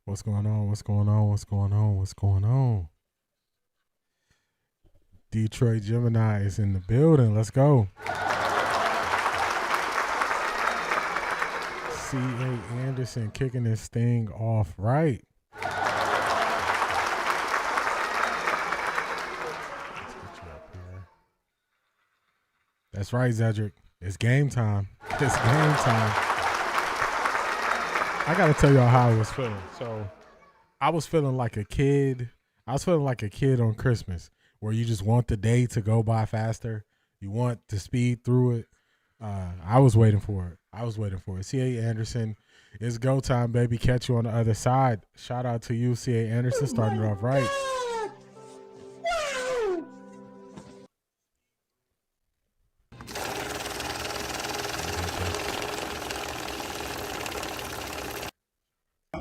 What's going on? What's going on? What's going on? What's going on? Detroit Gemini is in the building. Let's go. C.A. Anderson kicking this thing off right. Let's get you up here. That's right, Zedric. It's game time. It's game time. I got to tell y'all how I was feeling. So I was feeling like a kid. I was feeling like a kid on Christmas where you just want the day to go by faster. You want to speed through it. I was waiting for it. C.A. Anderson, it's go time, baby. Catch you on the other side. Shout out to you, C.A. Anderson, starting it off right.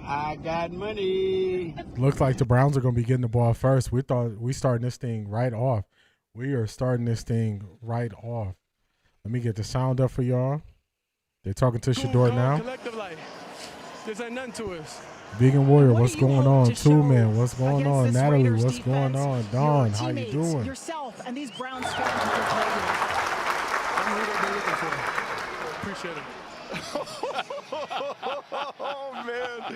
I got money. Looks like the Browns are going to be getting the ball first. We thought we starting this thing right off. We are starting this thing right off. Let me get the sound up for y'all. They're talking to Shedeur now. Collective life. This ain't nothing to us. Vegan Warrior, what's going on? Two Man, what's going on? Natalie, what's going on? Dawn, how you doing? Yourself and these Browns fans who can play you. I'm who they've been looking for. Appreciate it. Oh, man.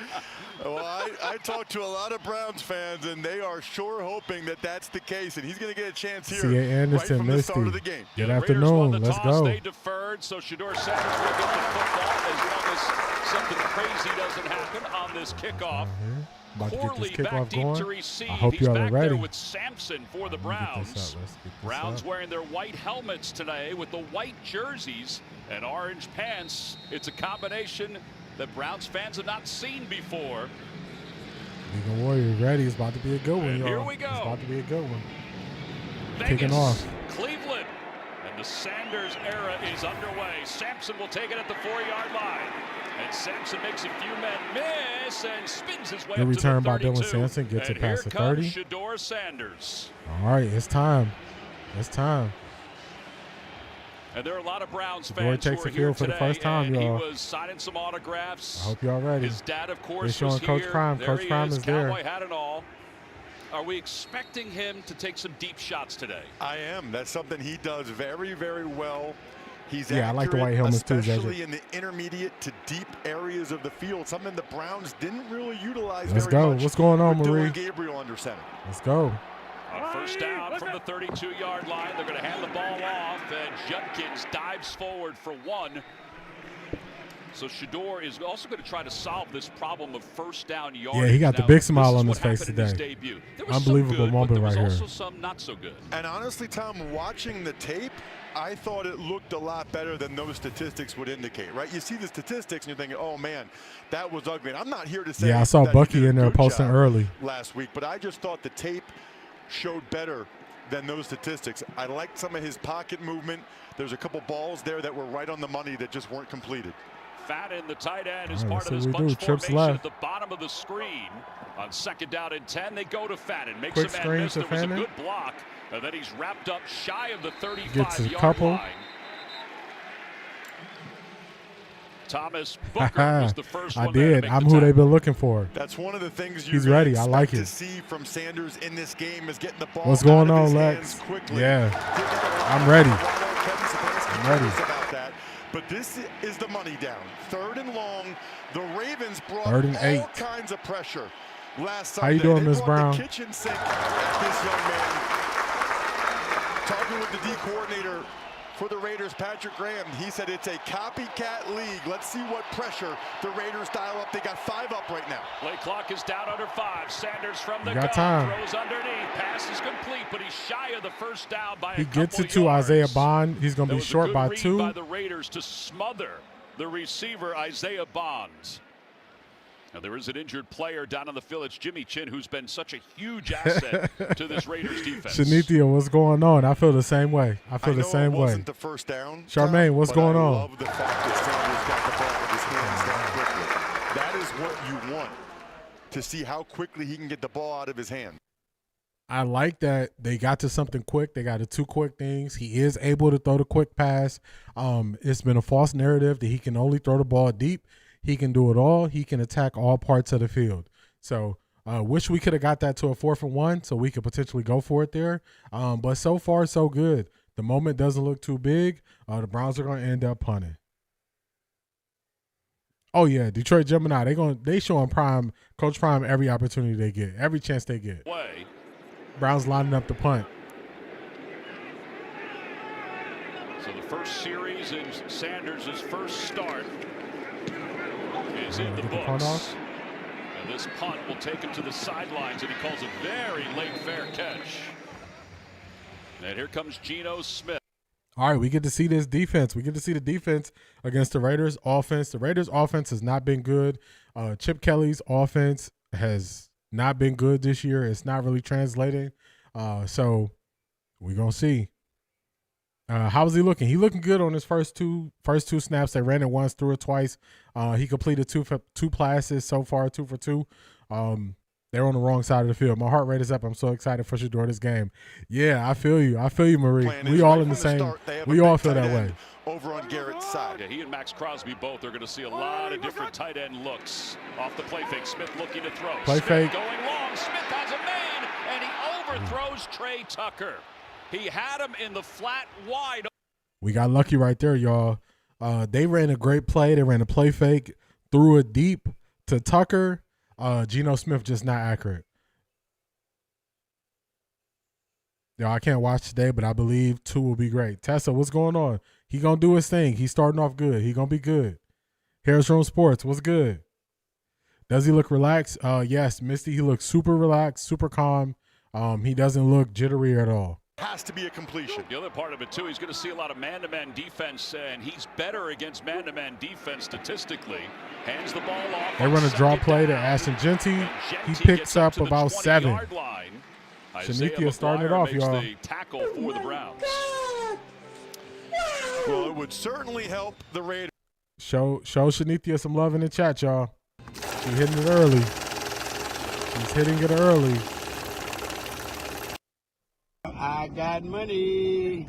Well, I talked to a lot of Browns fans, and they are sure hoping that that's the case, and he's going to get a chance here C.A. Anderson, right from the Misty. start of the game. Good The afternoon. Raiders won the Let's toss. go. They deferred, so Shedeur Sanders will get the football as long as something crazy doesn't happen on this kickoff. About to get Poorly this back kickoff deep to going. receive. I hope He's y'all are back ready. there with Sampson for the Browns. Let's get this Browns up. wearing their white helmets today with the white jerseys and orange pants. It's a combination that Browns fans have not seen before. Vegan Warrior ready. It's about to be a good one, And y'all. here we go. It's about to be a good one. Vegas, Kicking off. Cleveland, and the Sanders era is underway. Sampson will take it at the 4-yard line. And Sampson makes a few men miss and spins his way Good up return to the by 32. Dylan Sampson. Gets and it past here the comes 30. Shedeur Sanders. All right, it's time. It's time. And there are a lot of Browns Boy fans who takes are the here field for the today, first time, and y'all. he was signing some autographs. I hope y'all ready. His dad, of They're course, showing was Coach here. Prime. There Coach he Prime is there. Cowboy hat and all. Are we expecting him to take some deep shots today? I am. That's something he does very, very well. He's Yeah, I like the white helmets too, especially Zedric. in the intermediate to deep areas of the field, something the Browns didn't really utilize Let's very go. much. What's going on, with Marie? Dylan Gabriel under center. Let's go. On first down from the 32-yard line, they're going to hand the ball off, and Judkins dives forward for one. So Shedeur is also going to try to solve this problem of first down yardage. Yeah, he got the Now, big smile this is on what his face happened in his today. debut. There was some Unbelievable good, moment but there was right here. also some not so good. And honestly, Tom, watching the tape, I thought it looked a lot better than those statistics would indicate, right? You see the statistics and you're thinking, oh, man, that was ugly. And I'm not here to say Yeah, I saw that he Bucky did a in there good posting job early. last week, but I just thought the tape showed better than those statistics. I liked some of his pocket movement. There's a couple balls there that were right on the money that just weren't completed. Fadden, the tight end, is All right, part of so this we bunch do. Trips formation left. at the bottom of the screen. On second down and 10, they go to Fadden. Makes Quick a man screen miss. to There was a Fadden. good block. And then he's wrapped up shy of the Gets a 35-yard couple. line. Thomas Booker was the first I one there to did. make I'm the who they've tackle. been looking for. That's one of the things He's you ready. I like to it. see from Sanders in this game is getting the ball What's going out of on, his Lex? hands quickly. Yeah. Did that a lot I'm ready. in Colorado. Kevin Stefanski I'm ready. told us about that. But this is the money down. Third and long. The Ravens brought Third and all 8. kinds of pressure last How Sunday. you doing, They Ms. brought Brown? the kitchen sink at this young man. Talking with the D coordinator for the Raiders, Patrick Graham, he said it's a copycat league. Let's see what pressure the Raiders dial up. They got 5 up right now. Play clock is down under 5. Sanders from the You got gun. time. Throws underneath. Pass is complete, but he's shy of the first down by He a gets couple it to yards. Isaiah Bond. He's going to That be was a short good by read 2. by the Raiders to smother the receiver, Isaiah Bonds. Now, there is an injured player down on the field. It's Jimmy Chin, who's been such a huge asset to this Raiders defense. Shanithia, what's going on? I feel the same way. I feel I know the same it way. wasn't the first down, Charmaine, Tom, what's but going I on? love the fact that Sanders got the ball out of his hands that quickly. That is what you want, to see how quickly he can get the ball out of his hand. I like that they got to something quick. They got to 2 quick things. He is able to throw the quick pass. It's been a false narrative that he can only throw the ball deep. He can do it all. He can attack all parts of the field. So wish we could have got that to a 4th and 1 so we could potentially go for it there. But so far, so good. The moment doesn't look too big. The Browns are going to end up punting. Oh yeah, Detroit Gemini. They showing Coach Prime every opportunity they get, every chance they get. Way. Browns lining up the punt. So the first series in Sanders' first start is in the Get the punt books. off. And this punt will take him to the sidelines, and he calls a very late fair catch. And here comes Geno Smith. All right, we get to see this defense. We get to see the defense against the Raiders offense. The Raiders offense has not been good. Chip Kelly's offense has not been good this year. It's not really translating. So we're going to see. How is he looking? He looking good on his first two snaps. They ran it once, threw it twice. He completed two passes so far, 2 for 2. They're on the wrong side of the field. My heart rate is up. I'm so excited for Shedeur this game. Yeah, I feel you. I feel you, Marie. We all in the same. We all feel that way. Over on Garrett's side. Yeah, he and Max Crosby both are going to see a lot of different tight end looks off the play fake. Smith looking to throw. Play Smith fake. going long. Smith has a man, and he overthrows Trey Tucker. He had him in the flat wide. We got lucky right there, y'all. They ran a great play. They ran a play fake, threw it deep to Tucker. Geno Smith just not accurate. Yo, I can't watch today, but I believe 2 will be great. Tessa, what's going on? He going to do his thing. He's starting off good. He going to be good. Harris Room Sports, what's good? Does he look relaxed? Yes, Misty, he looks super relaxed, super calm. He doesn't look jittery at all. Has to be a completion. The other part of it, too, he's going to see a lot of man-to-man defense, and he's better against man-to-man defense statistically. Hands the ball off. They run a draw play to Ashton Genty. He picks up about 7. Shanithia starting it off, y'all. The tackle for the Browns. Well, it would certainly help the Raiders. Show Shanithia some love in the chat, y'all. She's hitting it early. She's hitting it early. I got money.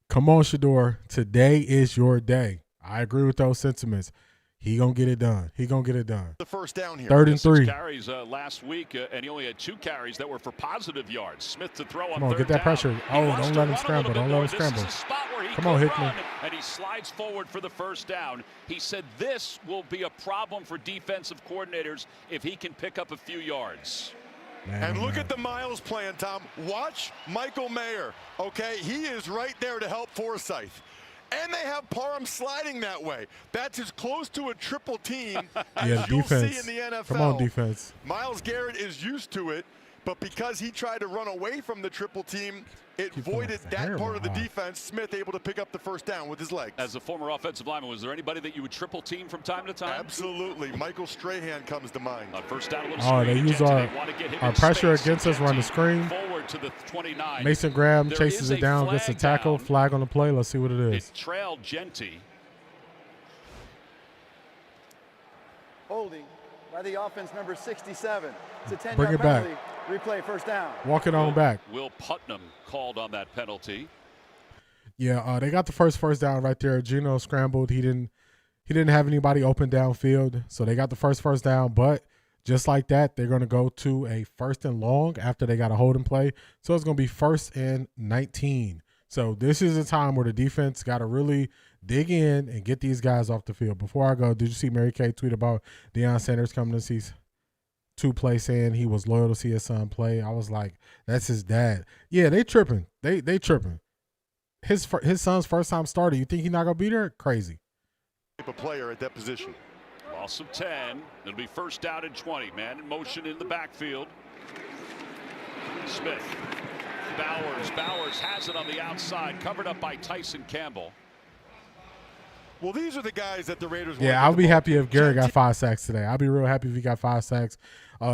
Come on, Shedeur. Today is your day. I agree with those sentiments. He gonna get it done. He gonna get it done. The first down here. 3rd and 3. 6 carries last week, and he only had 2 carries that were for positive yards. Smith to throw on Come on, 3rd get that down. pressure. He Oh, wants don't to let him run a scramble. little Don't bit let him more. scramble. This is a spot where he Come on, can Hickman. run, and he slides forward for the first down. He said this will be a problem for defensive coordinators if he can pick up a few yards. And look at the Miles plan, Tom. Watch Michael Mayer, okay? He is right there to help Forsyth. And they have Parham sliding that way. That's as close to a triple team as you'll see in the NFL. Come on, defense. Myles Garrett is used to it, but because he tried to run away from the triple team, it voided that part of the defense. Smith able to pick up the first down with his legs. As a former offensive lineman, was there anybody that you would triple team from time to time? Absolutely. Michael Strahan comes to mind. On first down, a little Oh, they screen. use Genty, they want to get him our in pressure space. against us, run the Genty screen. Forward to the 29. Mason Graham There chases is it a down, gets a flag tackle, down. flag on the play. Let's see what it is. It trailed Genty. Holding by the offense number 67. It's a 10-yard Bring it back. penalty. Replay, first down. Walk it on back. Will Putnam called on that penalty. Yeah, they got the first down right there. Geno scrambled. He didn't have anybody open downfield, so they got the first down. But just like that, they're going to go to a 1st and long after they got a holding play. So it's going to be 1st and 19. So this is a time where the defense got to really dig in and get these guys off the field. Before I go, did you see Mary Kay tweet about Deion Sanders coming to see 2 play, saying he was loyal to see his son play? I was like, that's his dad. Yeah, they tripping. They tripping. His son's first time starter. You think he's not gonna be there? Crazy. A player at that position. Loss of 10. It'll be first down and 20. Man in motion in the backfield. Smith. Bowers has it on the outside, covered up by Tyson Campbell. Well, these are the guys that the Raiders. Yeah, I'll be happy if Garrett got 5 sacks today. I'll be real happy if he got 5 sacks.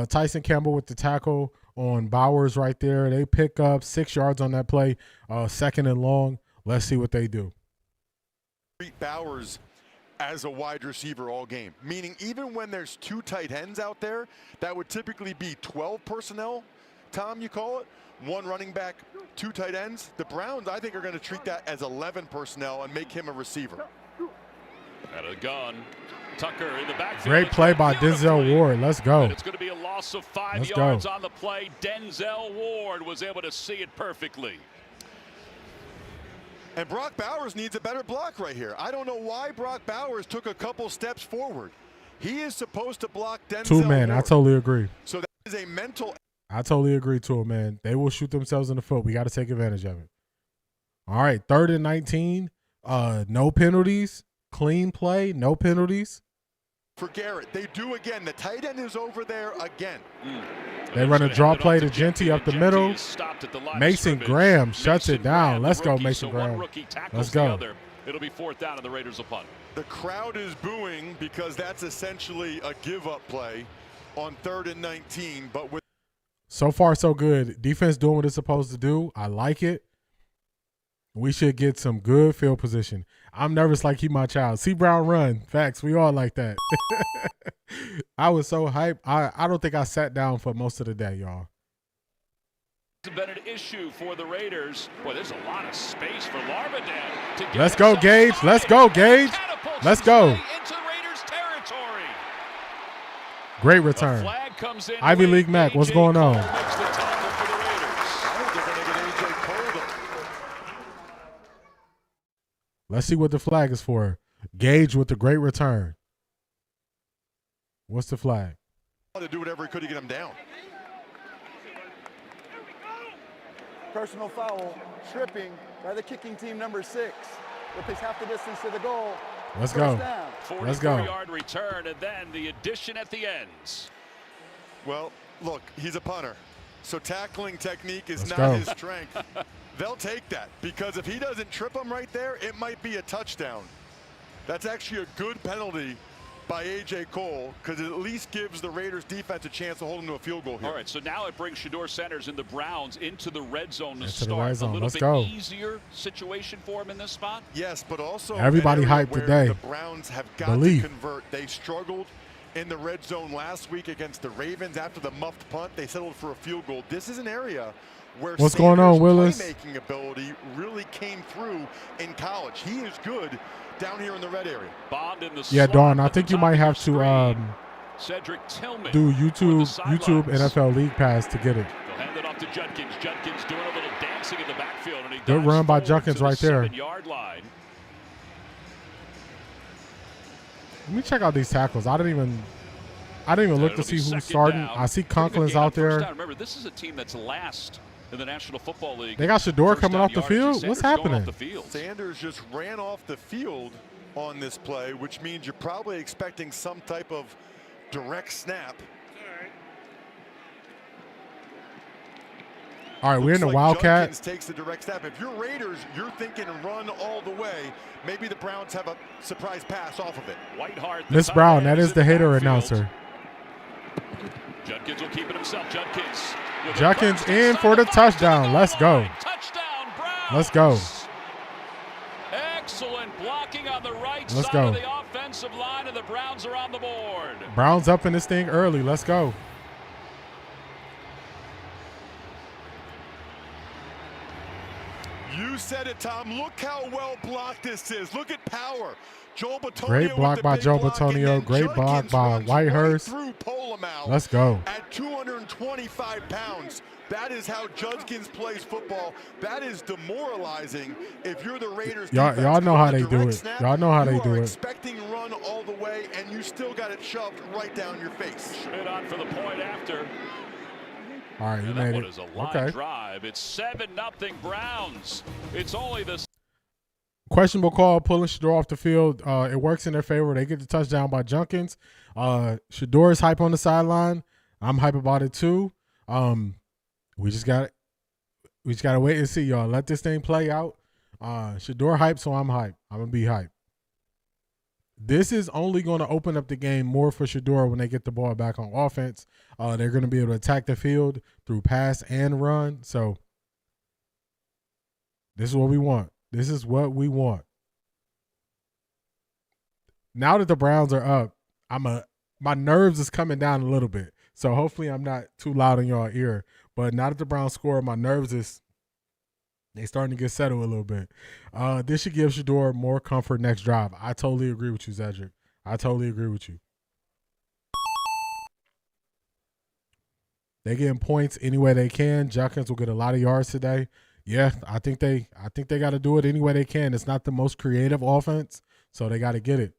Tyson Campbell with the tackle on Bowers right there. They pick up 6 yards on that play, 2nd and long. Let's see what they do. Treat Bowers as a wide receiver all game, meaning even when there's 2 tight ends out there, that would typically be 12 personnel. Tom, you call it 1 running back, 2 tight ends. The Browns, I think, are going to treat that as 11 personnel and make him a receiver. Out of the gun, Tucker in the backfield. Great play by Denzel Ward. Let's go. And it's going to be a Loss of 5 Let's yards go. on the play. Denzel Ward was able to see it perfectly. And Brock Bowers needs a better block right here. I don't know why Brock Bowers took a couple steps forward. He is supposed to block Denzel Two-man, I Ward. totally agree. So that is a mental. I totally agree to it, man. They will shoot themselves in the foot. We got to take advantage of it. All right, 3rd and 19. No penalties. Clean play. No penalties. For Garrett, they do again. The tight end is over there again. They run a draw play to Genty up the middle. Mason Graham shuts it down. Let's go, Mason Graham. Let's go. It'll be 4th down, and the Raiders will punt. The crowd is booing because that's essentially a give-up play on 3rd and 19. But with So far, so good. Defense doing what it's supposed to do. I like it. We should get some good field position. I'm nervous like he my child. See Brown run. Facts. We all like that. I was so hyped. I don't think I sat down for most of the day, y'all. It's been an issue for the Raiders. Boy, there's a lot of space for Larmadam to get. Let's go, Gage. Let's go, Gage. Let's go. Into Raiders territory. Great return. Flag comes in. Ivy League Mac, what's going on? Makes the tackle for the Raiders. I think they're going to get A.J. Cole. Let's see what the flag is for. Gage with the great return. What's the flag? To do whatever he could to get him down. Personal foul, tripping by the kicking team number 6. That takes half the distance to the goal. Let's go. Down. Let's go. 44-yard return, and then the addition at the ends. Well, look, he's a punter. So tackling technique is Let's not go. his strength. They'll take that because if he doesn't trip him right there, it might be a touchdown. That's actually a good penalty by A.J. Cole because it at least gives the Raiders defense a chance to hold him to a field goal here. All right, so now it brings Shedeur Sanders and the Browns into the red zone to Into start. the red zone. A little Let's bit go. easier situation for him in this spot. Yes, but also Everybody an area hyped where today. The Browns have got Believe. to convert. They struggled in the red zone last week against the Ravens after the muffed punt. They settled for a field goal. This is an area where What's going on, Willis? playmaking ability really came through in college. He is good down here in the red area. Bond in the Yeah, slot Dawn, I at the think you top might of have your to screen. Cedric Tillman do for the YouTube sidelines. NFL League Pass to get it. They'll hand it off to Judkins. Judkins doing a little dancing in the backfield, and he Good dives run by forward Judkins to the right there. 7-yard line. Let me check out these tackles. I didn't even look to It'll see be who's second starting. down. I see Pretty good Conklin's gain on out first there. down. Remember, this is a team that's last in the National Football League. They got Shedeur First coming down off the yardage, field. and What's Sanders going happening? off the field. Sanders just ran off the field on this play, which means you're probably expecting some type of direct snap. All right, we're in the Looks like Wildcat. Judkins takes the direct snap. If you're Raiders, you're thinking run all the way. Maybe the Browns have a surprise pass off of it. Whiteheart, the Miss tight Brown, end, that is in the hater backfield. announcer. Judkins will keep it himself. Judkins. with a Judkins burst in inside for the box to touchdown. goal Let's go. line. Touchdown, Browns. Let's go. Excellent blocking on the right Let's side go. of the offensive line, and the Browns are on the board. Browns up in this thing early. Let's go. You said it, Tom. Look how well blocked this is. Look at power. Joel Batonio Great block with the by big Joe block, and Batonio. then Great block Judkins by runs Whitehurst. right through Polamalu Let's go. At 225 pounds. That is how Judkins plays football. That is demoralizing if you're the Raiders. Y'all know how they do it. Y'all know how they do it. Expecting run all the way, and you still got it shoved right down your face. Schmidt on for the point after. All right, you And made that one it. is a line Okay. drive. It's 7-0 Browns. It's only the Questionable call, pulling Shedeur off the field. It works in their favor. They get the touchdown by Judkins. Shedeur is hype on the sideline. I'm hype about it too. We just got to wait and see, y'all. Let this thing play out. Shedeur hype, so I'm hype. I'm gonna be hype. This is only going to open up the game more for Shedeur when they get the ball back on offense. They're going to be able to attack the field through pass and run. So this is what we want. This is what we want. Now that the Browns are up, my nerves is coming down a little bit. So hopefully I'm not too loud in y'all ear. But now that the Browns score, my nerves they starting to get settled a little bit. This should give Shedeur more comfort next drive. I totally agree with you, Cedric. I totally agree with you. They getting points any way they can. Judkins will get a lot of yards today. Yeah, I think they got to do it any way they can. It's not the most creative offense, so they got to get it.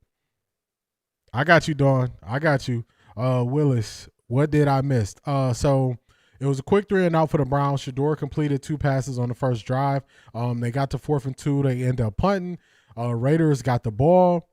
I got you, Dawn. I got you. Willis, what did I miss? So it was a quick 3-and-out for the Browns. Shedeur completed 2 passes on the first drive. They got to 4th and 2. They end up punting. Raiders got the ball.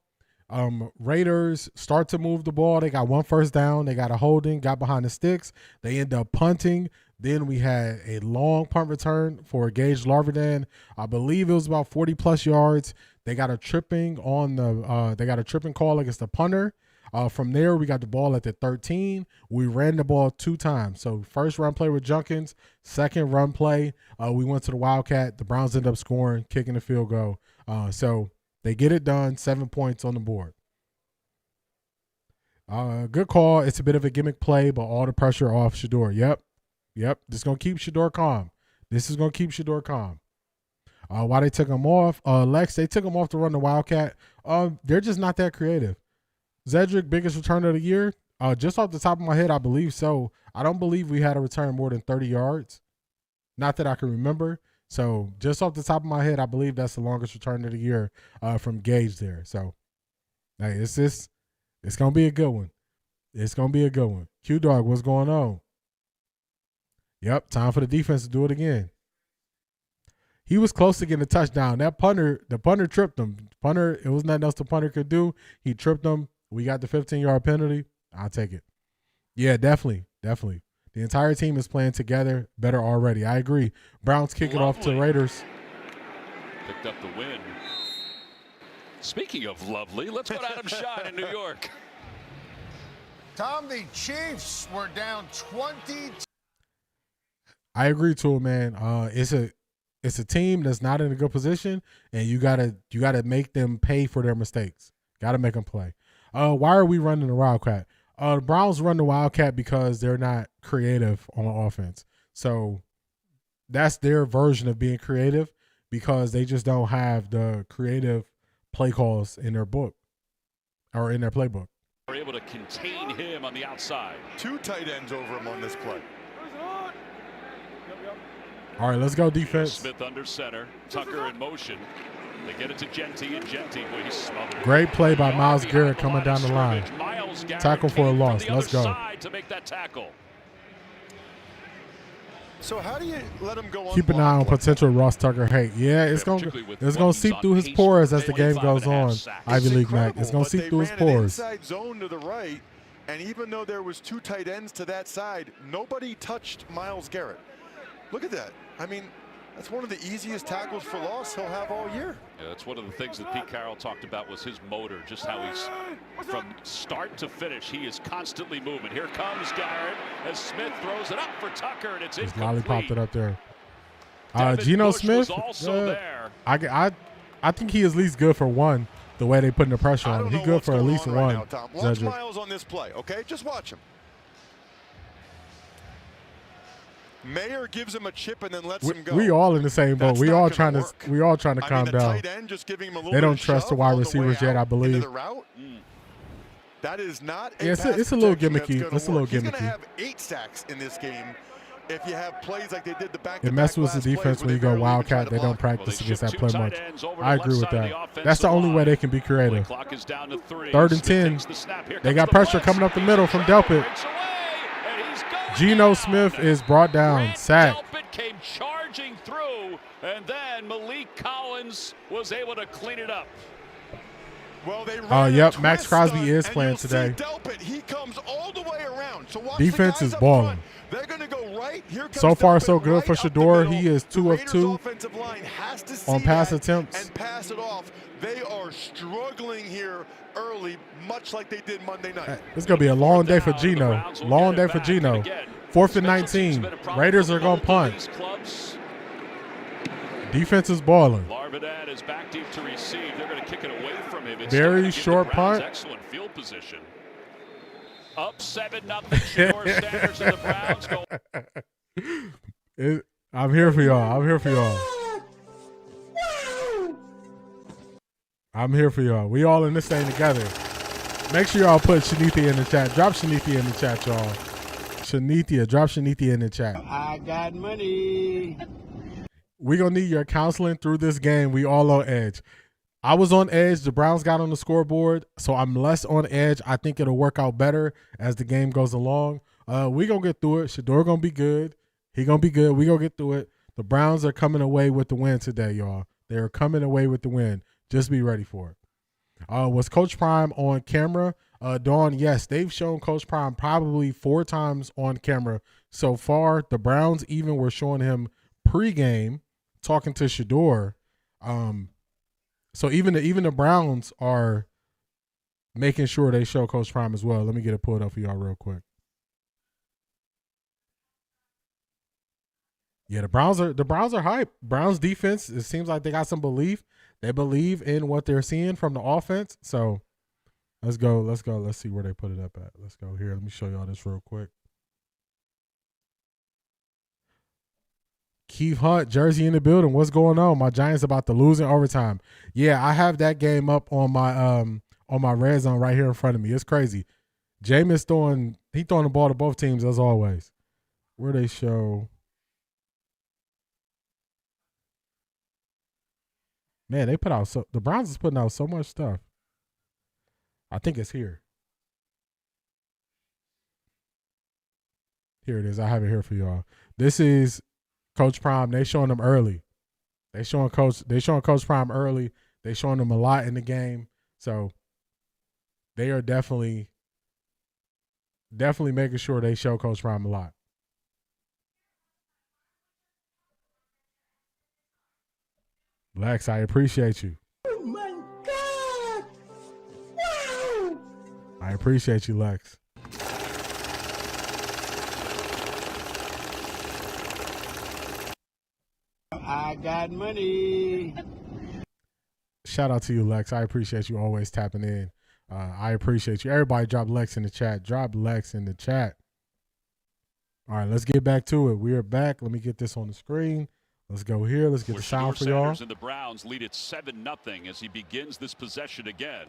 Raiders start to move the ball. They got 1 first down. They got a holding, got behind the sticks. They end up punting. Then we had a long punt return for Gage Larvidan. I believe it was about 40-plus yards. They got a tripping on the they got a tripping call against the punter. From there, we got the ball at the 13. We ran the ball 2 times. So first run play with Judkins, second run play, we went to the Wildcat. The Browns end up scoring, kicking the field goal. So they get it done, 7 points on the board. Good call. It's a bit of a gimmick play, but all the pressure off Shedeur. Yep. This is going to keep Shedeur calm. Why they took him off? Lex, they took him off to run the Wildcat. They're just not that creative. Zedrick, biggest return of the year? Just off the top of my head, I believe so. I don't believe we had a return more than 30 yards. Not that I can remember. So just off the top of my head, I believe that's the longest return of the year from Gage there. So, hey, it's going to be a good one. Q-Dog, what's going on? Yep, time for the defense to do it again. He was close to getting a touchdown. The punter tripped him. It was nothing else the punter could do. He tripped him. We got the 15-yard penalty. I'll take it. Yeah, definitely. The entire team is playing together better already. I agree. Browns kick it off to Raiders. Picked up the win. Speaking of lovely, let's go to Adam Schein in New York. Tom, the Chiefs were down 20. I agree to it, man. It's a team that's not in a good position, and you gotta make them pay for their mistakes. Gotta make them play. Why are we running the Wildcat? The Browns run the Wildcat because they're not creative on offense. So that's their version of being creative because they just don't have the creative play calls in their book or in their playbook. We're able to contain him on the outside. 2 tight ends over him on this play. All right, let's go defense. Smith under center. Tucker in motion. They get it to Genty, and Genty, boy, he's smothered. Great play by Myles Garrett coming down the line. Tackle for a loss. Let's go. To make that tackle. So how do you let him go on? Keep an eye on potential Ross Tucker hate. Yeah, it's gonna seep through his pores as the game goes on. Ivy League Mac. It's gonna seep through his pores. Inside zone to the right, and even though there was 2 tight ends to that side, nobody touched Myles Garrett. Look at that. I mean, that's one of the easiest tackles for loss he'll have all year. Yeah, that's one of the things that Pete Carroll talked about was his motor, just how he's from start to finish. He is constantly moving. Here comes Garrett as Smith throws it up for Tucker, and it's incomplete. Lollipop it up there. Geno Smith, there. I think he is at least good for one. The way they putting the pressure on him, he's good for at least one. Now, Tom. Watch Myles on this play, okay? Just watch him. Mayer gives him a chip and then lets him go. We all in the same boat. We all trying to calm down. They don't trust the wide receivers yet, I believe. That is not. It's a little gimmicky. It's a little gimmicky. He's gonna have 8 sacks in this game if you have plays like they did the back. It messes with the defense when you go Wildcat. They don't practice against that play much. I agree with that. That's the only way they can be creative. 3rd and 10. They got pressure coming up the middle from Delpit. Geno Smith is brought down, sacked. Delpit came charging through, and then Malik Collins was able to clean it up. Well, they yep, Max Crosby is playing today. Delpit, he comes all the way around. So watch defense is balling. They're going to go right. Here comes so far, Delpit so good for Shedeur. He is 2 of 2 on pass attempts. And pass it off. They are struggling here early, much like they did Monday night. It's going to be a long day for Geno. Long day for Geno. 4th and 19. Raiders are going to punt. Defense is balling. Larvidan is back deep to receive. They're going to kick it away from him. Very short punt. Excellent field position. Up 7-0. Shedeur Sanders and the Browns. I'm here for y'all. I'm here for y'all. We all in this thing together. Make sure y'all put Shanithi in the chat. Drop Shanithi in the chat, y'all. Shanithia, drop Shanithia in the chat. I got money. We're going to need your counseling through this game. We all on edge. I was on edge. The Browns got on the scoreboard, so I'm less on edge. I think it'll work out better as the game goes along. We're going to get through it. Shedeur going to be good. He going to be good. We're going to get through it. The Browns are coming away with the win today, y'all. They're coming away with the win. Just be ready for it. Was Coach Prime on camera? Dawn, yes, they've shown Coach Prime probably 4 times on camera so far. The Browns even were showing him pregame talking to Shedeur. So even the Browns are making sure they show Coach Prime as well. Let me get it pulled up for y'all real quick. Yeah, the Browns are hype. Browns defense, it seems like they got some belief. They believe in what they're seeing from the offense. So let's go. Let's see where they put it up at. Let's go here. Let me show y'all this real quick. Keith Hunt, Jersey in the building. What's going on? My Giants about to lose in overtime. Yeah, I have that game up on my red zone right here in front of me. It's crazy. Jameis throwing the ball to both teams as always. Where they show. Man, they put out the Browns is putting out so much stuff. I think it's here. Here it is. I have it here for y'all. This is Coach Prime. They showing them early. They showing Coach Prime early. They showing them a lot in the game. So they are definitely making sure they show Coach Prime a lot. Lex, I appreciate you. Oh my God! Wow! I appreciate you, Lex. I got money. Shout out to you, Lex. I appreciate you always tapping in. I appreciate you. Everybody drop Lex in the chat. Drop Lex in the chat. All right, let's get back to it. We are back. Let me get this on the screen. Let's go here. Let's get the sound for y'all. And the Browns lead it 7-0 as he begins this possession again.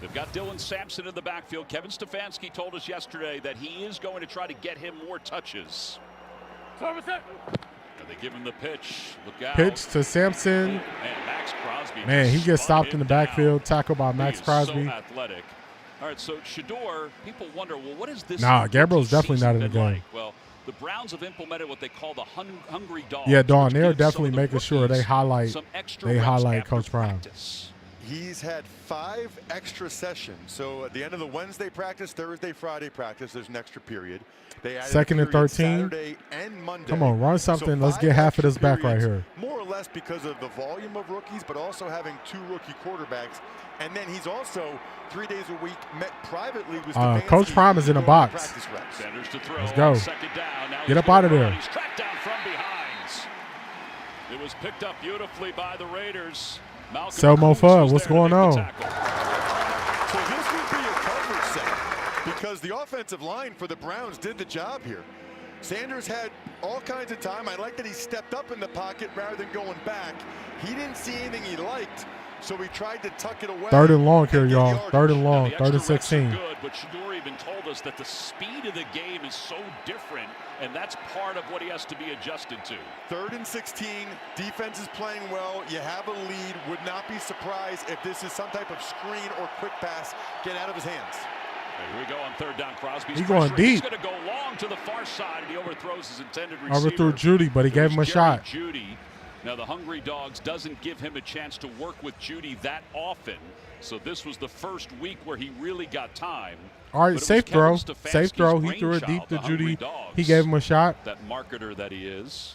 They've got Dylan Sampson in the backfield. Kevin Stefanski told us yesterday that he is going to try to get him more touches. And they give him the pitch. Look out. Pitch to Sampson. Man, Max Crosby. Man, he gets stopped in the backfield. Tackled by Max Crosby. So athletic. All right, so Shedeur, people wonder, well, what is this? Nah, Gabriel's definitely not in the game. Like? Well, the Browns have implemented what they call the hungry dog. Yeah, Dawn, they're definitely making sure they highlight Coach Prime. He's had 5 extra sessions. So at the end of the Wednesday practice, Thursday, Friday practice, there's an extra period. They added 2nd and 13. Saturday and Monday. Come on, run something. Let's get half of this back right here. More or less because of the volume of rookies, but also having 2 rookie quarterbacks. And then he's also 3 days a week met privately with Coach Prime is in a box. Let's go. Get up out of there. He's tracked down from behind. It was picked up beautifully by the Raiders. Selmo Fudd, what's going on? So this would be a coverage set because the offensive line for the Browns did the job here. Sanders had all kinds of time. I like that he stepped up in the pocket rather than going back. He didn't see anything he liked, so he tried to tuck it away. 3rd and long here, y'all. 3rd and long. 3rd and 16. Good, but Shedeur even told us that the speed of the game is so different, and that's part of what he has to be adjusted to. 3rd and 16. Defense is playing well. You have a lead. Would not be surprised if this is some type of screen or quick pass get out of his hands. Here we go on 3rd down. Crosby's He's going deep. He's going to go long to the far side, and he overthrows his intended receiver. Overthrew Judy, but he gave him a shot. Judy. Now, the Hungry Dogs doesn't give him a chance to work with Judy that often. So this was the first week where he really got time. All right, safe throw. Safe throw. He threw it deep to Judy. He gave him a shot. That marketer that he is.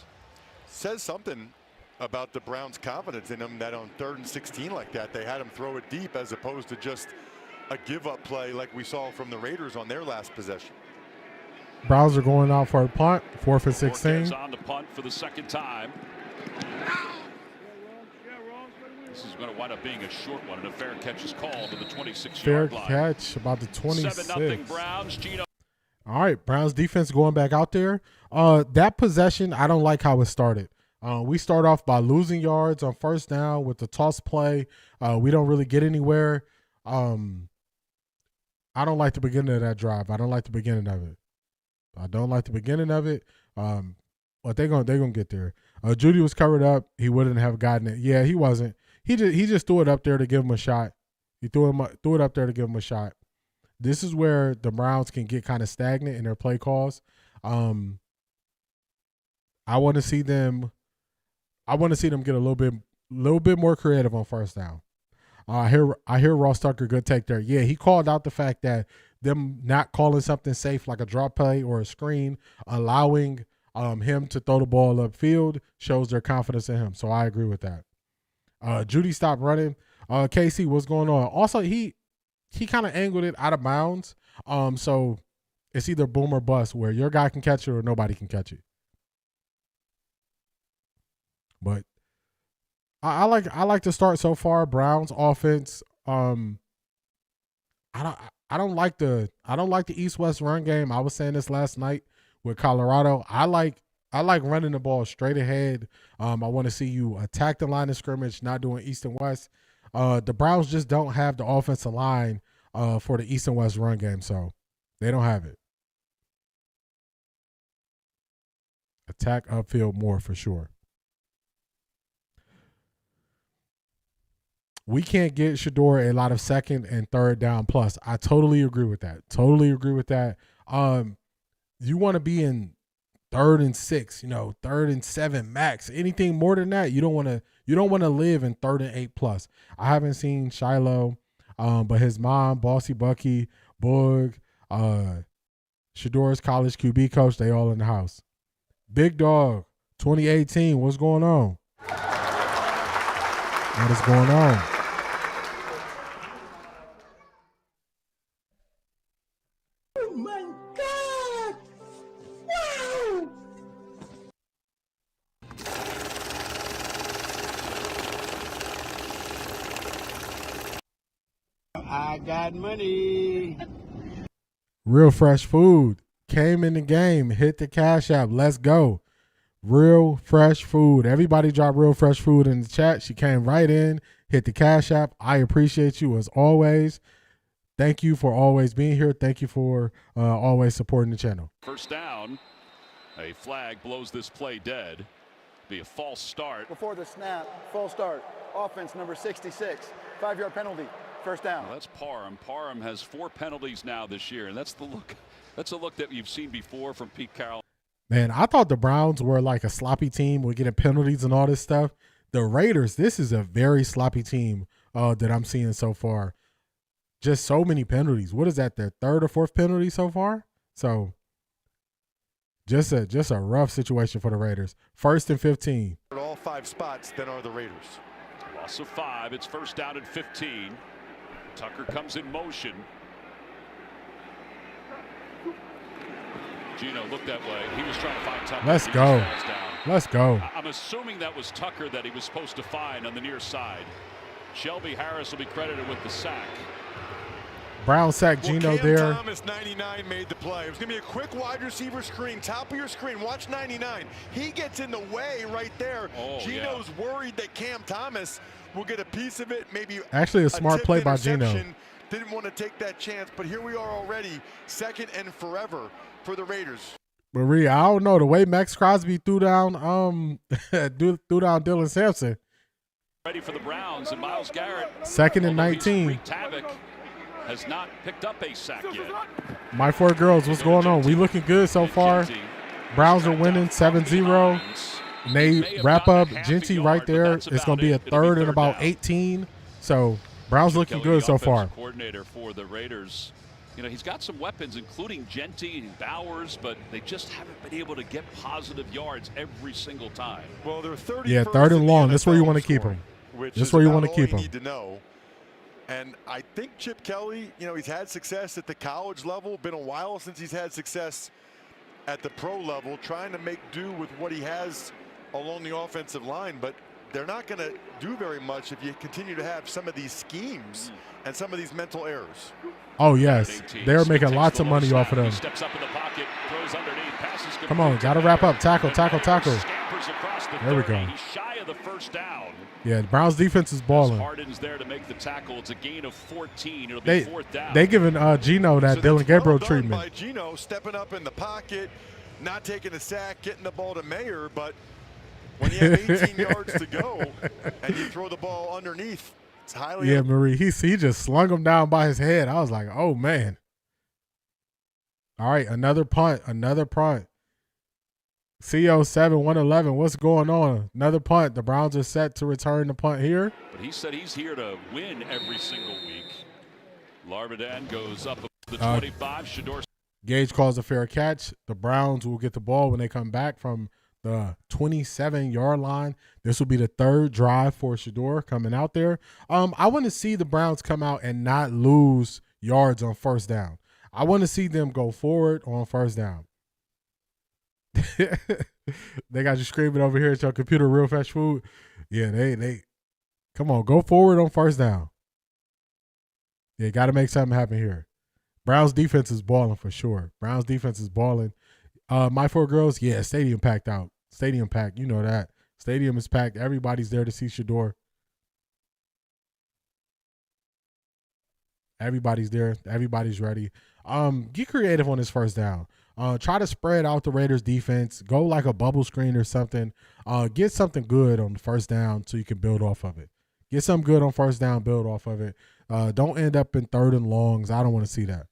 Says something about the Browns' confidence in him that on 3rd and 16 like that, they had him throw it deep as opposed to just a give-up play like we saw from the Raiders on their last possession. Browns are going out for a punt. 4th and 16. On the punt for the 2nd time. This is going to wind up being a short one, and a fair catch is called to the 26-yard line. Fair catch, about the 26. 7-0 Browns. Gino. All right, Browns defense going back out there. That possession, I don't like how it started. We start off by losing yards on 1st down with the toss play. We don't really get anywhere. I don't like the beginning of that drive. I don't like the beginning of it. don't like the beginning of it. But they're gonna get there. Judy was covered up. He wouldn't have gotten it. Yeah, he wasn't. He just threw it up there to give him a shot. He threw it up there to give him a shot. This is where the Browns can get kind of stagnant in their play calls. I want to see them. I want to see them get a little bit more creative on first down. I hear Ross Tucker, good take there. Yeah, he called out the fact that them not calling something safe like a drop play or a screen, allowing him to throw the ball upfield shows their confidence in him. So I agree with that. Judy stopped running. Casey, what's going on? Also, he kind of angled it out of bounds. So it's either boom or bust, where your guy can catch it or nobody can catch it. But I like the start so far. Browns offense. I don't like the East-West run game. I was saying this last night with Colorado. I like running the ball straight ahead. I want to see you attack the line of scrimmage, not doing East and West. The Browns just don't have the offensive line for the East and West run game, so they don't have it. Attack upfield more for sure. We can't get Shedeur a lot of second and third down plus. I totally agree with that. You want to be in 3rd and 6, 3rd and 7 max. Anything more than that, you don't want to live in 3rd and 8 plus. I haven't seen Shiloh, but his mom, Bossy Bucky, Boog, Shedeur's college QB coach, they all in the house. Big Dog, 2018, what's going on? What is going on? Oh my God! Wow! I got money. Real Fresh Food came in the game, hit the Cash App. Let's go. Real Fresh Food. Everybody drop Real Fresh Food in the chat. She came right in, hit the Cash App. I appreciate you as always. Thank you for always being here. Thank you for always supporting the channel. First down. A flag blows this play dead. Be a false start. Before the snap, false start. Offense number 66. 5-yard penalty. First down. Well, that's Parham. Parham has 4 penalties now this year, and that's the look. That's a look that you've seen before from Pete Carroll. Man, I thought the Browns were like a sloppy team. We're getting penalties and all this stuff. The Raiders, this is a very sloppy team that I'm seeing so far. Just so many penalties. What is that, their 3rd or 4th penalty so far? So just a rough situation for the Raiders. 1st and 15. All 5 spots then are the Raiders. Loss of 5. It's first down and 15. Tucker comes in motion. Gino looked that way. He was trying to find Tucker. Let's go. Let's go. I'm assuming that was Tucker that he was supposed to find on the near side. Shelby Harris will be credited with the sack. Brown sack Gino Cam there. Thomas, 99, made the play. It was going to be a quick wide receiver screen, top of your screen. Watch 99. He gets in the way right there. Gino's worried that Cam Thomas will get a piece of it. Maybe actually a smart play by Gino. Didn't want to take that chance, but here we are already, 2nd and forever for the Raiders. Marie, I don't know the way Max Crosby threw down Dylan Sampson. Ready for the Browns, and Myles Garrett. 2nd and 19. Havoc has not picked up a sack yet. My 4 girls, what's going on? We looking good so far. Browns are winning 7-0. And they wrap up Genty right there. It's going to be a 3rd and about 18. So Browns looking good so far. Coordinator for the Raiders. He's got some weapons, including Genty and Bowers, but they just haven't been able to get positive yards every single time. Well, they're 31st. Yeah, 3rd and long. That's where you want to keep them. That's where you want to keep them. Need to know. And I think Chip Kelly, he's had success at the college level. Been a while since he's had success at the pro level, trying to make do with what he has along the offensive line. But they're not going to do very much if you continue to have some of these schemes and some of these mental errors. Oh, yes. They're making lots of money off of them. Steps up in the pocket, throws underneath, passes. Come on, got to wrap up. Tackle. There we go. He's shy of the first down. Yeah, the Browns defense is balling. Harden's there to make the tackle. It's a gain of 14. It'll be fourth down. They giving Geno that Dylan Gabriel treatment. By Geno stepping up in the pocket, not taking a sack, getting the ball to Mayer, but when you have 18 yards to go and you throw the ball underneath, it's highly. Yeah, Marie, he just slung him down by his head. I was like, oh man. All right, another punt. CO7 111. What's going on? Another punt. The Browns are set to return the punt here. But he said he's here to win every single week. Larvidan goes up the 25. Shedeur. Gage calls a fair catch. The Browns will get the ball when they come back from the 27-yard line. This will be the third drive for Shedeur coming out there. I want to see the Browns come out and not lose yards on first down. I want to see them go forward on first down. They got you screaming over here at your computer, real fast food. Yeah, they come on, go forward on first down. Yeah, got to make something happen here. Browns defense is balling for sure. Browns defense is balling. My four girls, yeah, stadium packed out. Stadium packed, you know that. Stadium is packed. Everybody's there to see Shedeur. Everybody's there. Everybody's ready. Get creative on this first down. Try to spread out the Raiders defense. Go like a bubble screen or something. Get something good on the first down so you can build off of it. Get something good on first down, build off of it. Don't end up in third and longs. I don't want to see that.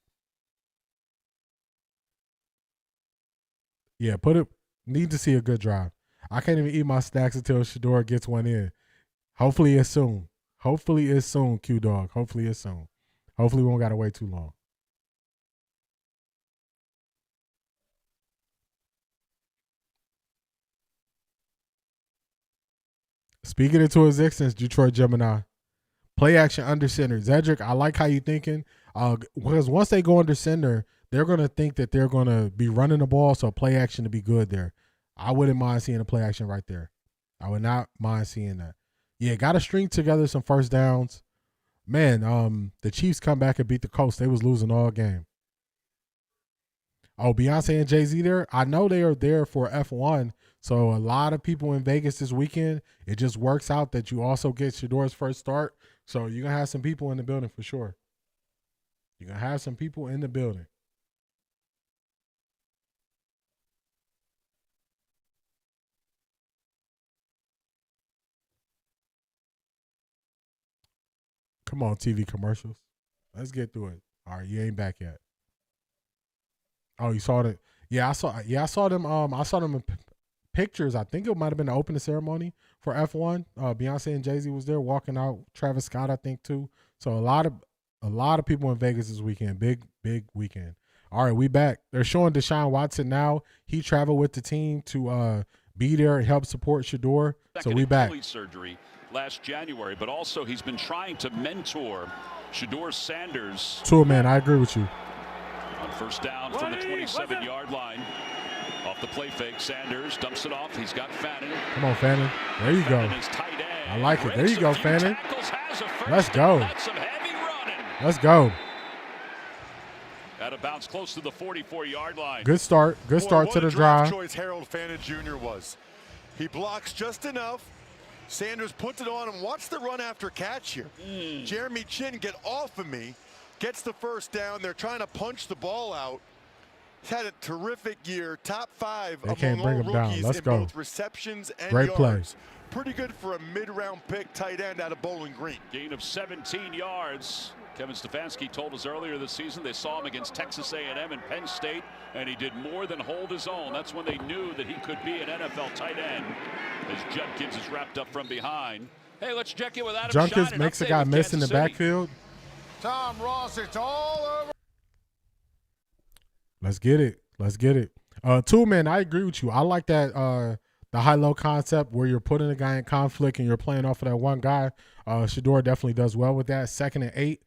Yeah, need to see a good drive. I can't even eat my snacks until Shedeur gets one in. Hopefully it's soon. Q-Dog. Hopefully it's soon. Hopefully we won't got to wait too long. Speaking into existence, Detroit Gemini. Play action under center. Zedric, I like how you thinking. Because once they go under center, they're going to think that they're going to be running the ball, so play action to be good there. I wouldn't mind seeing a play action right there. I would not mind seeing that. Yeah, got to string together some first downs. Man, the Chiefs come back and beat the Colts. They was losing all game. Oh, Beyonce and Jay-Z there? I know they are there for F1, so a lot of people in Vegas this weekend. It just works out that you also get Shedeur's first start, so you're going to have some people in the building for sure. You're going to have some people in the building. Come on, TV commercials. Let's get through it. All right, you ain't back yet. Oh, you saw it? Yeah, I saw them. I saw them in pictures. I think it might have been the opening ceremony for F1. Beyonce and Jay-Z was there walking out. Travis Scott, I think, too. So a lot of people in Vegas this weekend. Big weekend. All right, we back. They're showing Deshaun Watson now. He traveled with the team to be there and help support Shedeur. So we back. Surgery last January, but also he's been trying to mentor Shedeur Sanders. Tour man, I agree with you. On first down from the 27-yard line. Off the play fake, Sanders dumps it off. He's got Fannin. Come on, Fannin. There you go. Tight end. I like it. There you go, Fannin. Let's go. go. Some heavy running. Let's go. Out of bounds close to the 44-yard line. Good start. Good start to the drive. Choice Harold Fannin Jr. was. He blocks just enough. Sanders puts it on him. Watch the run after catch here. Jeremy Chin, get off of me. Gets the first down. They're trying to punch the ball out. He's had a terrific year. Top 5 among all rookies in both receptions and Great yards. Play. Pretty good for a mid-round pick tight end out of Bowling Green. Gain of 17 yards. Kevin Stefanski told us earlier this season they saw him against Texas A&M and Penn State, and he did more than hold his own. That's when they knew that he could be an NFL tight end. As Judkins is wrapped up from behind. Hey, let's check in with Adam Judkins makes a guy miss in the backfield. Tom Ross, it's all over. Let's get it. Let's get it. Two man, I agree with you. I like that the high-low concept where you're putting a guy in conflict and you're playing off of that one guy. Shedeur definitely does well with that. 2nd and 8.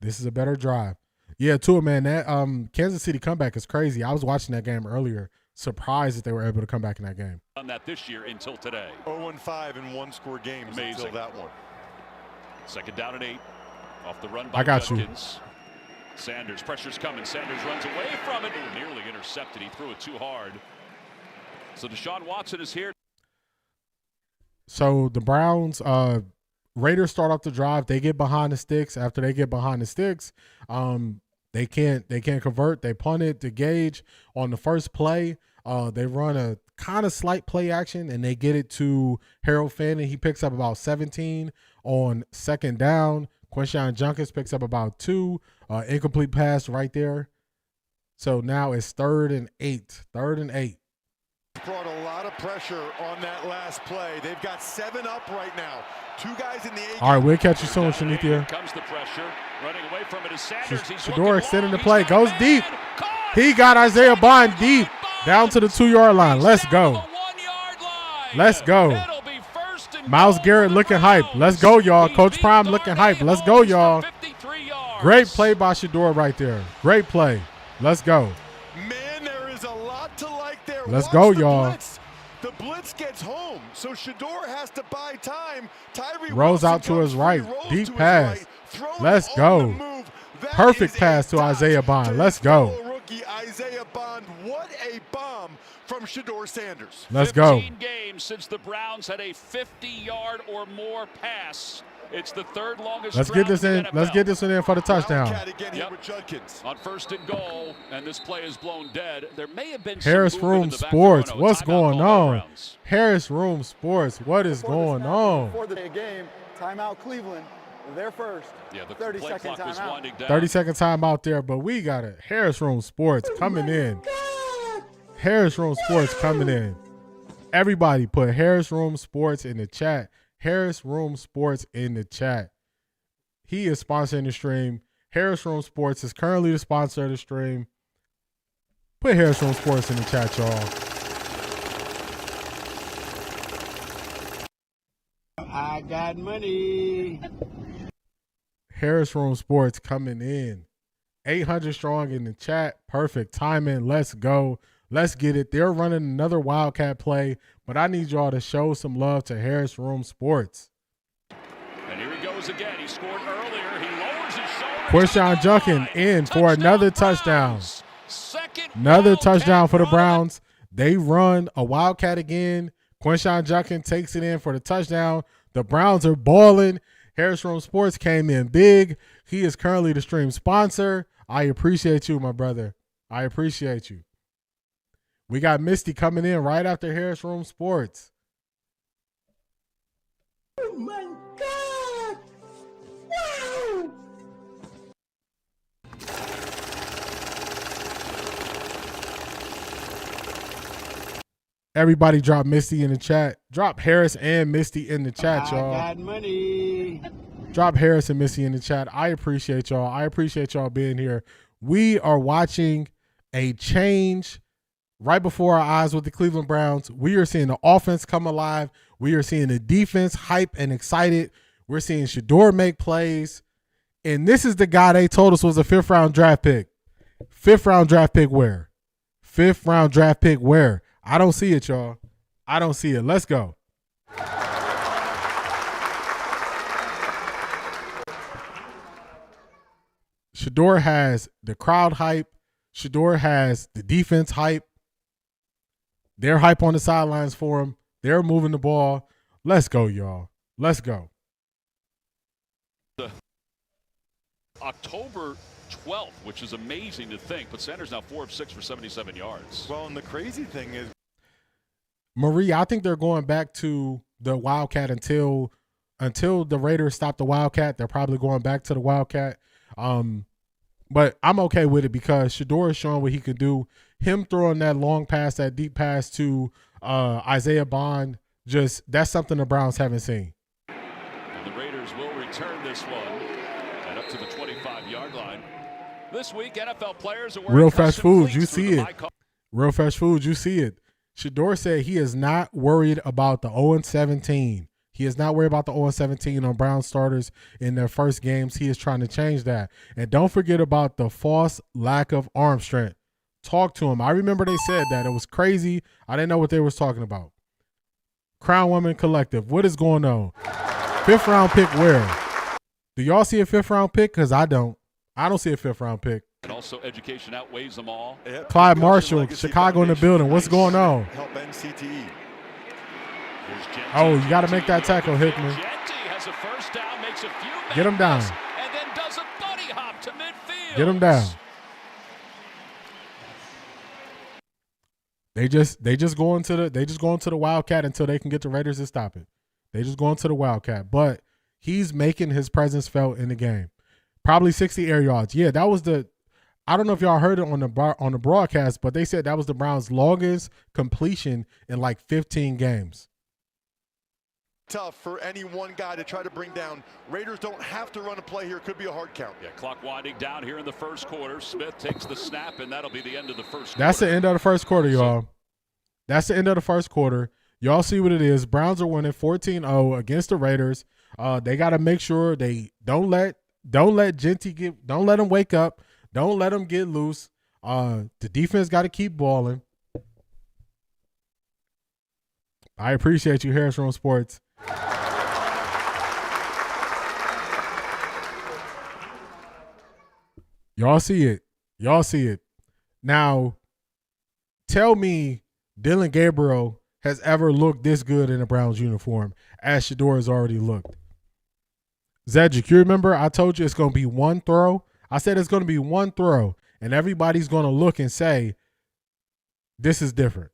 This is a better drive. Yeah, too, man. That Kansas City comeback is crazy. I was watching that game earlier. surprised that they were able to come back in that game. Done that this year until today. 0-5 in one-score games until that one. Second down and 8. Off the run by I got Judkins. Sanders, pressure's coming. Sanders runs away from it. Ooh, nearly intercepted. He threw it too hard. So Deshaun Watson is here. So the Browns, Raiders start off the drive. They get behind the sticks. After they get behind the sticks, they can't convert. They punt it to Gage on the first play. They run a kind of slight play action, and they get it to Harold Fanning. He picks up about 17 on second down. Quinshon Judkins picks up about 2. Incomplete pass right there. So now it's 3rd and 8. 3rd and 8. Brought a lot of pressure on that last play. They've got 7 up right now. 2 guys in the 8. All right, we'll catch you soon, Shanithia. Comes the pressure. Running away from it is Sanders. Shedeur extending the play. Goes deep. He got Isaiah Bond deep. Down to the 2-yard line. Let's go. Let's go. Myles Garrett looking hype. Let's go, y'all. Coach Prime looking hype. Let's go, y'all. Great play by Shedeur right there. Great play. Let's go. Man, there is a lot to like there. Let's go, y'all. The blitz gets home, so Shedeur has to buy time. Tyree rolls Wilson out to his right. rolls Deep pass. Let's go. Perfect pass to Isaiah Bond. Let's go. Rookie Isaiah Bond. What a bomb from Shedeur Sanders. Let's go. 15 games since the Browns had a 50-yard or more pass. It's the 3rd longest. Let's get this in. Let's get this one in for the touchdown. Again with Judkins. On 1st and goal, and this play is blown dead. There may have been Harris Room Sports. What's going on? Harris Room Sports. What is going on? Before the game, timeout Cleveland. They're first. Yeah, the 30-second timeout. 30-second time out there, but we got it. Harris Room Sports coming in. Harris Room Sports coming in. Everybody put Harris Room Sports in the chat. Harris Room Sports in the chat. He is sponsoring the stream. Harris Room Sports is currently the sponsor of the stream. Put Harris Room Sports in the chat, y'all. I got money. Harris Room Sports coming in. 800 strong in the chat. Perfect timing. Let's go. Let's get it. They're running another Wildcat play, but I need y'all to show some love to Harris Room Sports. And here he goes again. He scored earlier. He lowers his shoulder. Quinshon Judkins in for another touchdown. Another touchdown for the Browns. They run a Wildcat again. Quinshon Judkins takes it in for the touchdown. The Browns are balling. Harris Room Sports came in big. He is currently the stream sponsor. I appreciate you, my brother. I appreciate you. We got Misty coming in right after Harris Room Sports. Oh my God! Wow! Everybody drop Misty in the chat. Drop Harris and Misty in the chat, y'all. I got money. Drop Harris and Misty in the chat. I appreciate y'all. I appreciate y'all being here. We are watching a change right before our eyes with the Cleveland Browns. We are seeing the offense come alive. We are seeing the defense hype and excited. We're seeing Shedeur make plays. And this is the guy they told us was a 5th round draft pick. 5th round draft pick where? 5th round draft pick where? I don't see it, y'all. I don't see it. Let's go. Shedeur has the crowd hype. Shedeur has the defense hype. They're hype on the sidelines for him. They're moving the ball. Let's go, y'all. Let's go. October 12th, which is amazing to think, but Sanders now 4 of 6 for 77 yards. Well, and the crazy thing is, Marie, I think they're going back to the Wildcat until the Raiders stop the Wildcat. They're probably going back to the Wildcat. But I'm okay with it because Shedeur is showing what he can do. Him throwing that long pass, that deep pass to Isaiah Bond, that's something the Browns haven't seen. And the Raiders will return this one and up to the 25-yard line. This week, NFL players are wearing Real Fresh Foods, you cleats see through it. Real Fresh Foods, you see it. Shedeur said he is not worried about the 0-17. He is not worried about the 0-17 on Brown starters in their first games. He is trying to change that. And don't forget about the false lack of arm strength. Talk to him. I remember they said that. It was crazy. I didn't know what they was talking about. Crown Women Collective. What is going on? 5th round pick where? Do y'all see a 5th round pick? Because I don't. I don't see a 5th round pick. And also education outweighs them all. Yep. Clyde Marshall, Chicago in the building. What's going on? Help NCTE. Oh, you got to make that tackle, Hickman. Has a first down, makes a few Get him down. and then does a bunny hop to midfield. Get him down. They just go into the Wildcat until they can get the Raiders to stop it. They just go into the Wildcat, but he's making his presence felt in the game. Probably 60 air yards. Yeah, that was I don't know if y'all heard it on the broadcast, but they said that was the Browns' longest completion in like 15 games. Tough for any one guy to try to bring down. Raiders don't have to run a play here. Could be a hard count. Yeah, clock winding down here in the first quarter. Smith takes the snap, and that'll be the end of the first That's quarter. the end of the first quarter, y'all. That's the end of the first quarter. Y'all see what it is. Browns are winning 14-0 against the Raiders. They got to make sure they don't let Genty don't let him wake up. Don't let him get loose. The defense got to keep balling. I appreciate you, Harris from Sports. Y'all see it. Y'all see it. Now, tell me Dylan Gabriel has ever looked this good in a Browns uniform as Shedeur has already looked. Zedric, you remember I told you it's going to be one throw? I said it's going to be one throw, and everybody's going to look and say, this is different.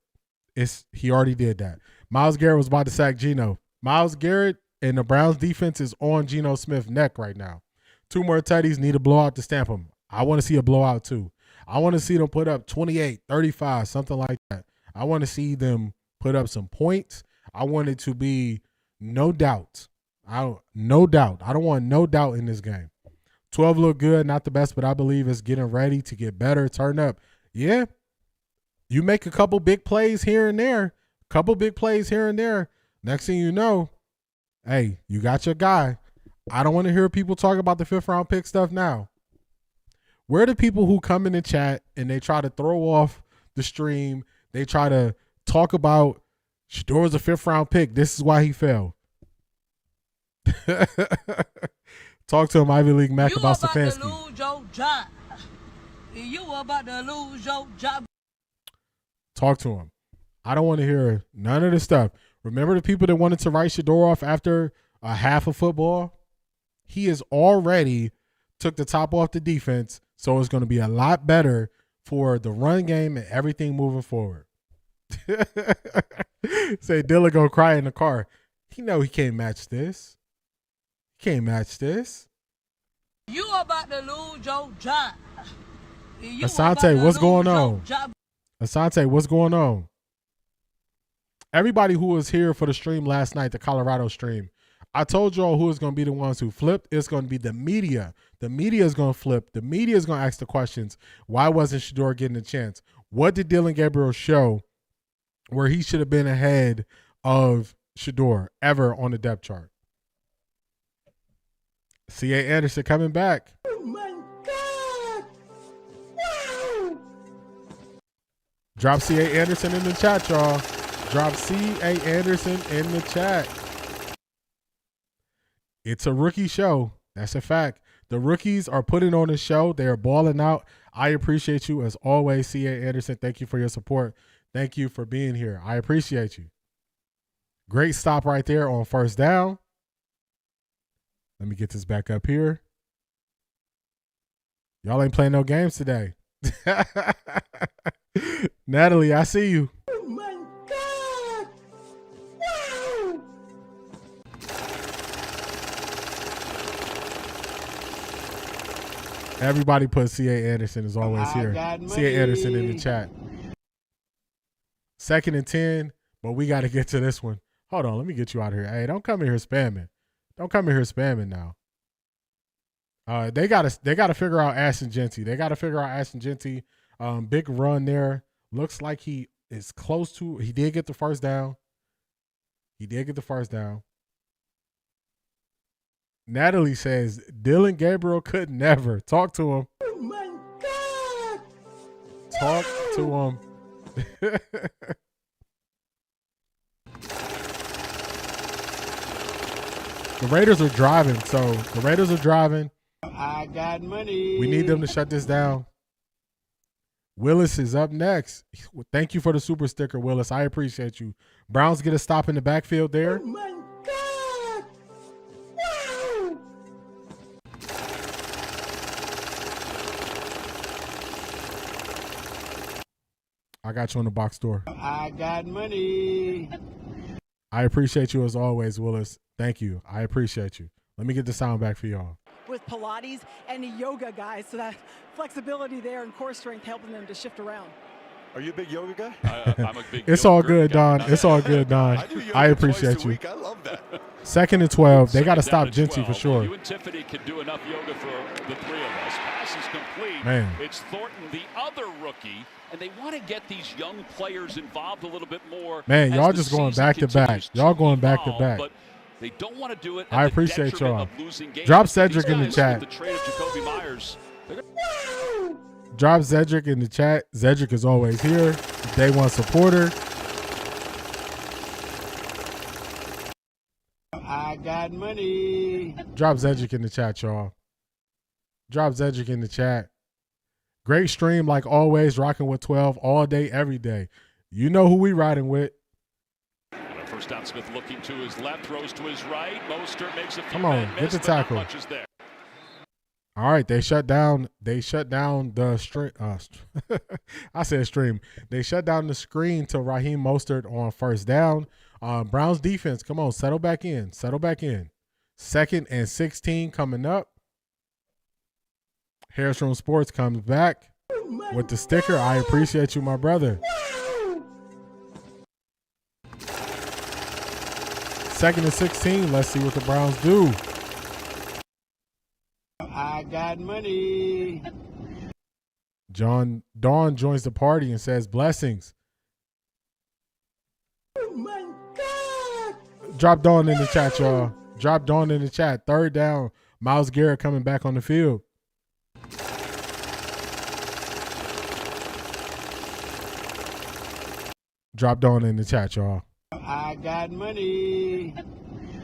He already did that. Myles Garrett was about to sack Geno. Myles Garrett and the Browns defense is on Geno Smith's neck right now. 2 more tutties, need a blowout to stamp him. I want to see a blowout too. I want to see them put up 28, 35, something like that. I want to see them put up some points. I want it to be no doubt. No doubt. I don't want no doubt in this game. 12 look good, not the best, but I believe it's getting ready to get better, turn up. Yeah, you make a couple big plays here and there. Next thing you know, hey, you got your guy. I don't want to hear people talk about the 5th round pick stuff now. Where are the people who come in the chat and they try to throw off the stream? They try to talk about Shedeur's a 5th round pick. This is why he fell. Talk to him, Ivy League Mac, about Stefanski. You about to lose your job. Talk to him. I don't want to hear none of this stuff. Remember the people that wanted to write Shedeur off after a half of football? He has already took the top off the defense, so it's going to be a lot better for the run game and everything moving forward. Say Dylan go cry in the car. He know he can't match this. You about to lose your job. Asante, what's going on? Asante, what's going on? Everybody who was here for the stream last night, the Colorado stream, I told y'all who is going to be the ones who flipped. It's going to be the media. The media is going to flip. The media is going to ask the questions. Why wasn't Shedeur getting a chance? What did Dylan Gabriel show where he should have been ahead of Shedeur ever on the depth chart? C.A. Anderson coming back. Oh my God! Wow! Drop C.A. Anderson in the chat, y'all. Drop C.A. Anderson in the chat. It's a rookie show. That's a fact. The rookies are putting on a show. They are balling out. I appreciate you as always, C.A. Anderson. Thank you for your support. Thank you for being here. I appreciate you. Great stop right there on first down. Let me get this back up here. Y'all ain't playing no games today. Natalie, I see you. Oh my God! Wow! Everybody put C.A. Anderson is always here. C.A. Anderson in the chat. 2nd and 10, but we got to get to this one. Hold on, let me get you out of here. Hey, don't come in here spamming. Don't come in here spamming now. They gotta figure out Ashton Genty. They gotta figure out Ashton Genty. Big run there. Looks like he is close to. He did get the first down. Natalie says Dylan Gabriel could never talk to him. Oh my God! Talk to him. The Raiders are driving, so the Raiders are driving. I got money. We need them to shut this down. Willis is up next. Thank you for the super sticker, Willis. I appreciate you. Browns get a stop in the backfield there. Oh my God! Wow! I got you on the box door. I got money. I appreciate you as always, Willis. Thank you. I appreciate you. Let me get the sound back for y'all. With Pilates and yoga guys, so that flexibility there and core strength helping them to shift around. Are you a big yoga guy? I'm a big It's yoga all good, guy. Don. It's all good, Don. I do yoga I twice appreciate a you. week. I love that. 2nd and 12. They got to Second stop down and Genty for 12. sure. You and Tiffany can do enough yoga for the three of us. Pass is complete. Man. It's Thornton, the other rookie, and they want to get these young players involved a little bit more. Man, as y'all the just going season back to back. continues Y'all going back to evolve, back. But they don't want to do it. I at the appreciate detriment y'all. of losing games. Drop These Cedric in the guys, chat. with the trade of Jacoby Myers. Wow! Drop Cedric in the chat. Cedric is always here. Day one supporter. I got money. Drop Cedric in the chat, y'all. Drop Cedric in the chat. Great stream, like always, rocking with 12 all day, every day. You know who we riding with. First down, Smith looking to his left, throws to his right. Mostert makes a few Come on, men get miss, the but not tackle. much is there. All right, they shut down the stream. I said stream. They shut down the screen to Raheem Mostert on first down. Browns defense, come on, settle back in. Settle back in. 2nd and 16 coming up. Harris from Sports comes back with the sticker. I appreciate you, my brother. 2nd and 16. Let's see what the Browns do. I got money. Dawn joins the party and says blessings. Oh my God! Drop Dawn in the chat, y'all. Drop Dawn in the chat. 3rd down. Myles Garrett coming back on the field. Drop Dawn in the chat, y'all. I got money.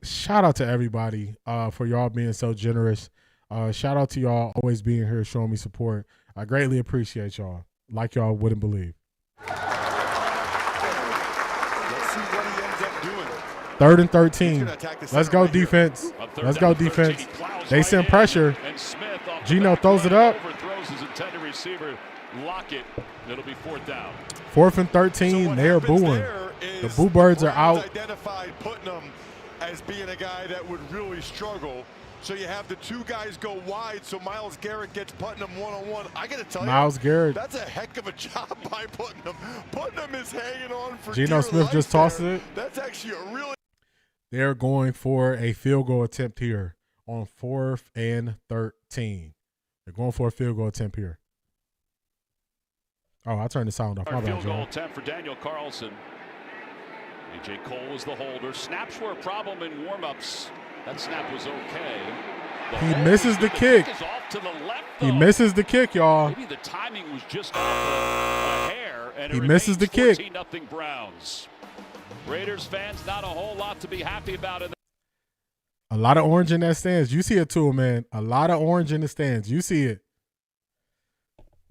Shout out to everybody for y'all being so generous. Shout out to y'all always being here, showing me support. I greatly appreciate y'all, like y'all wouldn't believe. Let's see what he ends up doing. 3rd and He's 13. gonna attack the Let's center go right here. defense. On third Let's down go and 13, defense. he plows They right send in, pressure. and Smith off the Gino back throws it line, up. overthrows his intended receiver. Lockett. It'll be 4th down. 4th and So 13. what They're happens booing. there The is Boo Birds are Browns out. identified Putnam as being a guy that would really struggle. So you have the two guys go wide, so Myles Garrett gets Putnam one-on-one. I got to tell Myles Garrett. that's a heck of a job by Putnam. Putnam is hanging on for Geno dear Smith life just there. tosses it. That's actually a really They're going for a field goal attempt here on 4th and 13. They're going for a field goal attempt here. Oh, I turned the sound off. My bad, Field goal y'all. attempt for Daniel Carlson. A.J. Cole is the holder. Snaps were a problem in warm-ups. That snap was okay. He misses the kick. Is off to the left, He though. misses the kick, y'all. Maybe the timing was just off a hair, and He it misses the kick. 14-0 Browns. Raiders fans, not a whole lot to be happy about in A lot of orange in that stands. You see it too, man. A lot of orange in the stands. You see it.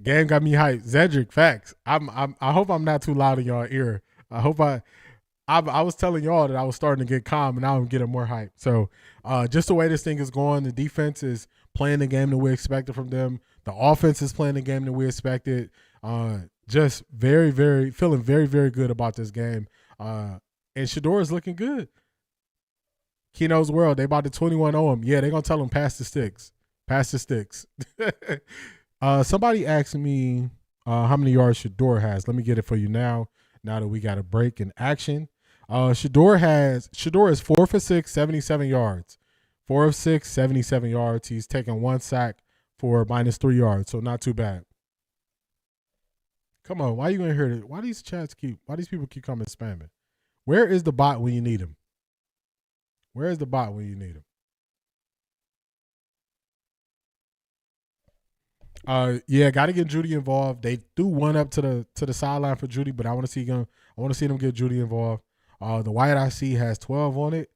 Game got me hyped. Cedric, facts. I hope I'm not too loud in y'all ear. I hope I was telling y'all that I was starting to get calm, and now I'm getting more hype. So just the way this thing is going, the defense is playing the game that we expected from them. The offense is playing the game that we expected. Just very, very feeling very, very good about this game. And Shedeur is looking good. Keno's World, they about to 21-0 him. Yeah, they're going to tell him pass the sticks. Pass the sticks. Somebody asked me how many yards Shedeur has. Let me get it for you now that we got a break in action. Shedeur is 4 for 6, 77 yards. 4 of 6, 77 yards. He's taken 1 sack for -3 yards, so not too bad. Come on, why you in here? Why these people keep coming spamming? Where is the bot when you need him? Where is the bot when you need him? Yeah, got to get Judy involved. They threw one up to the sideline for Judy, but I want to see them get Judy involved. The white IC has 12 on it.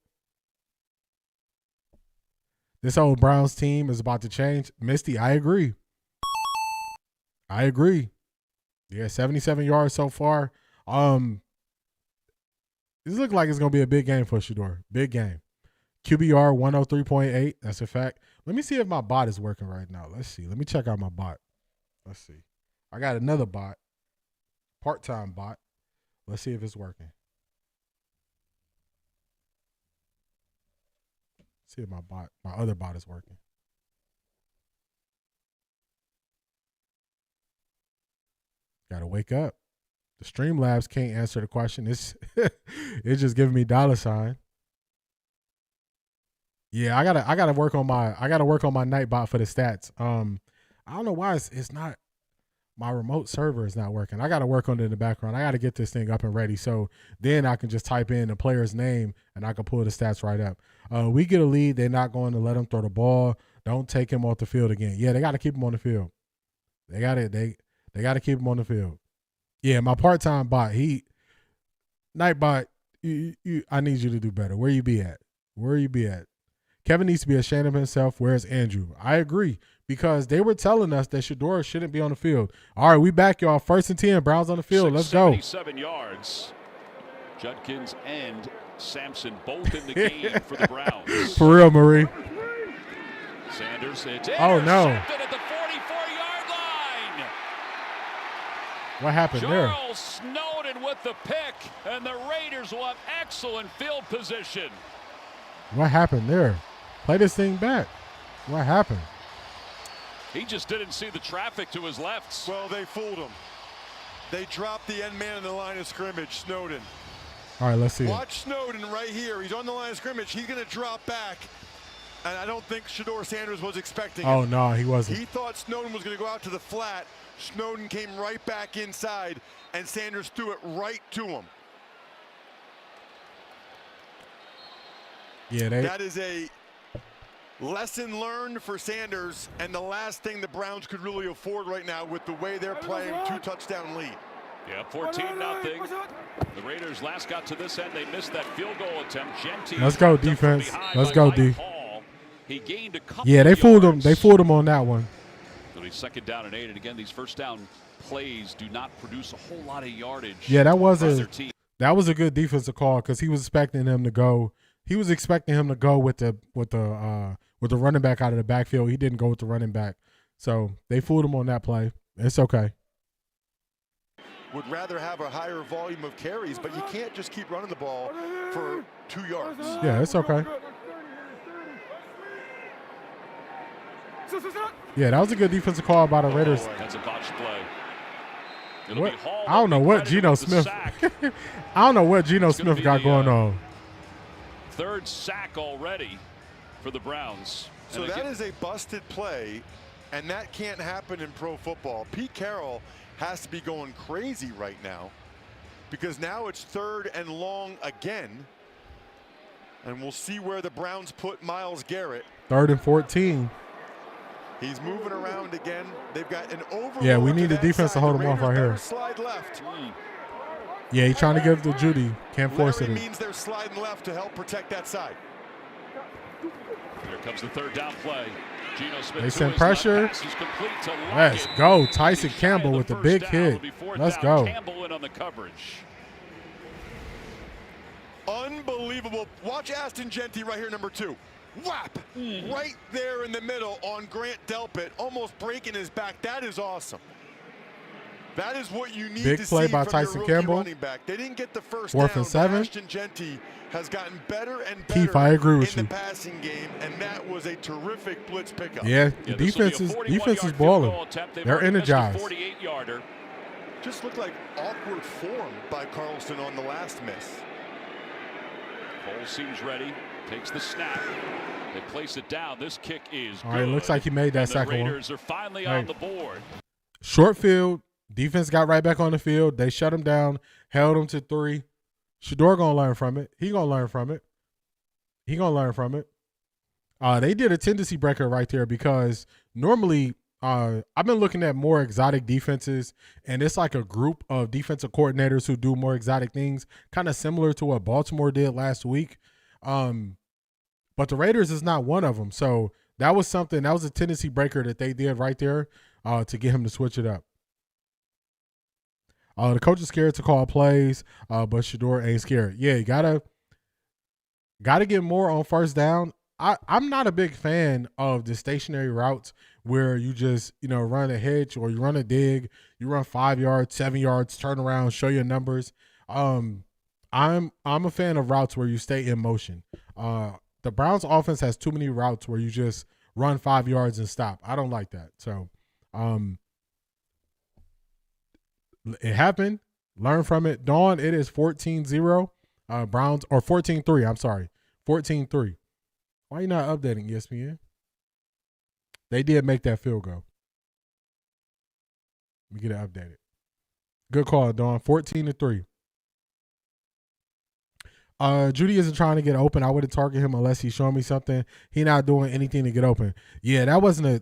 This old Browns team is about to change. Misty, I agree. Yeah, 77 yards so far. This looks like it's gonna be a big game for Shedeur. Big game. QBR 103.8. That's a fact. Let me see if my bot is working right now. Let's see. Let me check out my bot. Let's see. I got another bot, part-time bot. Let's see if it's working. See if my other bot is working. Gotta wake up. The Streamlabs can't answer the question. It's just giving me $. Yeah, I gotta work on my night bot for the stats. I don't know why it's not. My remote server is not working. I gotta work on it in the background. I gotta get this thing up and ready so then I can just type in the player's name and I can pull the stats right up. We get a lead. They're not going to let him throw the ball. Don't take him off the field again. Yeah, they got to keep him on the field. They got to keep him on the field. Yeah, my part-time bot, Nightbot, I need you to do better. Where you be at? Kevin needs to be ashamed of himself. Where's Andrew? I agree because they were telling us that Shedeur shouldn't be on the field. All right, we back, y'all. 1st and 10, Browns on the field. Let's go. 77 yards. Judkins and Sampson both in the game for the Browns. For real, Marie. Sanders, it's oh, no. intercepted at the 44-yard line. What happened there? Charles Snowden with the pick, and the Raiders will have excellent field position. What happened there? Play this thing back. What happened? He just didn't see the traffic to his left. Well, they fooled him. They dropped the end man in the line of scrimmage, Snowden. All right, let's see. Watch Snowden right here. He's on the line of scrimmage. He's going to drop back. And I don't think Shedeur Sanders was expecting it. Oh, no, he wasn't. He thought Snowden was going to go out to the flat. Snowden came right back inside, and Sanders threw it right to him. Yeah, that is a lesson learned for Sanders, and the last thing the Browns could really afford right now with the way they're playing, 2-touchdown lead. Yeah, 14-0. The Raiders last got to this end. They missed that field goal attempt. Genty. Let's go, defense. Let's go, D. He gained a couple. Yeah, they fooled him. They fooled him on that one. It'll be 2nd down and 8. And again, these first down plays do not produce a whole lot of yardage. Yeah, that was a good defensive call because he was expecting him to go. He was expecting him to go with the running back out of the backfield. He didn't go with the running back, so they fooled him on that play. It's okay. Would rather have a higher volume of carries, but you can't just keep running the ball for 2 yards. Yeah, it's okay. Yeah, that was a good defensive call by the Raiders. That's a botched play. I don't know what Geno Smith. I don't know what Geno Smith got going on. 3rd sack already for the Browns. So that is a busted play, and that can't happen in pro football. Pete Carroll has to be going crazy right now because now it's 3rd and long again, and we'll see where the Browns put Myles Garrett. 3rd and 14. He's moving around again. They've got an over. Yeah, we need the defense to hold him off right here. Slide left. Yeah, he's trying to give it to Judy. Can't force it. Means they're sliding left to help protect that side. Here comes the 3rd down play. Geno Smith. They send pressure. Let's go. Tyson Campbell with the big hit. Let's go. Campbell in on the coverage. Unbelievable. Watch Aston Genty right here, number 2. Whap! Right there in the middle on Grant Delpit, almost breaking his back. That is awesome. That is what you need big to play see by from Tyson your rookie Campbell. Running back. They didn't get the first 4th down, and 7. Ashton Genty has gotten better and better Keith, I agree with in you. the passing game, and that was a terrific blitz pickup. Yeah, the defense is balling. They're energized. 48-yarder. Just looked like awkward form by Carlson on the last miss. Cole seems ready. Takes the snap. They place it down. This kick is all right, looks like he made that second one. The Raiders are finally on the board. Short field. Defense got right back on the field. They shut him down, held him to 3. Shedeur gonna learn from it. He gonna learn from it. They did a tendency breaker right there because normally I've been looking at more exotic defenses, and it's like a group of defensive coordinators who do more exotic things, kind of similar to what Baltimore did last week. But the Raiders is not one of them. So that was a tendency breaker that they did right there to get him to switch it up. The coach is scared to call plays, but Shedeur ain't scared. Yeah, you gotta get more on first down. I'm not a big fan of the stationary routes where you just, run a hitch or you run a dig, you run 5 yards, 7 yards, turn around, show your numbers. I'm a fan of routes where you stay in motion. The Browns offense has too many routes where you just run 5 yards and stop. I don't like that. So it happened. Learn from it. Dawn, it is 14-0. Browns, or 14-3, I'm sorry. 14-3. Why are you not updating ESPN? They did make that field goal. Let me get it updated. Good call, Dawn. 14-3. Judy isn't trying to get open. I wouldn't target him unless he's showing me something. He not doing anything to get open. Yeah,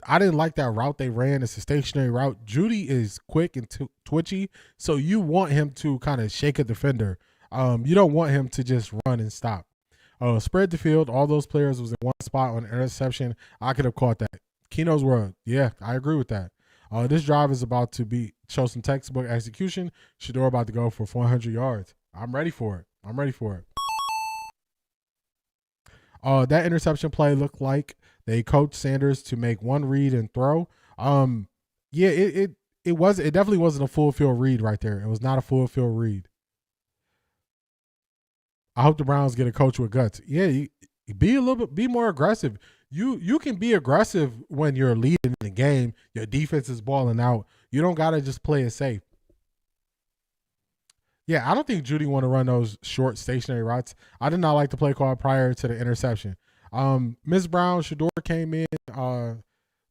I didn't like that route they ran. It's a stationary route. Judy is quick and twitchy, so you want him to kind of shake a defender. You don't want him to just run and stop. Spread the field. All those players was in one spot on interception. I could have caught that. Keno's world. Yeah, I agree with that. This drive is about to show some textbook execution. Shedeur about to go for 400 yards. I'm ready for it. That interception play looked like they coached Sanders to make one read and throw. Yeah, it definitely wasn't a full field read right there. It was not a full field read. I hope the Browns get a coach with guts. Yeah, be more aggressive. You can be aggressive when you're leading the game. Your defense is balling out. You don't gotta just play it safe. Yeah, I don't think Judy want to run those short stationary routes. I did not like the play call prior to the interception. Ms. Brown, Shedeur came in.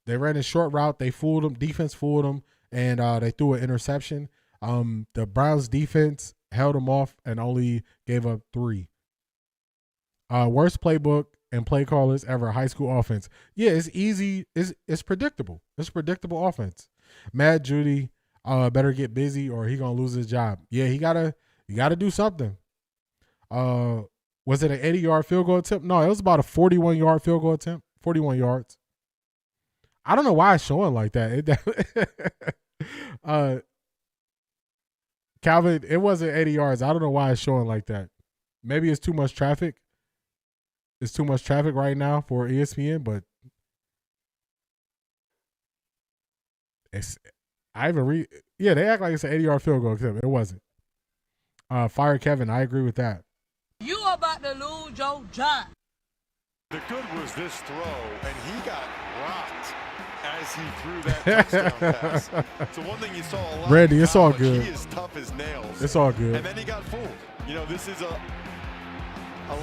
They ran a short route. They fooled him. Defense fooled him, and they threw an interception. The Browns defense held them off and only gave up 3. Worst playbook and play callers ever. High school offense. Yeah, it's easy. It's predictable. It's predictable offense. Mad Judy. Better get busy or he gonna lose his job. Yeah, you gotta do something. Was it an 80-yard field goal attempt? No, it was about a 41-yard field goal attempt. 41 yards. I don't know why it's showing like that. Calvin, it wasn't 80 yards. I don't know why it's showing like that. Maybe it's too much traffic. It's too much traffic right now for ESPN, but yeah, they act like it's an 80-yard field goal attempt. It wasn't. Fire Kevin, I agree with that. You about to lose your job. The good was this throw, and he got rocked as he threw that touchdown pass. So one thing you saw a lot. Randy, it's all good. He is tough as nails. It's all good. And then he got fooled. This is a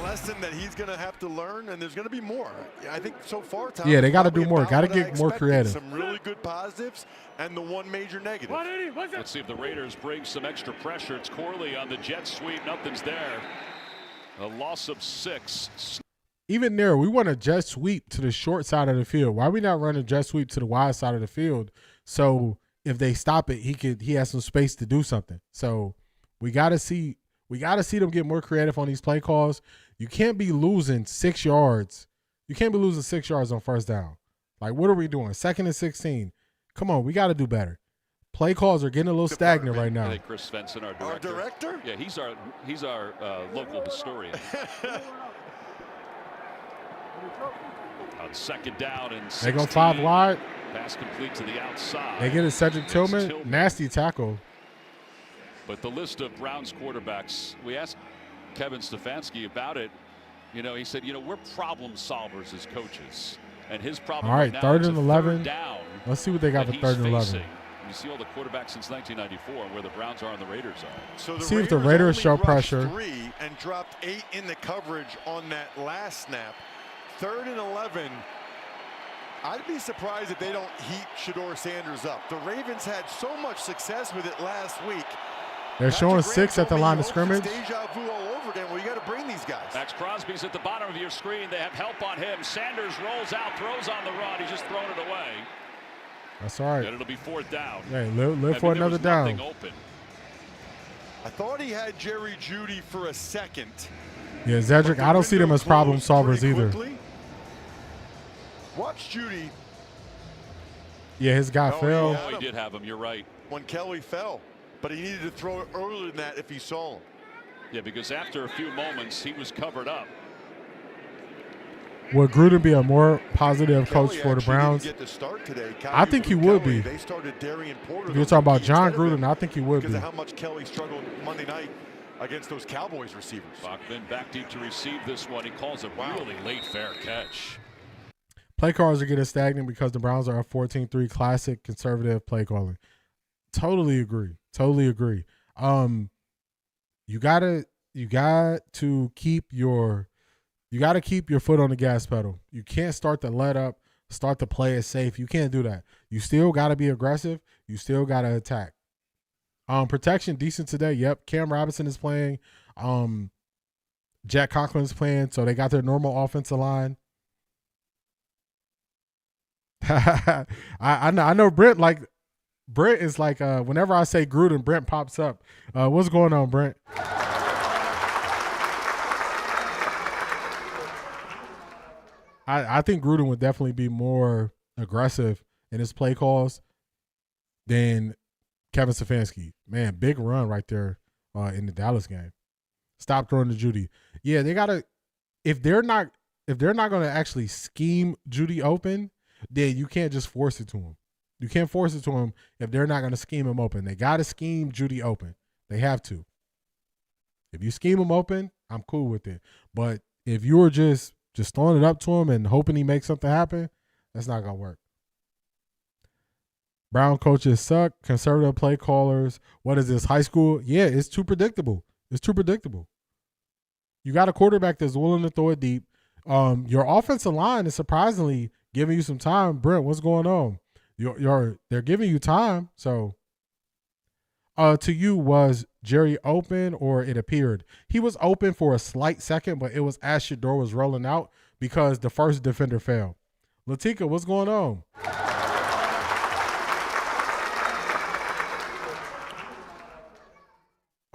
lesson that he's going to have to learn, and there's going to be more. I think so far, Tom. Yeah, they got to do more. Got to get more creative. Some really good positives and the one major negative. Let's see if the Raiders bring some extra pressure. It's Corley on the jet sweep. Nothing's there. A loss of 6. Even there, we want a jet sweep to the short side of the field. Why are we not running a jet sweep to the wide side of the field? So if they stop it, he has some space to do something. So we got to see them get more creative on these play calls. You can't be losing 6 yards. You can't be losing 6 yards on first down. Like, what are we doing? 2nd and 16. Come on, we got to do better. Play calls are getting a little stagnant right now. I think Chris Svensson, our director. Our director? Yeah, he's our local historian. On 2nd down and 16. They go 5 wide. Pass complete to the outside. They get it, Cedric Tillman. Nasty tackle. But the list of Browns quarterbacks, we asked Kevin Stefanski about it. He said, we're problem solvers as coaches. And his problem all right, now 3rd is and a 11. third down. Let's see what they got for 3rd and 11. You see all the quarterbacks since 1994 and where the Browns are and the Raiders are. So see if the Raiders show pressure. 3 and dropped 8 in the coverage on that last snap. 3rd and 11. I'd be surprised if they don't heat Shedeur Sanders up. The Ravens had so much success with it last week. They're showing 6 at the line of scrimmage. Deja vu all over again. Well, you got to bring these guys. Max Crosby's at the bottom of your screen. They have help on him. Sanders rolls out, throws on the run. He's just thrown it away. That's all right. And it'll be 4th down. Hey, live for another down. Open. I thought he had Jerry Jeudy for a second. Yeah, Zedric, I don't see them as problem solvers either. Watch Jeudy. Yeah, his guy fell. Oh, he did have him. You're right. When Kelly fell. But he needed to throw it earlier than that if he saw him. Yeah, because after a few moments, he was covered up. Would Gruden be a more positive coach for the Browns? Get the start today. I think he would be. They started Darian Porter. If you're talking about John Gruden, I think he would be. Because of how much Kelly struggled Monday night against those Cowboys receivers. Bachman back deep to receive this one. He calls a really late fair catch. Play calls are getting stagnant because the Browns are a 14-3 classic conservative play calling. Totally agree. Totally agree. You got to keep your foot on the gas pedal. You can't start to let up, start to play it safe. You can't do that. You still got to be aggressive. You still got to attack. Protection decent today. Yep. Cam Robinson is playing. Jack Conklin is playing. So they got their normal offensive line. I know Brent is like whenever I say Gruden, Brent pops up. What's going on, Brent? I think Gruden would definitely be more aggressive in his play calls than Kevin Stefanski. Man, big run right there in the Dallas game. Stop throwing to Jeudy. Yeah, they gotta. If they're not going to actually scheme Jeudy open, then you can't just force it to him. You can't force it to him if they're not going to scheme him open. They got to scheme Jeudy open. They have to. If you scheme him open, I'm cool with it. But if you're just throwing it up to him and hoping he makes something happen, that's not going to work. Brown coaches suck. Conservative play callers. What is this, high school? Yeah, it's too predictable. It's too predictable. You got a quarterback that's willing to throw it deep. Your offensive line is surprisingly giving you some time. Brent, what's going on? They're giving you time. So to you, was Jerry open or it appeared? He was open for a slight second, but it was as Shedeur was rolling out because the first defender fell. Latika, what's going on?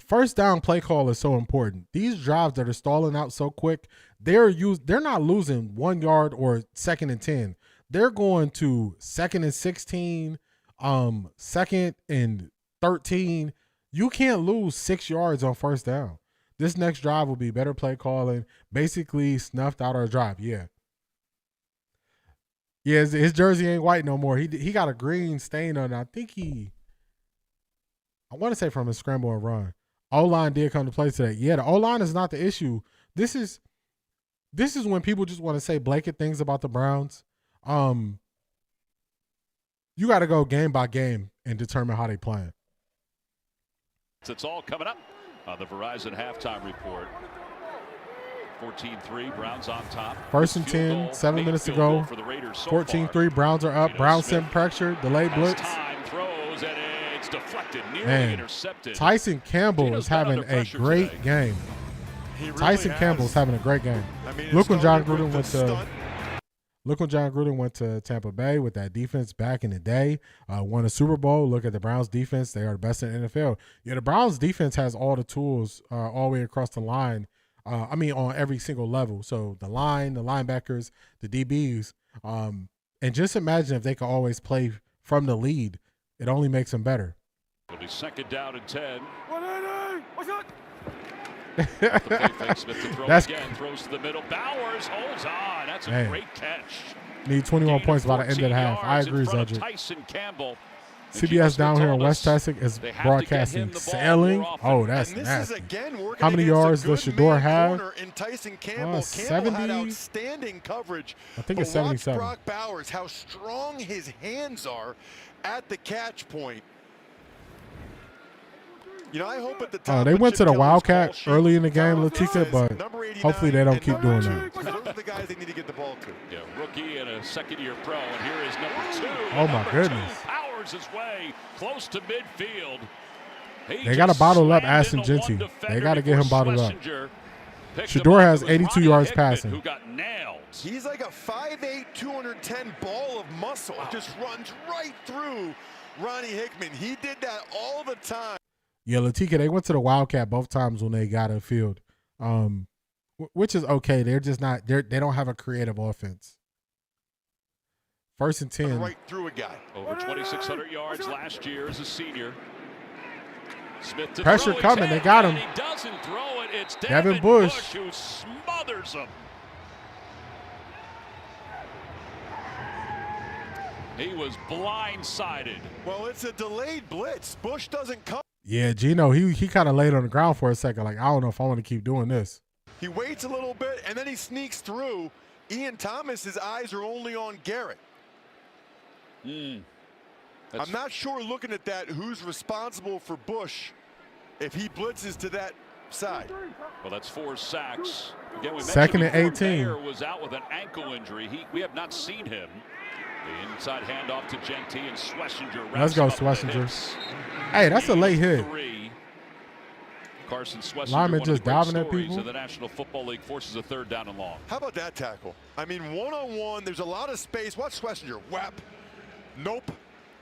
First down play call is so important. These drives that are stalling out so quick, they're not losing 1 yard or 2nd and 10. They're going to 2nd and 16, 2nd and 13. You can't lose 6 yards on first down. This next drive will be better play calling. Basically snuffed out our drive. Yeah. Yeah, his jersey ain't white no more. He got a green stain on it. I want to say from his scramble and run. O-line did come to play today. Yeah, the O-line is not the issue. This is when people just want to say blanket things about the Browns. You got to go game by game and determine how they playing. It's all coming up on the Verizon halftime report. 14-3, Browns on top. First and 10, 7 minutes to go. 14-3, Browns are up. Browns send pressure, delayed blitz. Time throws and it's deflected, nearly Man, intercepted. Tyson Campbell is having a great game. He really Tyson Campbell's having a great game. I mean, Look when John Gruden went to Tampa Bay with that defense back in the day, won a Super Bowl. Look at the Browns defense. They are the best in the NFL. Yeah, the Browns defense has all the tools all the way across the line. On every single level. So the line, the linebackers, the DBs. And just imagine if they could always play from the lead. It only makes them better. It'll be 2nd down and 10. That's again, throws to the middle. Bowers holds on. That's a great catch. Need 21 points by the end of the half. I agree, Zedric. Tyson Campbell. CBS down here in West Texas is broadcasting sailing. Oh, that's nasty. How many yards does Shedeur have? 70. Outstanding coverage. I think it's 77. Brock Bowers, how strong his hands are at the catch point. You know, I hope at the top. They went to the Wildcat early in the game, Latika, but hopefully they don't keep doing that. Those are the guys they need to get the ball to. Yeah, rookie and a second-year pro, and here is number 2. Oh my goodness! Powers his way close to midfield. They got to bottle up Ashton Genty. They got to get him bottled up. Shedeur has 82 yards passing. Who got nailed. He's like a 5'8", 210 ball of muscle. Just runs right through Ronnie Hickman. He did that all the time. Yeah, Latika, they went to the Wildcat both times when they got a field, which is okay. They're just not. They don't have a creative offense. 1st and 10. Right through a guy. Over 2,600 yards last year as a senior. Smith to Pressure throw. coming. They got him. He doesn't throw it. It's Devin Devin Bush who smothers him. He was blindsided. Well, it's a delayed blitz. Bush doesn't come. Yeah, Gino, he kind of laid on the ground for a second. Like, I don't know if I want to keep doing this. He waits a little bit, and then he sneaks through. Ian Thomas's eyes are only on Garrett. I'm not sure looking at that who's responsible for Bush if he blitzes to that side. Well, that's 4 sacks. Again, we 2nd and 18. Mayer was out with an ankle injury. We have not seen him. The inside handoff to Genty and Schlesinger. Let's go, Schlesinger. Hey, that's a late hit. Carson Schlesinger, lineman just diving at people. Of the National Football League, forces a 3rd down and long. How about that tackle? I mean, one-on-one, there's a lot of space. Watch Schlesinger. Whap. Nope.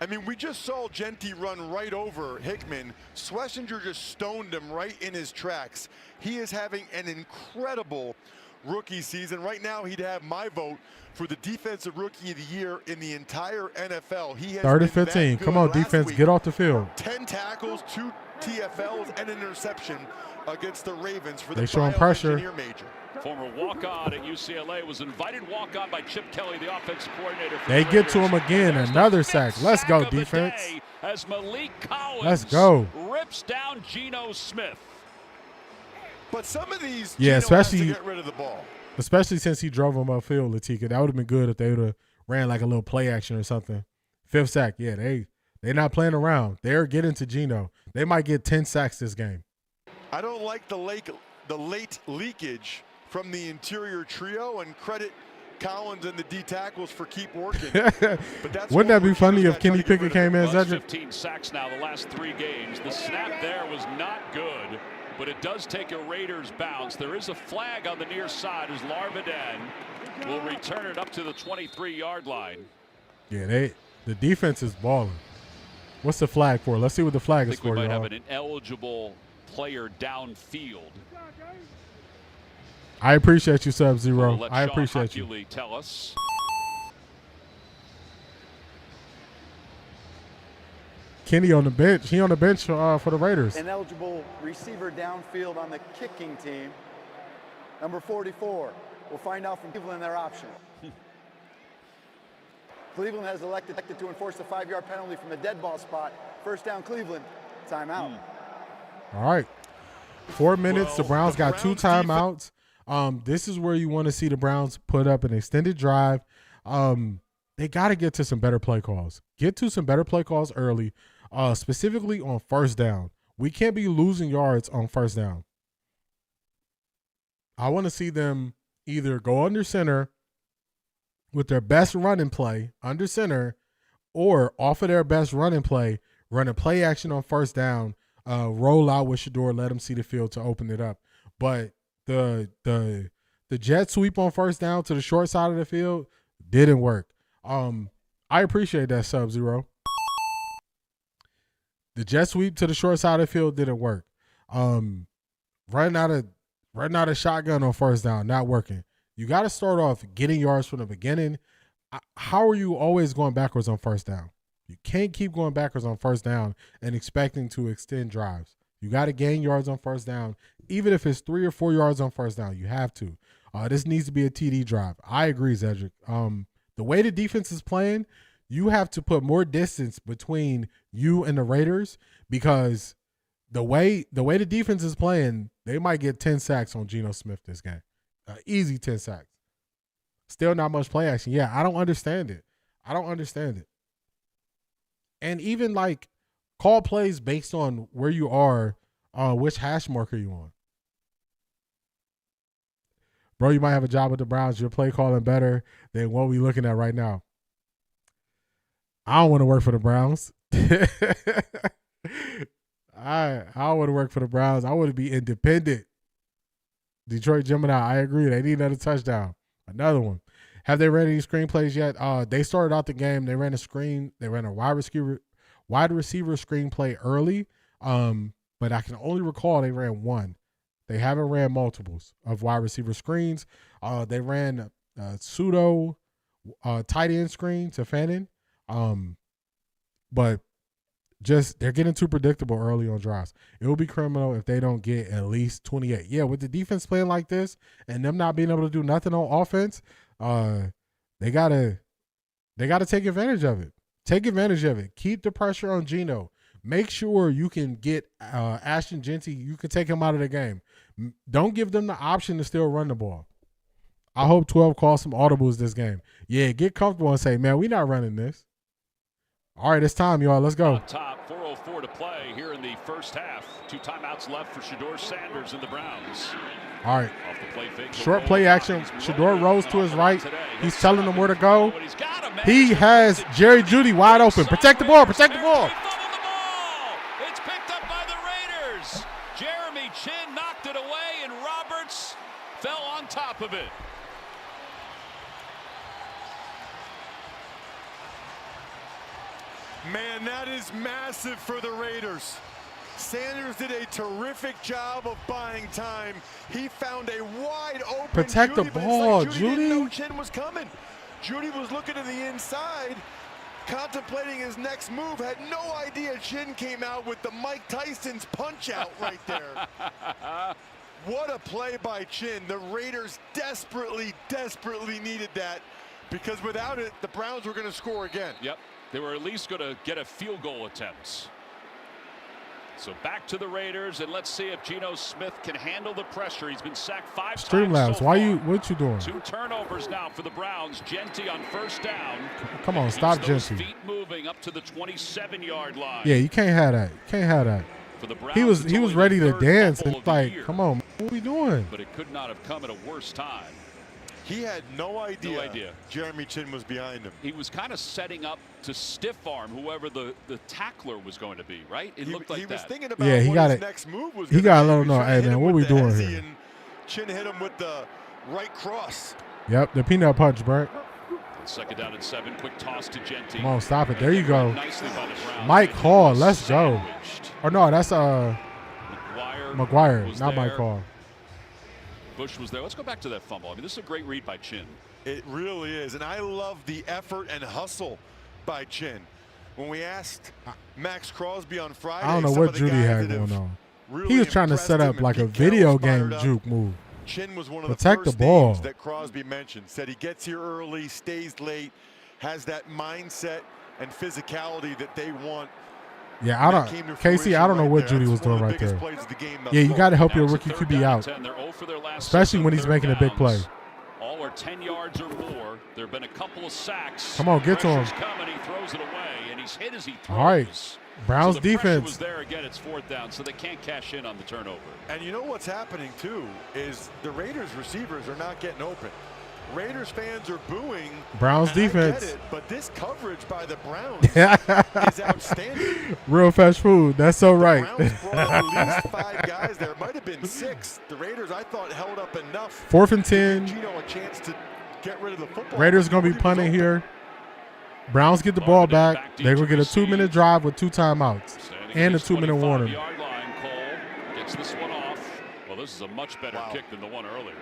I mean, we just saw Genty run right over Hickman. Schlesinger just stoned him right in his tracks. He is having an incredible rookie season. Right now, he'd have my vote for the defensive rookie of the year in the entire NFL. He has 3rd and 15. Come on, defense, get off the field. 10 tackles, 2 TFLs, and an interception against the Ravens for they the showing pressure. major. Former walk-on at UCLA was invited walk-on by Chip Kelly, the offensive coordinator. For they the get to Raiders. him again. Another sack. Let's go, defense. As Malik Collins Let's go. rips down Geno Smith. But some of these, yeah, Geno has to especially get rid of the ball. Especially since he drove him upfield, Latika. That would have been good if they would have ran like a little play action or something. 5th sack. Yeah, they're not playing around. They're getting to Geno. They might get 10 sacks this game. I don't like the late leakage from the interior trio, and credit Collins and the D tackles for keep working. But that's Wouldn't that be funny if Kenny Pickett came in? 15 sacks now the last 3 games. The snap there was not good, but it does take a Raiders bounce. There is a flag on the near side as Larviden will return it up to the 23-yard line. Yeah, the defense is balling. What's the flag for? Let's see what the flag is for. I think we might have an ineligible player downfield. I appreciate you, Sub-Zero. We'll I appreciate you. Tell us. Kenny on the bench. He on the bench for the Raiders. Ineligible receiver downfield on the kicking team. Number 44. We'll find out from Cleveland their option. Cleveland has elected to enforce a 5-yard penalty from the dead ball spot. 1st down, Cleveland. Timeout. All right. 4 minutes. The Browns got 2 timeouts. This is where you want to see the Browns put up an extended drive. They got to get to some better play calls. Get to some better play calls early, specifically on 1st down. We can't be losing yards on 1st down. I want to see them either go under center with their best running play under center, or off of their best running play, run a play action on 1st down, roll out with Shedeur, let them see the field to open it up. But the jet sweep on 1st down to the short side of the field didn't work. I appreciate that, Sub-Zero. The jet sweep to the short side of the field didn't work. Running out of shotgun on 1st down, not working. You got to start off getting yards from the beginning. How are you always going backwards on 1st down? You can't keep going backwards on 1st down and expecting to extend drives. You got to gain yards on 1st down, even if it's 3 or 4 yards on 1st down. You have to. This needs to be a TD drive. I agree, Zedric. The way the defense is playing, you have to put more distance between you and the Raiders, because the way the defense is playing, they might get 10 sacks on Geno Smith this game. Easy 10 sacks. Still not much play action. Yeah, I don't understand it. And even like call plays based on where you are, which hash mark are you on? Bro, you might have a job with the Browns. You're play calling better than what we're looking at right now. I don't want to work for the Browns. I don't want to work for the Browns. I want to be independent. Detroit Gemini, I agree. They need another touchdown. Another one. Have they ran any screenplays yet? They started out the game. They ran a screen. They ran a wide receiver screenplay early. But I can only recall they ran one. They haven't ran multiples of wide receiver screens. They ran pseudo tight end screen to Fannin. But just they're getting too predictable early on drives. It will be criminal if they don't get at least 28. Yeah, with the defense playing like this and them not being able to do nothing on offense, they gotta take advantage of it. Take advantage of it. Keep the pressure on Geno. Make sure you can get Ashton Genty. You can take him out of the game. Don't give them the option to still run the ball. I hope 12 calls some audibles this game. Yeah, get comfortable and say, man, we're not running this. All right, it's time, y'all. Let's go. On top, 4:04 to play here in the first half. 2 timeouts left for Shedeur Sanders and the Browns. All right. Off the play fake, short play action. Shedeur rolls to his right. He's telling them where to go. He has Jerry Jeudy wide open. Protect the ball. Protect the ball. It's picked up by the Raiders. Jeremy Chin knocked it away, and Roberts fell on top of it. Man, that is massive for the Raiders. Sanders did a terrific job of buying time. He found a wide open Protect Jeudy, the ball, Jeudy didn't know Jeudy. Chin was coming. Jeudy was looking to the inside, contemplating his next move, had no idea Chin came out with the Mike Tyson's punch out right there. What a play by Chin. The Raiders desperately needed that, because without it, the Browns were going to score again. Yep. They were at least going to get a field goal attempt. So back to the Raiders, and let's see if Geno Smith can handle the pressure. He's been sacked 5 times. Streamlabs, so what you doing? 2 turnovers now for the Browns. Genty on first down. Come on, stop Those Genty. feet moving up to the 27-yard line. Yeah, you can't have that. You can't have that. For the Browns, He was ready to dance and like, come on, what are we doing? But it could not have come at a worse time. He had no idea Jeremy Chin was behind him. He was kind of setting up to stiff arm whoever the tackler was going to be, right? It looked like he that. was thinking about Yeah, he what got his it. next move was. He got to let him know, hey man, what we doing here? And Chin hit him with the right cross. Yep, the peanut punch, Brent. Second down and 7. Quick toss to Genty. Come on, stop it. There you go. Nicely by the Browns. Mike Hall, let's go. Sandwiched. Or no, that's McGuire, was not there. Mike Hall. Bush was there. Let's go back to that fumble. I mean, this is a great read by Chin. It really is, and I love the effort and hustle by Chin. When we asked Max Crosby on Friday, I don't know what Jeudy had going on. Really He was trying to set up like a video game juke move. Chin was one of Protect the the first ball. names that Crosby mentioned. Said he gets here early, stays late, has that mindset and physicality that they want. Yeah, Casey, I don't know what Jeudy was doing right there. Yeah, you got to help your rookie QB out, especially when he's making a big play. All are 10 yards or more. There have been a couple of sacks. Come on, get to him. Coming, he throws it away, and he's hit as he throws. All right, Browns so the defense. Was there again? It's 4th down, so they can't cash in on the turnover. And you know what's happening too is the Raiders receivers are not getting open. Raiders fans are booing. Browns and defense. I get it, but this coverage by the Browns is outstanding. Real fast food. That's so right. The Browns brought at least 5 guys. There might have been 6. The Raiders, I thought, held up enough. 4th and 10. Geno a chance to get rid of the football. Raiders gonna be punting here. Browns get the ball back. They're gonna get a 2-minute drive with 2 timeouts and a 2-minute warning. Line, Cole gets this one off. Well, this is a much better kick than the one earlier.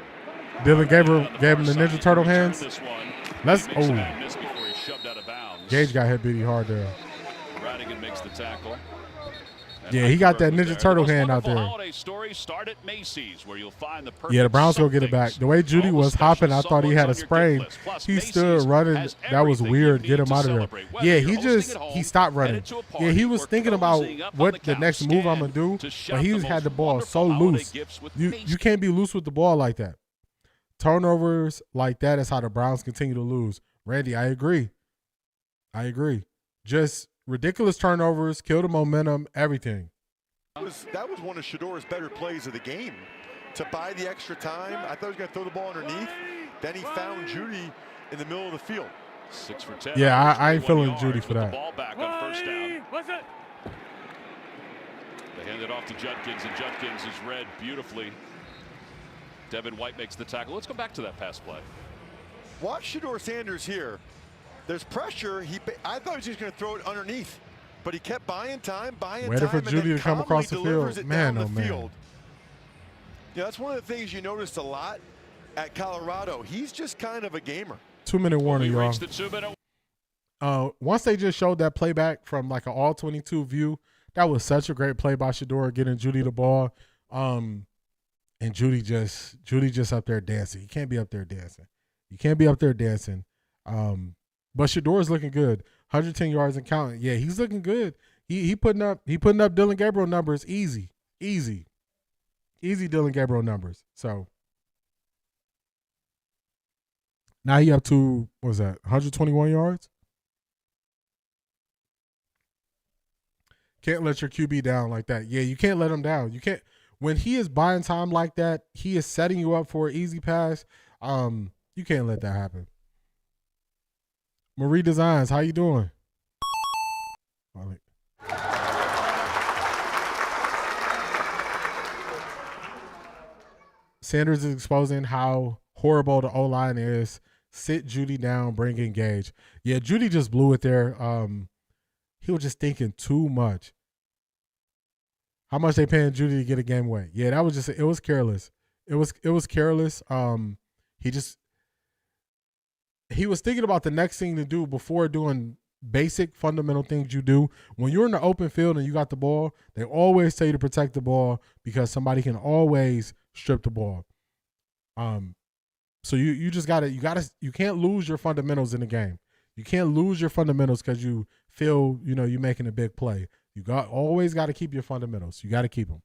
Dylan gave him the Ninja Turtle hands. Let's. Oh, Gage got hit pretty hard there. Radigan makes the tackle. Yeah, he got that Ninja Turtle hand out there. Yeah, the Browns go get it back. The way Jeudy was hopping, I thought he had a sprain. He stood running. That was weird. Get him out of there. Yeah, he stopped running. Yeah, he was thinking about what the next move I'm going to do, but he had the ball so loose. You can't be loose with the ball like that. Turnovers like that is how the Browns continue to lose. Randy, I agree. Just ridiculous turnovers, kill the momentum, everything. That was one of Shedeur's better plays of the game. To buy the extra time, I thought he was going to throw the ball underneath. Then he found Jeudy in the middle of the field. 6 for 10. Yeah, I ain't feeling Jeudy for that. The ball back on first down. They hand it off to Judkins, and Judkins is read beautifully. Devin White makes the tackle. Let's go back to that pass play. Watch Shedeur Sanders here. There's pressure. I thought he was just going to throw it underneath, but he kept buying time, waiting for Judy to come across the field. Man, oh man. Yeah, that's one of the things you noticed a lot at Colorado. He's just kind of a gamer. 2-minute warning, y'all. Once they just showed that playback from like an all-22 view, that was such a great play by Shedeur getting Judy the ball. And Judy just up there dancing. You can't be up there dancing. You can't be up there dancing. But Shedeur's looking good. 110 yards and counting. Yeah, he's looking good. He putting up Dylan Gabriel numbers easy Dylan Gabriel numbers. So now he up to, what was that, 121 yards? Can't let your QB down like that. Yeah, you can't let him down. You can't. When he is buying time like that, he is setting you up for an easy pass. You can't let that happen. Marie Designs, how you doing? Sanders is exposing how horrible the O-line is. Sit Judy down, bring in Gage. Yeah, Judy just blew it there. He was just thinking too much. How much they paying Judy to get a game away? Yeah, that was just, it was careless. It was careless. He was thinking about the next thing to do before doing basic fundamental things you do. When you're in the open field and you got the ball, they always tell you to protect the ball because somebody can always strip the ball. So you can't lose your fundamentals in the game. You can't lose your fundamentals because you feel, you're making a big play. You always got to keep your fundamentals. You got to keep them.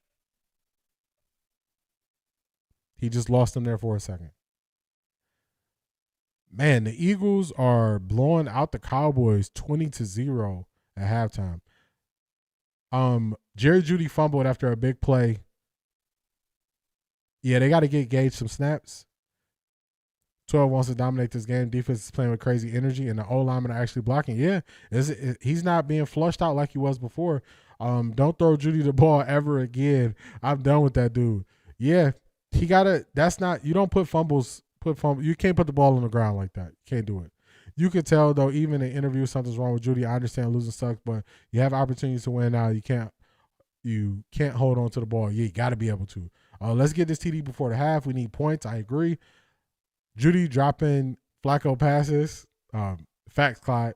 He just lost them there for a second. Man, the Eagles are blowing out the Cowboys 20-0 at halftime. Jerry Jeudy fumbled after a big play. Yeah, they got to get Gage some snaps. 12 wants to dominate this game. Defense is playing with crazy energy, and the O-linemen are actually blocking. Yeah, he's not being flushed out like he was before. Don't throw Jeudy the ball ever again. I'm done with that dude. Yeah, he got to – that's not – you don't put fumbles – you can't put the ball on the ground like that. You can't do it. You could tell, though, even in the interview, something's wrong with Jeudy. I understand losing sucks, but you have opportunities to win now. You can't hold on to the ball. Yeah, you got to be able to. Let's get this TD before the half. We need points. I agree. Jeudy dropping Flacco passes. Facts, Clyde.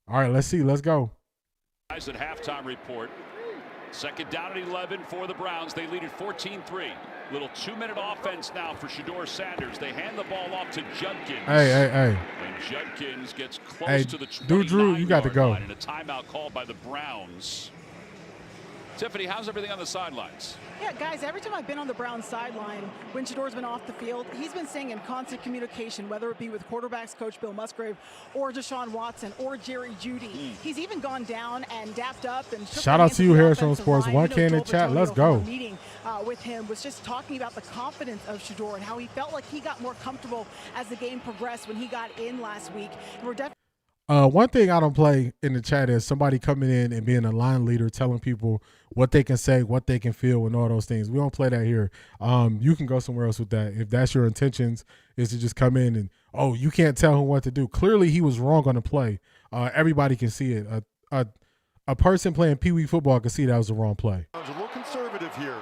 All right, let's see. Let's go. Guys at halftime report. Second down at 11 for the Browns. They lead at 14-3. Little 2-minute offense now for Shedeur Sanders. They hand the ball off to Judkins. Hey. And Judkins gets close to the 29-yard dude, Drew, you got to go. line, and a timeout called by the Browns. Tiffany, how's everything on the sidelines? Yeah, guys, every time I've been on the Browns sideline, when Shedeur's been off the field, he's been staying in constant communication, whether it be with quarterbacks coach Bill Musgrave or Deshaun Watson or Jerry Jeudy. He's even gone down and dapped up and shout out to you, Harris on Sports. 1K in the chat. Let's go. Meeting with him was just talking about the confidence of Shedeur and how he felt like he got more comfortable as the game progressed when he got in last week. And we're definitely one thing I don't play in the chat is somebody coming in and being a line leader, telling people what they can say, what they can feel, and all those things. We don't play that here. You can go somewhere else with that. If that's your intentions, is to just come in and, you can't tell him what to do. Clearly, he was wrong on the play. Everybody can see it. A person playing Pee Wee football can see that was the wrong play. A little conservative here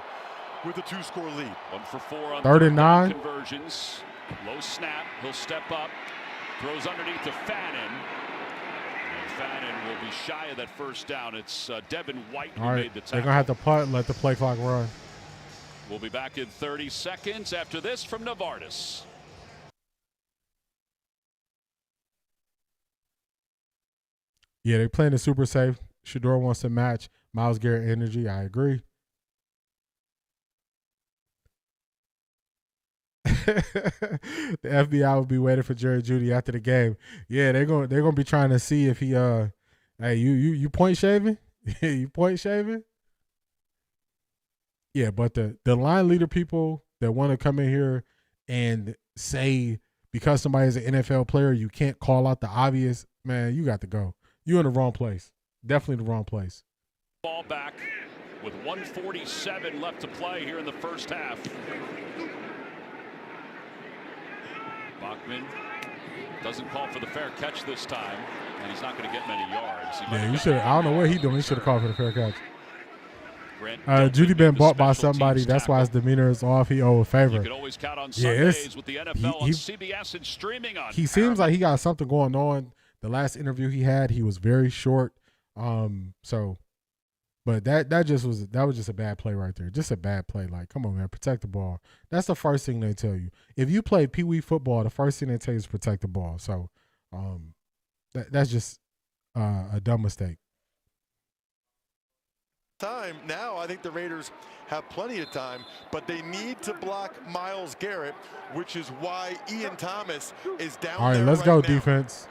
with a 2-score lead. 1 for 4 on 3rd and 9 conversions. Low snap. He'll step up. Throws underneath to Fannin. Fannin will be shy of that first down. It's Devin White who made the tackle. They're going to have to punt and let the play clock run. We'll be back in 30 seconds after this from Novartis. Yeah, they're playing it super safe. Shedeur wants to match Myles Garrett energy. I agree. The FBI will be waiting for Jerry Jeudy after the game. Yeah, they're gonna be trying to see if he hey, you point shaving? You point shaving? Yeah, but the line leader people that want to come in here and say because somebody's an NFL player you can't call out the obvious, man, you got to go. You're in the wrong place. Definitely the wrong place. Ball back with 1:47 left to play here in the first half. Bachman doesn't call for the fair catch this time, and he's not going to get many yards. Yeah, you should. I don't know what he's doing. He should have called for the fair catch. Grant Judy been bought by special somebody. teams That's why his tackle. demeanor is off. He owe a favor. You can always count on Yeah, Sundays with the NFL on he- CBS and streaming on He seems like he got something going on. The last interview he had, he was very short. But that was just a bad play right there. Just a bad play. Like, come on, man, protect the ball. That's the first thing they tell you. If you play Pee Wee football, the first thing they tell you is protect the ball. So, that's just a dumb mistake. Time now, I think the Raiders have plenty of time, but they need to block Myles Garrett, which is why Ian Thomas is down. All right, there let's right go now. defense.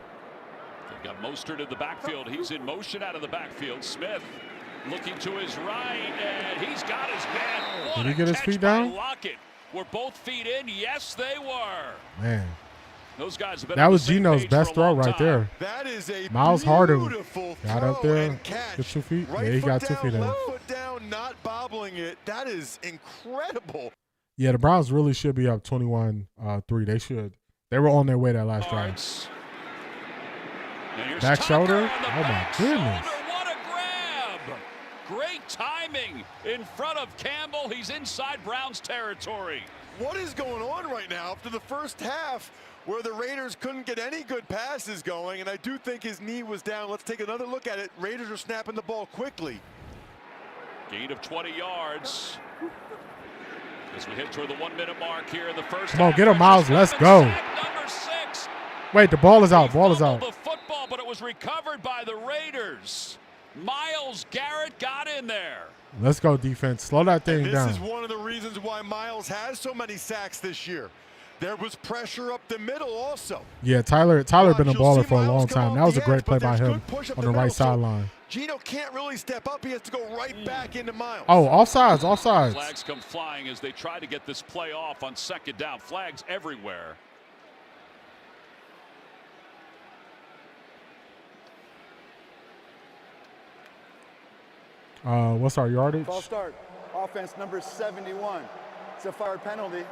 They've got Mostert in the backfield. He's in motion out of the backfield. Smith looking to his right, and he's got his man. What Did he a get his catch feet by down? Lockett. Were both feet in? Yes, they were. Man, Those guys have been that on the was same Geno's page best for a long throw right time. there. That is a Miles Harden beautiful got throw up there, and catch. get 2 feet. Right Yeah, he foot got 2 down, feet in. left foot down, not bobbling it. That is incredible. Yeah, the Browns really should be up 21-3. They should. They were on their way that last drive. Yards. And here's Back Tucker shoulder? on the Oh, my back goodness. shoulder. What a grab. Great timing in front of Campbell. He's inside Browns territory. What is going on right now after the first half where the Raiders couldn't get any good passes going, and I do think his knee was down. Let's take another look at it. Raiders are snapping the ball quickly. Gain of 20 yards. As we head toward the 1-minute mark here in the first Come on, half. get him, Miles. Let's go. Number 6. Wait, the ball is out. He Ball is fumbled out. the football, but it was recovered by the Raiders. Myles Garrett got in there. Let's go defense. Slow that thing This down. is one of the reasons why Myles has so many sacks this year. There was pressure up the middle also. Yeah, Tyler been a You'll baller see for a Myles long come time. off That was a the great edge, play but by there's him good push up on the the right middle, so sideline. Geno can't really step up. He has to go right back into Myles. Oh, offsides, offsides. Flags come flying as they try to get this play off on second down. Flags everywhere. What's our yardage? False start. Offense number 71. It's a fired penalty.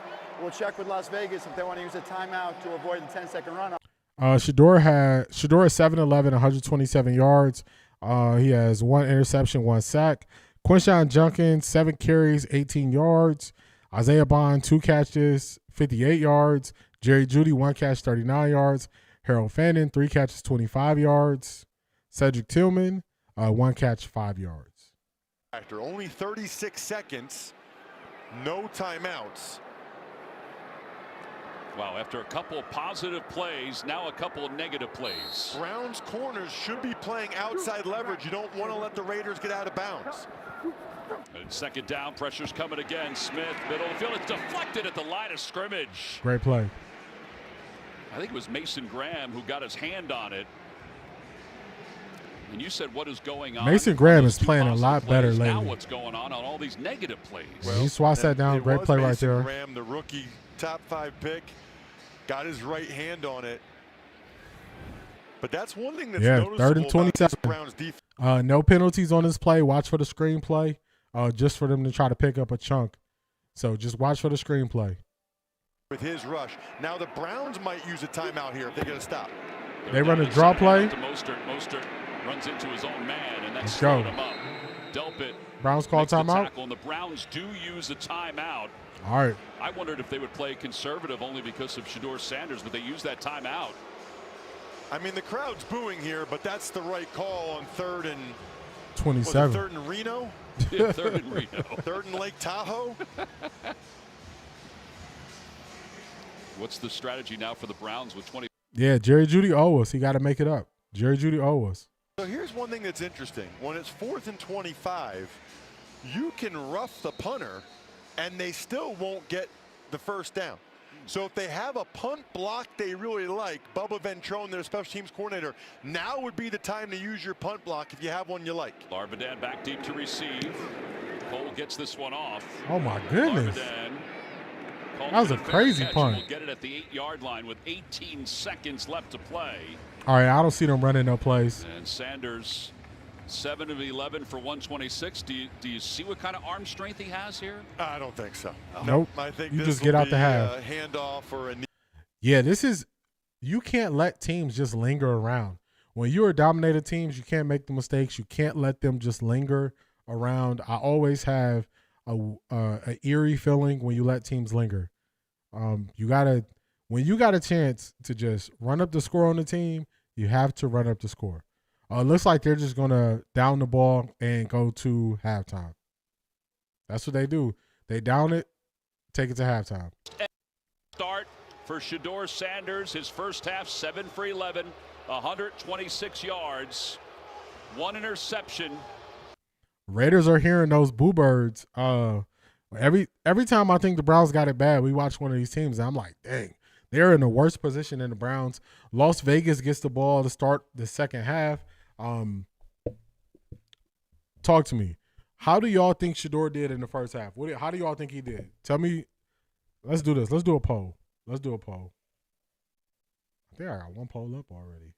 We'll check with Las Vegas if they want to use a timeout to avoid the 10-second run. Shedeur is 7'11", 127 yards. He has 1 interception, 1 sack. Quinshon Judkins, 7 carries, 18 yards. Isaiah Bond, 2 catches, 58 yards. Jerry Jeudy, 1 catch, 39 yards. Harold Fannin, 3 catches, 25 yards. Cedric Tillman, 1 catch, 5 yards. After only 36 seconds, no timeouts. Wow, after a couple of positive plays, now a couple of negative plays. Browns corners should be playing outside leverage. You don't want to let the Raiders get out of bounds. And second down, pressure's coming again. Smith, middle of the field. It's deflected at the line of scrimmage. Great play. I think it was Mason Graham who got his hand on it. And you said what is going on? Mason Graham Those is two playing a lot positive better plays. Now lately. what's going on all these negative plays? Well, he swats that down. It Great was play right Mason there. Graham, the rookie top 5 pick, got his right hand on it. But that's one thing that's noticeable 3rd and about 27. this Browns defense. No penalties on this play. Watch for the screenplay, just for them to try to pick up a chunk. So just watch for the screenplay. With his rush. Now the Browns might use a timeout here if they're going to stop. They run a draw play. To Mostert runs into his own man, and that's Let's go. slowed him up. Delpit Browns call makes the timeout. tackle, and the Browns do use a timeout. All right. I wondered if they would play conservative only because of Shedeur Sanders, but they use that timeout. I mean, the crowd's booing here, but that's the right call on 3rd and 27. 3rd and Reno? Yeah, 3rd and Reno. 3rd and Lake Tahoe? What's the strategy now for the Browns with 20? Yeah, Jerry Jeudy owe us. He got to make it up. Jerry Jeudy owe us. So here's one thing that's interesting. When it's 4th and 25, you can rough the punter, and they still won't get the first down. So if they have a punt block they really like, Bubba Ventrone, their special teams coordinator, now would be the time to use your punt block if you have one you like. Larvidan back deep to receive. Cole gets this one off. Oh, my goodness. Larvidan called That was for a the fair crazy catch, punt. and will get it at the 8-yard line with 18 seconds left to play. All right, I don't see them running no plays. And Sanders, 7 of 11 for 126. Do you see what kind of arm strength he has here? I don't think so. Nope. I think You this just will get out be the half. a handoff or a knee. Yeah, you can't let teams just linger around. When you're dominated teams, you can't make the mistakes. You can't let them just linger around. I always have a eerie feeling when you let teams linger. When you got a chance to just run up the score on the team, you have to run up the score. It looks like they're just gonna down the ball and go to halftime. That's what they do. They down it, take it to halftime. Start for Shedeur Sanders. His first half, 7 for 11, 126 yards, 1 interception. Raiders are hearing those boo birds. Every time I think the Browns got it bad, we watch one of these teams, and I'm like, dang, they're in the worst position than the Browns. Las Vegas gets the ball to start the second half. Talk to me. How do y'all think Shedeur did in the first half? How do y'all think he did? Tell me. Let's do this. Let's do a poll. I think I got one poll up already.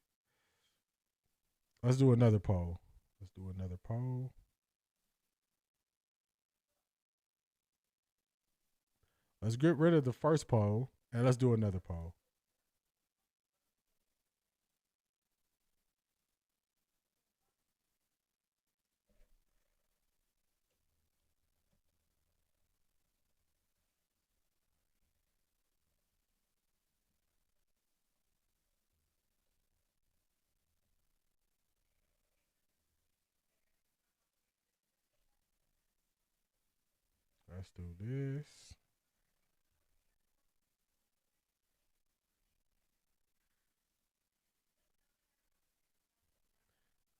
Let's do another poll. Let's get rid of the first poll, and let's do another poll. Let's do this.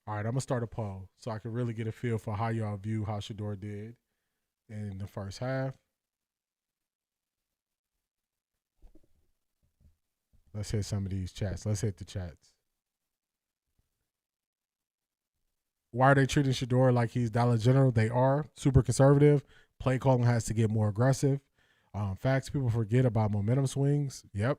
All right, I'm going to start a poll so I can really get a feel for how y'all view how Shedeur did in the first half. Let's hit some of these chats. Let's hit the chats. Why are they treating Shedeur like he's Dollar General? They are super conservative. Play calling has to get more aggressive. Facts, people forget about momentum swings. Yep.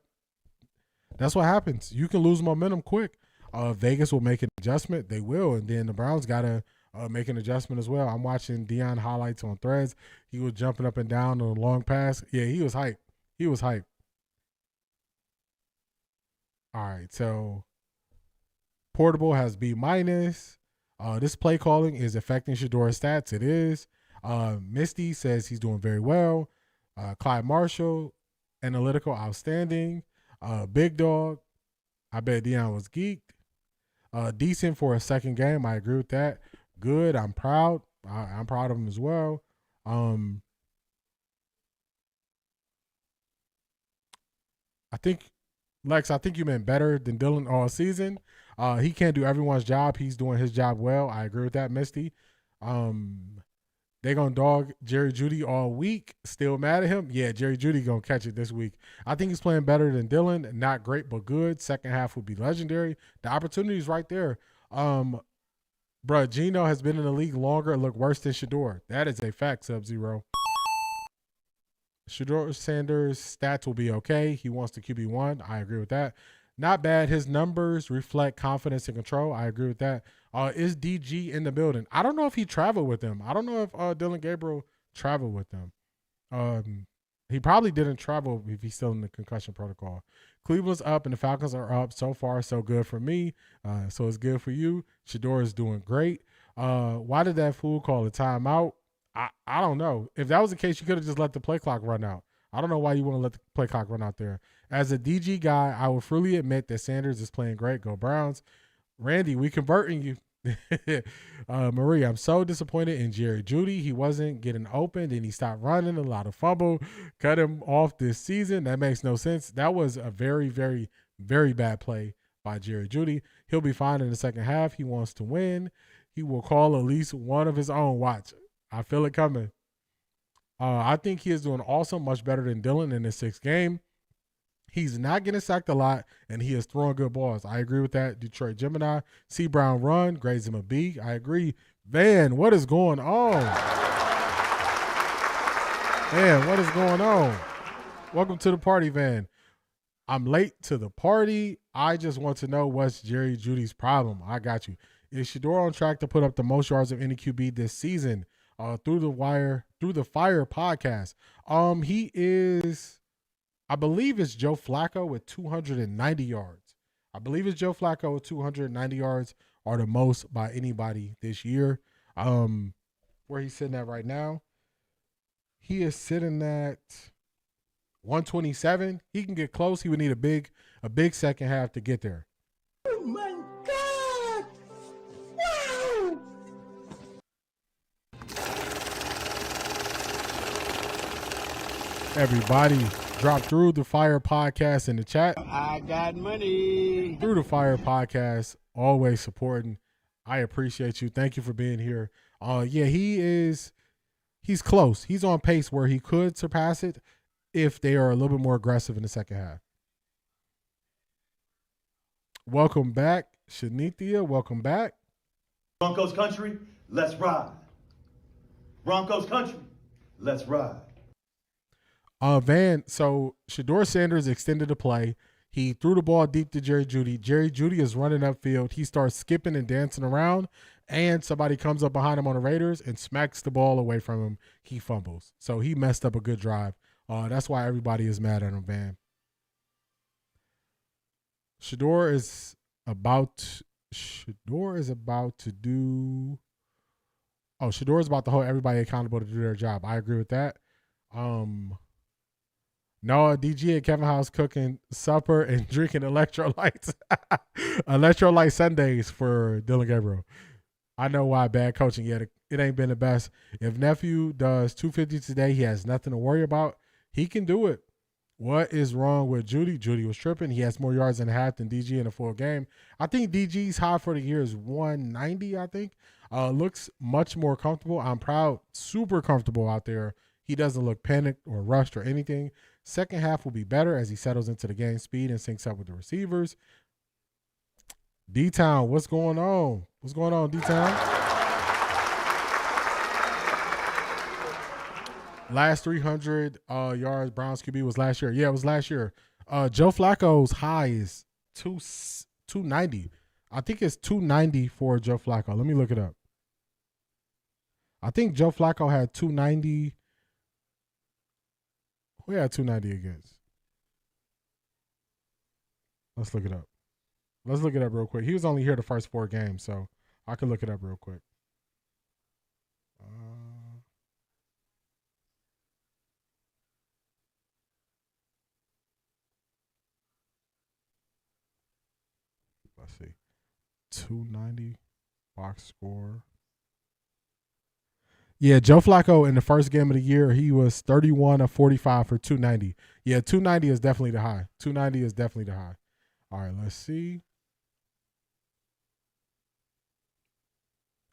That's what happens. You can lose momentum quick. Vegas will make an adjustment. They will. And then the Browns got to make an adjustment as well. I'm watching Deion highlights on Threads. He was jumping up and down on a long pass. Yeah, he was hyped. All right, so Portable has B-. This play calling is affecting Shedeur's stats. It is. Misty says he's doing very well. Clyde Marshall, analytical, outstanding. Big Dog, I bet Deion was geeked. Decent for a second game. I agree with that. Good. I'm proud. I'm proud of him as well. I think, Lex, you meant better than Dylan all season. He can't do everyone's job. He's doing his job well. I agree with that, Misty. They gonna dog Jerry Jeudy all week. Still mad at him? Yeah, Jerry Jeudy gonna catch it this week. I think he's playing better than Dylan. Not great, but good. Second half will be legendary. The opportunity is right there. Bruh, Geno has been in the league longer and look worse than Shedeur. That is a fact, Sub-Zero. Shedeur Sanders' stats will be okay. He wants the QB1. I agree with that. Not bad. His numbers reflect confidence and control. I agree with that. Is DG in the building? I don't know if he traveled with them. I don't know if Dylan Gabriel traveled with them. He probably didn't travel if he's still in the concussion protocol. Cleveland's up and the Falcons are up. So far, so good for me. So it's good for you. Shedeur is doing great. Why did that fool call a timeout? I don't know. If that was the case, you could have just let the play clock run out. I don't know why you want to let the play clock run out there. As a DG guy, I will freely admit that Sanders is playing great. Go Browns. Randy, we converting you. Marie, I'm so disappointed in Jerry Jeudy. He wasn't getting open, and he stopped running. A lot of fumble. Cut him off this season. That makes no sense. That was a very, very, very bad play by Jerry Jeudy. He'll be fine in the second half. He wants to win. He will call at least one of his own. Watch. I feel it coming. I think he is doing awesome, much better than Dylan in his sixth game. He's not getting sacked a lot, and he is throwing good balls. I agree with that. Detroit Gemini. C. Brown run, grades him a B. I agree. Van, what is going on? Van, what is going on? Welcome to the party, Van. I'm late to the party. I just want to know what's Jerry Jeudy's problem. I got you. Is Shedeur on track to put up the most yards of any QB this season? Through the Fire podcast. He is I believe it's Joe Flacco with 290 yards. I believe it's Joe Flacco with 290 yards are the most by anybody this year. Where he's sitting at right now, he is sitting at 127. He can get close. He would need a big second half to get there. Oh my God! Wow! Everybody, drop Through the Fire podcast in the chat. I got money. Through the Fire podcast, always supporting. I appreciate you. Thank you for being here. Yeah, he's close. He's on pace where he could surpass it if they are a little bit more aggressive in the second half. Welcome back, Shanithia. Welcome back. Broncos country, let's ride. Broncos country, let's ride. Van, so Shedeur Sanders extended the play. He threw the ball deep to Jerry Jeudy. Jerry Jeudy is running upfield. He starts skipping and dancing around, and somebody comes up behind him on the Raiders and smacks the ball away from him. He fumbles. So he messed up a good drive. That's why everybody is mad at him, Van. Shedeur is about to hold everybody accountable to do their job. I agree with that. Noah, DG, and Kevin House cooking supper and drinking electrolytes. Electrolyte Sundays for Dylan Gabriel. I know why bad coaching yet. It ain't been the best. If nephew does 250 today, he has nothing to worry about. He can do it. What is wrong with Jeudy? Jeudy was tripping. He has more yards in a half than DG in a full game. I think DG's high for the year is 190, I think. Looks much more comfortable. I'm proud, super comfortable out there. He doesn't look panicked or rushed or anything. Second half will be better as he settles into the game speed and syncs up with the receivers. D-Town, what's going on? What's going on, D-Town? Last 300 yards Browns QB was last year. Yeah, it was last year. Joe Flacco's high is 290. I think it's 290 for Joe Flacco. Let me look it up. I think Joe Flacco had 290. Who had 290 against? Let's look it up. Let's look it up real quick. He was only here the first 4 games, so I can look it up real quick. Let's see. 290 box score. Yeah, Joe Flacco in the first game of the year, he was 31 of 45 for 290. Yeah, 290 is definitely the high. 290 is definitely the high. All right, let's see.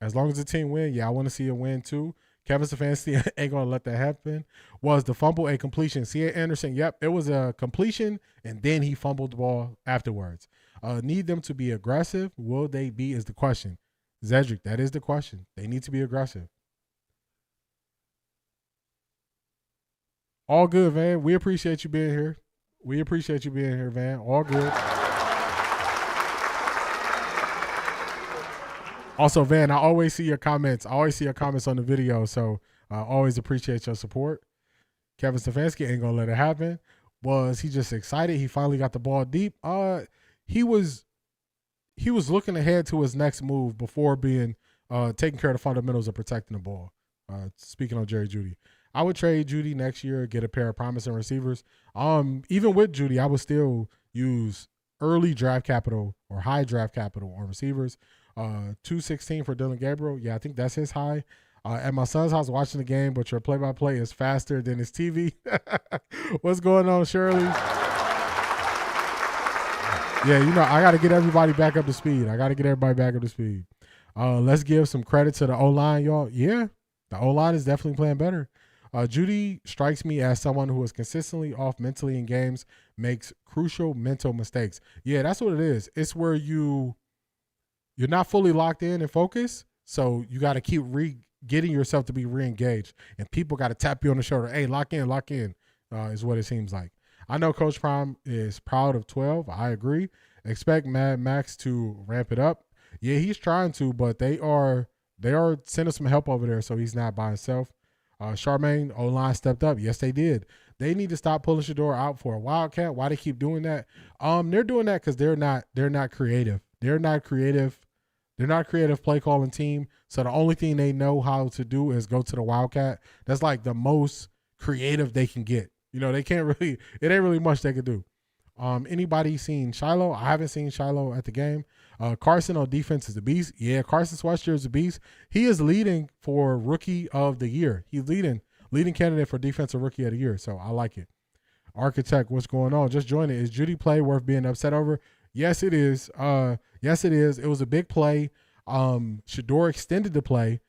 As long as the team win, yeah, I want to see a win too. Kevin Stefanski ain't going to let that happen. Was the fumble a completion? C.A. Anderson, yep, it was a completion, and then he fumbled the ball afterwards. Need them to be aggressive. Will they be is the question. Zedric, that is the question. They need to be aggressive. All good, Van. We appreciate you being here. We appreciate you being here, Van. All good. Also, Van, I always see your comments. I always see your comments on the video, so I always appreciate your support. Kevin Stefanski ain't going to let it happen. Was he just excited? He finally got the ball deep. He was looking ahead to his next move before being taking care of the fundamentals of protecting the ball. Speaking of Jerry Jeudy. I would trade Jeudy next year, get a pair of promising receivers. Even with Jeudy, I would still use early draft capital or high draft capital on receivers. 216 for Dylan Gabriel. Yeah, I think that's his high. At my son's house watching the game, but your play-by-play is faster than his TV. What's going on, Shirley? Yeah, you know, I got to get everybody back up to speed. Let's give some credit to the O-line, y'all. Yeah, the O-line is definitely playing better. Jeudy strikes me as someone who is consistently off mentally in games, makes crucial mental mistakes. Yeah, that's what it is. It's where you're not fully locked in and focused, so you got to keep getting yourself to be re-engaged, and people got to tap you on the shoulder. Hey, lock in, is what it seems like. I know Coach Prime is proud of 12. I agree. Expect Mad Max to ramp it up. Yeah, he's trying to, but they are sending some help over there, so he's not by himself. Charmaine, O-line stepped up. Yes, they did. They need to stop pulling Shedeur out for a Wildcat. Why they keep doing that? They're doing that because they're not creative. They're not creative. They're not a creative play calling team. So the only thing they know how to do is go to the Wildcat. That's like the most creative they can get. You know, they can't really, it ain't really much they can do. Anybody seen Shiloh? I haven't seen Shiloh at the game. Carson on defense is a beast. Yeah, Carson Swester is a beast. He is leading for Rookie of the Year. He's leading candidate for Defensive Rookie of the Year. So I like it. Architect, what's going on? Just join it. Is Judy play worth being upset over? Yes, it is. Yes, it is. It was a big play. Shedeur extended the play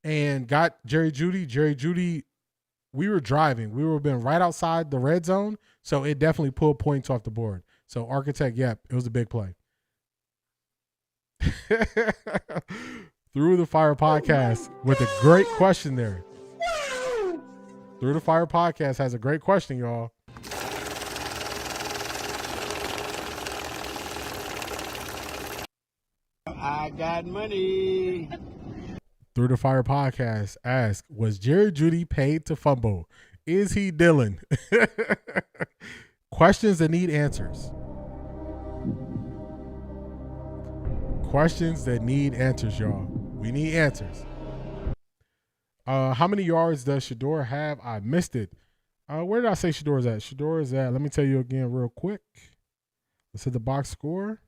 and got Jerry Jeudy. Jerry Jeudy, we were driving. We were being right outside the red zone, so it definitely pulled points off the board. So Architect, yep, it was a big play. Through the Fire podcast with a great question there. Through the Fire podcast has a great question, y'all. I got money. Through the Fire podcast asks, was Jerry Jeudy paid to fumble? Is he Dylan? Questions that need answers. Questions that need answers, y'all. We need answers. How many yards does Shedeur have? I missed it. Where did I say Shedeur is at? Shedeur is at, let me tell you again real quick. Let's hit the box score.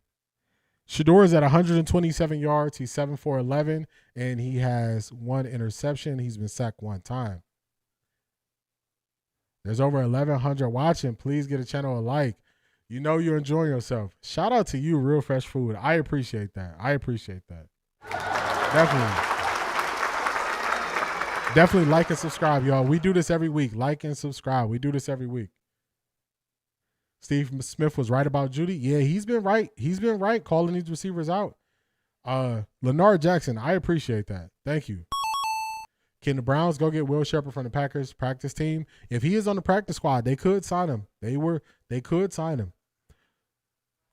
Shedeur is at 127 yards. He's 7 for 11, and he has 1 interception. He's been sacked 1 time. There's over 1,100 watching. Please get a channel a like. You know you're enjoying yourself. Shout out to you, Real Fresh Food. I appreciate that. Definitely like and subscribe, y'all. We do this every week. Like and subscribe. We do this every week. Steve Smith was right about Jeudy. Yeah, he's been right. He's been right calling these receivers out. Lenard Jackson, I appreciate that. Thank you. Can the Browns go get Will Shepard from the Packers practice team? If he is on the practice squad, they could sign him. They could sign him.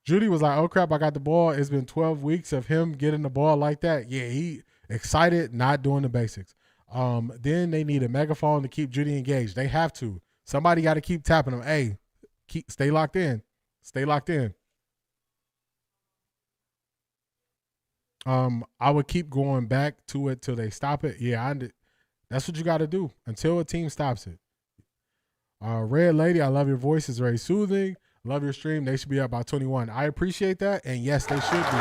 Jeudy was like, oh crap, I got the ball. It's been 12 weeks of him getting the ball like that. Yeah, he excited, not doing the basics. Then they need a megaphone to keep Jeudy engaged. They have to. Somebody got to keep tapping him. Hey, stay locked in. Stay locked in. I would keep going back to it till they stop it. Yeah, that's what you got to do until a team stops it. Red Lady, I love your voice. It's very soothing. Love your stream. They should be up by 21. I appreciate that, and yes, they should be.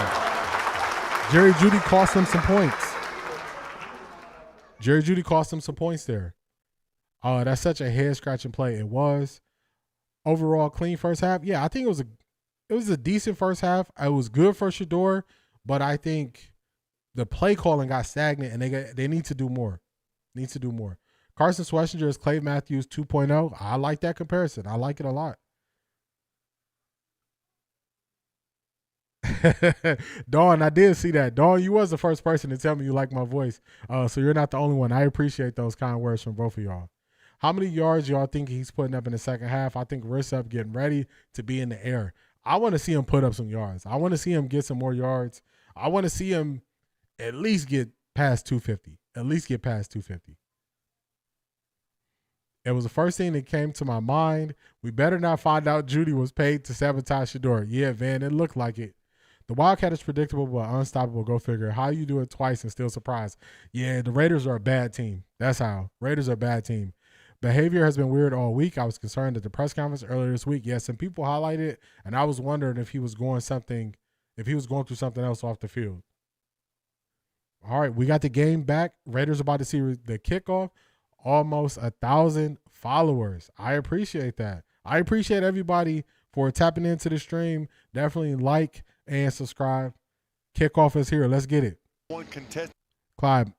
Jerry Jeudy cost them some points. Jerry Jeudy cost them some points there. That's such a head-scratching play. It was. Overall, clean first half. Yeah, I think it was a decent first half. It was good for Shedeur, but I think the play calling got stagnant, and they need to do more. Carson Swessinger is Clay Matthews 2.0. I like that comparison. I like it a lot. Dawn, I did see that. Dawn, you was the first person to tell me you like my voice. So you're not the only one. I appreciate those kind words from both of y'all. How many yards y'all think he's putting up in the second half? I think wrist up, getting ready to be in the air. I want to see him put up some yards. I want to see him get some more yards. I want to see him at least get past 250. It was the first thing that came to my mind. We better not find out Jeudy was paid to sabotage Shedeur. Yeah, Van, it looked like it. The Wildcat is predictable but unstoppable. Go figure. How you do it twice and still surprised? Yeah, the Raiders are a bad team. That's how. Raiders are a bad team. Behavior has been weird all week. I was concerned at the press conference earlier this week. Yes, some people highlighted it, and I was wondering if he was going through something else off the field. All right, we got the game back. Raiders about to see the kickoff. Almost 1,000 followers. I appreciate that. I appreciate everybody for tapping into the stream. Definitely like and subscribe. Kickoff is here. Let's get it. Clyde,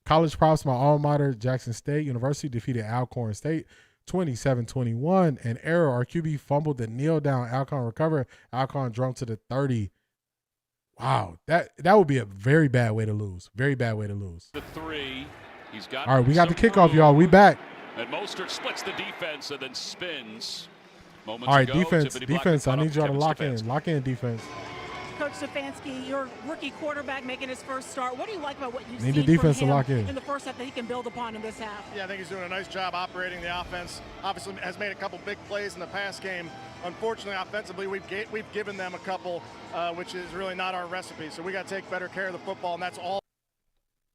college props, my alma mater, Jackson State University defeated Alcorn State 27-21. An error. Our QB fumbled the kneel down. Alcorn recovered. Alcorn jumped to the 30. Wow, that would be a very bad way to lose. Very bad way to lose. The 3. He's got all right, we got the kickoff, y'all. We back. And Mostert splits the defense and then spins. All right, defense. I need y'all to lock in. Lock in, defense. Coach Stefanski, your rookie quarterback making his first start. What do you like about what you've Need seen the defense from to him lock in. in the first half that he can build upon in this half? Yeah, I think he's doing a nice job operating the offense. Obviously has made a couple big plays in the pass game. Unfortunately, offensively, we've given them a couple, which is really not our recipe. So we got to take better care of the football, and that's all.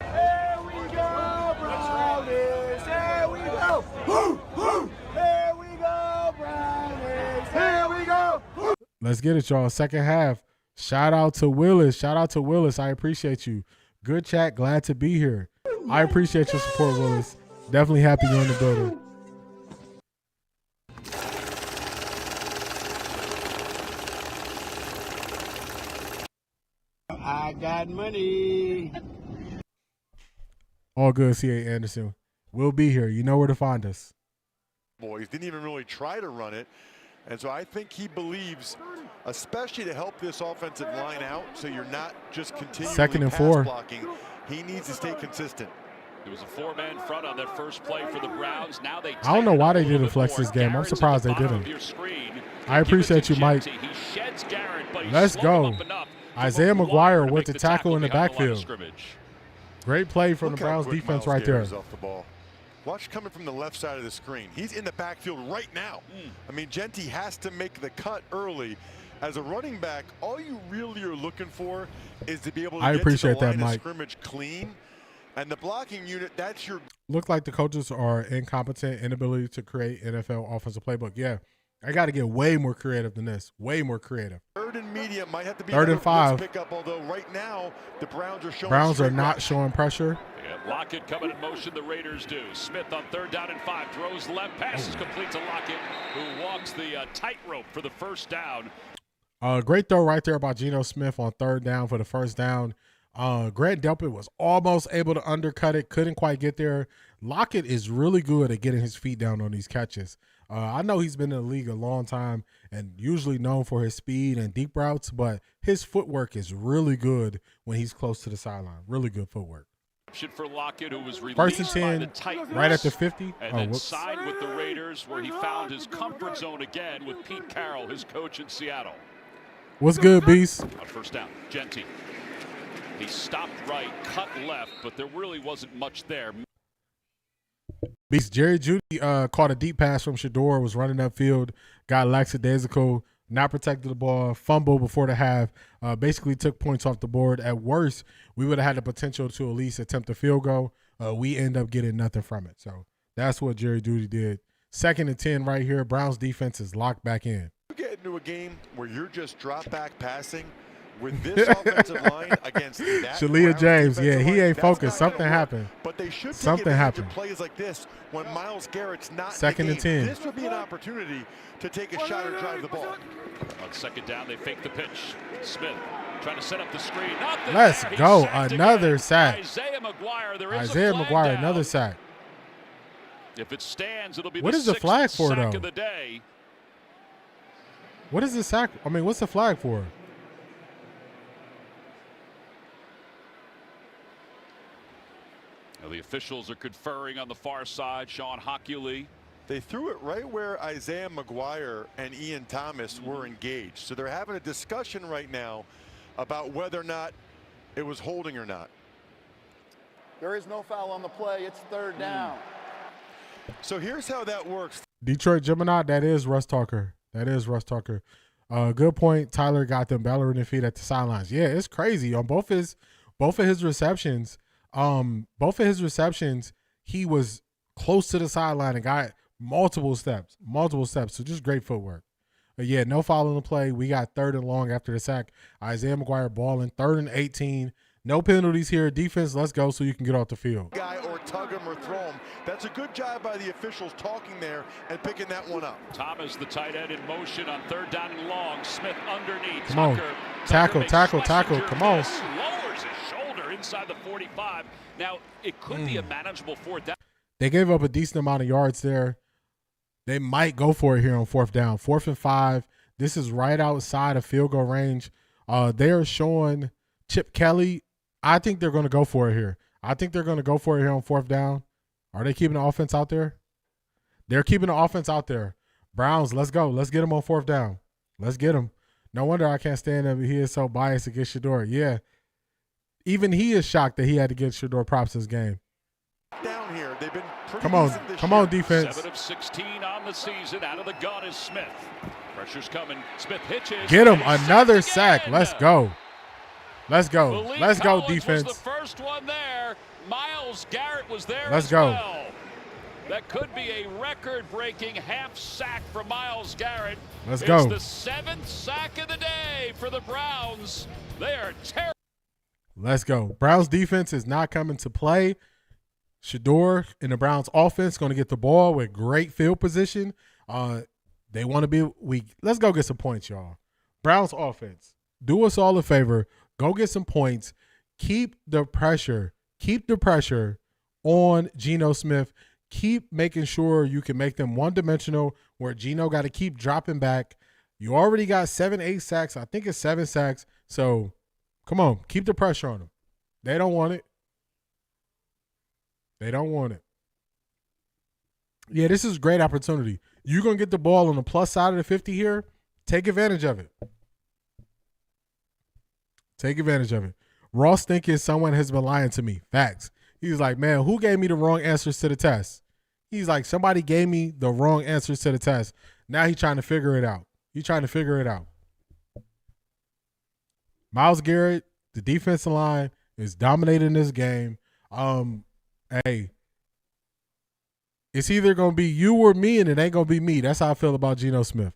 Here we go, Brownies. Here we go. Here we go, Brownies. Here we go. Let's get it, y'all. Second half. Shout out to Willis. Shout out to Willis. I appreciate you. Good chat. Glad to be here. I appreciate your support, Willis. Definitely happy you're in the building. I got money. All good, C.A. Anderson. We'll be here. You know where to find us. Boys didn't even really try to run it. And so I think he believes, especially to help this offensive line out, so you're not just continually Second and pass 4. blocking. He needs to stay consistent. It was a 4-man front on that first play for the Browns. Now they I don't know why they didn't flex this game. I'm surprised they didn't. I appreciate you, Mike. Let's go. Isaiah McGuire went to tackle in the backfield. Great play from the Browns defense right there. Off the ball. Watch coming from the left side of the screen. He's in the backfield right now. I mean, Genty has to make the cut early. As a running back, all you really are looking for is to be able to get to the line of scrimmage clean. And the blocking unit, that's your... Look like the coaches are incompetent, inability to create NFL offensive playbook. Yeah, I got to get way more creative than this. Way more creative. Third and medium might have to be 3rd and 5. Pickup, although right now the Browns are showing... Browns are not showing pressure. Yeah, Lockett coming in motion, the Raiders do. Smith on 3rd down and 5, throws left, passes complete to Lockett, who walks the tightrope for the first down. Great throw right there by Geno Smith on 3rd down for the first down. Grant Delpit was almost able to undercut it, couldn't quite get there. Lockett is really good at getting his feet down on these catches. I know he's been in the league a long time and usually known for his speed and deep routes, but his footwork is really good when he's close to the sideline. Really good footwork. For Lockett, who was 1st and 10, right at the 50. And then signed with the Raiders, where he found his comfort zone again with Pete Carroll, his coach in Seattle. What's good, Beast? On 1st down, Genty. He stopped right, cut left, but there really wasn't much there. Beast Jerry Jeudy caught a deep pass from Shedeur, was running upfield, got lackadaisical, not protected the ball, fumble before the half, basically took points off the board. At worst, we would have had the potential to at least attempt a field goal. We end up getting nothing from it. So that's what Jerry Jeudy did. 2nd and 10 right here. Browns defense is locked back in. You get into a game where you're just drop back passing with this offensive line against that Shalia James, yeah, he ain't focused. Not Something happened. But they should Something happened. Plays like this when Myles Garrett's not 2nd and 10. This would be an opportunity to take a shot or drive the ball. On 2nd down, they fake the pitch. Smith trying to set up the screen. Let's go. Another sack. Isaiah McGuire, there is Isaiah a flag McGuire, down. another sack. If it stands, it'll be What the is the 6th flag for, sack though? of the day. What is the sack? I mean, what's the flag for? Now the officials are conferring on the far side. Sean Hockley. They threw it right where Isaiah McGuire and Ian Thomas were engaged. So they're having a discussion right now about whether or not it was holding or not. There is no foul on the play. It's 3rd down. So here's how that works. Detroit Gemini, that is Russ Tucker. That is Russ Tucker. Good point. Tyler got them ballerina feet at the sidelines. Yeah, it's crazy. On both of his receptions, he was close to the sideline and got multiple steps. So just great footwork. But yeah, no foul on the play. We got 3rd and long after the sack. Isaiah McGuire balling 3rd and 18. No penalties here. Defense, let's go so you can get off the field. Guy or tug him or throw him. That's a good job by the officials talking there and picking that one up. Thomas, the tight end, in motion on 3rd down and long. Smith underneath. Come on. Tackle. Come on. Lowers his shoulder inside the 45. Now, it could be a manageable 4th down. They gave up a decent amount of yards there. They might go for it here on 4th down. 4th and 5. This is right outside of field goal range. They are showing Chip Kelly. I think they're going to go for it here. I think they're going to go for it here on 4th down. Are they keeping the offense out there? They're keeping the offense out there. Browns, let's go. Let's get them on 4th down. Let's get them. No wonder I can't stand him. He is so biased against Shedeur. Yeah. Even he is shocked that he had to give Shedeur props this game. Down here, they've been pretty Come on, decent this come year. on, defense. 7 of 16 on the season. Out of the gun is Smith. Pressure's coming. Smith hitches. Get him another sack. Let's go. Let's go. Malik Let's go, Collins defense. was the first one there. Miles Garrett was there Let's as go. well. That could be a record-breaking half sack for Miles Garrett. Let's go. It's the 7th sack of the day for the Browns. They are terrible. Let's go. Browns defense is not coming to play. Shedeur and the Browns offense going to get the ball with great field position. They want to be weak. Let's go get some points, y'all. Browns offense, do us all a favor. Go get some points. Keep the pressure. Keep the pressure on Geno Smith. Keep making sure you can make them one-dimensional where Geno got to keep dropping back. You already got 7, 8 sacks. I think it's 7 sacks. So, come on. Keep the pressure on them. They don't want it. They don't want it. Yeah, this is a great opportunity. You're going to get the ball on the plus side of the 50 here. Take advantage of it. Take advantage of it. Ross thinking someone has been lying to me. Facts. He's like, man, who gave me the wrong answers to the test? He's like, somebody gave me the wrong answers to the test. Now he's trying to figure it out. He's trying to figure it out. Myles Garrett, the defensive line, is dominating this game. Hey, it's either going to be you or me, and it ain't going to be me. That's how I feel about Geno Smith.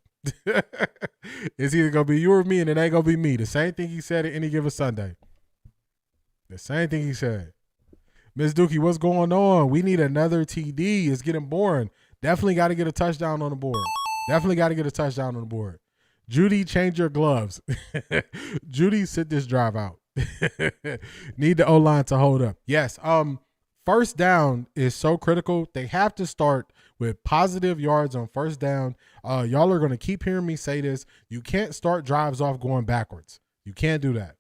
It's either going to be you or me, and it ain't going to be me. The same thing he said at any given Sunday. The same thing he said. Ms. Dookie, what's going on? We need another TD. It's getting boring. Definitely got to get a touchdown on the board. Definitely got to get a touchdown on the board. Judy, change your gloves. Judy, sit this drive out. Need the O-line to hold up. Yes. First down is so critical. They have to start with positive yards on first down. Y'all are going to keep hearing me say this. You can't start drives off going backwards. You can't do that.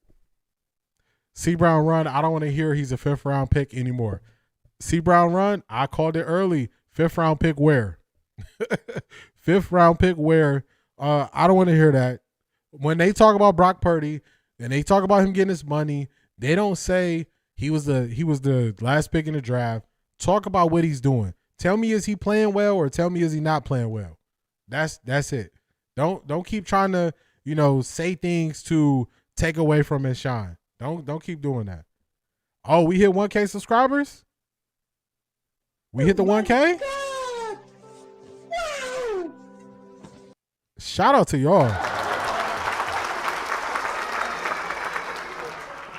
C. Brown run, I don't want to hear he's a 5th round pick anymore. C. Brown run, I called it early. 5th round pick where? 5th round pick where? I don't want to hear that. When they talk about Brock Purdy and they talk about him getting his money, they don't say he was the last pick in the draft. Talk about what he's doing. Tell me, is he playing well, or tell me, is he not playing well? That's it. Don't keep trying to, say things to take away from his shine. Don't keep doing that. Oh, we hit 1K subscribers? We hit the 1K? Wow. Shout out to y'all.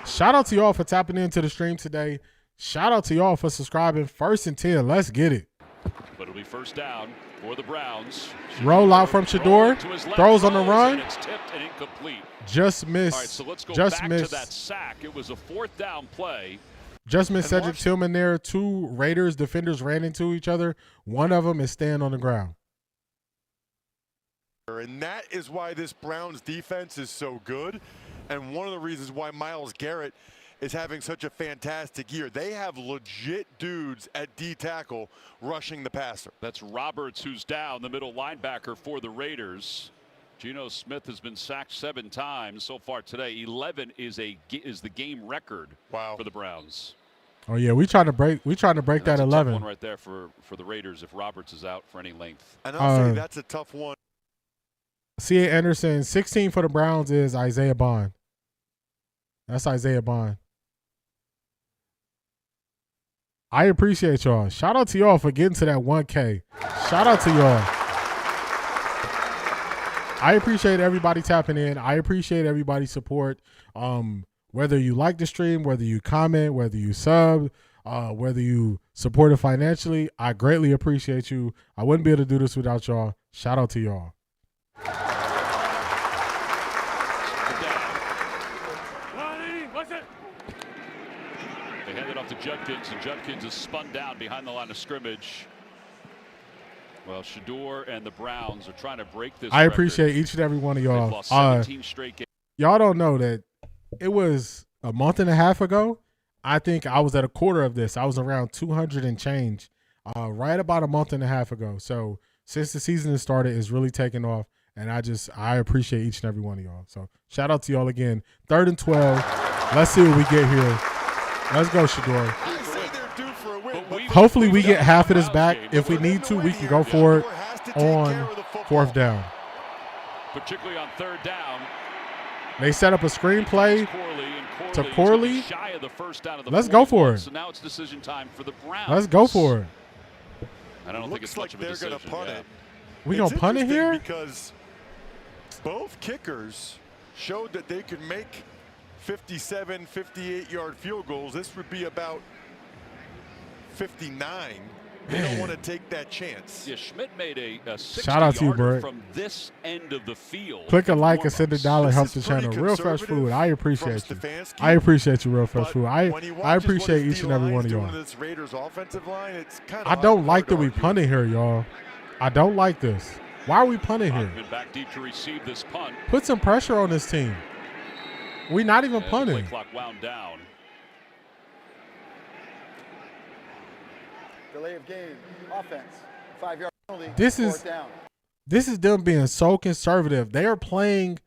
Shout out to y'all for tapping into the stream today. Shout out to y'all for subscribing. 1st and 10. Let's get it. But it'll be first down for the Browns. Roll out from Shedeur. Throws on the run. It's tipped and incomplete. Just missed. All right, so let's go just back missed. to that sack. It was a 4th down play. Just missed Cedric Tillman there. 2 Raiders defenders ran into each other. One of them is staying on the ground. And that is why this Browns defense is so good, and one of the reasons why Myles Garrett is having such a fantastic year. They have legit dudes at D tackle rushing the passer. That's Roberts, who's down, the middle linebacker for the Raiders. Geno Smith has been sacked 7 times so far today. 11 is the game record for the Browns. Oh yeah, we trying to break that 11. One right there for the Raiders if Roberts is out for any length. And I'll say that's a tough one. C.A. Anderson, 16 for the Browns is Isaiah Bond. That's Isaiah Bond. I appreciate y'all. Shout out to y'all for getting to that 1K. Shout out to y'all. I appreciate everybody tapping in. I appreciate everybody's support. Whether you like the stream, whether you comment, whether you sub, whether you support it financially, I greatly appreciate you. I wouldn't be able to do this without y'all. Shout out to y'all. They hand it off to Judkins, and Judkins is spun down behind the line of scrimmage. Well, Shedeur and the Browns are trying to break this I record. appreciate each and every one of y'all. They've lost 17 straight games. Y'all don't know that it was a month and a half ago. I think I was at a quarter of this. I was around 200 and change right about a month and a half ago. So since the season has started, it's really taken off. And I appreciate each and every one of y'all. So shout out to y'all again. 3rd and 12. Let's see what we get here. Let's go, Shedeur. Hopefully we get half of this back. If we need to, we can go for it on 4th down. Particularly on 3rd down. They set up a screenplay to Corley. Let's go for it. So now it's decision time for the Browns. Let's go for it. I don't think it's much of a decision. They're going to punt it. We going to punt it here? Because both kickers showed that they could make 57, 58-yard field goals. This would be about 59. They don't want to take that chance. Yeah, Schmidt made a 60 shout out to you, Brett. From this end of the field. Click a like and send $1. Help the channel. Real Fresh Food. I appreciate you. I appreciate you, Real Fresh Food. I appreciate each and every one of y'all. I don't like that we punting here, y'all. I don't like this. Why are we punting here? Back deep to receive this punt. Put some pressure on this team. We're not even punting. The play clock wound down. Delay of game. Offense. 5-yard penalty. This is them being so conservative. They are playing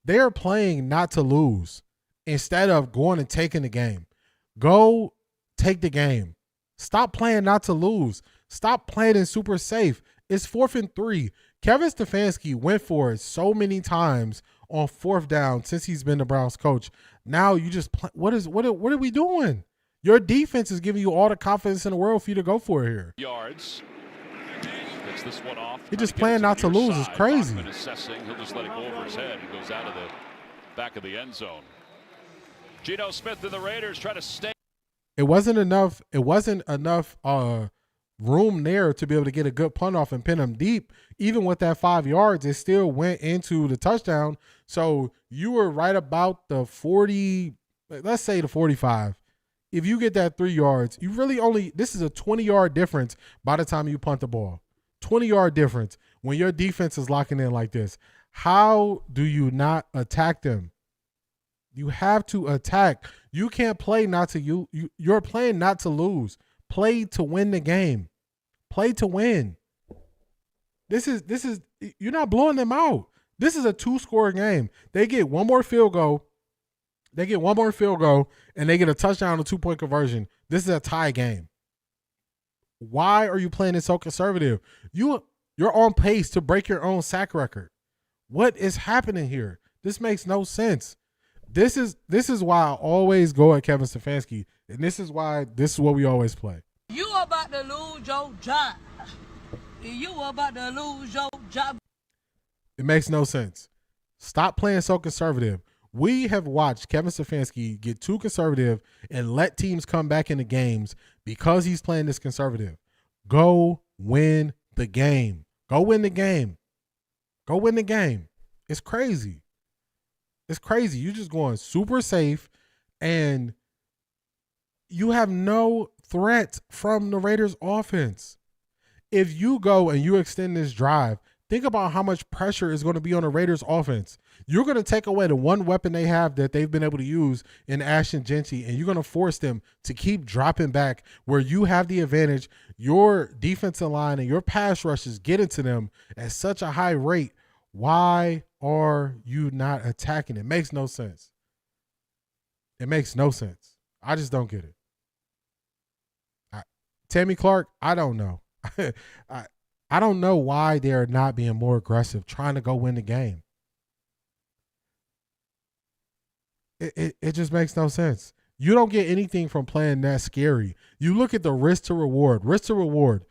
not to lose instead of going and taking the game. Go take the game. Stop playing not to lose. Stop playing in super safe. It's 4th and 3. Kevin Stefanski went for it so many times on 4th down since he's been the Browns coach. Now you just what are we doing? Your defense is giving you all the confidence in the world for you to go for it here. Yards. Gets this one off. You're just playing not to lose. It's crazy. Assessing. He'll just let it go over his head. He goes out of the back of the end zone. Geno Smith and the Raiders try to stay. It wasn't enough. It wasn't enough room there to be able to get a good punt off and pin him deep. Even with that 5 yards, it still went into the touchdown. So you were right about the 40, let's say the 45. If you get that 3 yards, you really this is a 20-yard difference by the time you punt the ball. 20-yard difference when your defense is locking in like this. How do you not attack them? You have to attack. You can't play not to you're playing not to lose. Play to win the game. Play to win. This is you're not blowing them out. This is a 2-score game. They get one more field goal. And they get a touchdown, a 2-point conversion. This is a tie game. Why are you playing it so conservative? You're on pace to break your own sack record. What is happening here? This makes no sense. This is why I always go at Kevin Stefanski, and this is what we always play. You about to lose your job. You about to lose your job. It makes no sense. Stop playing so conservative. We have watched Kevin Stefanski get too conservative and let teams come back into games because he's playing this conservative. Go win the game. Go win the game. Go win the game. It's crazy. It's crazy. You're just going super safe, and you have no threat from the Raiders offense. If you go and you extend this drive, think about how much pressure is going to be on the Raiders offense. You're going to take away the one weapon they have that they've been able to use in Ashton Genty, and you're going to force them to keep dropping back where you have the advantage. Your defensive line and your pass rushes get into them at such a high rate. Why are you not attacking? It makes no sense. It makes no sense. I just don't get it. Tammy Clark, I don't know. I don't know why they're not being more aggressive, trying to go win the game. It just makes no sense. You don't get anything from playing that scary. You look at the risk to reward. Risk to reward.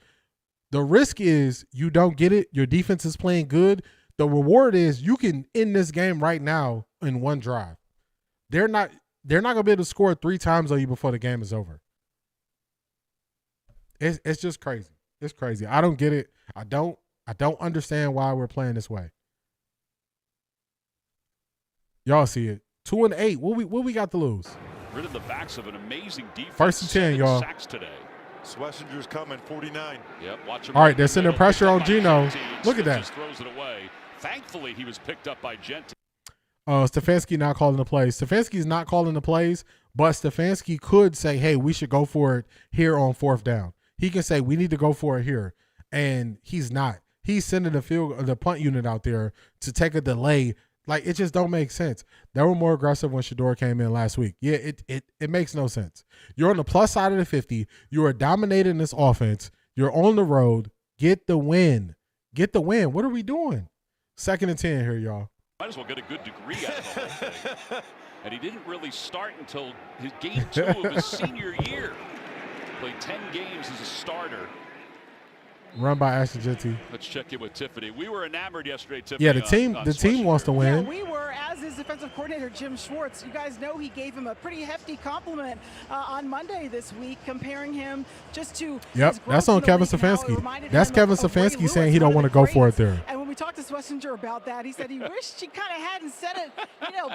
The risk is you don't get it. Your defense is playing good. The reward is you can end this game right now in one drive. They're not going to be able to score 3 times on you before the game is over. It's just crazy. It's crazy. I don't get it. I don't understand why we're playing this way. Y'all see it. 2-8. What we got to lose? Rid of the backs of an amazing defense. 1st and 10, y'all. Sacks today. Schlesinger's coming, 49. Yep, watch him. All right, they're sending pressure on Geno. Look at that. Just throws it away. Thankfully, he was picked up by Genty. Stefanski not calling the plays. Stefanski's not calling the plays, but Stefanski could say, hey, we should go for it here on 4th down. He can say, we need to go for it here. And he's not. he's sending the punt unit out there to take a delay. Like, it just don't make sense. They were more aggressive when Shedeur came in last week. Yeah, it makes no sense. You're on the plus side of the 50. You are dominating this offense. You're on the road. Get the win. Get the win. What are we doing? 2nd and 10 here, y'all. Might as well get a good degree out of the whole thing. And he didn't really start until his game 2 of his senior year. Played 10 games as a starter. Run by Ashton Jeanty. Let's check in with Tiffany. We were enamored yesterday, Tiffany. Yeah, the team wants to win. Yeah, we were, as his defensive coordinator, Jim Schwartz. You guys know he gave him a pretty hefty compliment on Monday this week, comparing him just to. Yep, that's on Kevin Stefanski. That's Kevin Stefanski saying he don't want to go for it there. And when we talked to Swessinger about that, he said he wished he kind of hadn't said it,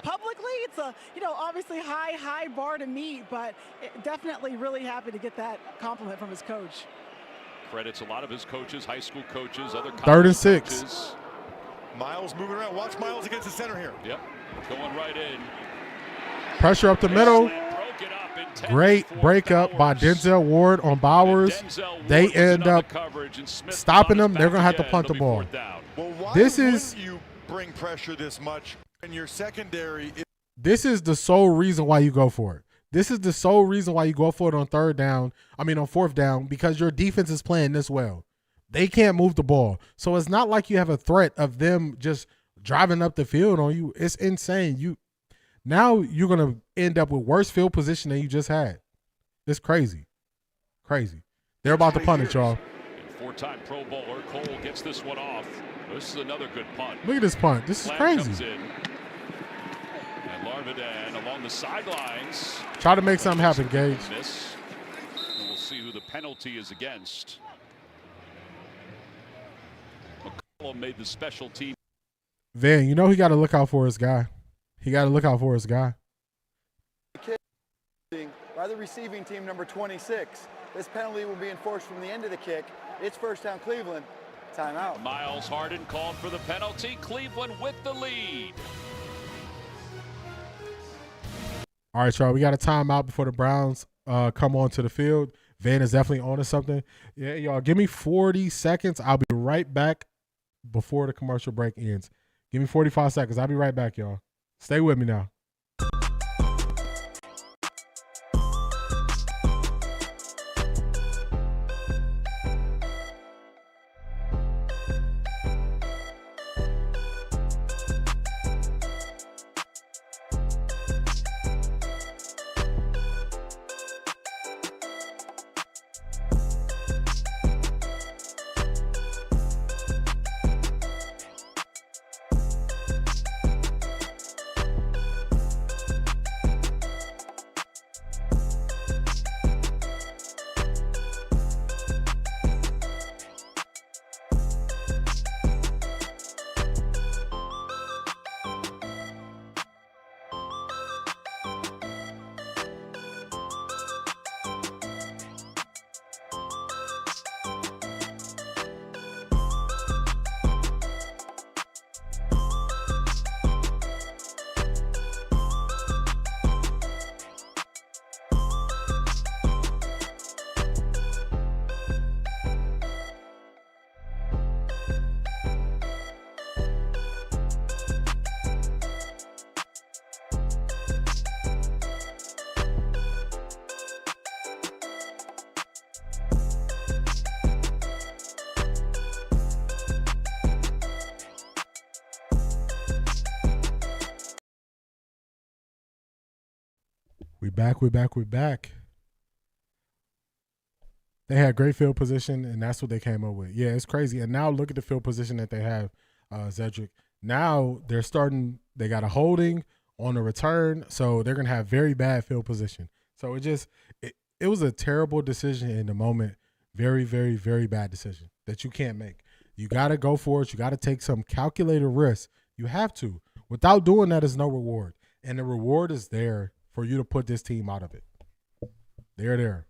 publicly. It's a, obviously high bar to meet, but definitely really happy to get that compliment from his coach. Credits a lot of his coaches, high school coaches, other college 3rd and 6. coaches. Miles moving around. Watch Miles against the center here. Yep, going right in. Pressure up the middle. Great breakup by Denzel Ward on Bowers. They end up stopping them. They're going to have to punt the ball. Well, why this is you bring pressure this much in your secondary? This is the sole reason why you go for it. This is the sole reason why you go for it on 4th down, because your defense is playing this well. They can't move the ball. So it's not like you have a threat of them just driving up the field on you. It's insane. Now you're going to end up with worse field position than you just had. It's crazy. Crazy. They're about to punt it, y'all. 4-time Pro Bowler Cole gets this one off. This is another good punt. Look at this punt. This is crazy. And Larvidan along the sidelines. Try to make something happen, Gage. And we'll see who the penalty is against. McCollum made the special team. Van, he got to look out for his guy. He got to look out for his guy. By the receiving team, number 26. This penalty will be enforced from the end of the kick. It's 1st down, Cleveland. Timeout. Miles Harden called for the penalty. Cleveland with the lead. All right, y'all. We got a timeout before the Browns come onto the field. Van is definitely on to something. Yeah, y'all. Give me 40 seconds. I'll be right back before the commercial break ends. Give me 45 seconds. I'll be right back, y'all. Stay with me now. We're back. They had great field position, and that's what they came up with. Yeah, it's crazy. And now look at the field position that they have, Zedric. Now they got a holding on the return, so they're going to have very bad field position. So it was a terrible decision in the moment. Very, very, very bad decision that you can't make. You got to go for it. You got to take some calculated risks. You have to. Without doing that, is no reward. And the reward is there for you to put this team out of it. They're there.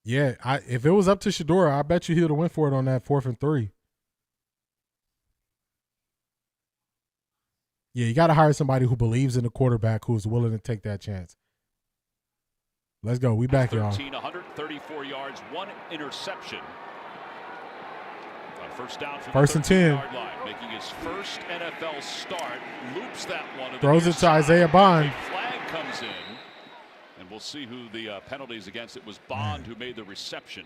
Yeah, if it was up to Shedeur, I bet you he would have went for it on that 4th and 3. Yeah, you got to hire somebody who believes in the quarterback, who's willing to take that chance. Let's go. We back, y'all. 134 yards, 1 interception. On first down from First the and 10. 13-yard line, making his first NFL start. Loops that one. To Throws it to Isaiah Bond. A flag comes in, and we'll see who the penalties against. It was Bond who made the reception.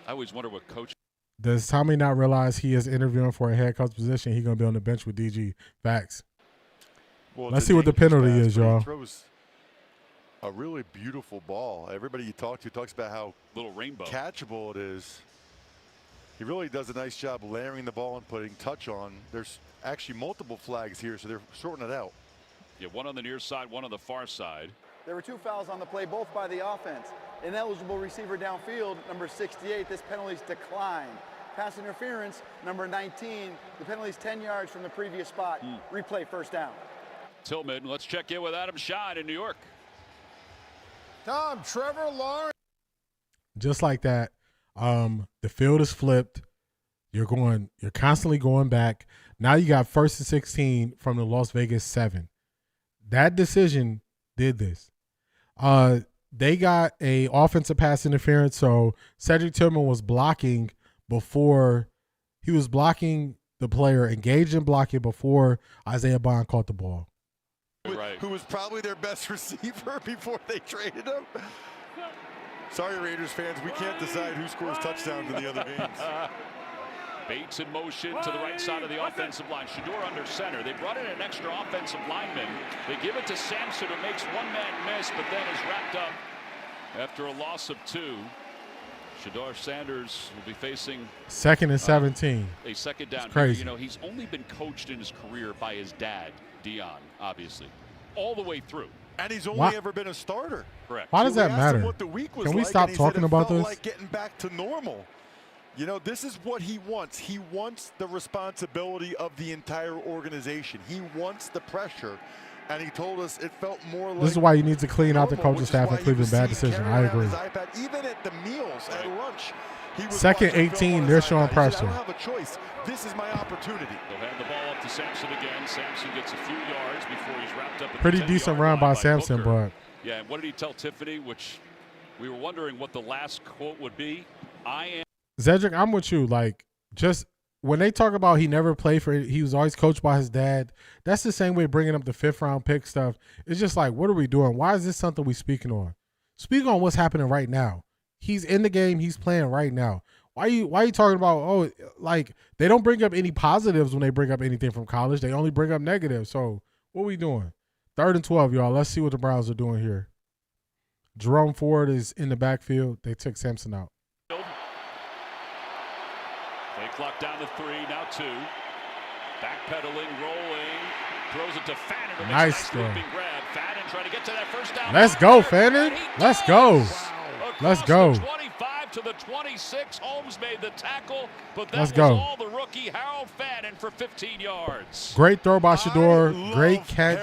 I always wonder what coach. Does Tommy not realize he is interviewing for a head coach position? He's going to be on the bench with DG. Facts. Well, let's see what the penalty is, y'all. He throws a really beautiful ball. Everybody you talk to talks about how little rainbow catchable it is. He really does a nice job layering the ball and putting touch on. There's actually multiple flags here, so they're sorting it out. Yeah, one on the near side, one on the far side. There were 2 fouls on the play, both by the offense. Ineligible receiver downfield, number 68. This penalty's declined. Pass interference, number 19. The penalty's 10 yards from the previous spot. Replay, first down. Tillman, let's check in with Adam Schein in New York. Tom, Trevor Lawrence. Just like that, the field is flipped. You're constantly going back. Now you got 1st and 16 from the Las Vegas 7. That decision did this. They got a offensive pass interference, so Cedric Tillman was blocking before he was blocking the player, engaged in blocking before Isaiah Bond caught the ball. Right. Who was probably their best receiver before they traded him. Sorry, Raiders fans, we can't decide who scores touchdowns in the other games. Bates in motion to the right side of the offensive line. Shedeur under center. They brought in an extra offensive lineman. They give it to Sampson, who makes one man miss, but then is wrapped up after a loss of 2. Shedeur Sanders will be facing 2nd and 17. A second down. It's crazy. You know, he's only been coached in his career by his dad, Dion, obviously, all the way through. And he's only ever been a starter. Correct. Why does that matter? What the week was Can we like, stop and he talking said it about felt this? like getting back to normal. You know, this is what he wants. He wants the responsibility of the entire organization. He wants the pressure. And he told us it felt more like. This is why you need to clean out the coaching staff and Cleveland. Bad decision. I agree. iPad, even at the meals at lunch. He was 2nd 18, they're showing pressure. I don't have a choice. This is my opportunity. They'll hand the ball up to Sampson again. Sampson gets a few yards before he's wrapped up. At Pretty the decent 10-yard run line by Sampson, Booker. but. Yeah, and what did he tell Tiffany? Which we were wondering what the last quote would be. Zedric, I'm with you. Like, just when they talk about he never played for, he was always coached by his dad. That's the same way bringing up the 5th round pick stuff. It's just like, what are we doing? Why is this something we speaking on? Speak on what's happening right now. He's in the game. He's playing right now. Why are you talking about, oh, like, they don't bring up any positives when they bring up anything from college. They only bring up negatives. So what are we doing? 3rd and 12, y'all. Let's see what the Browns are doing here. Jerome Ford is in the backfield. They took Sampson out. Play clock down to 3, now 2. Backpedaling, rolling, throws it to Fannin. Nice throw. Grab. Fannin trying to get to that first down. Let's go, Fannin. Let's go. Let's go. 25 to the 26. Holmes made the tackle, but that Let's was go. all the rookie Harold Fannin for 15 yards. Great throw by Shedeur. Great catch.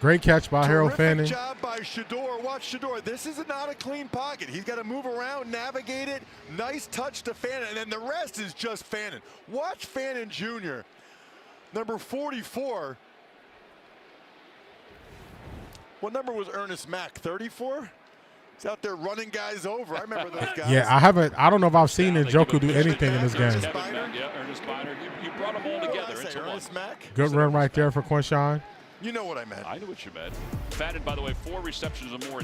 Great catch by Harold Fannin. Terrific job by Shedeur. Watch Shedeur. This is not a clean pocket. He's got to move around, navigate it. Nice touch to Fannin, and then the rest is just Fannin. Watch Fannin Jr., number 44. What number was Ernest Mack? 34? He's out there running guys over. I remember those guys. Yeah, I don't know if I've seen Njoku do anything in this game. Ernest Biner. You brought them all together into Ernest Mack. Good run right there for Quinshawn. You know what I meant. I knew what you meant. Fannin, by the way, 4 receptions or more.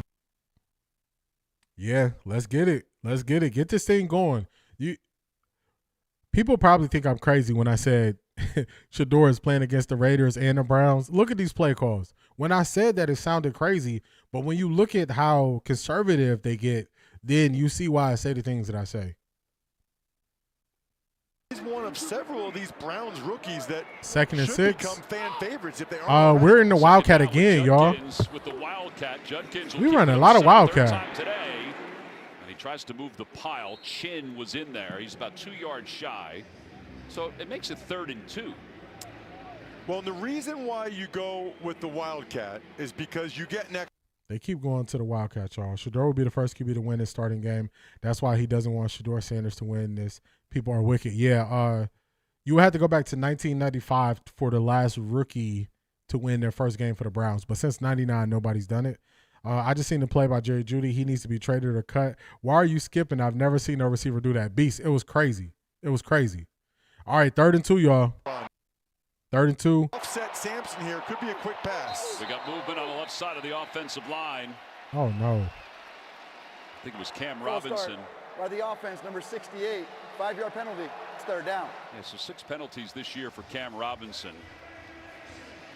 Yeah, let's get it. Let's get it. Get this thing going. People probably think I'm crazy when I said Shedeur is playing against the Raiders and the Browns. Look at these play calls. When I said that, it sounded crazy, but when you look at how conservative they get, then you see why I say the things that I say. He's one of several of these Browns rookies that 2nd and should 6. become fan favorites if they are. We're in the Wildcat again, y'all. With the Wildcat, Judkins we run a lot of Wildcat. Today, and he tries to move the pile. Chin was in there. He's about 2 yards shy. So it makes it 3rd and 2. Well, the reason why you go with the Wildcat is because you get next. They keep going to the Wildcat, y'all. Shedeur will be the first QB to win this starting game. That's why he doesn't want Shedeur Sanders to win this. People are wicked. Yeah, you had to go back to 1995 for the last rookie to win their first game for the Browns. But since 99, nobody's done it. I just seen the play by Jerry Jeudy. He needs to be traded or cut. Why are you skipping? I've never seen no receiver do that. Beast, it was crazy. It was crazy. All right, 3rd and 2, y'all. 3rd and 2. Offset Sampson here. Could be a quick pass. We got movement on the left side of the offensive line. Oh, no. I think it was Cam Robinson. By the offense, number 68, 5-yard penalty. It's 3rd down. Yeah, so 6 penalties this year for Cam Robinson.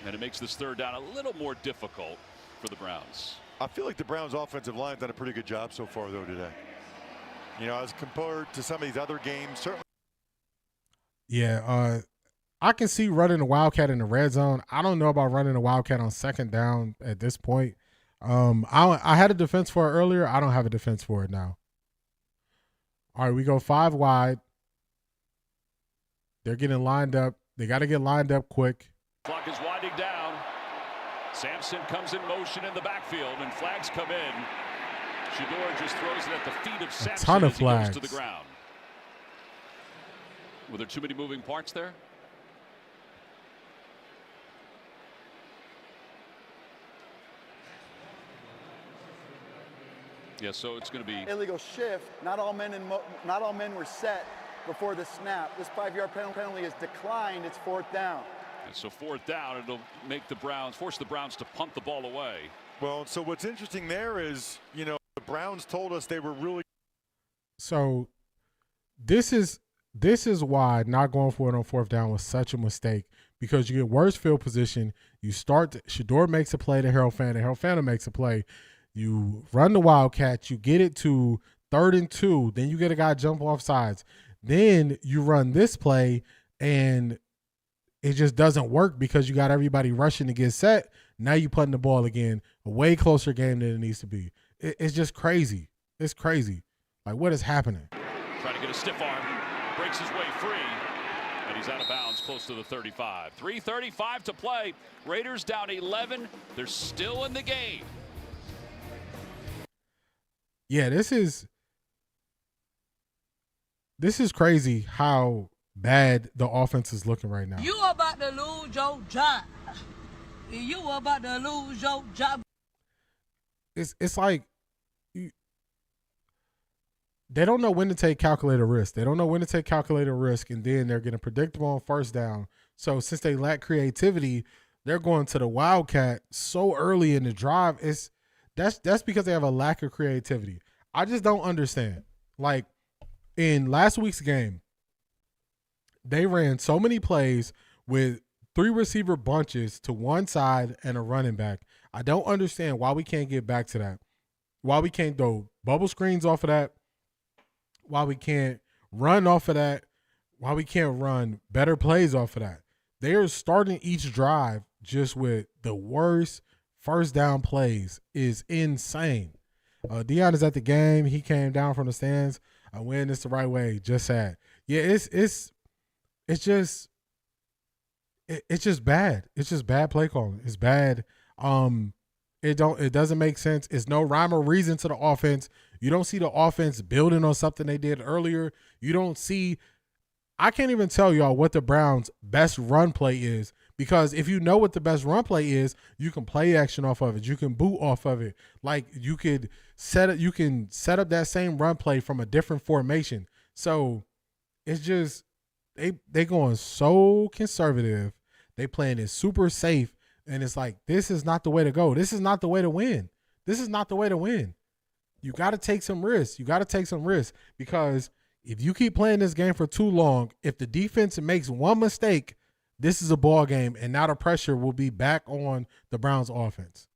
And it makes this 3rd down a little more difficult for the Browns. I feel like the Browns offensive line done a pretty good job so far, though, today. You know, as compared to some of these other games, certainly. Yeah, I can see running a Wildcat in the red zone. I don't know about running a Wildcat on 2nd down at this point. I had a defense for it earlier. I don't have a defense for it now. All right, we go 5 wide. They're getting lined up. They got to get lined up quick. Clock is winding down. Sampson comes in motion in the backfield, and flags come in. Shedeur just throws it at the feet of Sampson ton of as he goes flags to the ground. Were there too many moving parts there? Yeah, so it's going to be illegal shift. Not all men were set before the snap. This 5-yard penalty is declined. It's 4th down. And so 4th down, it'll make the Browns, force the Browns to punt the ball away. Well, so what's interesting there is, you know, the Browns told us they were really. So this is why not going for it on 4th down was such a mistake, because you get worse field position. You start, Shedeur makes a play to Harold Fanta. Harold Fanta makes a play. You run the Wildcat. You get it to 3rd and 2. Then you get a guy jump off sides. Then you run this play, and it just doesn't work because you got everybody rushing to get set. Now you putting the ball again, a way closer game than it needs to be. It's just crazy. It's crazy. Like, what is happening? Trying to get a stiff arm, breaks his way free, and he's out of bounds close to the 35. 3:35 to play. Raiders down 11. They're still in the game. Yeah, this is crazy how bad the offense is looking right now. You about to lose your job. You about to lose your job. It's like they don't know when to take calculated risk. They don't know when to take calculated risk, and then they're getting predictable on 1st down. So since they lack creativity, they're going to the Wildcat so early in the drive. That's because they have a lack of creativity. I just don't understand. Like in last week's game, they ran so many plays with 3 receiver bunches to one side and a running back. I don't understand why we can't get back to that. Why we can't throw bubble screens off of that. Why we can't run off of that. Why we can't run better plays off of that. They are starting each drive just with the worst 1st down plays. Is insane. Dion is at the game. He came down from the stands. I win this the right way. Just sad. Yeah, it's just bad. It's just bad play calling. It's bad. It doesn't make sense. It's no rhyme or reason to the offense. You don't see the offense building on something they did earlier. You don't see. I can't even tell y'all what the Browns' best run play is, because if you know what the best run play is, you can play action off of it. You can boot off of it. Like you can set up that same run play from a different formation. So it's just they going so conservative. They playing it super safe, and it's like, this is not the way to go. This is not the way to win. This is not the way to win. You got to take some risks. You got to take some risks, because if you keep playing this game for too long, if the defense makes one mistake, this is a ball game, and now the pressure will be back on the Browns offense.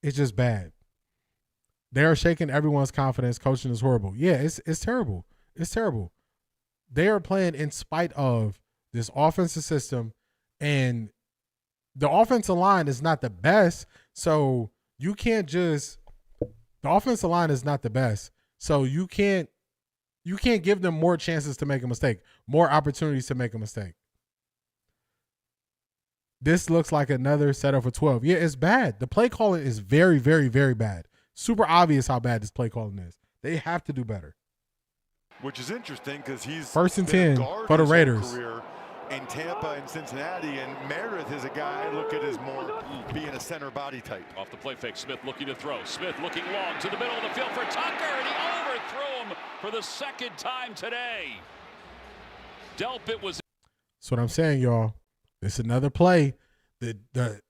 It's just bad. They're shaking everyone's confidence. Coaching is horrible. Yeah, it's terrible. It's terrible. They are playing in spite of this offensive system, and the offensive line is not the best. So you can't just – the offensive line is not the best. So you can't give them more chances to make a mistake, more opportunities to make a mistake. This looks like another setup for 12. Yeah, it's bad. The play calling is very, very, very bad. Super obvious how bad this play calling is. They have to do better. Which is interesting because he's 1st and 10 for the Raiders. Career, in Tampa and Cincinnati, and Meredith is a guy I look at as more being a center body type. Off the play fake, Smith looking to throw. Smith looking long to the middle of the field for Tucker, and he overthrew him for the second time today. Delpit was. That's what I'm saying, y'all. It's another play. The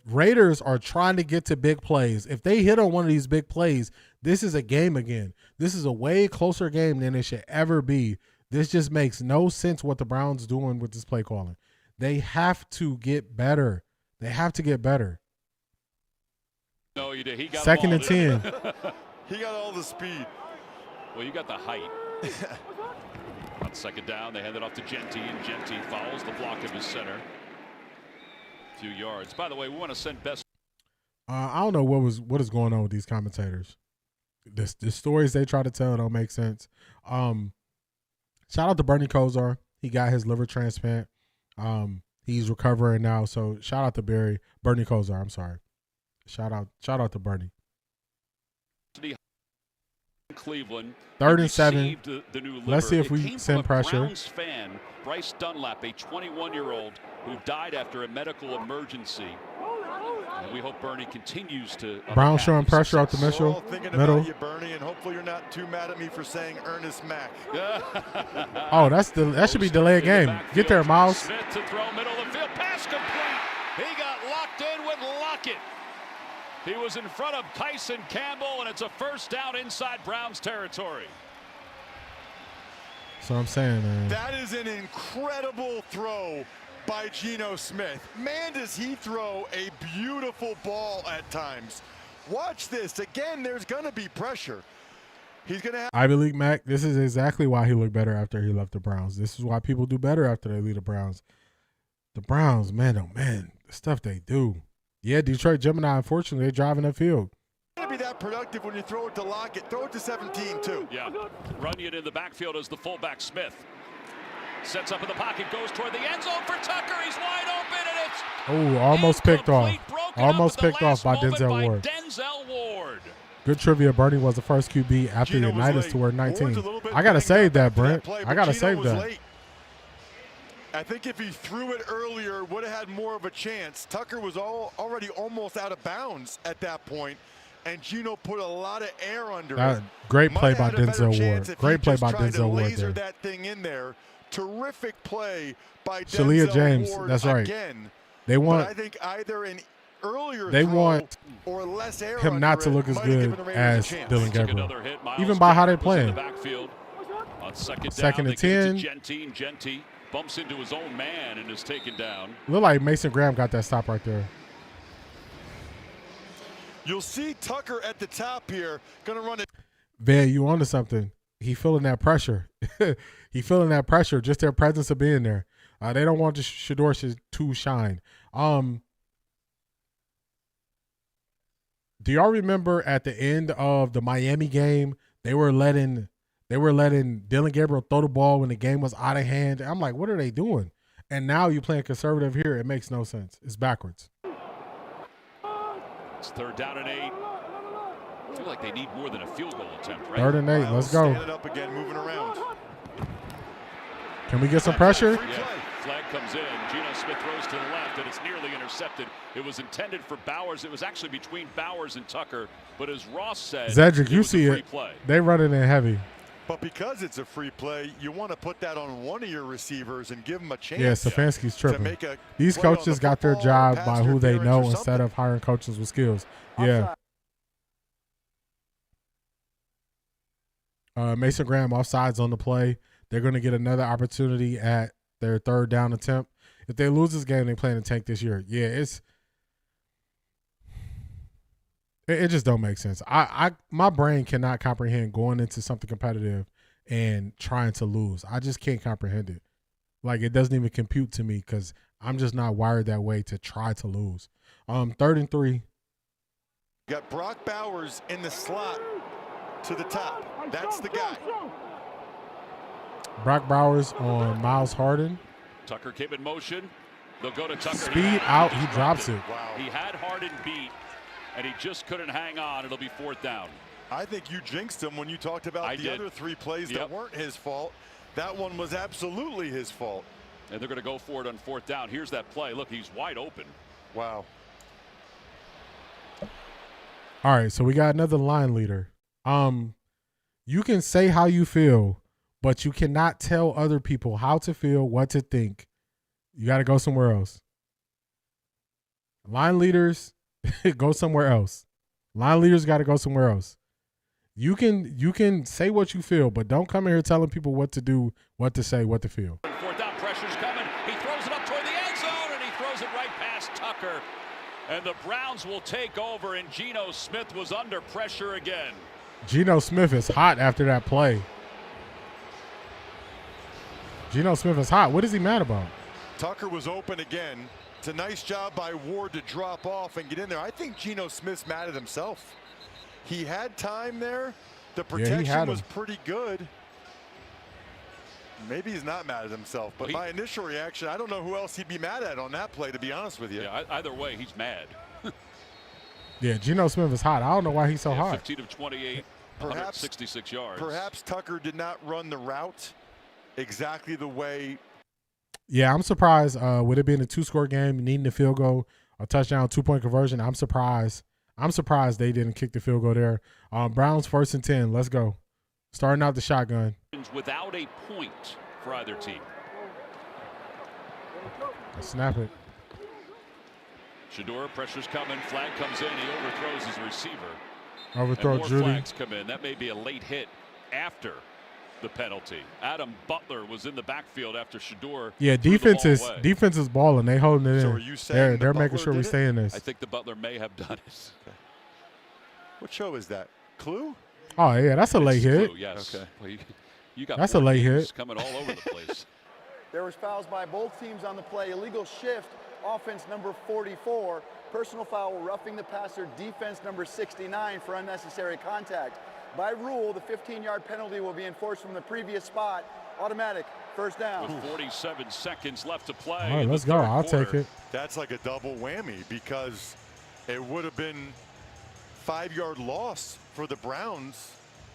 Raiders are trying to get to big plays. If they hit on one of these big plays, this is a game again. This is a way closer game than it should ever be. This just makes no sense what the Browns doing with this play calling. They have to get better. They have to get better. No, you did. He got 2nd and 10. He got all the speed. Well, you got the height. On 2nd down, they hand it off to Genty, and Genty follows the block of his center. A few yards. By the way, we want to send best. I don't know what is going on with these commentators. The stories they try to tell don't make sense. Shout out to Bernie Kosar. He got his liver transplant. He's recovering now. So shout out to Bernie Kosar. I'm sorry. Shout out to Bernie. Cleveland. 3rd and 7. The new liver. Let's see if we send pressure. Browns fan, Bryce Dunlap, a 21-year-old who died after a medical emergency. And we hope Bernie continues to. Brown showing pressure out the middle. Thinking about you, Bernie, and hopefully you're not too mad at me for saying Ernest Mack. Oh, that should be delayed game. Get there, Miles. Smith to throw middle of the field. Pass complete. He got locked in with Lockett. He was in front of Tyson Campbell, and it's a 1st down inside Browns territory. That's what I'm saying, man. That is an incredible throw by Geno Smith. Man, does he throw a beautiful ball at times. Watch this. Again, there's going to be pressure. He's going to have Ivy League Mac, this is exactly why he looked better after he left the Browns. This is why people do better after they leave the Browns. The Browns, man, oh man, the stuff they do. Yeah, Detroit Gemini, unfortunately, they're driving upfield. Going to be that productive when you throw it to Lockett. Throw it to 17, too. Yeah. Runyon in the backfield as the fullback Smith. Sets up in the pocket, goes toward the end zone for Tucker. He's wide open, and it's almost picked off. Almost up at the picked off by last Denzel moment Ward. by Denzel Ward. Good trivia. Bernie was the first QB after Geno Unitas to wear Ward's 19. a little bit I got to banged save up that, after Brent. play, I got to Geno save was that. late. I think if he threw it earlier, would have had more of a chance. Tucker was already almost out of bounds at that point, and Geno put a lot of air under it. Great play by Might have had a better Denzel chance Ward. if Great he play just by tried to Denzel Ward laser there. that thing in there. Terrific play by Shalia Denzel James, Ward that's right. again. They want But I think either an earlier they throw want or less air him under not to it look as might have good given the Raiders as a chance. Dylan Gabriel. Another hit. Miles Even by how they Garrett was in the playing. backfield. On 2nd down, 2nd and they give it 10. to Genty, and Genty bumps into his own man and is taken down. Look like Mason Graham got that stop right there. You'll see Tucker at the top here, going to run it. Van, you onto something. He feeling that pressure. He feeling that pressure, just their presence of being there. They don't want the Shedeur to shine. Do y'all remember at the end of the Miami game, they were letting Dylan Gabriel throw the ball when the game was out of hand? I'm like, what are they doing? And now you're playing conservative here. It makes no sense. It's backwards. It's 3rd down and 8. I feel like they need more than a field goal attempt, right? 3rd and 8. Let's go. Standing up again, moving around. Can we get some pressure? Yeah. Flag comes in. Geno Smith throws to the left, and it's nearly intercepted. It was intended for Bowers. It was actually between Bowers and Tucker. But as Ross said, Zedrick, you was a see free it. Play. They running in heavy. But because it's a free play, you want to put that on one of your receivers and give them a chance. Yeah, Stefanski's tripping. make a These play on coaches the got their football, job pass by who they interference know or instead something. of hiring coaches with skills. Yeah. Mason Graham offsides on the play. They're going to get another opportunity at their 3rd down attempt. If they lose this game, they plan to tank this year. Yeah, it just don't make sense. My brain cannot comprehend going into something competitive and trying to lose. I just can't comprehend it. Like, it doesn't even compute to me because I'm just not wired that way to try to lose. 3rd and 3. Got Brock Bowers in the slot to the top. That's the guy. Brock Bowers on Miles Harden. Tucker came in motion. They'll go to Tucker. Speed out. He drops it. Wow. He had Harden beat, and he just couldn't hang on. It'll be 4th down. I think you jinxed him when you talked about the other 3 plays that weren't his fault. That one was absolutely his fault. And they're going to go for it on 4th down. Here's that play. Look, he's wide open. Wow. All right, so we got another line leader. You can say how you feel, but you cannot tell other people how to feel, what to think. You got to go somewhere else. Line leaders, go somewhere else. Line leaders got to go somewhere else. You can say what you feel, but don't come in here telling people what to do, what to say, what to feel. 4th down, pressure's coming. He throws it up toward the end zone, and he throws it right past Tucker. And the Browns will take over, and Geno Smith was under pressure again. Geno Smith is hot after that play. Geno Smith is hot. What is he mad about? Tucker was open again. It's a nice job by Ward to drop off and get in there. I think Geno Smith's mad at himself. He had time there. The protection was pretty good. Maybe he's not mad at himself, but my initial reaction, I don't know who else he'd be mad at on that play, to be honest with you. Yeah, either way, he's mad. Yeah, Geno Smith is hot. I don't know why he's so hot. 15 of 28, 166 yards. Perhaps Tucker did not run the route exactly the way. Yeah, I'm surprised. With it being a 2-score game, needing a field goal, a touchdown, 2-point conversion, I'm surprised. I'm surprised they didn't kick the field goal there. Browns 1st and 10. Let's go. Starting out the shotgun. Without a point for either team. Snap it. Shedeur, pressure's coming. Flag comes in. He overthrows his receiver. Overthrow and more Judy. Flags come in. That may be a late hit after the penalty. Adam Butler was in the backfield after Shedeur. Yeah, defense is balling. They holding it in. So are you saying they're making sure we stay in this. I think the Butler may have done it. Okay. What show is that? Clue? Oh yeah, that's a late hit. Clue, yes. Okay. Well, you got that's a late hit. coming all over the place. There was fouls by both teams on the play. Illegal shift, offense number 44. Personal foul, roughing the passer, defense number 69 for unnecessary contact. By rule, the 15-yard penalty will be enforced from the previous spot. Automatic, 1st down. With 47 seconds left to play. All right, let's go. I'll take it. That's like a double whammy because it would have been 5-yard loss for the Browns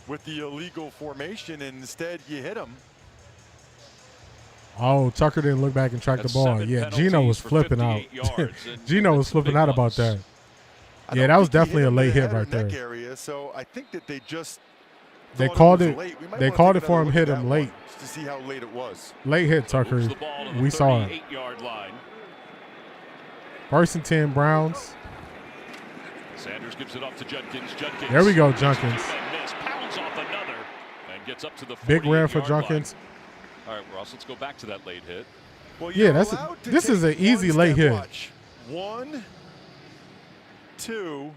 with the illegal formation, and instead you hit them. Oh, Tucker didn't look back and track the ball. Yeah, Geno was flipping out. Geno was flipping out about that. Yeah, that was definitely a late hit right there. Area, so I think that they just they called it. They called it for him. Hit him late. To see how late it was. Late hit, Tucker. We saw it. 38-yard line. 1st and 10, Browns. Sanders gives it off to Judkins. Judkins. There we go, Judkins. Pounds off another and gets up to the big ran for Judkins. All right, Ross, let's go back to that late hit. Well, yeah, this is an easy late hit. Watch. 1, 2.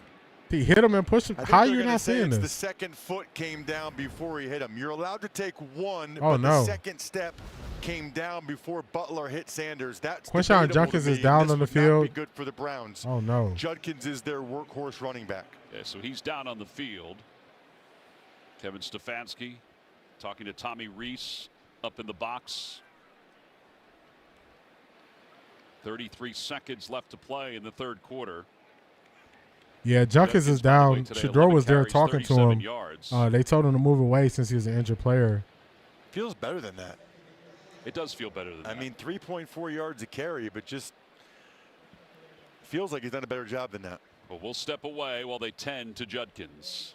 He hit him and pushed him. How are you not seeing this? The second foot came down before he hit him. You're allowed to take one, but the second step came down before Butler hit Sanders. That's Quinshawn Judkins is down on the field. Not be good for the Browns. Oh no. Judkins is their workhorse running back. Yeah, so he's down on the field. Kevin Stefanski talking to Tommy Reese up in the box. 33 seconds left to play in the 3rd quarter. Yeah, Judkins is down. Shedeur was there talking to him. They told him to move away since he was an injured player. Feels better than that. It does feel better than that. I mean, 3.4 yards a carry, but just feels like he's done a better job than that. But we'll step away while they tend to Judkins.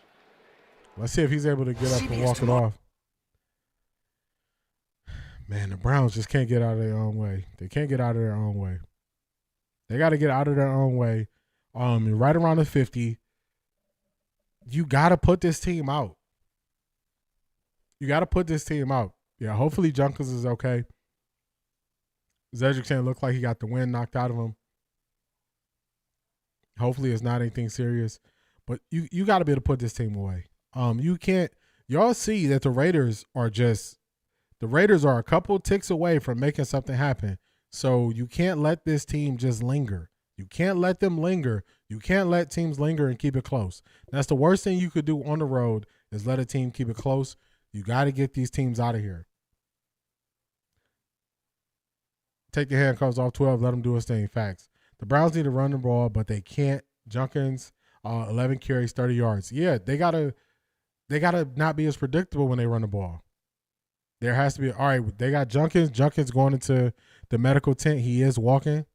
Let's see if he's able to get up and walk it off. Man, the Browns just can't get out of their own way. They can't get out of their own way. They got to get out of their own way. Right around the 50. You got to put this team out. You got to put this team out. Yeah, hopefully Judkins is okay. Zedrickson looked like he got the wind knocked out of him. Hopefully it's not anything serious. But you got to be able to put this team away. You can't – y'all see that the Raiders are a couple ticks away from making something happen. So you can't let this team just linger. You can't let them linger. You can't let teams linger and keep it close. That's the worst thing you could do on the road is let a team keep it close. You got to get these teams out of here. Take the handcuffs off 12. Let them do his thing. Facts. The Browns need to run the ball, but they can't. Judkins, 11 carries, 30 yards. Yeah, they gotta not be as predictable when they run the ball. There has to be. All right, they got Junkins. Junkins going into the medical tent. He is walking.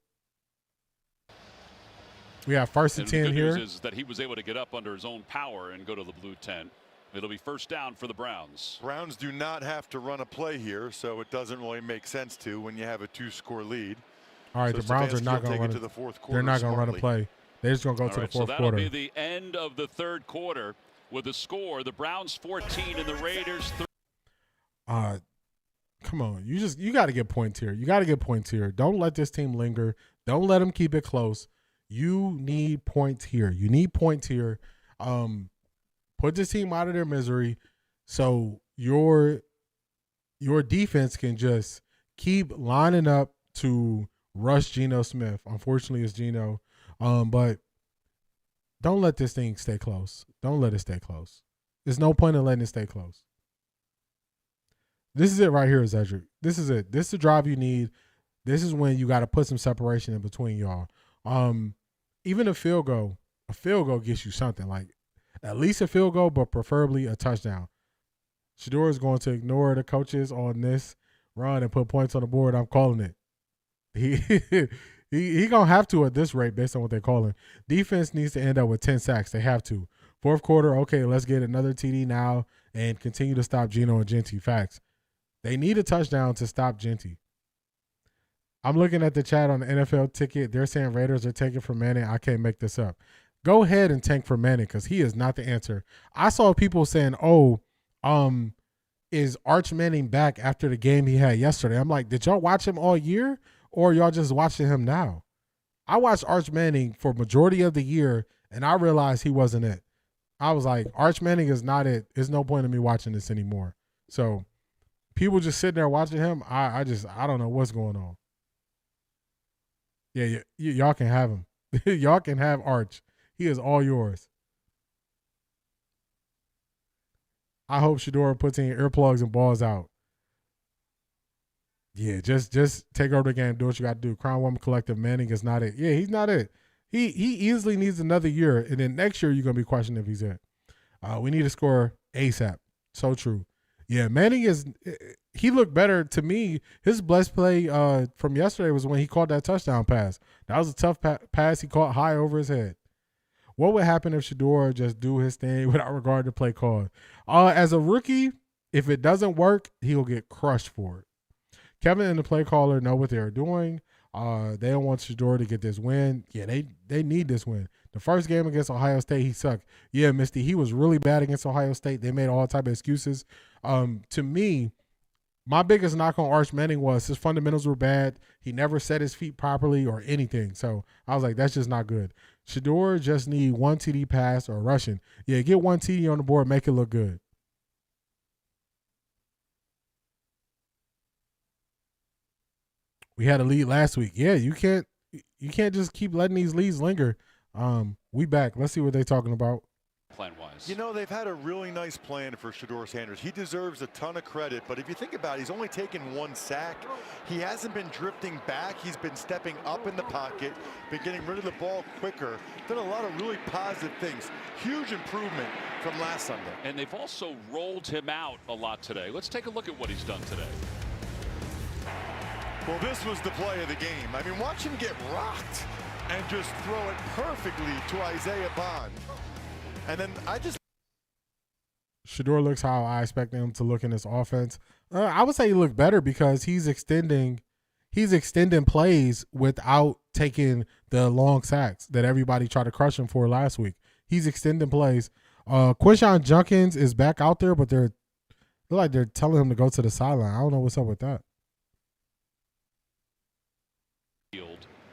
We have 1st and 10 the good here. news is that he was able to get up under his own power and go to the blue tent. It'll be 1st down for the Browns. Browns do not have to run a play here, so it doesn't really make sense to when you have a 2-score lead. All right, so the Browns are not going to run to the fourth quarter. They're not going to run a play. They're just going to go to the fourth so quarter. that'll be the end of the 3rd quarter with a score. The Browns 14 and the Raiders 3. Come on, you got to get points here. You got to get points here. Don't let this team linger. Don't let them keep it close. You need points here. You need points here. Put this team out of their misery, so your defense can just keep lining up to rush Geno Smith. Unfortunately, it's Geno, but don't let this thing stay close. Don't let it stay close. There's no point in letting it stay close. This is it right here, Zedric. This is it. This is the drive you need. This is when you got to put some separation in between y'all. Even a field goal gets you something, like at least a field goal, but preferably a touchdown. Shedeur is going to ignore the coaches on this run and put points on the board. I'm calling it. He gonna have to at this rate based on what they're calling. Defense needs to end up with 10 sacks. They have to. 4th quarter, okay, let's get another TD now and continue to stop Geno and Genty. Facts. They need a touchdown to stop Genty. I'm looking at the chat on the NFL ticket. They're saying Raiders are taking for Manning. I can't make this up. Go ahead and tank for Manning because he is not the answer. I saw people saying, is Arch Manning back after the game he had yesterday? I'm like, did y'all watch him all year or y'all just watching him now? I watched Arch Manning for majority of the year and I realized he wasn't it. I was like, Arch Manning is not it. There's no point in me watching this anymore. So people just sitting there watching him, I don't know what's going on. Yeah, y'all can have him. Y'all can have Arch. He is all yours. I hope Shedeur puts in earplugs and balls out. Yeah, just take over the game. Do what you got to do. Crown Woman Collective, Manning is not it. Yeah, he's not it. He easily needs another year, and then next year you're going to be questioning if he's it. We need to score ASAP. So true. Yeah, Manning he looked better to me. His blessed play from yesterday was when he caught that touchdown pass. That was a tough pass he caught high over his head. What would happen if Shedeur just do his thing without regard to play call? As a rookie, if it doesn't work, he'll get crushed for it. Kevin and the play caller know what they're doing. They don't want Shedeur to get this win. Yeah, they need this win. The first game against Ohio State, he sucked. Yeah, Misty, he was really bad against Ohio State. They made all type of excuses. To me, my biggest knock on Arch Manning was his fundamentals were bad. He never set his feet properly or anything. So I was like, that's just not good. Shedeur just need one TD pass or rushing. Yeah, get one TD on the board, make it look good. We had a lead last week. Yeah, you can't just keep letting these leads linger. We back. Let's see what they're talking about. Plan-wise. You know, they've had a really nice plan for Shedeur Sanders. He deserves a ton of credit, but if you think about it, he's only taken 1 sack. He hasn't been drifting back. He's been stepping up in the pocket, been getting rid of the ball quicker, done a lot of really positive things. Huge improvement from last Sunday. And they've also rolled him out a lot today. Let's take a look at what he's done today. Well, this was the play of the game. I mean, watch him get rocked and just throw it perfectly to Isaiah Bond. And then Shedeur looks how I expect him to look in this offense. I would say he looked better because he's extending plays without taking the long sacks that everybody tried to crush him for last week. He's extending plays. Quinshon Judkins is back out there, but they're telling him to go to the sideline. I don't know what's up with that.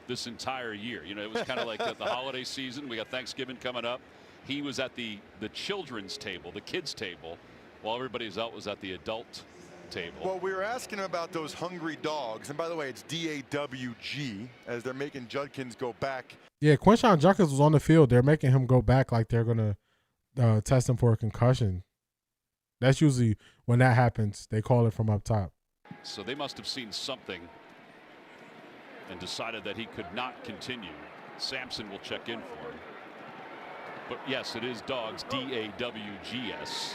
This entire year, you know, it was kind of like the holiday season. We got Thanksgiving coming up. He was at the children's table, the kids table, while everybody else was at the adult table. Well, we were asking him about those hungry dogs, and by the way, it's DAWG as they're making Judkins go back. Yeah, Quinshon Judkins was on the field. They're making him go back like they're gonna test him for a concussion. That's usually when that happens. They call it from up top. So they must have seen something and decided that he could not continue. Sampson will check in for him. But yes, it is Dogs, DAWGS.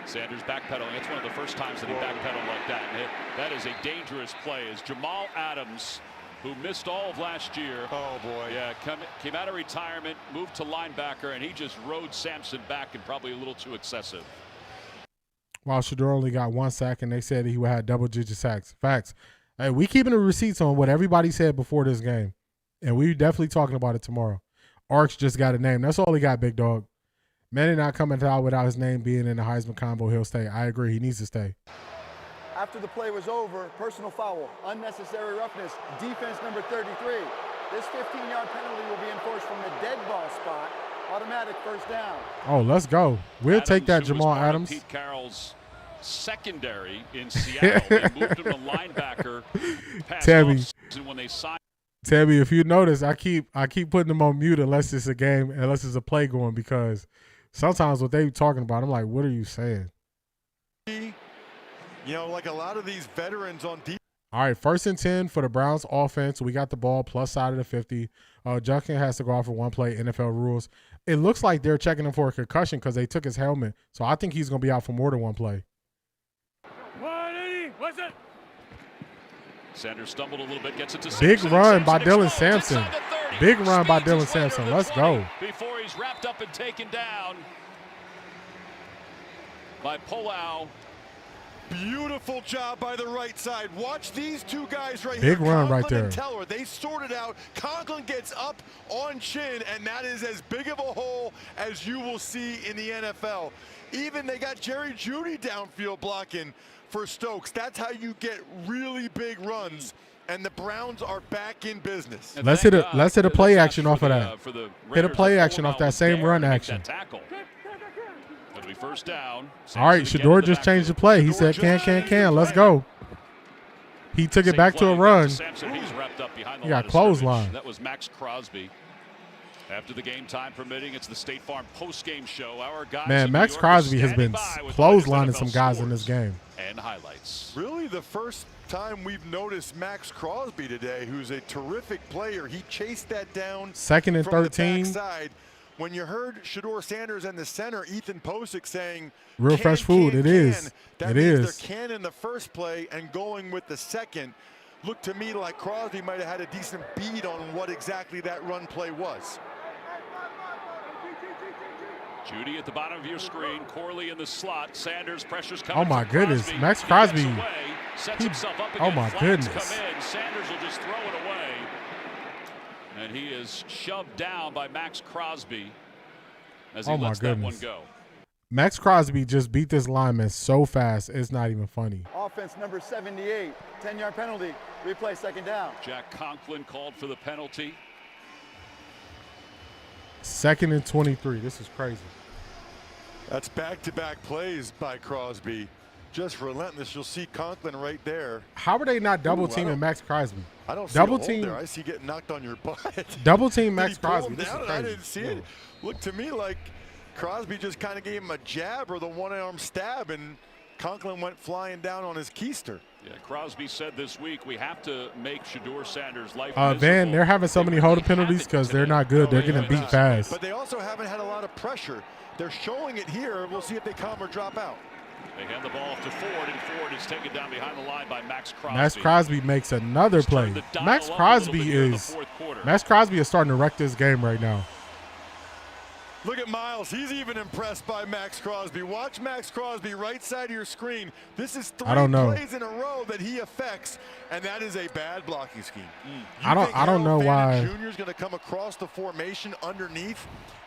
Sanders backpedaling. That's one of the first times that he backpedaled like that. And that is a dangerous play as Jamal Adams, who missed all of last year. Oh, boy. Yeah, came out of retirement, moved to linebacker, and he just rode Sampson back and probably a little too excessive. While Shedeur only got 1 sack, and they said he would have double-digit sacks. Facts. Hey, we keeping the receipts on what everybody said before this game, and we definitely talking about it tomorrow. Arch just got a name. That's all he got, big dog. Manny not coming out without his name being in the Heisman combo. He'll stay. I agree. He needs to stay. After the play was over, personal foul, unnecessary roughness, defense number 33. This 15-yard penalty will be enforced from the dead ball spot. Automatic first down. Oh, let's go. We'll take that, who was Jamal part of Adams. Pete Carroll's secondary in Seattle. They moved him to linebacker. When they signed. Tabby, if you notice, I keep putting them on mute unless it's a game, unless it's a play going, because sometimes what they talking about, I'm like, what are you saying? You know, like a lot of these veterans on defense. All right, 1st and 10 for the Browns offense. We got the ball plus side of the 50. Junkin has to go out for one play, NFL rules. It looks like they're checking him for a concussion because they took his helmet. So I think he's going to be out for more than one play. 180, what's it? Sanders stumbled a little bit, gets it to Big Sampson. run by Sampson Dylan explodes Sampson. inside the 30. Big run by Speeds Dylan his way to Sampson. the Let's 20 go. Before he's wrapped up and taken down by Polau. Beautiful job by the right side. Watch these two guys right Big here. run right Conklin there. and Teller, they sorted out. Conklin gets up on chin, and that is as big of a hole as you will see in the NFL. Even they got Jerry Jeudy downfield blocking for Stokes. That's how you get really big runs. And the Browns are back in business. Let's hit a play action off of that. Hit a play action off that same run action. It'll be first down. All right, Shedeur just changed the play. He said, can. Let's go. He took it back to a run. He got clothesline. That was Max Crosby. After the game time permitting, it's the State Farm post-game show. Our guys Man, Max Crosby has been clotheslining some guys in this game. And highlights. Really the first time we've noticed Max Crosby today, who's a terrific player. He chased that down. 2nd and 13. The backside. When you heard Shedeur Sanders and the center, Ethan Posick, saying, real fresh food. It is. That means they're can in the first play and going with the second. Looked to me like Crosby might have had a decent bead on what exactly that run play was. Jeudy at the bottom of your screen. Corley in the slot. Sanders pressures coming. Oh my goodness, Crosby. Max Crosby. Sets himself up again. Oh my Flags goodness. come in. Sanders will just throw it away. And he is shoved down by Max Crosby as he lets that one go. Max Crosby just beat this lineman so fast, it's not even funny. Offense number 78, 10-yard penalty. Replay 2nd down. Jack Conklin called for the penalty. 2nd and 23. This is crazy. That's back-to-back plays by Crosby. Just relentless. You'll see Conklin right there. How are they not double teaming Max Crosby? I don't see double a hold team there. I see getting knocked on your butt. Double team Max Did he pull Crosby. him This is down? crazy. I didn't see it. Looked to me like Crosby just kind of gave him a jab or the one-arm stab, and Conklin went flying down on his keister. Yeah, Crosby said this week we have to make Shedeur Sanders' life Van, they're having so many holding penalties because they're not good. They're getting beat fast. But they also haven't had a lot of pressure. They're showing it here. We'll see if they come or drop out. They hand the ball off to Ford, and Ford is taken down behind the line by Max Crosby. Max Crosby makes another play. Max Crosby is starting to wreck this game right now. Look at Miles. He's even impressed by Max Crosby. Watch Max Crosby right side of your screen. This is 3 plays in a row that he affects, and that is a bad blocking scheme. I don't know why. Jr. is going to come across the formation underneath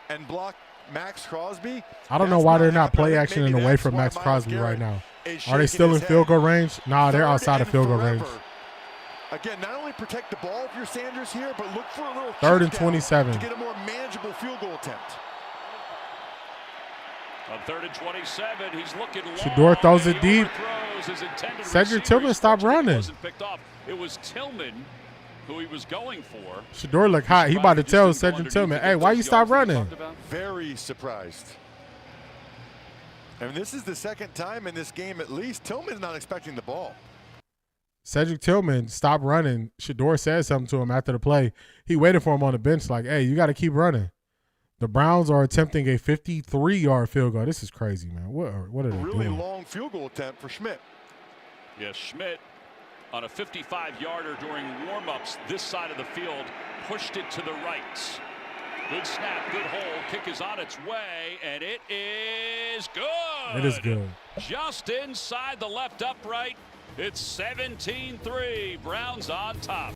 and block Max Crosby. I don't know why they're not play actioning away from Max Crosby right now. Are they still in field goal range? Nah, they're outside of field goal range. Again, not only protect the ball if you're Sanders here, but look for a little 3rd and 27 to get a more manageable field goal attempt. On 3rd and 27, he's looking long. Shedeur throws it deep. Cedric Tillman stopped running. Wasn't picked off. It was Tillman who he was going for. Shedeur looked hot. He about to tell Cedric Tillman, hey, why you stop running? Very surprised. And this is the 2nd time in this game at least. Tillman's not expecting the ball. Cedric Tillman stopped running. Shedeur said something to him after the play. He waited for him on the bench like, hey, you got to keep running. The Browns are attempting a 53-yard field goal. This is crazy, man. What are they really doing? long field goal attempt for Schmidt. Yes, Schmidt on a 55-yarder during warm-ups this side of the field, pushed it to the right. Good snap, good hole. Kick is on its way, and it is good. It is good. Just inside the left upright. It's 17-3. Browns on top.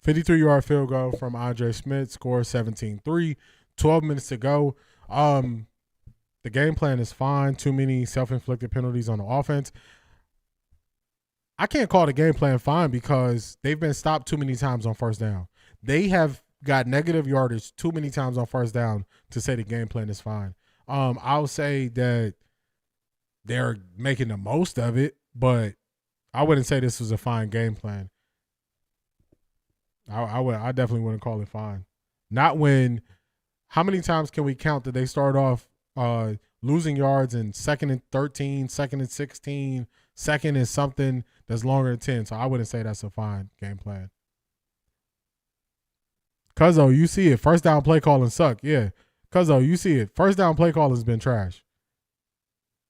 53-yard field goal from Andre Smith. Score 17-3. 12 minutes to go. The game plan is fine. Too many self-inflicted penalties on the offense. I can't call the game plan fine because they've been stopped too many times on first down. They have got negative yardage too many times on first down to say the game plan is fine. I'll say that they're making the most of it, but I wouldn't say this was a fine game plan. I definitely wouldn't call it fine. Not when. How many times can we count that they start off losing yards in 2nd and 13, 2nd and 16, 2nd and something that's longer than 10? So I wouldn't say that's a fine game plan. Cuzzo, you see it. First down play calling suck. Yeah. Cuzzo, you see it. First down play calling has been trash.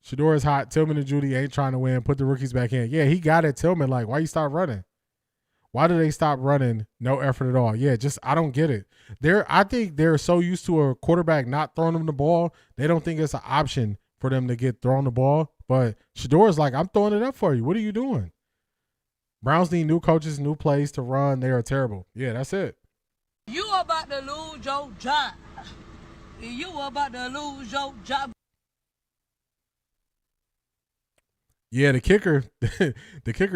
Shedeur is hot. Tillman and Judy ain't trying to win. Put the rookies back in. Yeah, he got it. Tillman, like, why you stop running? Why do they stop running? No effort at all. Yeah, just I don't get it. I think they're so used to a quarterback not throwing them the ball, they don't think it's an option for them to get thrown the ball. But Shedeur is like, I'm throwing it up for you. What are you doing? Browns need new coaches, new plays to run. They are terrible. Yeah, that's it. You about to lose your job. You about to lose your job. Yeah, the kicker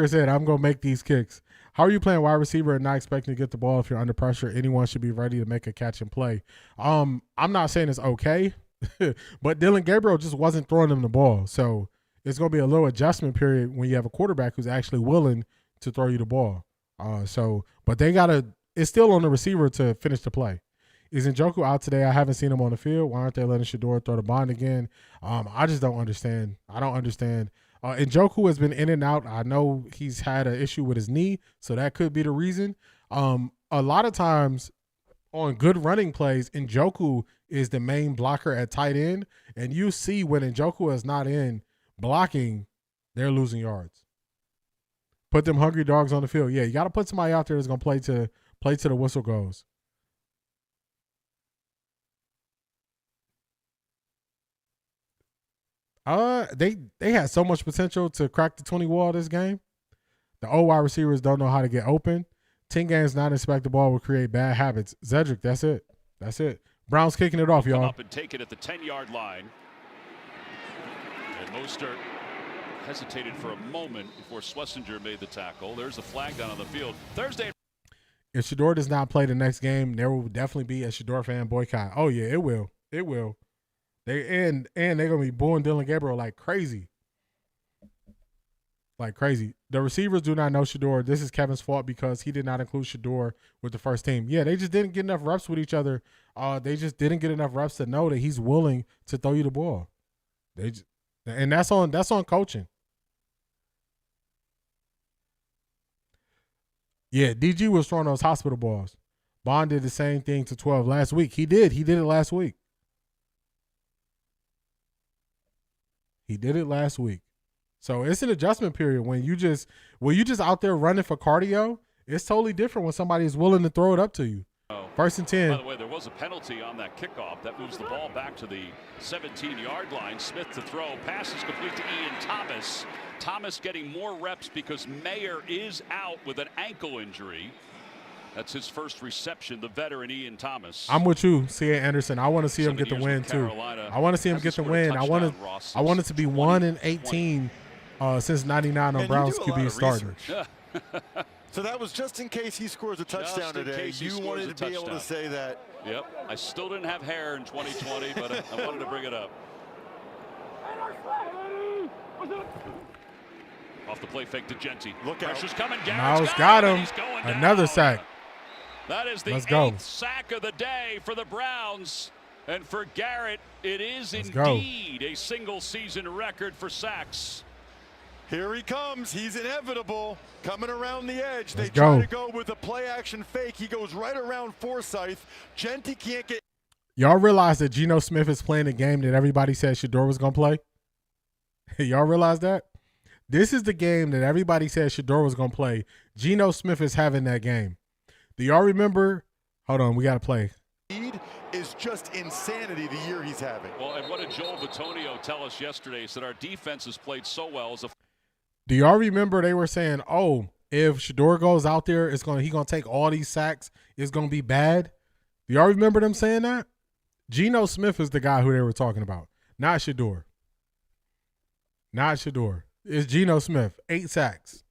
said, I'm going to make these kicks. How are you playing wide receiver and not expecting to get the ball if you're under pressure? Anyone should be ready to make a catch and play. I'm not saying it's okay, but Dylan Gabriel just wasn't throwing them the ball. So it's going to be a little adjustment period when you have a quarterback who's actually willing to throw you the ball. But it's still on the receiver to finish the play. Is Njoku out today? I haven't seen him on the field. Why aren't they letting Shedeur throw the bond again? I just don't understand. I don't understand. Njoku has been in and out. I know he's had an issue with his knee, so that could be the reason. A lot of times on good running plays, Njoku is the main blocker at tight end, and you see when Njoku is not in blocking, they're losing yards. Put them hungry dogs on the field. Yeah, you got to put somebody out there that's going to play to the whistle goes. They had so much potential to crack the 20 wall this game. The old wide receivers don't know how to get open. 10 games not inspect the ball will create bad habits. Zedrick, that's it. That's it. Browns kicking it off, y'all. Come up and take it at the 10-yard line. And Mostert hesitated for a moment before Schlesinger made the tackle. There's the flag down on the field. Thursday. If Shedeur does not play the next game, there will definitely be a Shedeur fan boycott. Oh yeah, it will. It will. They're gonna be booing Dylan Gabriel like crazy. Like crazy. The receivers do not know Shedeur. This is Kevin's fault because he did not include Shedeur with the first team. Yeah, they just didn't get enough reps with each other. They just didn't get enough reps to know that he's willing to throw you the ball. And that's on coaching. Yeah, DG was throwing those hospital balls. Bond did the same thing to 12 last week. He did it last week. He did it last week. So it's an adjustment period when you just out there running for cardio. It's totally different when somebody is willing to throw it up to you. First and 10. By the way, there was a penalty on that kickoff. That moves the ball back to the 17-yard line. Smith to throw. Pass is complete to Ian Thomas. Thomas getting more reps because Mayer is out with an ankle injury. That's his first reception, the veteran Ian Thomas. I'm with you, C.A. Anderson. I want to see him get the win, too. I want to see him get the win. I want it to be 1-18 since 99 on Browns QB starting. So that was just in case he scores a touchdown today. You wanted to be able to say that. Yep. I still didn't have hair in 2020, but I wanted to bring it up. Off the play fake to Genty. Look out. Pressure's coming. Miles got him. Another sack. That is the 8th sack of the day for the Browns. And for Garrett, it is indeed a single season record for sacks. Here he comes. He's inevitable. Coming around the edge. They try to go with a play action fake. He goes right around Forsythe. Genty can't get. Y'all realize that Geno Smith is playing a game that everybody said Shedeur was going to play? Y'all realize that? This is the game that everybody said Shedeur was going to play. Geno Smith is having that game. Do y'all remember? Hold on, we got to play. Is just insanity the year he's having. Well, and what did Joel Bitonio tell us yesterday? He said our defense has played so well. Do y'all remember they were saying, oh, if Shedeur goes out there, he's gonna take all these sacks. It's going to be bad. Do y'all remember them saying that? Geno Smith is the guy who they were talking about, not Shedeur. Not Shedeur. It's Geno Smith, 8 sacks.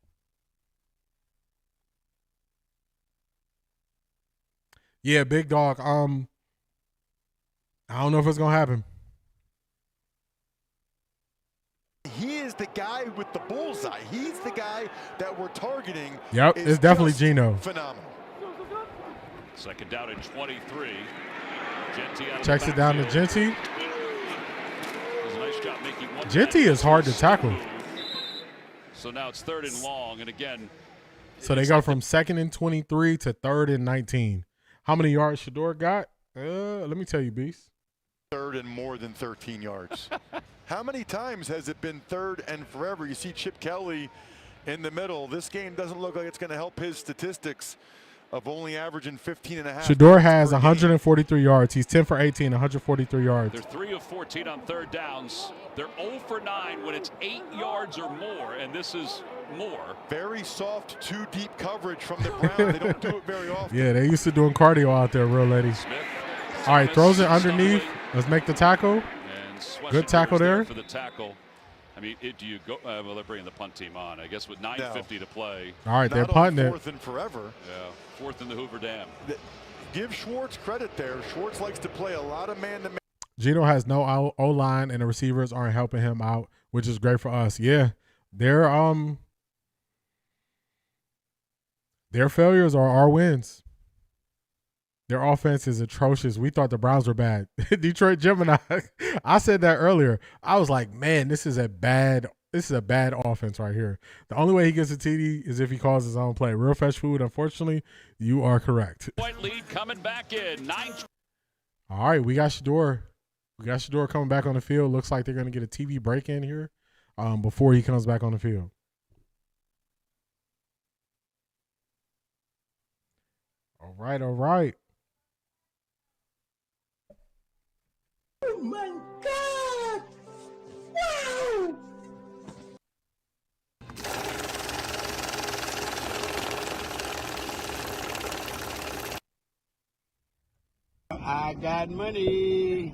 Yeah, big dog. I don't know if it's gonna happen. He is the guy with the bullseye. He's the guy that we're targeting. Yep, it's definitely Geno. Phenomenal. Second down and 23. Genty out of Checks it down to Genty. Does a nice job making one. Genty is hard to tackle. So now it's 3rd and long, and again. So they go from 2nd and 23 to 3rd and 19. How many yards Shedeur got? Let me tell you, Beast. 3rd and more than 13 yards. How many times has it been 3rd and forever? You see Chip Kelly in the middle. This game doesn't look like it's going to help his statistics of only averaging 15.5. Shedeur has 143 yards. He's 10 for 18, 143 yards. They're 3 of 14 on 3rd downs. They're 0 for 9 when it's 8 yards or more, and this is more. Very soft, 2 deep coverage from the Browns. They don't do it very often. Yeah, they used to doing cardio out there, real lady. Smith, all right, throws it underneath. Let's make the tackle. Good tackle there. For the tackle. I mean, do you go? Well, they're bringing the punt team on, I guess, with 9:50 to play. All right, they're punting it. 4th and forever. Yeah, 4th in the Hoover Dam. Give Schwartz credit there. Schwartz likes to play a lot of man-to-man. Geno has no O-line, and the receivers aren't helping him out, which is great for us. Yeah, their failures are our wins. Their offense is atrocious. We thought the Browns were bad. Detroit Gemini. I said that earlier. I was like, man, this is a bad offense right here. The only way he gets a TD is if he calls his own play. Real Fresh Food, unfortunately, you are correct. Point lead coming back in. 9. All right, we got Shedeur. We got Shedeur coming back on the field. Looks like they're going to get a TV break in here before he comes back on the field. All right, all right. Oh my God! Wow! I got money.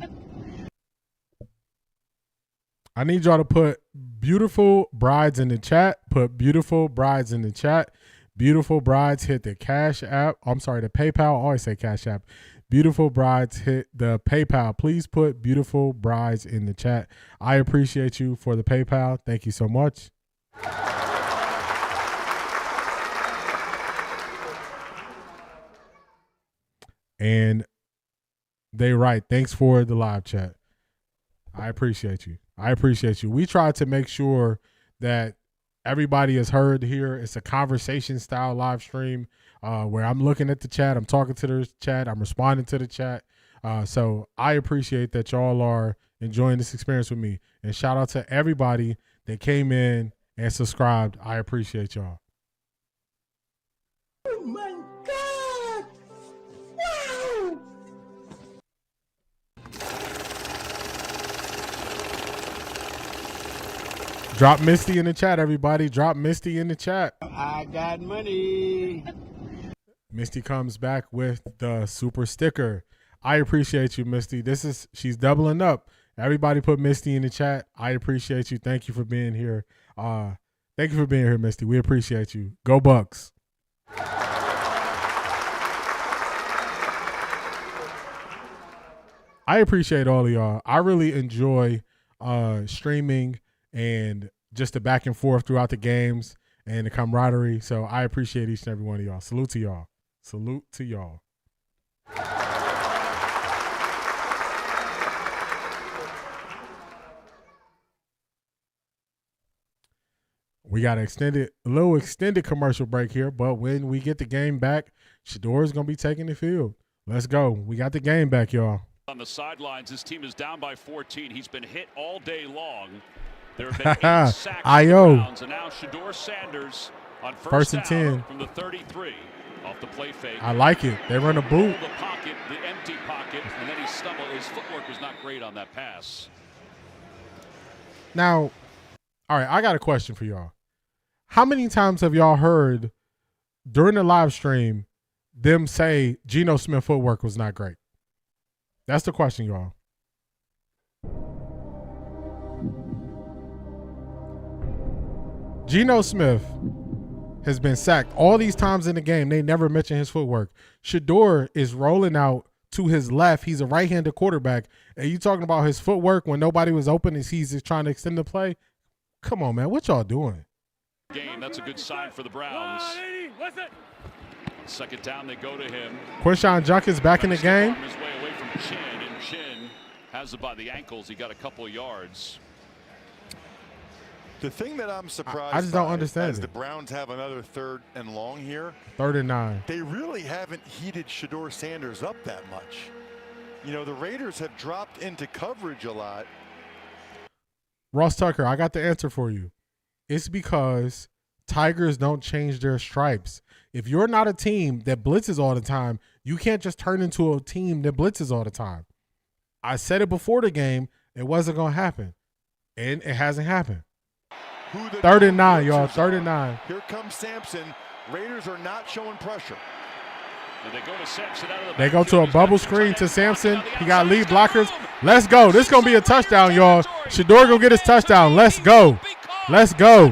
I need y'all to put beautiful brides in the chat. Put beautiful brides in the chat. Beautiful brides hit the Cash App. I'm sorry, the PayPal. I always say Cash App. Beautiful brides hit the PayPal. Please put beautiful brides in the chat. I appreciate you for the PayPal. Thank you so much. And they write, thanks for the live chat. I appreciate you. I appreciate you. We try to make sure that everybody is heard here. It's a conversation style live stream where I'm looking at the chat. I'm talking to the chat. I'm responding to the chat. So I appreciate that y'all are enjoying this experience with me. And shout out to everybody that came in and subscribed. I appreciate y'all. Oh my God! Wow! Drop Misty in the chat, everybody. Drop Misty in the chat. I got money. Misty comes back with the super sticker. I appreciate you, Misty. She's doubling up. Everybody put Misty in the chat. I appreciate you. Thank you for being here. Thank you for being here, Misty. We appreciate you. Go Bucks. I appreciate all of y'all. I really enjoy streaming and just the back and forth throughout the games and the camaraderie. So I appreciate each and every one of y'all. Salute to y'all. Salute to y'all. We got a little extended commercial break here, but when we get the game back, Shedeur is going to be taking the field. Let's go. We got the game back, y'all. On the sidelines, his team is down by 14. He's been hit all day long. There have been 8 sacks on the Browns, and now Shedeur Sanders on first and down 10 from the 33 off the play fake. I like it. They run a boot. The pocket, the empty pocket, and then he stumbled. His footwork was not great on that pass. Now, all right, I got a question for y'all. How many times have y'all heard during the live stream them say Geno Smith footwork was not great? That's the question, y'all. Geno Smith has been sacked all these times in the game. They never mention his footwork. Shedeur is rolling out to his left. He's a right-handed quarterback. And you talking about his footwork when nobody was open and he's just trying to extend the play? Come on, man. What y'all doing? Game. That's a good sign for the Browns. Second down, they go to him. Quinshon Judkins back in the game. His way away from Chin, and Chin has it by the ankles. He got a couple of yards. The thing that I'm surprised I just don't by understand is it. the Browns have another 3rd and long here. 3rd and 9. They really haven't heated Shedeur Sanders up that much. You know, the Raiders have dropped into coverage a lot. Ross Tucker, I got the answer for you. It's because Tigers don't change their stripes. If you're not a team that blitzes all the time, you can't just turn into a team that blitzes all the time. I said it before the game. It wasn't going to happen. And it hasn't happened. 3rd and 9, y'all. 3rd and 9. Here comes Sampson. Raiders are not showing pressure. And they go to Sampson out of the They go to a bubble screen to Sampson. He got lead blockers. Let's go. This is going to be a touchdown, y'all. Shedeur going to get his touchdown. Let's go. Let's go.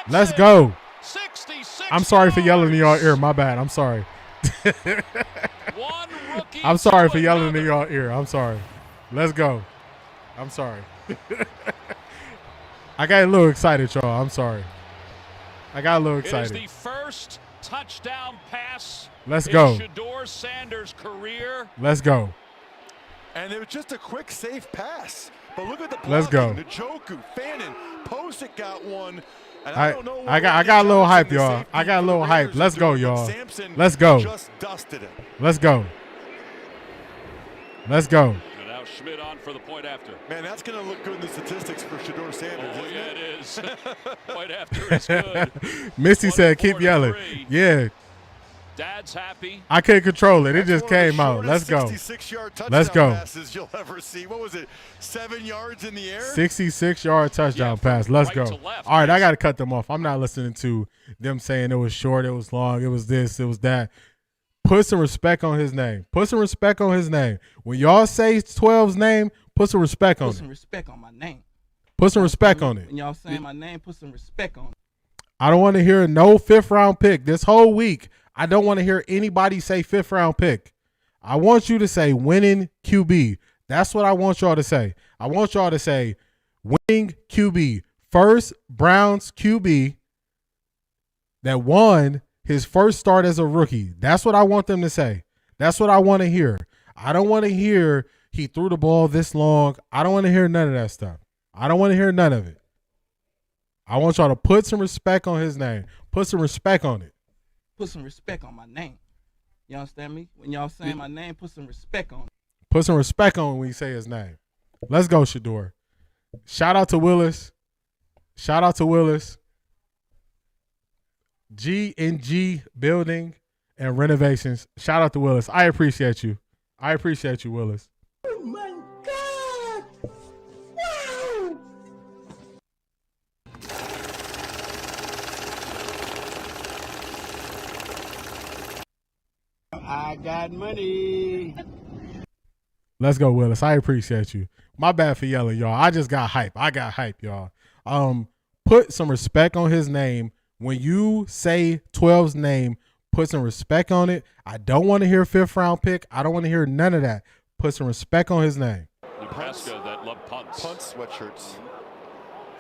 Let's go. I'm sorry for yelling in y'all ear. My bad. I'm sorry. I'm sorry for yelling in y'all ear. I'm sorry. Let's go. I'm sorry. I got a little excited, y'all. I'm sorry. I got a little excited. It is the first touchdown pass. Let's go. In Shedeur Sanders' career. Let's go. And it was just a quick, safe pass. But look at the blocking. Let's go. Njoku, Fannin, Posick got one. And I got a little hype, y'all. I got a little hype. Let's go, y'all. Let's go. Just dusted it. Let's go. Let's go. And now Schmidt on for the point after. Man, that's going to look good in the statistics for Shedeur Sanders. Oh, yeah, it is. Point after is good. Misty said, keep yelling. Yeah. Dad's happy. I couldn't control it. It just came out. Let's go. 66-yard touchdown Let's go. passes you'll ever see. What was it? 7 yards in the air? 66-yard touchdown pass. Let's go. All right, I got to cut them off. I'm not listening to them saying it was short, it was long, it was this, it was that. Put some respect on his name. Put some respect on his name. When y'all say 12's name, put some respect on it. Put some respect on my name. Put some respect on it. When y'all saying my name, put some respect on it. I don't want to hear no 5th-round pick. This whole week, I don't want to hear anybody say 5th-round pick. I want you to say winning QB. That's what I want y'all to say. I want y'all to say winning QB. First Browns QB that won his first start as a rookie. That's what I want them to say. That's what I want to hear. I don't want to hear he threw the ball this long. I don't want to hear none of that stuff. I don't want to hear none of it. I want y'all to put some respect on his name. Put some respect on it. Put some respect on my name. You understand me? When y'all saying my name, put some respect on it. Put some respect on it when you say his name. Let's go, Shedeur. Shout out to Willis. Shout out to Willis. G&G Building and Renovations. Shout out to Willis. I appreciate you. I appreciate you, Willis. Oh my God! Wow! I got money. Let's go, Willis. I appreciate you. My bad for yelling, y'all. I just got hype. I got hype, y'all. Put some respect on his name. When you say 12's name, put some respect on it. I don't want to hear 5th-round pick. I don't want to hear none of that. Put some respect on his name. Nebraska that love punts. Punt sweatshirts.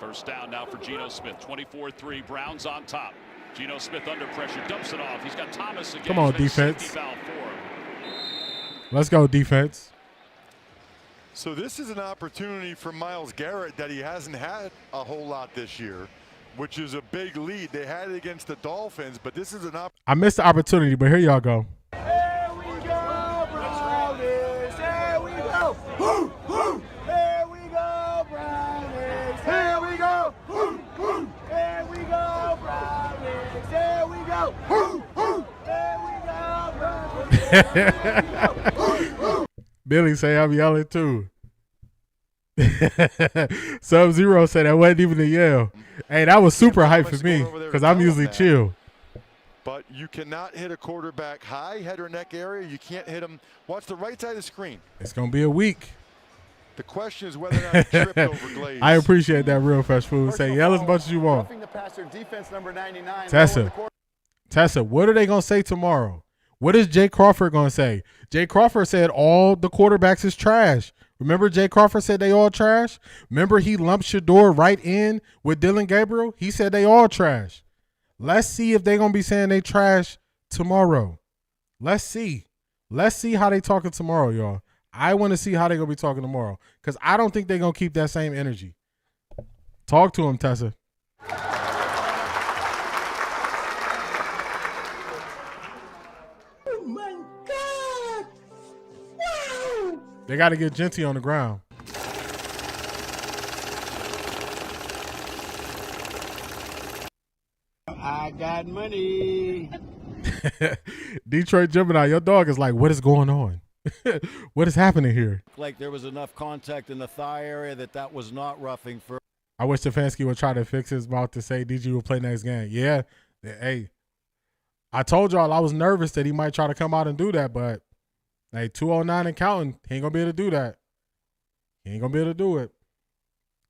First down now for Geno Smith. 24-3. Browns on top. Geno Smith under pressure. Dumps it off. He's got Thomas again. Come on, defense. Let's go, defense. So this is an opportunity for Myles Garrett that he hasn't had a whole lot this year, which is a big lead. They had it against the Dolphins, but this is an opportunity. I missed the opportunity, but here y'all go. Here we go, Brownies. Here we go. Woo, woo. Here we go, Brownies. Here we go. Woo, woo. Here we go, Brownies. Here we go. Woo, woo. Here we go, Brownies. Here we go. Woo, woo. Billy say I'm yelling too. Sub-Zero said that wasn't even a yell. Hey, that was super hype for me because I'm usually chill. But you cannot hit a quarterback high, head or neck area. You can't hit him. Watch the right side of the screen. It's going to be a week. The question is whether or not he tripped over Glaze. I appreciate that, Real Fresh Food. Say yell as much as you want. Tessa, what are they going to say tomorrow? What is Jay Crawford going to say? Jay Crawford said all the quarterbacks is trash. Remember Jay Crawford said they all trash? Remember he lumped Shedeur right in with Dylan Gabriel? He said they all trash. Let's see if they're going to be saying they trash tomorrow. Let's see. Let's see how they talking tomorrow, y'all. I want to see how they're going to be talking tomorrow because I don't think they're going to keep that same energy. Talk to him, Tessa. Oh, my God. Wow. They got to get Genty on the ground. I got money. Detroit Gemini, your dog is like, what is going on? What is happening here? Like there was enough contact in the thigh area that was not roughing for. I wish Stefanski would try to fix his mouth to say DG will play next game. Yeah. Hey, I told y'all I was nervous that he might try to come out and do that, but hey, 209 and counting, he ain't going to be able to do that. He ain't going to be able to do it.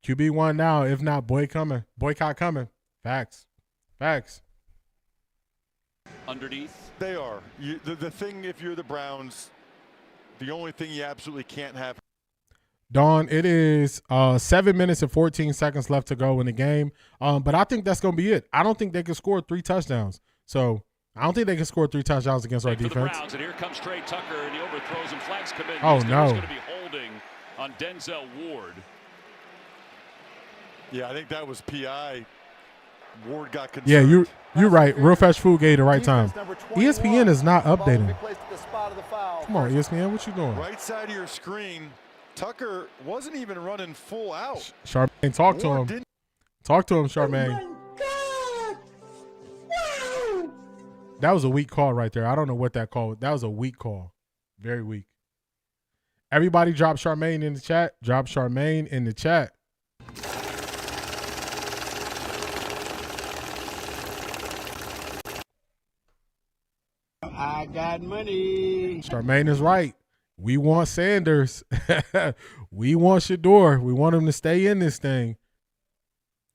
QB1 now, if not, boycott coming. Facts. Facts. Underneath. They are. The thing, if you're the Browns, the only thing you absolutely can't have. Dawn, it is 7 minutes and 14 seconds left to go in the game. But I think that's going to be it. I don't think they can score 3 touchdowns. So I don't think they can score 3 touchdowns against our defense. Browns, and here comes Trey Tucker, and he overthrows and flags come in. Oh, no. He's going to be holding on Denzel Ward. Yeah, I think that was PI. Ward got concerned. Yeah, you're right. Real Fresh Food gave the right time. ESPN is not updating. Come on, ESPN, what you doing? Right side of your screen, Tucker wasn't even running full out. Charmaine, talk to him. Talk to him, Charmaine. Oh, my God. Wow. That was a weak call right there. I don't know what that call was. That was a weak call. Very weak. Everybody drop Charmaine in the chat. Drop Charmaine in the chat. I got money. Charmaine is right. We want Sanders. We want Shedeur. We want him to stay in this thing.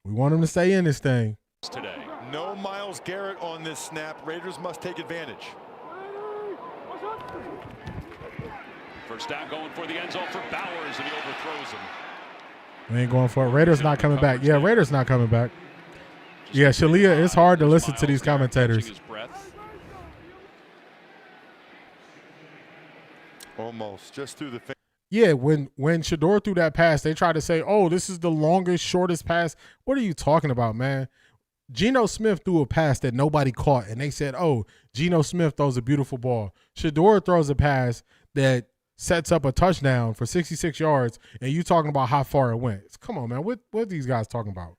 We want him to stay in this thing. Today. No Myles Garrett on this snap. Raiders must take advantage. First down going for the end zone for Bowers, and he overthrows him. We ain't going for it. Raiders not coming back. Yeah, Raiders not coming back. Yeah, Shalia, it's hard to listen to these commentators. Almost. Just through the face. Yeah, when Shedeur threw that pass, they tried to say, oh, this is the longest, shortest pass. What are you talking about, man? Geno Smith threw a pass that nobody caught, and they said, oh, Geno Smith throws a beautiful ball. Shedeur throws a pass that sets up a touchdown for 66 yards, and you talking about how far it went. Come on, man. What are these guys talking about?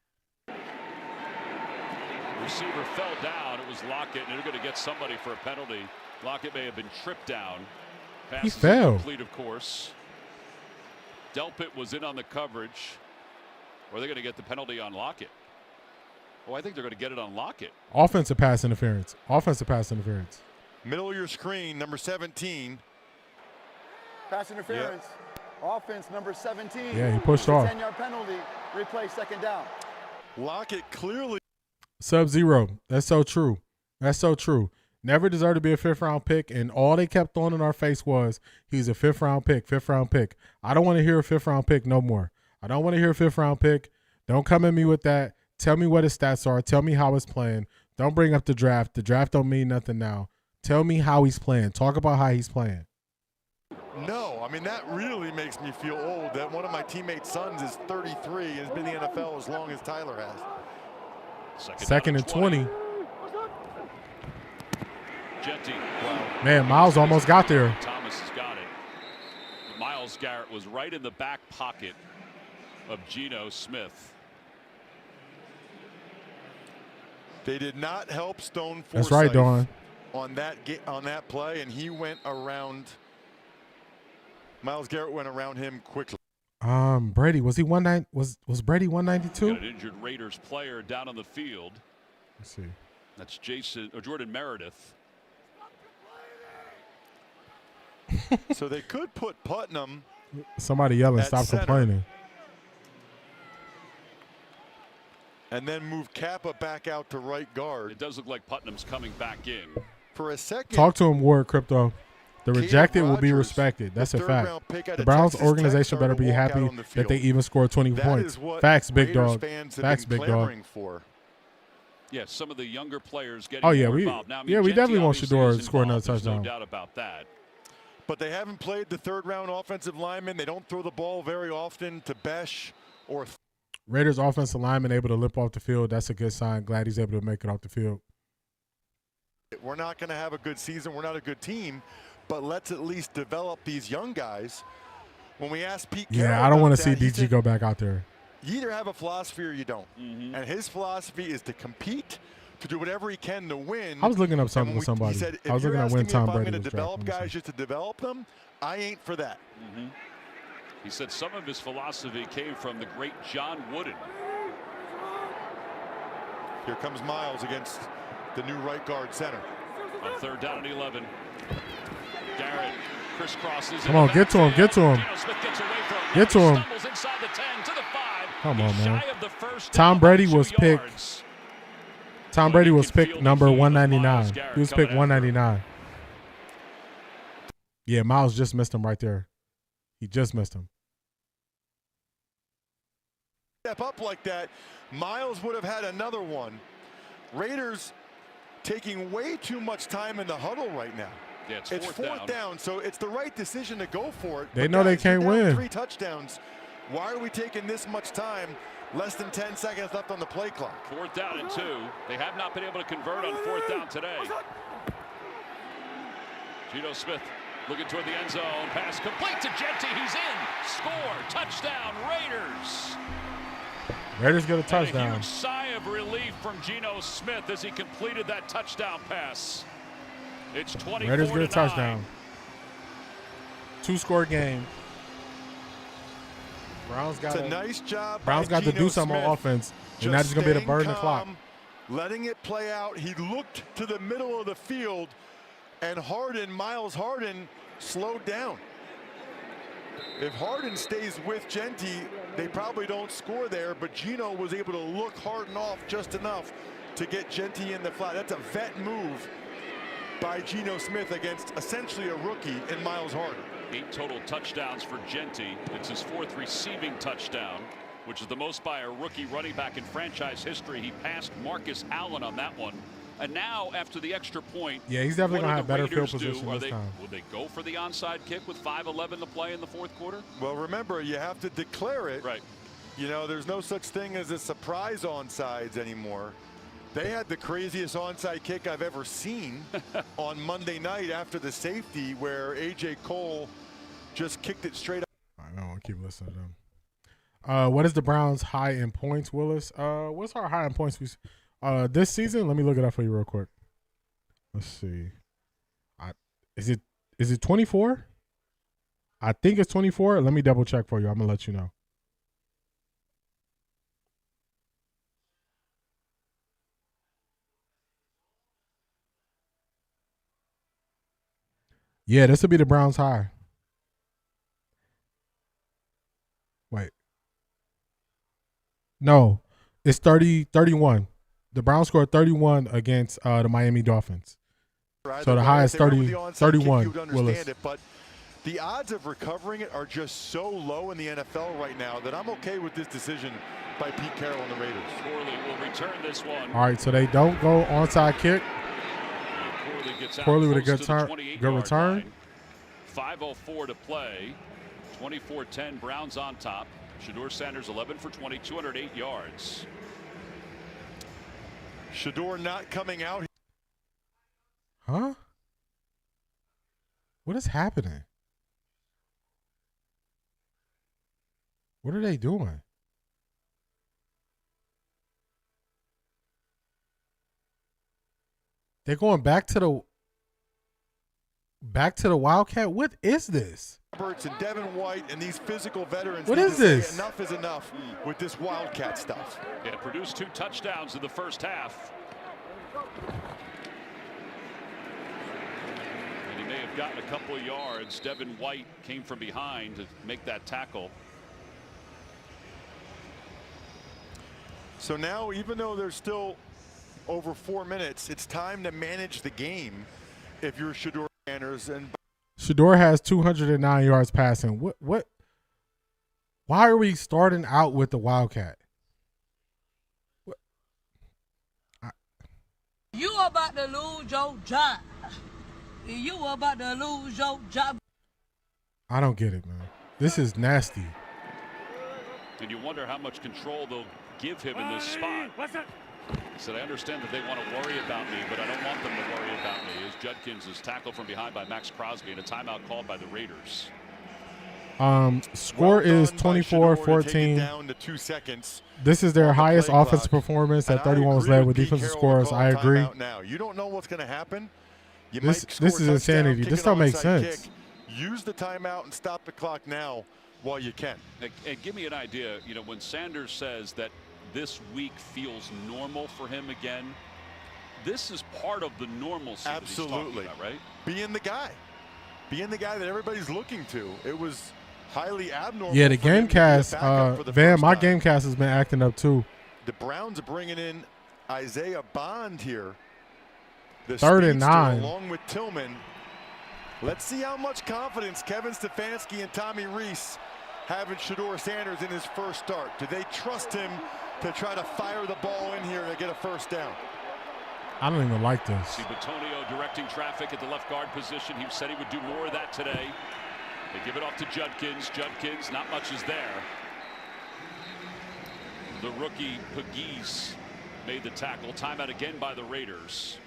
Receiver fell down. It was Lockett, and they're going to get somebody for a penalty. Lockett may have been tripped down. Pass he fell. Complete, of course. Delpit was in on the coverage. Or they're going to get the penalty on Lockett. Oh, I think they're going to get it on Lockett. Offensive pass interference. Offensive pass interference. Middle of your screen, number 17. Pass interference. Yep. Offense number 17. Yeah, he pushed off. 10-yard penalty. Replay second down. Lockett clearly. Sub-Zero. That's so true. That's so true. Never deserved to be a 5th-round pick, and all they kept throwing in our face was he's a 5th-round pick, 5th-round pick. I don't want to hear a 5th-round pick no more. I don't want to hear a 5th-round pick. Don't come at me with that. Tell me what his stats are. Tell me how it's playing. Don't bring up the draft. The draft don't mean nothing now. Tell me how he's playing. Talk about how he's playing. No, I mean, that really makes me feel old that one of my teammates' sons is 33 and has been in the NFL as long as Tyler has. Second and 20. Genty. Wow. Man, Miles almost got there. Thomas has got it. Myles Garrett was right in the back pocket of Geno Smith. They did not help Stone Forsythe. That's right, Dawn. On that play, and he went around. Myles Garrett went around him quickly. Brady, was he was Brady 192? Got an injured Raiders player down on the field. Let's see. That's Jordan Meredith. So they could put Putnam. Somebody yelling, "Stop center, complaining!" And then move Kappa back out to right guard. It does look like Putnam's coming back in. For a second. Talk to him, Ward Crypto. The rejected will be Rodgers, respected. That's the a fact. third-round pick out The of Browns Texas Tech organization better started to be walk out happy on the that field. they even scored 20 That points. is what Facts, big Raiders dog. fans have Facts, been big dog. clamoring for. Yeah, some of the younger players getting Oh yeah, more we involved. Now, I mean, yeah we Genty definitely want obviously Shedeur to is score another involved. There's touchdown. No doubt about that. But they haven't played the third-round offensive lineman. They don't throw the ball very often to Besh or. Raiders offensive lineman able to limp off the field. That's a good sign. Glad he's able to make it off the field. We're not going to have a good season. We're not a good team, but let's at least develop these young guys. When we asked Pete Carroll Yeah, I don't want to about see that, he DG said, go back out there. You either have a philosophy or you don't. And his philosophy is to compete, to do whatever he can to win. I was looking up something And with somebody. He said, I was if looking you're at when asking me Tom if I'm Brady going was to develop drafted. guys just to develop them, I ain't for that. He said some of his philosophy came from the great John Wooden. Here comes Myles against the new right guard center. On 3rd down and 11. Garrett crisscrosses. Come on, get to him, get to him. Geno Smith gets away from him. Get to him. Stumbles inside the 10 to the 5. Come on, He's man. shy of the first Tom down Brady by 2 was picked. yards. Tom Brady was picked number 199. He was picked 199. Yeah, Myles just missed him right there. He just missed him. Step up like that, Myles would have had another one. Raiders taking way too much time in the huddle right now. Yeah, it's It's fourth fourth down, so it's the right decision to go for it. They But know they guys, you're can't down win. 3 touchdowns. Why are we taking this much time? Less than 10 seconds left on the play clock. 4th down and 2. They have not been able to convert on 4th down today. Geno Smith looking toward the end zone. Pass complete to Genty. He's in. Score. Touchdown, Raiders. Raiders get a And a touchdown. huge sigh of relief from Geno Smith as he completed that touchdown pass. It's 24 Raiders get a to 9. touchdown. 2-score game. Browns got It's a nice job. Browns by got to Geno do something Smith. on offense, and now just gonna be able to burn the staying clock. calm, letting it play out. He looked to the middle of the field, and Myles Harden, slowed down. If Harden stays with Genty, they probably don't score there, but Geno was able to look Harden off just enough to get Genty in the flat. That's a vet move by Geno Smith against essentially a rookie in Myles Harden. 8 total touchdowns for Genty. It's his 4th receiving touchdown, which is the most by a rookie running back in franchise history. He passed Marcus Allen on that one. And now, after the extra point, Yeah, he's definitely what gonna do have the better Raiders field do? position this time. Will they go for the onside kick with 5:11 to play in the 4th quarter? Well, remember, you have to declare it. Right. You know, there's no such thing as a surprise onside anymore. They had the craziest onside kick I've ever seen on Monday night after the safety where A.J. Cole just kicked it straight up. I don't want to keep listening to them. What is the Browns' high in points, Willis? What's our high in points this season? Let me look it up for you real quick. Let's see. Is it 24? I think it's 24. Let me double check for you. I'm gonna let you know. Yeah, this will be the Browns' high. Wait. No, it's 31. The Browns scored 31 against the Miami Dolphins. So the high is 31. Willis. But the odds of recovering it are just so low in the NFL right now that I'm okay with this decision by Pete Carroll and the Raiders. Corley will return this one. All right, so they don't go onside kick. Corley gets out Corley with a close good to the turn, 28-yard good return. line. 5:04 to play. 24-10, Browns on top. Shedeur Sanders 11 for 20, 208 yards. Shedeur not coming out. Huh? What is happening? What are they doing? They're going back to the Wildcat. What is this? Roberts and Devin White and these physical veterans. What need is to say this? Enough is enough with this Wildcat stuff. Yeah, produced 2 touchdowns in the first half. And he may have gotten a couple of yards. Devin White came from behind to make that tackle. So now, even though there's still over 4 minutes, it's time to manage the game if you're Shedeur Sanders. And Shedeur has 209 yards passing. What? Why are we starting out with the Wildcat? What? You about to lose your job. You about to lose your job. I don't get it, man. This is nasty. And you wonder how much control they'll give him in this spot. He said, I understand that they want to worry about me, but I don't want them to worry about me. As Judkins is tackled from behind by Max Crosby and a timeout called by the Raiders. Score is 24-14. Down to 2 seconds. This is their highest offensive performance at 31 was led with defensive scores. I agree. Now you don't know what's going to happen. This is insanity. This don't make sense. Use the timeout and stop the clock now while you can. And give me an idea, you know, when Sanders says that this week feels normal for him again, this is part of the normalcy. Absolutely. That he's talking about, right? Being the guy that everybody's looking to. It was highly abnormal. Yeah, the Gamecast, Van, my Gamecast has been acting up too. The Browns are bringing in Isaiah Bond here. The 3rd and 9. Along with Tillman. Let's see how much confidence Kevin Stefanski and Tommy Rees have in Shedeur Sanders in his first start. Do they trust him to try to fire the ball in here and get a first down? I don't even like this. See Batonio directing traffic at the left guard position. He said he would do more of that today. They give it off to Judkins. Judkins, not much is there. The rookie Pegues made the tackle. Timeout again by the Raiders.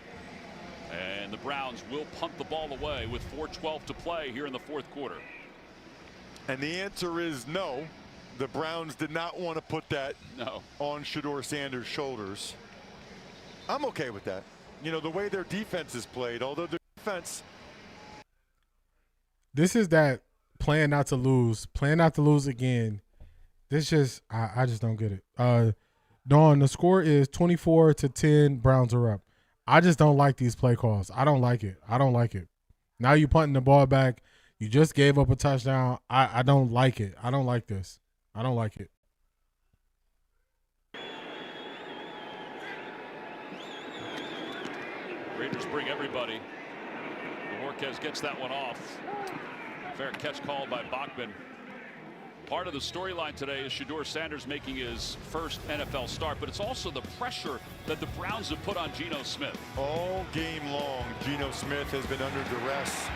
And the Browns will punt the ball away with 4:12 to play here in the fourth quarter. And the answer is no. The Browns did not want to put that on Shedeur Sanders' shoulders. I'm okay with that. You know, the way their defense is played, although their defense. This is that playing not to lose again. This just, I just don't get it. Dawn, the score is 24-10. Browns are up. I just don't like these play calls. I don't like it. Now you punting the ball back. You just gave up a touchdown. I don't like it. I don't like this. I don't like it. Raiders bring everybody. Marquez gets that one off. Fair catch called by Bachman. Part of the storyline today is Shedeur Sanders making his first NFL start, but it's also the pressure that the Browns have put on Geno Smith. All game long, Geno Smith has been under duress.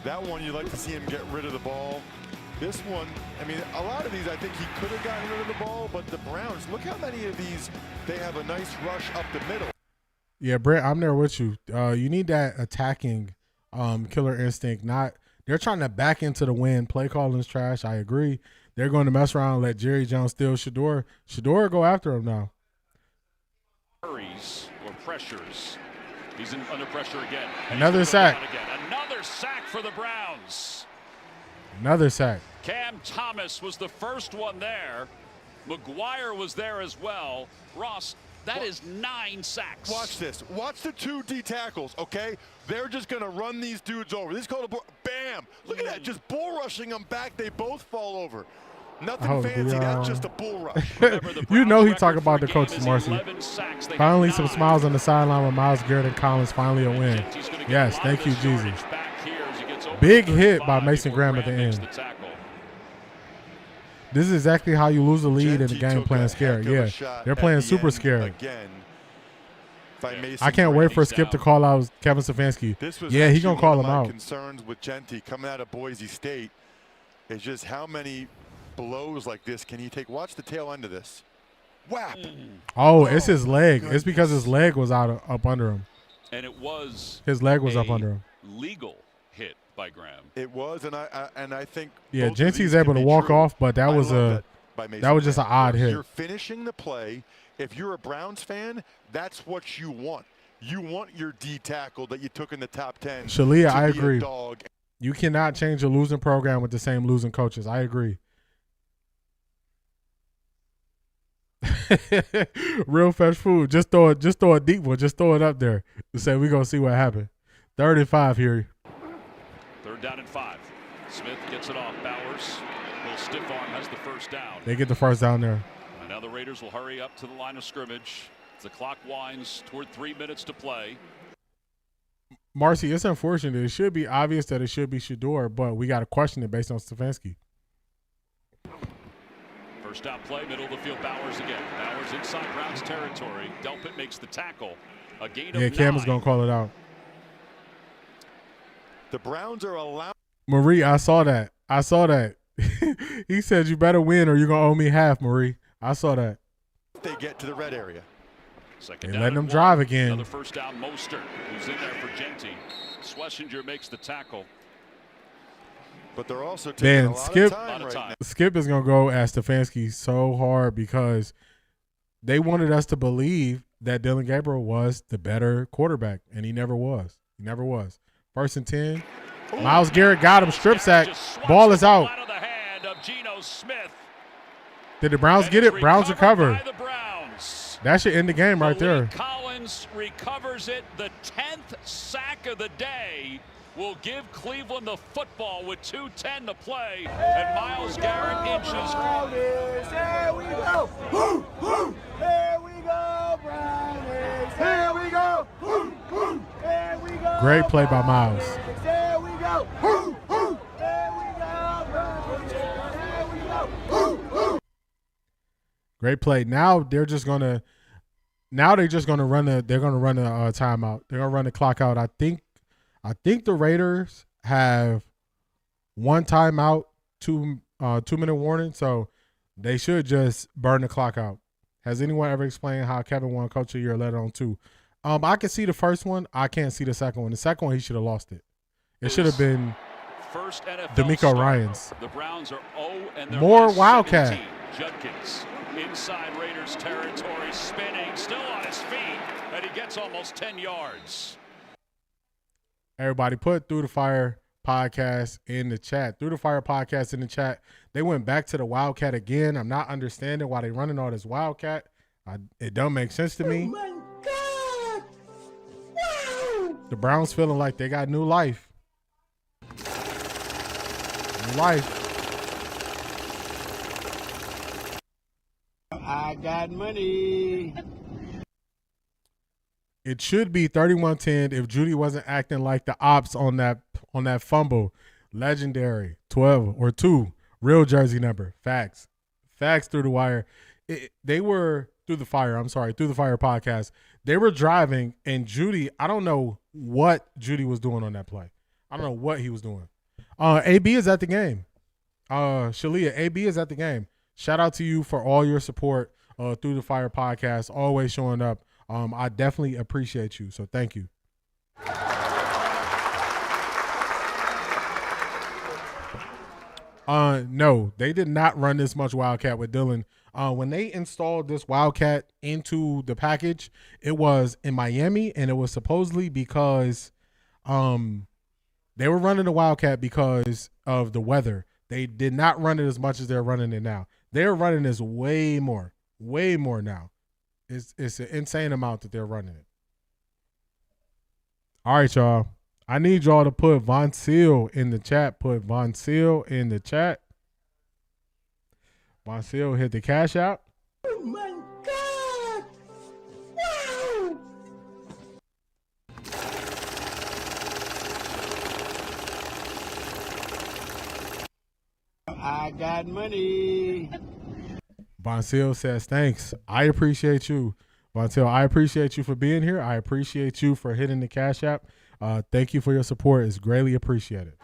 That one, you'd like to see him get rid of the ball. This one, I mean, a lot of these, I think he could have gotten rid of the ball, but the Browns, look how many of these, they have a nice rush up the middle. Yeah, Brett, I'm there with you. You need that attacking killer instinct. They're trying to back into the win. Play calling is trash. I agree. They're going to mess around and let Jerry Jones steal Shedeur. Shedeur go after him now. Hurries or pressures. He's under pressure again. Another sack. Another sack for the Browns. Another sack. Cam Thomas was the first one there. McGuire was there as well. Ross, that is 9 sacks. Watch this. Watch the 2 D tackles, okay? They're just going to run these dudes over. This is called a bam. Look at that. Just bull rushing them back. They both fall over. Nothing fancy. That's just a bull rush. You know he talking about the coaches, Marcy. Finally some smiles on the sideline with Myles Garrett and Collins. Finally a win. Yes, thank you, Jesus. Big hit by Mason Graham at the end. This is exactly how you lose the lead in the game playing scared. Yeah, they're playing super scared. I can't wait for Skip to call out Kevin Stefanski. Yeah, he's going to call him out. Concerns with Genty coming out of Boise State is just how many blows like this can he take. Watch the tail end of this. Whap. Oh, it's his leg. It's because his leg was up under him. And it was his leg was up under him. Legal hit by Graham. It was, and I think Genty's able to walk off, but that was a by Mason. That was just an odd hit. You're finishing the play. If you're a Browns fan, that's what you want. You want your D tackle that you took in the top 10. Shalia, I be a agree. dog. You cannot change a losing program with the same losing coaches. I agree. Real fresh food. Just throw a deep one. Just throw it up there. Say we're gonna see what happens. 3rd and 5 here. 3rd down and 5. Smith gets it off. Bowers, little stiff arm, has the first down. They get the first down there. And now the Raiders will hurry up to the line of scrimmage. The clock winds toward 3 minutes to play. Marcy, it's unfortunate. It should be obvious that it should be Shedeur, but we got to question it based on Stefanski. First down play, middle of the field, Bowers again. Bowers inside Browns territory. Delpit makes the tackle. A gain of 9. Cam is going to call it out. The Browns are allowed. Marie, I saw that. He said you better win or you're going to owe me half, Marie. I saw that. They get to the red area. Second They down letting and them drive 1. again. Another first down, Mostert, who's in there for Genty. Schlesinger makes the tackle. But they're also taking a lot of time right now. Skip is going to go at Stefanski so hard because they wanted us to believe that Dylan Gabriel was the better quarterback, and he never was. He never was. 1st and 10. Myles Garrett got him. Strip sack. Ball is out. Out of the hand of Geno Smith. Did the Browns get it? Browns recover. By the Browns. That should end the game right there. Collins recovers it. The 10th sack of the day will give Cleveland the football with 2:10 to play. And Myles Garrett inches. Here we go. Woo, woo. Here we go, Brownies. Here we go. Woo, woo. Here we go. Great play by Myles. Here we go. Woo, woo. Here we go, Brownies. Here we go. Woo, woo. Great play. Now they're just gonna run a timeout. They're gonna run the clock out. I think the Raiders have 1 timeout, 2-minute warning, so they should just burn the clock out. Has anyone ever explained how Kevin won Coach of the Year, let alone 2? I can see the first one. I can't see the second one. The second one, he should have lost it. It should have been First NFL D'Amico Ryans. The Browns are 0 and they're More last Wildcat. 17. Judkins inside Raiders territory, spinning, still on his feet, and he gets almost 10 yards. Everybody put Through the Fire podcast in the chat. Through the Fire podcast in the chat. They went back to the Wildcat again. I'm not understanding why they running all this Wildcat. It don't make sense to me. Oh my God! Wow! The Browns feeling like they got new life. New life. I got money. It should be 31-10 if Judy wasn't acting like the ops on that fumble. Legendary. 12 or 2. Real jersey number. Facts. Facts through the wire. They were through the fire. I'm sorry. Through the Fire podcast. They were driving and Judy, I don't know what Judy was doing on that play. I don't know what he was doing. AB is at the game. Shalia, AB is at the game. Shout out to you for all your support through the Fire podcast. Always showing up. I definitely appreciate you. So thank you. No, they did not run this much Wildcat with Dylan. When they installed this Wildcat into the package, it was in Miami, and it was supposedly because they were running the Wildcat because of the weather. They did not run it as much as they're running it now. They're running this way more now. It's an insane amount that they're running it. All right, y'all. I need y'all to put Von Seal in the chat. Put Von Seal in the chat. Von Seal hit the cash out. Oh my God! Wow! I got money. Von Seal says, thanks. I appreciate you. Von Seal, I appreciate you for being here. I appreciate you for hitting the cash app. Thank you for your support. It's greatly appreciated.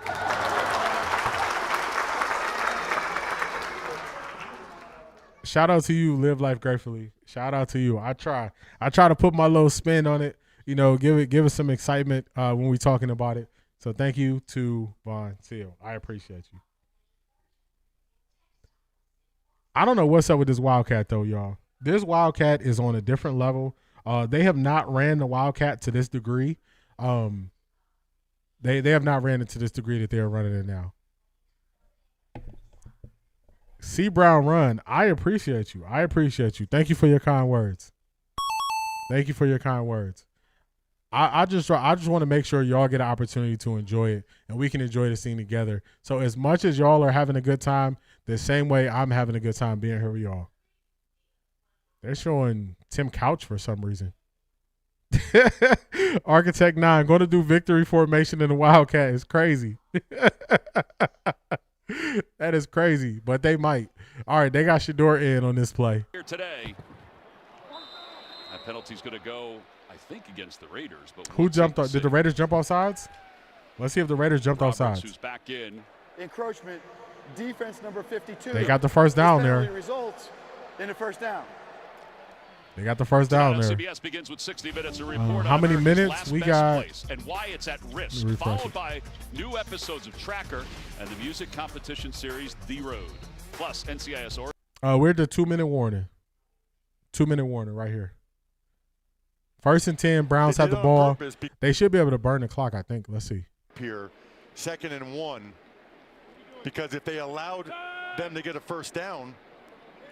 Shout out to you, Live Life Gratefully. Shout out to you. I try to put my little spin on it, give it some excitement when we're talking about it. So thank you to Von Seal. I appreciate you. I don't know what's up with this Wildcat though, y'all. This Wildcat is on a different level. They have not ran the Wildcat to this degree. They have not ran it to this degree that they're running it now. C. Brown run. I appreciate you. I appreciate you. Thank you for your kind words. Thank you for your kind words. I just want to make sure y'all get an opportunity to enjoy it and we can enjoy the scene together. So as much as y'all are having a good time, the same way I'm having a good time being here with y'all. They're showing Tim Couch for some reason. Architect 9 going to do victory formation in the Wildcat is crazy. That is crazy, but they might. All right, they got Shedeur in on this play. Here today, that penalty's going to go, I think, against the Raiders. But who jumped off? Did the Raiders jump off sides? Let's see if the Raiders jumped off sides. Who's back in? Encroachment, defense number 52. They got the first down there. Results in a first down. They got the first down there. CBS begins with 60 minutes of report how on many America's minutes last we best got? place and why it's at risk. Followed by new episodes of Tracker and the music competition series The Road. Plus NCIS or. We're at the 2-minute warning. 2-minute warning right here. 1st and 10. Browns have the ball. They should be able to burn the clock, I think. Let's see. Here, 2nd and 1. Because if they allowed them to get a first down,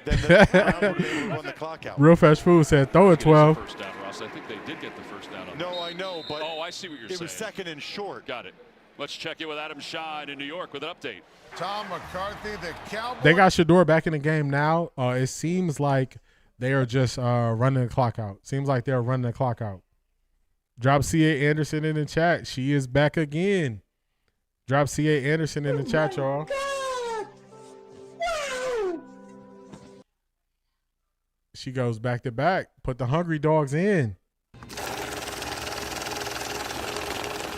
then the Browns would be able to run the clock out. Real Fresh Food said, throw it 12. First down, Ross. I think they did get the first down. No, I know, but I see what you're saying. It was 2nd and short. Got it. Let's check in with Adam Shine in New York with an update. Tom McCarthy, the Cowboys. They got Shedeur back in the game now. It seems like they are just running the clock out. Seems like they're running the clock out. Drop C.A. Anderson in the chat. She is back again. Drop C.A. Anderson in the chat, y'all. Wow. She goes back to back. Put the hungry dogs in.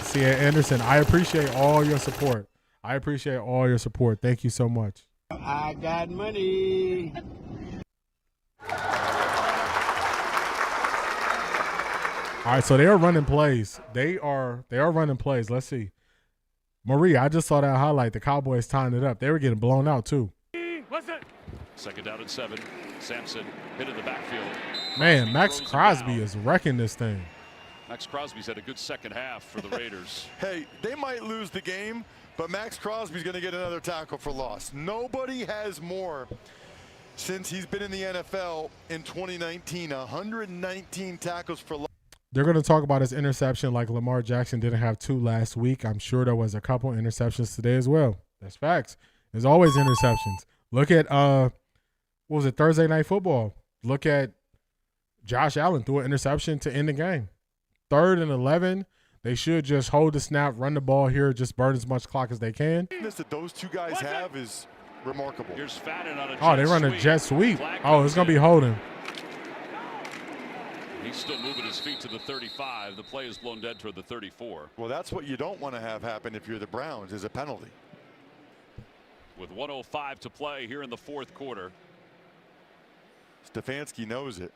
C.A. Anderson, I appreciate all your support. I appreciate all your support. Thank you so much. I got money. All right, so they are running plays. They are running plays. Let's see. Marie, I just saw that highlight. The Cowboys tying it up. They were getting blown out too. What's it? 2nd down and 7. Sampson hit in the backfield. Man, Max Crosby is wrecking this thing. Max Crosby's had a good second half for the Raiders. Hey, they might lose the game, but Max Crosby's going to get another tackle for loss. Nobody has more since he's been in the NFL in 2019. 119 tackles for loss. They're going to talk about his interception like Lamar Jackson didn't have 2 last week. I'm sure there was a couple interceptions today as well. That's facts. There's always interceptions. Look at, what was it, Thursday Night Football. Look at Josh Allen threw an interception to end the game. 3rd and 11. They should just hold the snap, run the ball here, just burn as much clock as they can. That those two guys have is remarkable. Here's Fadden on a jet they run a jet sweep. Oh, it's going to be holding. He's still moving his feet to the 35. The play is blown dead toward the 34. Well, that's what you don't want to have happen if you're the Browns, is a penalty. With 1:05 to play here in the 4th quarter. Stefanski knows it.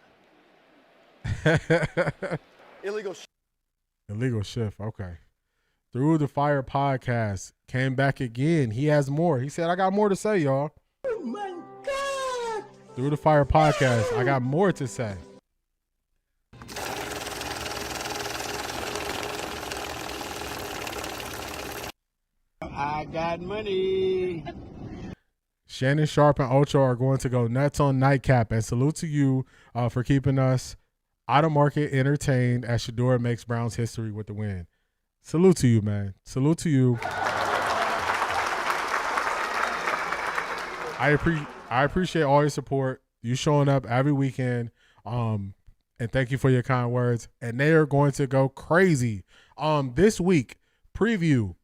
Illegal shift. Okay. Through the Fire podcast came back again. He has more. He said, I got more to say, y'all. Oh my God. Through the Fire podcast, I got more to say. I got money. Shannon Sharp and Ocho are going to go nuts on Nightcap. And salute to you for keeping us out of market entertained as Shedeur makes Browns history with the win. Salute to you, man. Salute to you. I appreciate all your support. You showing up every weekend. And thank you for your kind words. And they are going to go crazy. This week, preview.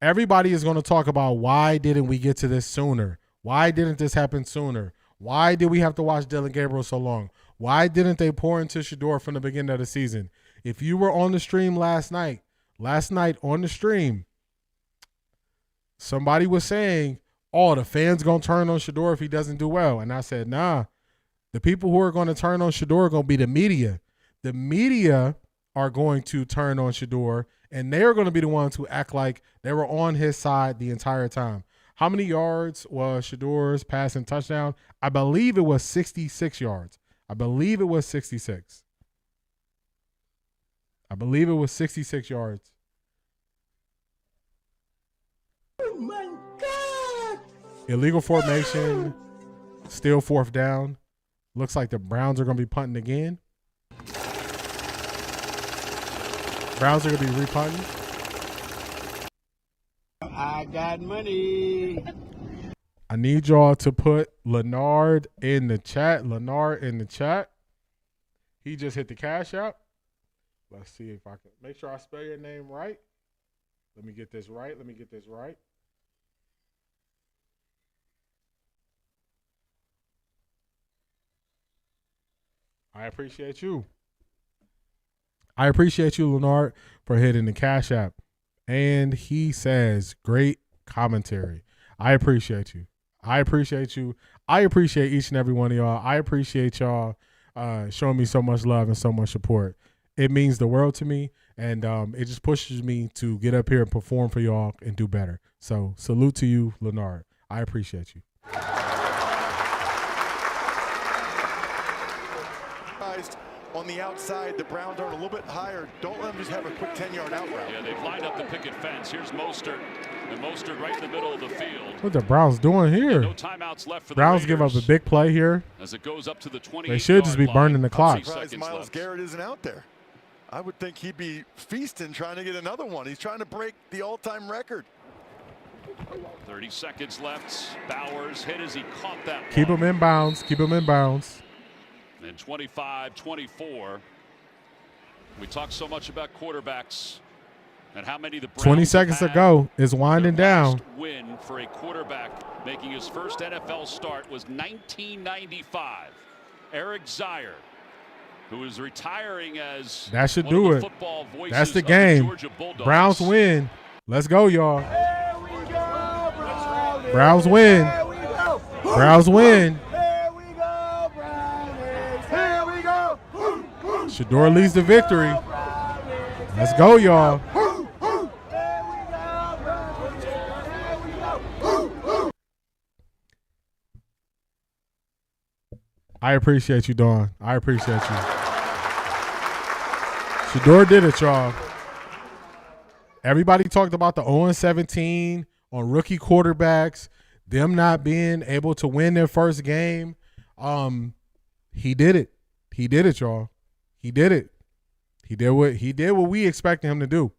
Everybody is going to talk about why didn't we get to this sooner? Why didn't this happen sooner? Why did we have to watch Dylan Gabriel so long? Why didn't they pour into Shedeur from the beginning of the season? If you were on the stream last night on the stream, somebody was saying, oh, the fans going to turn on Shedeur if he doesn't do well. And I said, nah, the people who are going to turn on Shedeur are going to be the media. The media are going to turn on Shedeur, and they're going to be the ones who act like they were on his side the entire time. How many yards was Shedeur's passing touchdown? I believe it was 66 yards. I believe it was 66. I believe it was 66 yards. Oh my God! Illegal formation, still 4th down. Looks like the Browns are going to be punting again. Browns are going to be repunting. I got money. I need y'all to put Leonard in the chat. Leonard in the chat. He just hit the cash app. Let's see if I can make sure I spell your name right. Let me get this right. I appreciate you. I appreciate you, Leonard, for hitting the cash app. And he says, great commentary. I appreciate you. I appreciate you. I appreciate each and every one of y'all. I appreciate y'all showing me so much love and so much support. It means the world to me, and it just pushes me to get up here and perform for y'all and do better. So salute to you, Leonard. I appreciate you. On the outside, the Browns are a little bit higher. Don't let them just have a quick 10-yard out route. Yeah, they've lined up the picket fence. Here's Mostert. And Mostert right in the middle of the field. What the Browns doing here? No timeouts left for the Browns Raiders give up a big play here. as it goes up to the 28-yard They should just be burning the clock. I'm surprised Myles Garrett isn't out there. I would think he'd be feasting trying to get another one. He's trying to break the all-time record. 30 seconds left. Bowers hit as he caught that Keep one. him in bounds. Keep him in bounds. And 25-24. We talk so much about quarterbacks and how many the Browns 20 seconds to go. It's winding down. Last win for a quarterback making his first NFL start was 1995. Eric Zier, who is retiring as That should one do of the it. football voices That's the of game. Georgia Bulldogs. Browns win. Let's go, y'all. Here we go, Brownies. Browns win. Here we go. Browns win. Here we go, Brownies. Here we go. Shedeur leads the victory. Let's go, y'all. I appreciate you, Dawn. I appreciate you. Shedeur did it, y'all. Everybody talked about the 0-17 on rookie quarterbacks, them not being able to win their first game. He did it. He did it, y'all. He did it. He did what we expected him to do.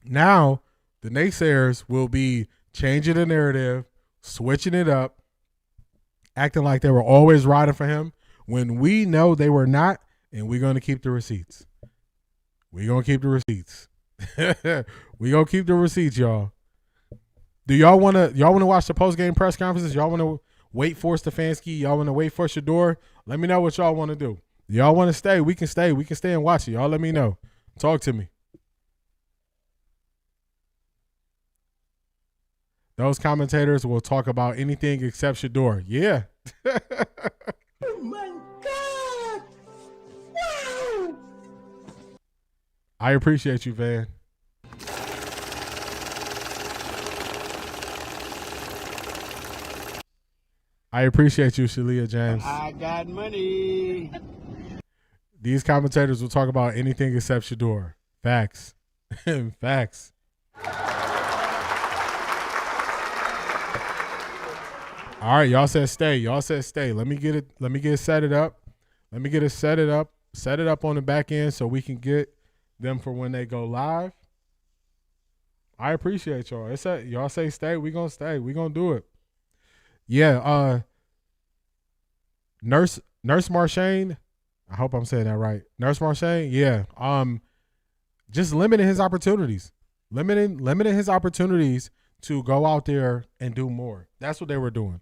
Now, the naysayers will be changing the narrative, switching it up, acting like they were always riding for him when we know they were not, and we're going to keep the receipts. We're going to keep the receipts. We're going to keep the receipts, y'all. Do y'all want to watch the post-game press conferences? Y'all want to wait for Stefanski? Y'all want to wait for Shedeur? Let me know what y'all want to do. Y'all want to stay? We can stay. We can stay and watch it. Y'all let me know. Talk to me. Those commentators will talk about anything except Shedeur. Yeah. Oh my God! Wow! I appreciate you, Van. I appreciate you, Shalia James. I got money. These commentators will talk about anything except Shedeur. Facts. Facts. All right, y'all said stay. Y'all said stay. Let me get it. Let me get it set it up. Let me get it set it up. Set it up on the back end so we can get them for when they go live. I appreciate y'all. It's a, y'all say stay. We gonna stay. We gonna do it. Yeah. Nurse Marchane. I hope I'm saying that right. Nurse Marchane. Yeah. Just limiting his opportunities. Limiting his opportunities to go out there and do more. That's what they were doing.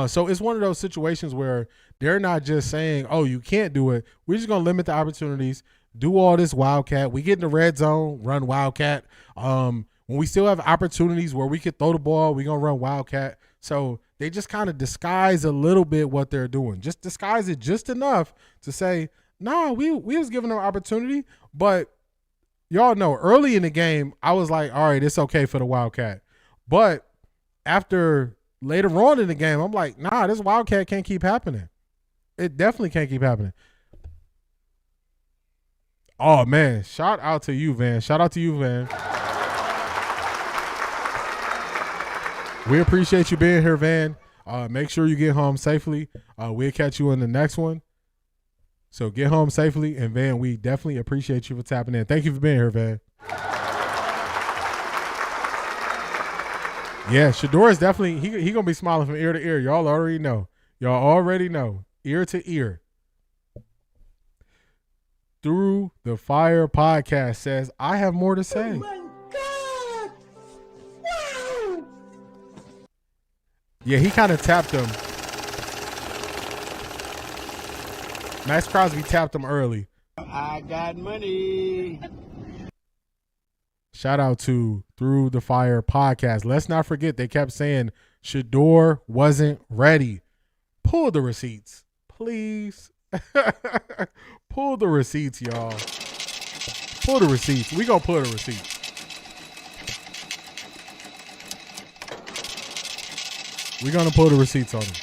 So it's one of those situations where they're not just saying, oh, you can't do it. We're just going to limit the opportunities, do all this Wildcat. We get in the red zone, run Wildcat. When we still have opportunities where we could throw the ball, we're going to run Wildcat. So they just kind of disguise a little bit what they're doing. Just disguise it just enough to say, no, we was giving them opportunity. But y'all know early in the game, I was like, all right, it's okay for the Wildcat. But after later on in the game, I'm like, nah, this Wildcat can't keep happening. It definitely can't keep happening. Oh, man. Shout out to you, Van. Shout out to you, Van. We appreciate you being here, Van. Make sure you get home safely. We'll catch you in the next one. So get home safely. And, Van, we definitely appreciate you for tapping in. Thank you for being here, Van. Yeah, Shedeur is definitely, he going to be smiling from ear to ear. Y'all already know. Y'all already know. Ear to ear. Through the Fire podcast says, I have more to say. Oh my God! Wow! Yeah, he kind of tapped him. Max Crosby tapped him early. I got money. Shout out to Through the Fire podcast. Let's not forget they kept saying Shedeur wasn't ready. Pull the receipts, please. Pull the receipts, y'all. Pull the receipts. We gonna pull the receipts. We gonna pull the receipts on them.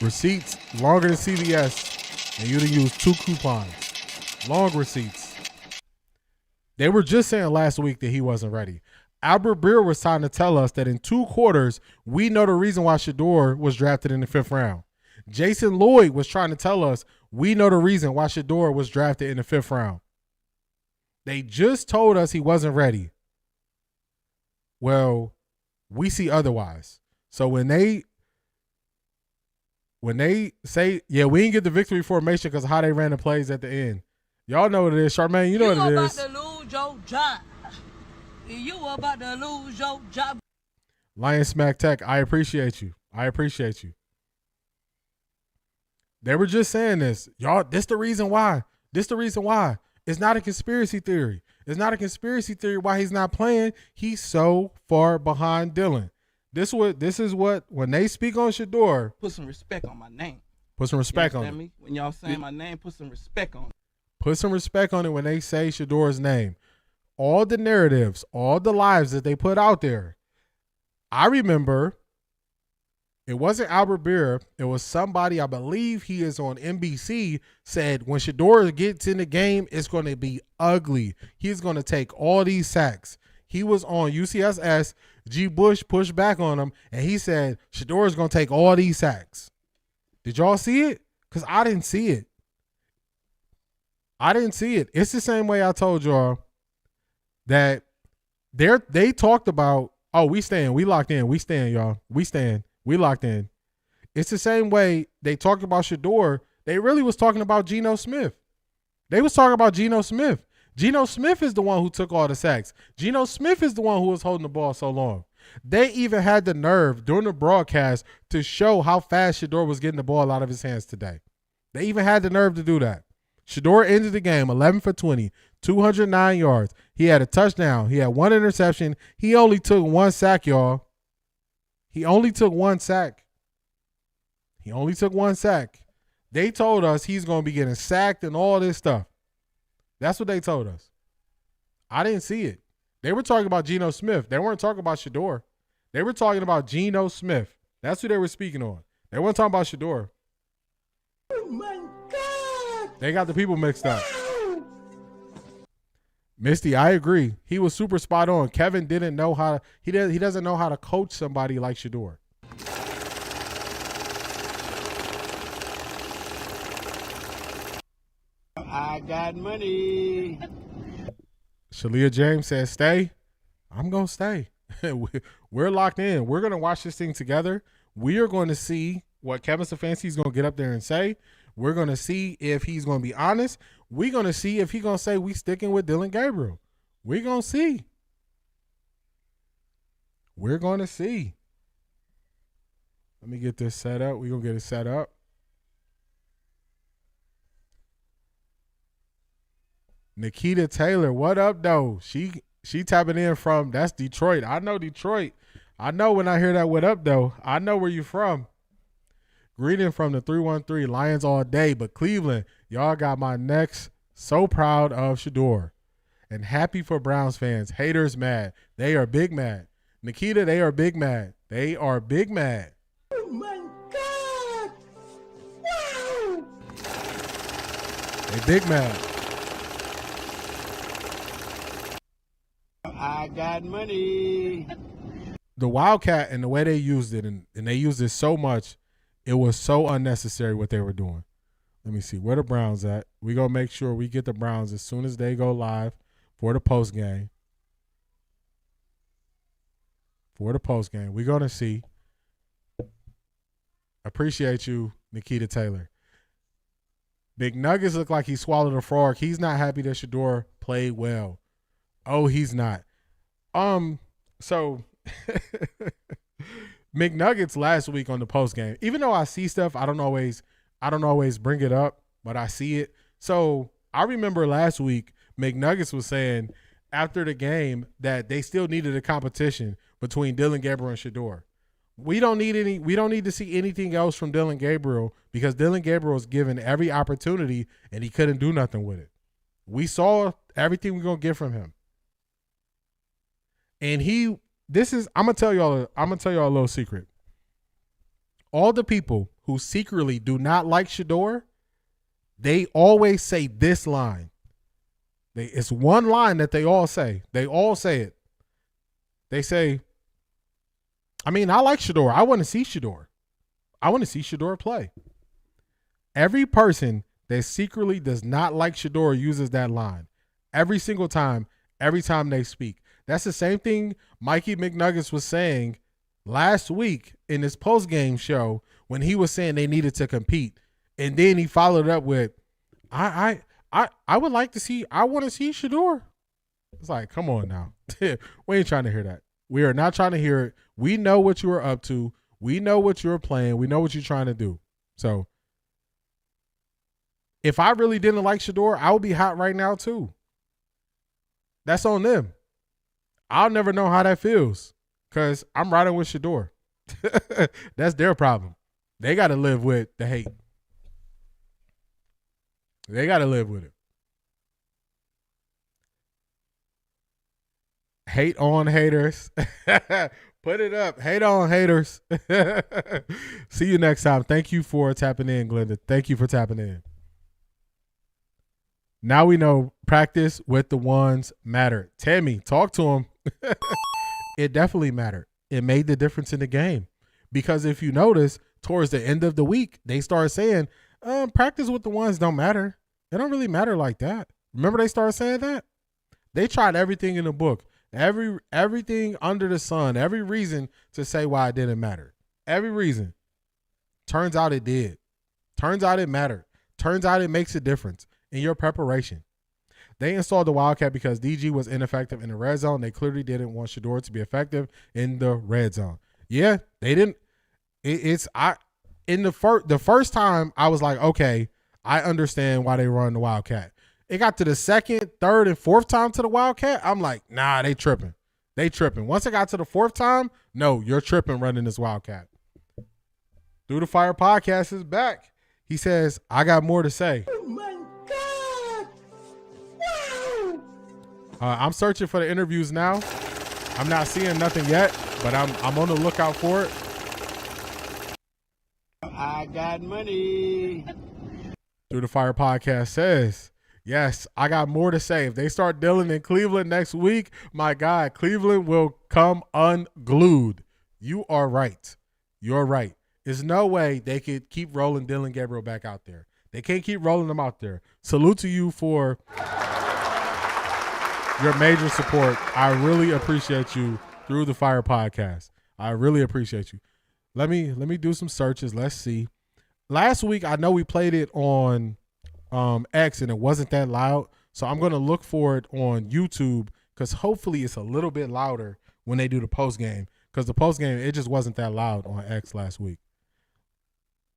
Receipts longer than CVS, and you done use 2 coupons. Long receipts. They were just saying last week that he wasn't ready. Albert Beer was trying to tell us that in 2 quarters, we know the reason why Shedeur was drafted in the 5th round. Jason Lloyd was trying to tell us we know the reason why Shedeur was drafted in the 5th round. They just told us he wasn't ready. Well, we see otherwise. So when they say, yeah, we didn't get the victory formation because of how they ran the plays at the end. Y'all know what it is. Charmaine, you know what it is. You about to lose your job. You about to lose your job. Lion Smack Tech, I appreciate you. I appreciate you. They were just saying this. Y'all, this the reason why. This the reason why. It's not a conspiracy theory. It's not a conspiracy theory why he's not playing. He's so far behind Dylan. This is what when they speak on Shedeur. Put some respect on my name. Put some respect on it. Me? When y'all saying my name, put some respect on it. Put some respect on it when they say Shedeur's name. All the narratives, all the lives that they put out there. I remember it wasn't Albert Beer. It was somebody, I believe he is on NBC, said when Shedeur gets in the game, it's going to be ugly. He's going to take all these sacks. He was on UCSS. G. Bush pushed back on him, and he said Shedeur is going to take all these sacks. Did y'all see it? Because I didn't see it. I didn't see it. It's the same way I told y'all that they talked about, oh, we stand, we locked in, we stand, y'all. We stand, we locked in. It's the same way they talked about Shedeur. They really was talking about Geno Smith. They was talking about Geno Smith. Geno Smith is the one who took all the sacks. Geno Smith is the one who was holding the ball so long. They even had the nerve during the broadcast to show how fast Shedeur was getting the ball out of his hands today. They even had the nerve to do that. Shedeur ended the game 11 for 20, 209 yards. He had a touchdown. He had 1 interception. He only took 1 sack, y'all. He only took 1 sack. He only took 1 sack. They told us he's going to be getting sacked and all this stuff. That's what they told us. I didn't see it. They were talking about Geno Smith. They weren't talking about Shedeur. They were talking about Geno Smith. That's who they were speaking on. They weren't talking about Shedeur. Oh my God! They got the people mixed up. Misty, I agree. He was super spot on. Kevin didn't know how he doesn't know how to coach somebody like Shedeur. I got money. Shalia James says, stay. I'm going to stay. We're locked in. We're going to watch this thing together. We are going to see what Kevin Stefanski is going to get up there and say. We're going to see if he's going to be honest. We're going to see if he's going to say we sticking with Dylan Gabriel. We're going to see. We're going to see. Let me get this set up. We're going to get it set up. Nikita Taylor, what up, though? She tapping in from, that's Detroit. I know Detroit. I know when I hear that what up, though. I know where you from. Greeting from the 313, Lions all day, but Cleveland, y'all got my next. So proud of Shedeur and happy for Browns fans. Haters mad. They are big mad. Nikita, they are big mad. They are big mad. Oh my God! Wow! They big mad. I got money. The Wildcat and the way they used it, and they used it so much, it was so unnecessary what they were doing. Let me see. Where the Browns at? We going to make sure we get the Browns as soon as they go live for the post game. For the post game. We're going to see. Appreciate you, Nikita Taylor. Big Nuggets look like he swallowed a frog. He's not happy that Shedeur played well. Oh, he's not. So McNuggets last week on the post game. Even though I see stuff, I don't always bring it up, but I see it. So I remember last week McNuggets was saying after the game that they still needed a competition between Dillon Gabriel and Shedeur. We don't need to see anything else from Dillon Gabriel because Dillon Gabriel was given every opportunity and he couldn't do nothing with it. We saw everything we're gonna get from him. And I'm gonna tell y'all a little secret. All the people who secretly do not like Shedeur, they always say this line. It's one line that they all say. They all say it. They say, I mean, I like Shedeur. I want to see Shedeur. I want to see Shedeur play. Every person that secretly does not like Shedeur uses that line. Every single time, every time they speak. That's the same thing Mikey McNuggets was saying last week in his postgame show when he was saying they needed to compete. And then he followed up with, I would like to see, I want to see Shedeur. It's like, come on now. We ain't trying to hear that. We are not trying to hear it. We know what you are up to. We know what you're playing. We know what you're trying to do. So if I really didn't like Shedeur, I would be hot right now too. That's on them. I'll never know how that feels because I'm riding with Shedeur. That's their problem. They got to live with the hate. They got to live with it. Hate on haters. Put it up. Hate on haters. See you next time. Thank you for tapping in, Glenda. Thank you for tapping in. Now we know practice with the ones matter. Tammy, talk to him. It definitely mattered. It made the difference in the game. Because if you notice, towards the end of the week, they started saying, practice with the ones don't matter. It don't really matter like that. Remember they started saying that? They tried everything in the book. Everything under the sun, every reason to say why it didn't matter. Every reason. Turns out it did. Turns out it mattered. Turns out it makes a difference in your preparation. They installed the Wildcat because DG was ineffective in the red zone. They clearly didn't want Shedeur to be effective in the red zone. Yeah, they didn't. The first time I was like, okay, I understand why they run the Wildcat. It got to the second, third, and fourth time to the Wildcat. I'm like, nah, they tripping. They tripping. Once it got to the fourth time, no, you're tripping running this Wildcat. Through the Fire podcast is back. He says, I got more to say. Oh my God! Wow! I'm searching for the interviews now. I'm not seeing nothing yet, but I'm on the lookout for it. I got money. Through the Fire podcast says, yes, I got more to say. If they start Dillon in Cleveland next week, my God, Cleveland will come unglued. You are right. You're right. There's no way they could keep rolling Dillon Gabriel back out there. They can't keep rolling them out there. Salute to you for your major support. I really appreciate you through the Fire podcast. I really appreciate you. Let me do some searches. Let's see. Last week, I know we played it on X and it wasn't that loud. So I'm going to look for it on YouTube because hopefully it's a little bit louder when they do the post game. Because the post game, it just wasn't that loud on X last week.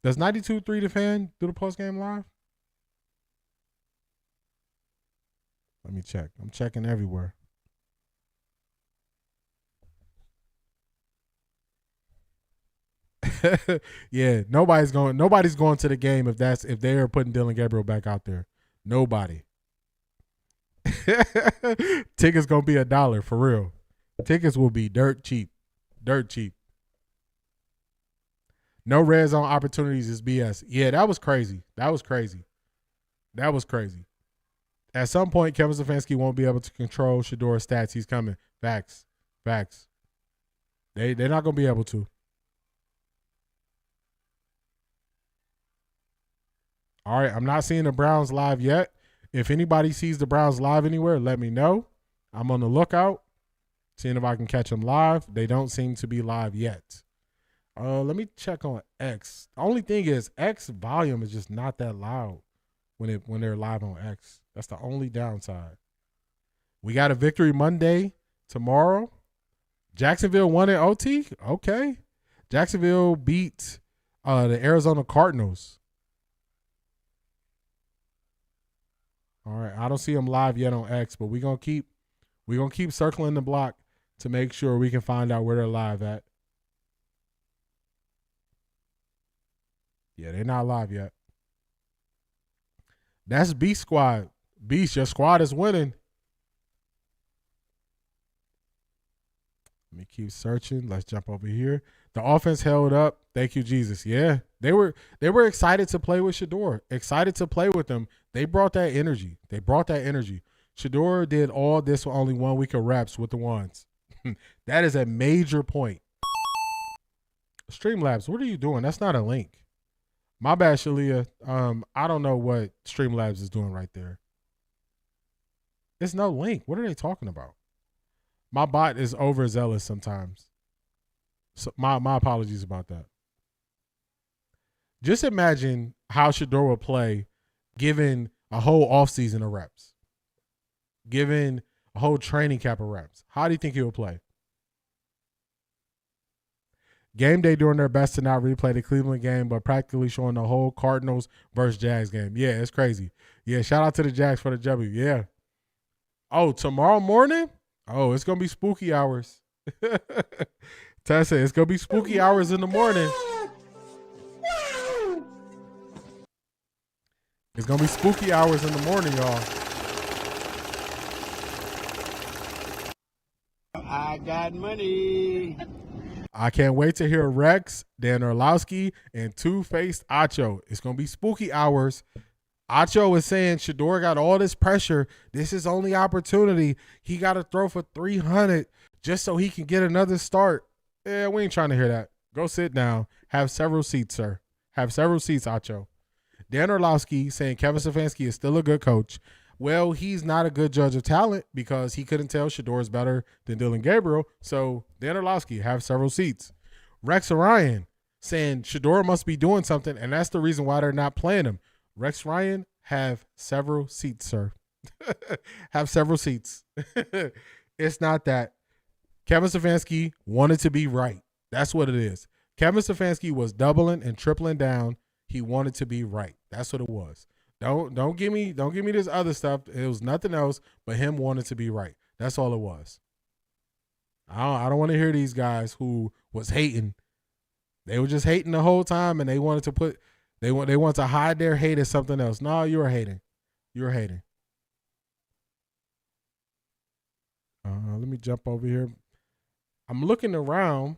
Does 92.3 The Fan do the post game live? Let me check. I'm checking everywhere. Yeah, nobody's going to the game if they're putting Dillon Gabriel back out there. Nobody. Ticket's gonna be $1 for real. Tickets will be dirt cheap. Dirt cheap. No red zone opportunities is BS. Yeah, that was crazy. That was crazy. At some point, Kevin Stefanski won't be able to control Shedeur's stats. He's coming. Facts. They're not going to be able to. All right, I'm not seeing the Browns live yet. If anybody sees the Browns live anywhere, let me know. I'm on the lookout, seeing if I can catch them live. They don't seem to be live yet. Let me check on X. The only thing is X volume is just not that loud when they're live on X. That's the only downside. We got a victory Monday tomorrow. Jacksonville won in OT. Okay. Jacksonville beat the Arizona Cardinals. All right. I don't see them live yet on X, but we're gonna keep circling the block to make sure we can find out where they're live at. Yeah, they're not live yet. That's Beast Squad. Beast, your squad is winning. Let me keep searching. Let's jump over here. The offense held up. Thank you, Jesus. Yeah, they were excited to play with Shedeur. Excited to play with them. They brought that energy. Shedeur did all this with only 1 week of reps with the ones. That is a major point. Streamlabs, what are you doing? That's not a link. My bad, Shalia. I don't know what Streamlabs is doing right there. It's no link. What are they talking about? My bot is overzealous sometimes. So my apologies about that. Just imagine how Shedeur will play given a whole offseason of reps. Given a whole training camp of reps. How do you think he will play? Game day doing their best to not replay the Cleveland game, but practically showing the whole Cardinals versus Jags game. Yeah, it's crazy. Yeah, shout out to the Jags for the W. Yeah. Oh, tomorrow morning? Oh, it's going to be spooky hours. Tessa, it's going to be spooky hours in the morning. It's going to be spooky hours in the morning, y'all. I got money. I can't wait to hear Rex, Dan Orlowski, and Two-Faced Acho. It's going to be spooky hours. Acho is saying Shedeur got all this pressure. This is only opportunity. He got to throw for 300 just so he can get another start. Yeah, we ain't trying to hear that. Go sit down. Have several seats, sir. Have several seats, Acho. Dan Orlowski saying Kevin Stefanski is still a good coach. Well, he's not a good judge of talent because he couldn't tell Shedeur is better than Dylan Gabriel. So Dan Orlowski, have several seats. Rex Ryan saying Shedeur must be doing something, and that's the reason why they're not playing him. Rex Ryan, have several seats, sir. Have several seats. It's not that. Kevin Stefanski wanted to be right. That's what it is. Kevin Stefanski was doubling and tripling down. He wanted to be right. That's what it was. Don't give me this other stuff. It was nothing else but him wanting to be right. That's all it was. I don't want to hear these guys who was hating. They were just hating the whole time, and they wanted to put they want to hide their hate as something else. No, you were hating. You were hating. Let me jump over here. I'm looking around.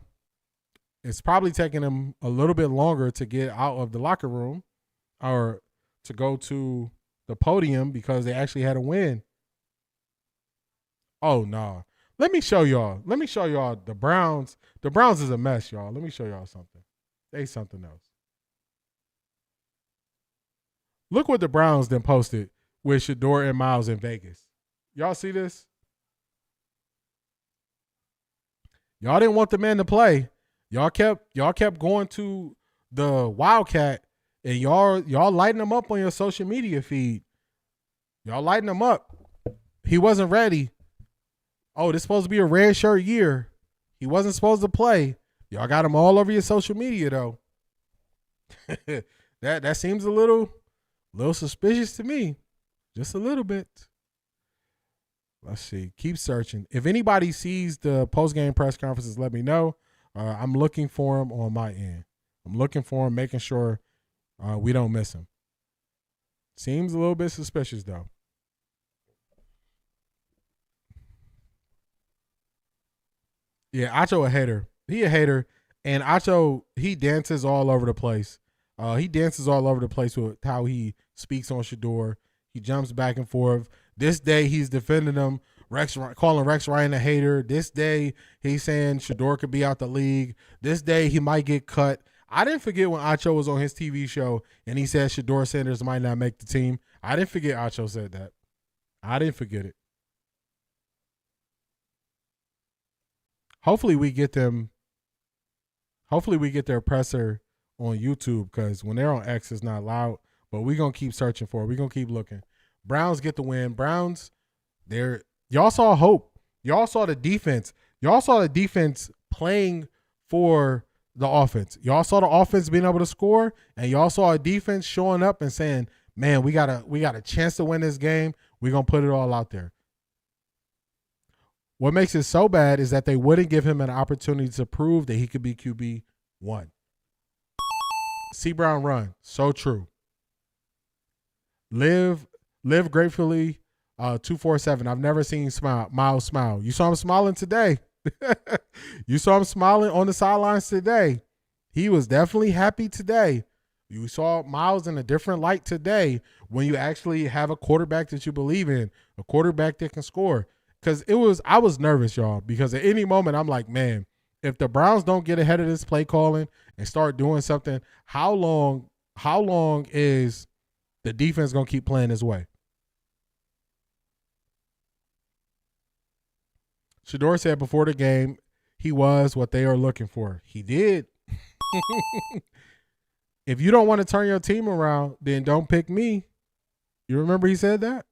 It's probably taking them a little bit longer to get out of the locker room or to go to the podium because they actually had a win. Oh, no. Let me show y'all the Browns. The Browns is a mess, y'all. Let me show y'all something. They something else. Look what the Browns then posted with Shedeur and Miles in Vegas. Y'all see this? Y'all didn't want the man to play. Y'all kept going to the Wildcat, and y'all lighting him up on your social media feed. Y'all lighting him up. He wasn't ready. Oh, this is supposed to be a red shirt year. He wasn't supposed to play. Y'all got him all over your social media though. that seems a little suspicious to me. Just a little bit. Let's see. Keep searching. If anybody sees the post-game press conferences, let me know. I'm looking for him on my end. I'm looking for him, making sure we don't miss him. Seems a little bit suspicious, though. Yeah, Acho a hater. He a hater. And Acho, he dances all over the place. He dances all over the place with how he speaks on Shedeur. He jumps back and forth. This day he's defending him, calling Rex Ryan a hater. This day he's saying Shedeur could be out the league. This day he might get cut. I didn't forget when Acho was on his TV show and he said Shedeur Sanders might not make the team. I didn't forget Acho said that. I didn't forget it. Hopefully we get them. Hopefully we get their presser on YouTube, because when they're on X, it's not loud. But we're going to keep searching for it. We're going to keep looking. Browns get the win. Browns, y'all saw hope. Y'all saw the defense. Y'all saw the defense playing for the offense. Y'all saw the offense being able to score, and y'all saw a defense showing up and saying, man, we got a chance to win this game. We're going to put it all out there. What makes it so bad is that they wouldn't give him an opportunity to prove that he could be QB1. C. Brown run. So true. Live gratefully. 247. I've never seen Miles smile. You saw him smiling today. You saw him smiling on the sidelines today. He was definitely happy today. You saw Miles in a different light today when you actually have a quarterback that you believe in, a quarterback that can score. Because I was nervous, y'all, because at any moment I'm like, man, if the Browns don't get ahead of this play calling and start doing something, how long is the defense going to keep playing this way? Shedeur said before the game he was what they are looking for. He did. If you don't want to turn your team around, then don't pick me. You remember he said that?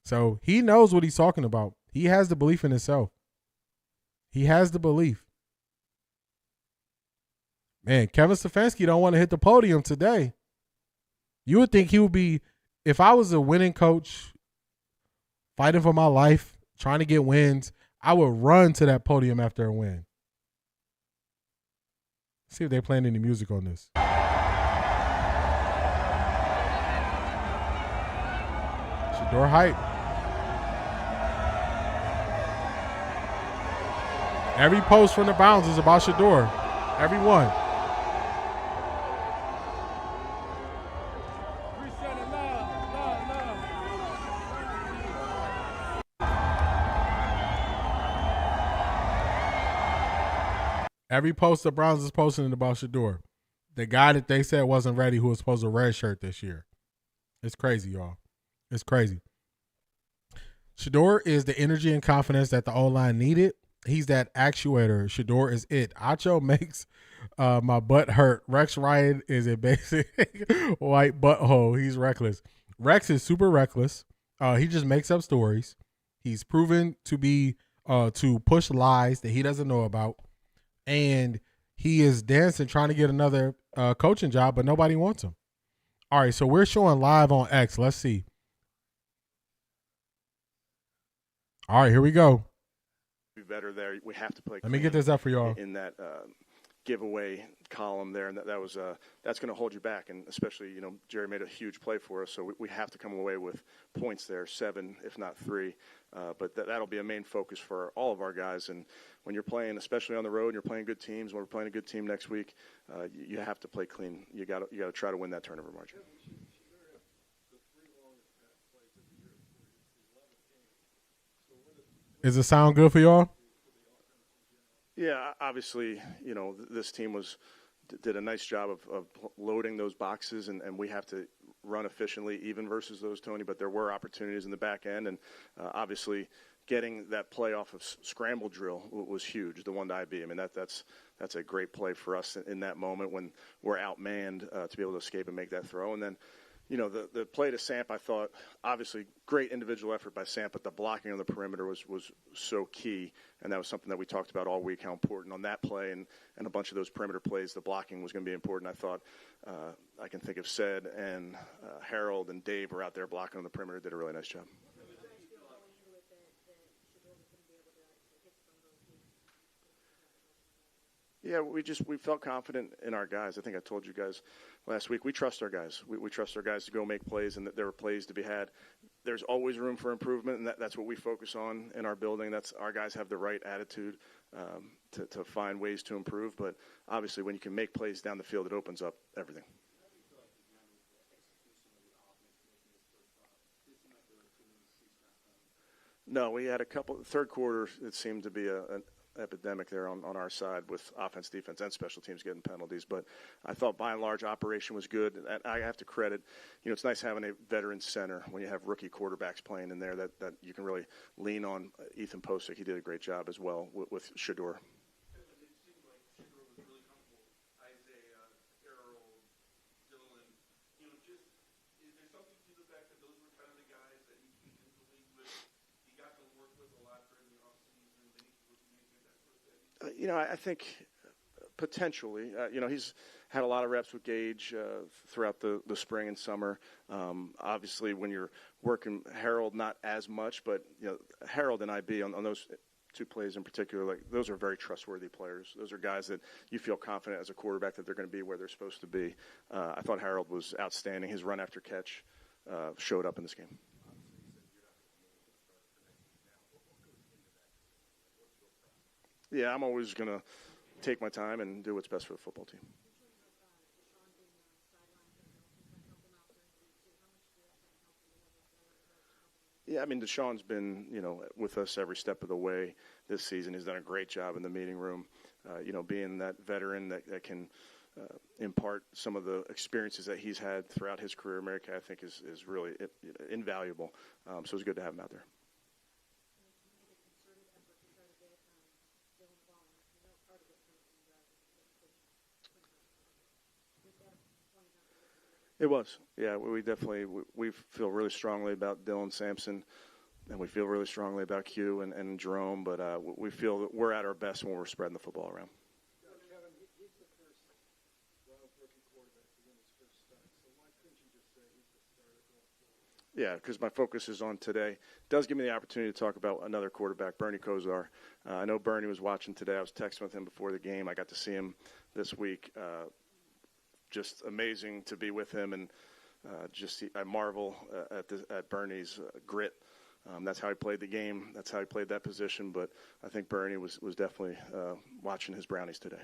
So he knows what he's talking about. He has the belief in himself. He has the belief. Man, Kevin Stefanski don't want to hit the podium today. You would think he would be, if I was a winning coach, fighting for my life, trying to get wins, I would run to that podium after a win. See if they're playing any music on this. Shedeur hype. Every post from the Browns is about Shedeur. Every one. Every post the Browns is posting about Shedeur. The guy that they said wasn't ready, who was supposed to red shirt this year. It's crazy, y'all. It's crazy. Shedeur is the energy and confidence that the O-line needed. He's that actuator. Shedeur is it. Acho makes my butt hurt. Rex Ryan is a basic white butthole. He's reckless. Rex is super reckless. He just makes up stories. He's proven to be to push lies that he doesn't know about. And he is dancing, trying to get another coaching job, but nobody wants him. All right, so we're showing live on X. Let's see. All right, here we go. Be better there. We have to play. Let me get this up for y'all. In that giveaway column there, and that was that's going to hold you back, and especially Jerry made a huge play for us, so we have to come away with points there, 7 if not 3. But that'll be a main focus for all of our guys. And when you're playing, especially on the road, and you're playing good teams. When we're playing a good team next week, you have to play clean. You got to try to win that turnover margin. Does it sound good for y'all? Yeah, obviously, this team did a nice job of loading those boxes, and we have to run efficiently even versus those, Tony. But there were opportunities in the back end, and obviously getting that play off of scramble drill was huge, the one to IB. I mean, that's a great play for us in that moment when we're outmanned to be able to escape and make that throw. And then, the play to Samp, I thought, obviously, great individual effort by Samp, but the blocking on the perimeter was so key, and that was something that we talked about all week, how important on that play and a bunch of those perimeter plays, the blocking was going to be important. I thought, I can think of Sed and Harold and Dave were out there blocking on the perimeter, did a really nice job. Yeah, we felt confident in our guys. I think I told you guys last week, we trust our guys. We trust our guys to go make plays, and that there are plays to be had. There's always room for improvement, and that's what we focus on in our building. That's our guys have the right attitude to find ways to improve. But obviously, when you can make plays down the field, it opens up everything. No, we had a couple. Third quarter, it seemed to be an epidemic there on our side with offense, defense, and special teams getting penalties. But I thought by and large operation was good. And I have to credit, it's nice having a veteran center when you have rookie quarterbacks playing in there that you can really lean on. Ethan Posick, he did a great job as well with Shedeur. I think potentially, he's had a lot of reps with Gage throughout the spring and summer. Obviously, when you're working Harold, not as much, but Harold and IB on those two plays in particular, those are very trustworthy players. Those are guys that you feel confident as a quarterback that they're going to be where they're supposed to be. I thought Harold was outstanding. His run after catch showed up in this game. Yeah, I'm always going to take my time and do what's best for the football team. Yeah, Deshaun's been, with us every step of the way this season. He's done a great job in the meeting room, being that veteran that can impart some of the experiences that he's had throughout his career. America, I think, is really invaluable. So it's good to have him out there. It was. Yeah, we definitely we feel really strongly about Dylan Sampson, and we feel really strongly about Q and Jerome, but we feel that we're at our best when we're spreading the football around. Kevin, he's the first wild rookie quarterback to win his first start, so why couldn't you just say he's the starter going forward? Yeah, because my focus is on today. It does give me the opportunity to talk about another quarterback, Bernie Kosar. I know Bernie was watching today. I was texting with him before the game. I got to see him this week. Just amazing to be with him, and I marvel at Bernie's grit. That's how he played the game. That's how he played that position. But I think Bernie was definitely watching his Brownies today.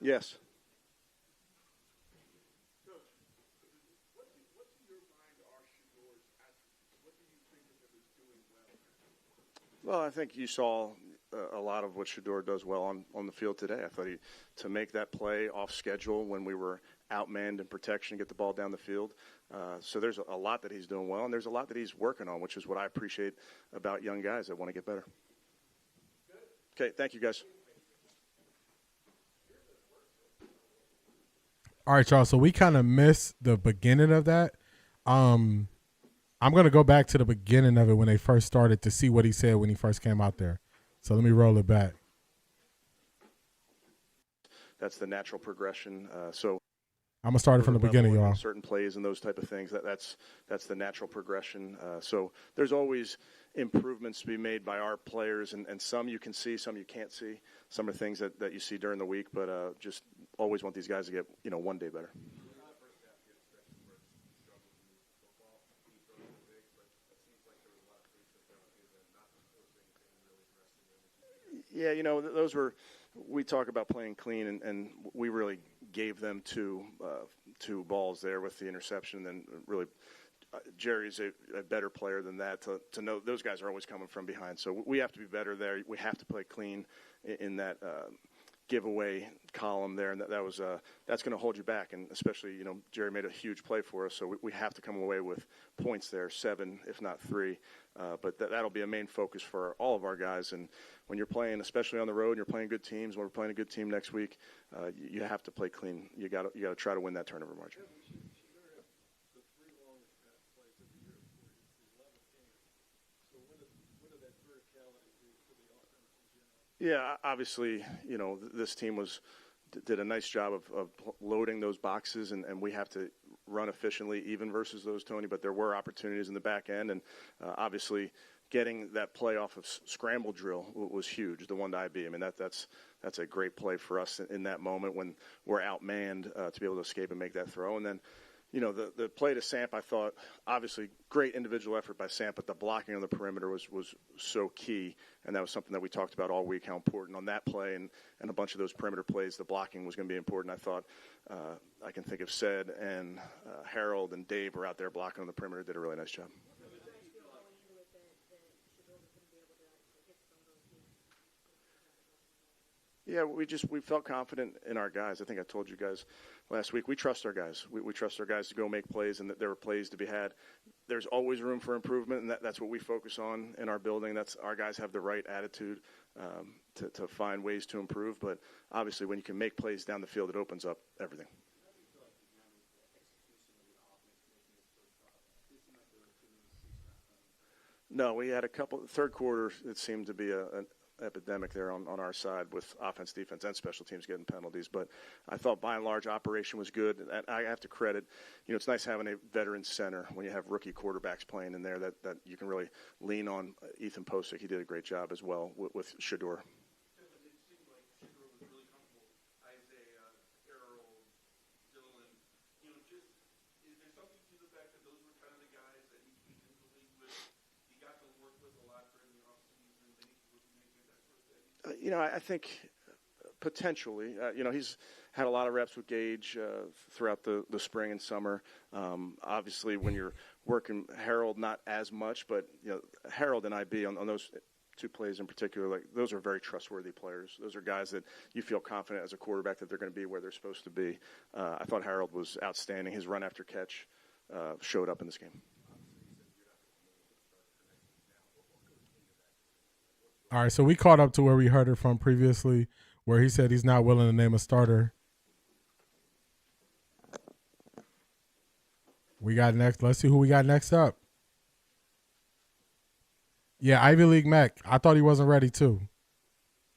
Yes. Well, I think you saw a lot of what Shedeur does well on the field today. I thought to make that play off schedule when we were outmanned in protection, get the ball down the field. So there's a lot that he's doing well, and there's a lot that he's working on, which is what I appreciate about young guys that want to get better. Okay, thank you, guys. All right, y'all. So we kind of missed the beginning of that. I'm going to go back to the beginning of it when they first started to see what he said when he first came out there. So let me roll it back. That's the natural progression. So I'm going to start it from the beginning, y'all. Certain plays and those type of things. That's the natural progression. So there's always improvements to be made by our players, and some you can see, some you can't see. Some are things that you see during the week, but just always want these guys to get one day better. Yeah, those were – we talk about playing clean, and we really gave them two balls there with the interception. And really, Jerry's a better player than that to know those guys are always coming from behind. So we have to be better there. We have to play clean in that giveaway column there, and that's going to hold you back. And especially, Jerry made a huge play for us, so we have to come away with points there, 7, if not 3. But that'll be a main focus for all of our guys. And when you're playing, especially on the road, and you're playing good teams. When we're playing a good team next week, you have to play clean. You got to try to win that turnover margin. Yeah, obviously, this team did a nice job of loading those boxes, and we have to run efficiently even versus those, Tony, but there were opportunities in the back end, and obviously getting that play off of scramble drill was huge, the one to IB. I mean, that's a great play for us in that moment when we're outmanned to be able to escape and make that throw. And then, you know, the play to Samp, I thought, obviously, great individual effort by Samp, but the blocking on the perimeter was so key, and that was something that we talked about all week, how important on that play and a bunch of those perimeter plays, the blocking was going to be important. I thought, I can think of Sed and Harold and Dave were out there blocking on the perimeter, did a really nice job. Yeah, we felt confident in our guys. I think I told you guys last week, we trust our guys. We trust our guys to go make plays, and that there are plays to be had. There's always room for improvement, and that's what we focus on in our building. That's our guys have the right attitude to find ways to improve. But obviously, when you can make plays down the field, it opens up everything. No, we had a couple. Third quarter, it seemed to be an epidemic there on our side with offense, defense, and special teams getting penalties. But I thought by and large operation was good. And I have to credit, you know, it's nice having a veteran center when you have rookie quarterbacks playing in there that you can really lean on. Ethan Posick, he did a great job as well with Shedeur. You know, I think potentially, you know, he's had a lot of reps with Gage throughout the spring and summer. Obviously, when you're working Harold, not as much, but, you know, Harold and IB on those two plays in particular, like those are very trustworthy players. Those are guys that you feel confident as a quarterback that they're going to be where they're supposed to be. I thought Harold was outstanding. His run after catch showed up in this game. All right, so we caught up to where we heard it from previously, where he said he's not willing to name a starter. We got next. Let's see who we got next up. Yeah, Ivy League Mac. I thought he wasn't ready, too.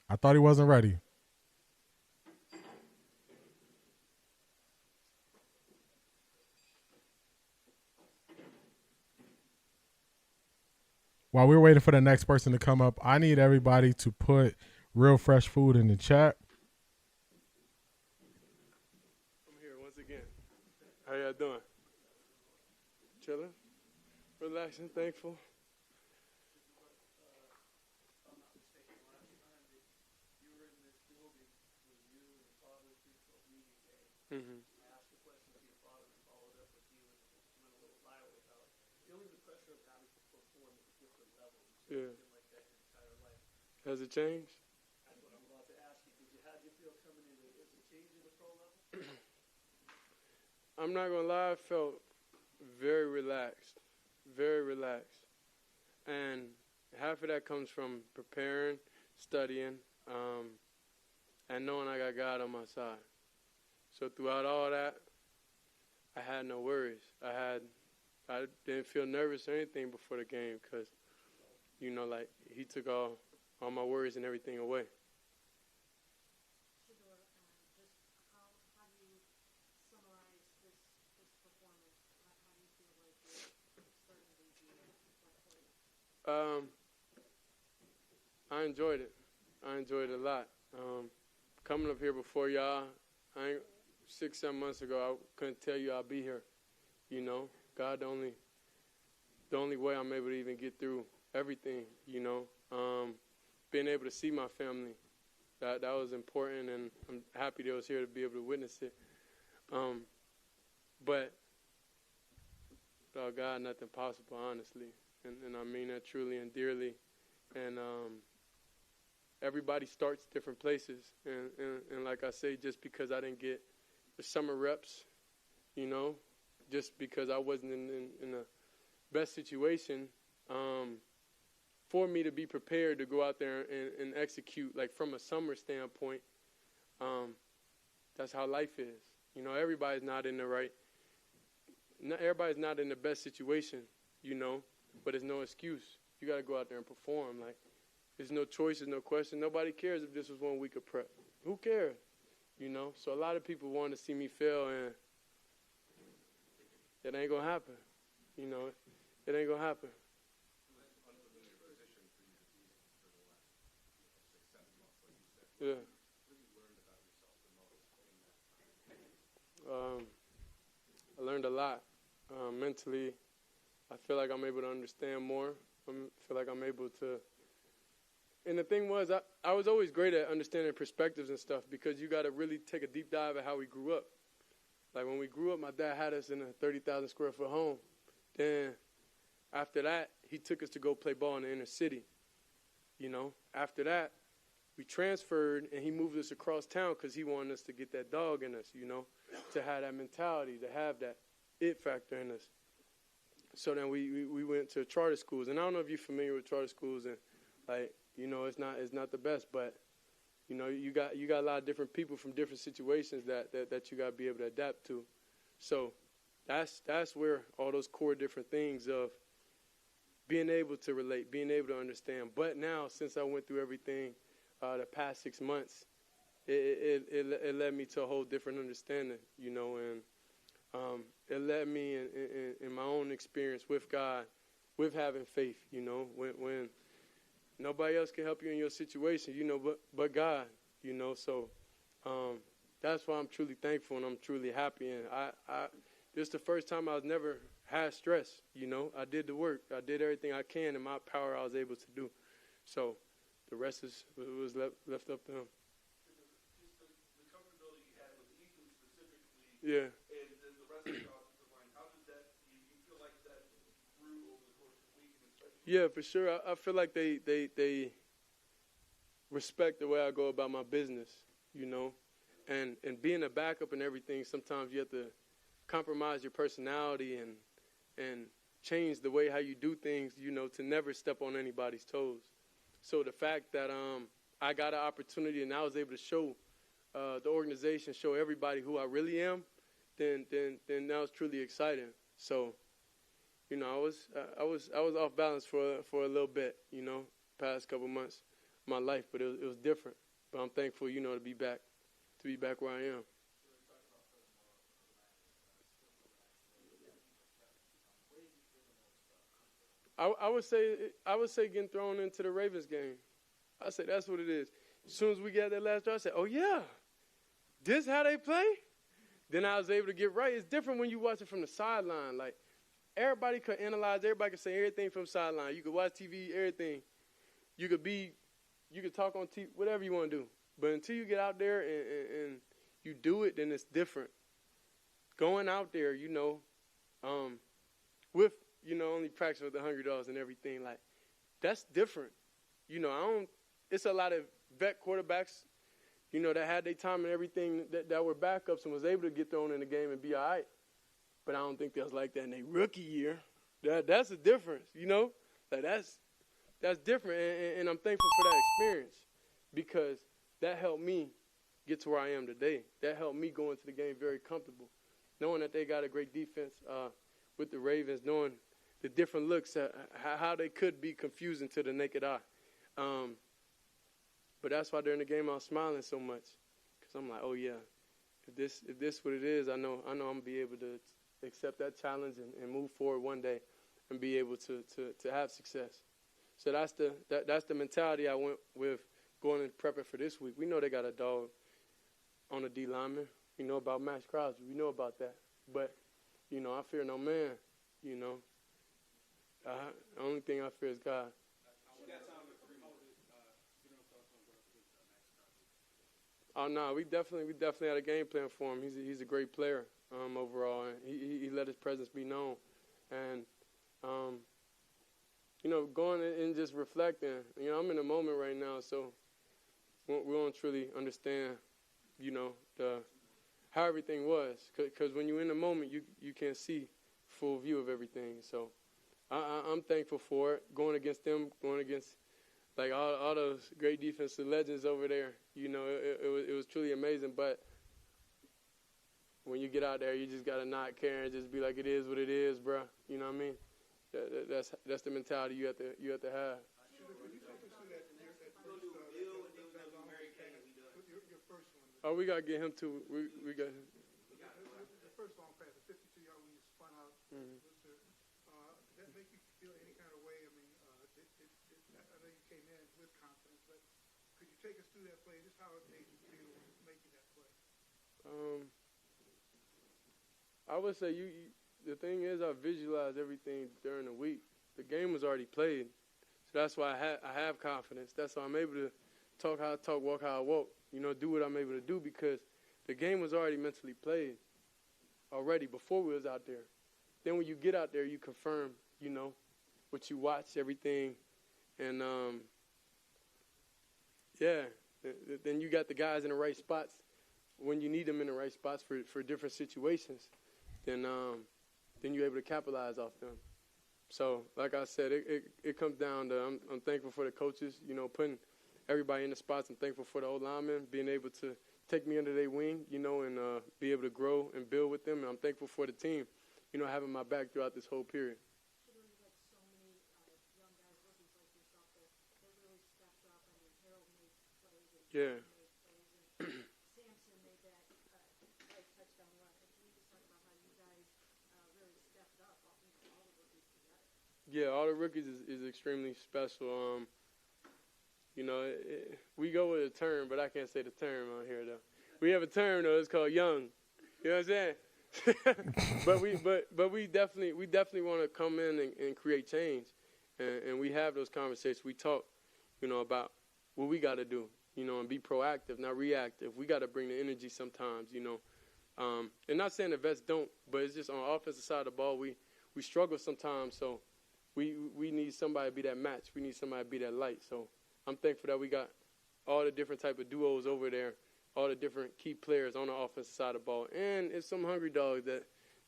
I thought he wasn't ready. While we're waiting for the next person to come up, I need everybody to put real fresh food in the chat. I'm here once again. How y'all doing? Chilling? Relaxing, thankful. Mm-hmm. Yeah. Has it changed? That's what I'm about to ask you. How did you feel coming in? Is it changing the pro level? I'm not going to lie, I felt very relaxed. Very relaxed. And half of that comes from preparing, studying, and knowing I got God on my side. So throughout all that, I had no worries. I didn't feel nervous or anything before the game because, you know, like, he took all my worries and everything away. Shedeur, just how do you summarize this performance? How do you feel like you're starting to be I enjoyed it. I enjoyed it a lot. Coming up here before y'all, 6-7 months ago, I couldn't tell you I'd be here. You know, God, the only way I'm able to even get through everything, you know, being able to see my family, that was important, and I'm happy they was here to be able to witness it. But without God, nothing possible, honestly, and I mean that truly and dearly. And everybody starts different places, and like I say, just because I didn't get the summer reps, you know, just because I wasn't in the best situation. For me to be prepared to go out there and execute, like from a summer standpoint, that's how life is. You know, everybody's not in the best situation, you know, but it's no excuse. You got to go out there and perform. Like, there's no choice, there's no question. Nobody cares if this was 1 week of prep. Who cares? You know, so a lot of people want to see me fail, and it ain't going to happen. You know, it ain't going to happen. Yeah. I learned a lot. Mentally, I feel like I'm able to understand more. I feel like I'm able to. And the thing was, I was always great at understanding perspectives and stuff because you got to really take a deep dive at how we grew up. Like when we grew up, my dad had us in a 30,000 square foot home. Then after that, he took us to go play ball in the inner city. You know, after that, we transferred and he moved us across town because he wanted us to get that dog in us, you know, to have that mentality, to have that it factor in us. So then we went to charter schools. And I don't know if you're familiar with charter schools and like, you know, it's not the best, but you know, you got a lot of different people from different situations that you got to be able to adapt to. So that's where all those core different things of being able to relate, being able to understand. But now, since I went through everything the past 6 months, it led me to a whole different understanding, you know, and it led me in my own experience with God, with having faith, you know, when nobody else can help you in your situation, you know, but God, you know. So that's why I'm truly thankful and I'm truly happy. And this is the first time I was never had stress, you know. I did the work. I did everything I can in my power I was able to do. So the rest was left up to him. Just the comfortability you had with Ethan specifically. Yeah. And then the rest of the offensive line, how did that, you feel like that grew over the course of the week? And especially Yeah, for sure. I feel like they respect the way I go about my business, you know. And being a backup and everything, sometimes you have to compromise your personality and change the way how you do things, you know, to never step on anybody's toes. So the fact that I got an opportunity and I was able to show the organization, show everybody who I really am, then that was truly exciting. So, you know, I was off balance for a little bit, you know, past couple months of my life, but it was different. But I'm thankful, you know, to be back where I am. I would say getting thrown into the Ravens game. I say that's what it is. As soon as we got that last drive, I said, oh yeah, this how they play? Then I was able to get right. It's different when you watch it from the sideline. Like everybody could analyze, everybody could say everything from the sideline. You could watch TV, everything. You could talk on TV, whatever you want to do. But until you get out there and you do it, then it's different. Going out there, you know, with, you know, only practicing with the Hungry Dogs and everything, like, that's different. You know, it's a lot of vet quarterbacks, you know, that had their time and everything that were backups and was able to get thrown in the game and be all right. But I don't think they was like that in their rookie year. That's a difference, you know? Like, that's different, and I'm thankful for that experience because that helped me get to where I am today. That helped me go into the game very comfortable, knowing that they got a great defense with the Ravens, knowing the different looks, how they could be confusing to the naked eye. But that's why during the game I was smiling so much because I'm like, oh, yeah, if this what it is, I know I'm going to be able to accept that challenge and move forward one day and be able to have success. So that's the mentality I went with going and prepping for this week. We know they got a dog on the D lineman. We know about Max Crosby. We know about that. But, you know, I fear no man, you know. The only thing I fear is God. Oh, no, we definitely had a game plan for him. He's a great player overall, and he let his presence be known. And, you know, going and just reflecting, you know, I'm in a moment right now, so we don't truly understand, you know, how everything was. Because when you're in the moment, you can't see full view of everything. So I'm thankful for it, going against them, going against, like, all those great defensive legends over there. You know, it was truly amazing. But when you get out there, you just got to not care and just be like, it is what it is, bro. You know what I mean? That's the mentality you have to have. Oh, we got to get him to – we got him. The first long pass, the 52-yard when you spun out Did that make you feel any kind of way? I mean, I know you came in with confidence, but could you take us through that play? Just how it made you feel making that play? I would say the thing is I visualized everything during the week. The game was already played, so that's why I have confidence. That's why I'm able to talk how I talk, walk how I walk, do what I'm able to do because the game was already mentally played already before we was out there. Then when you get out there, you confirm, what you watch, everything. And, then you got the guys in the right spots when you need them in the right spots for different situations. Then you're able to capitalize off them. So, like I said, it comes down to I'm thankful for the coaches, putting everybody in the spots. I'm thankful for the old linemen being able to take me under their wing, and be able to grow and build with them. And I'm thankful for the team, having my back throughout this whole period. Yeah. Samson made that touchdown run. Can you just talk about how you guys really stepped up, all the rookies together? Yeah, all the rookies is extremely special. We go with a term, but I can't say the term on here though. We have a term though. It's called young. You know what I'm saying? but we definitely want to come in and create change, and we have those conversations. We talk, about what we got to do, and be proactive, not reactive. We got to bring the energy sometimes, and not saying the vets don't, but it's just on the offensive side of the ball we struggle sometimes. So we need somebody to be that match. We need somebody to be that light. So I'm thankful that we got all the different type of duos over there, all the different key players on the offensive side of the ball, and it's some hungry dogs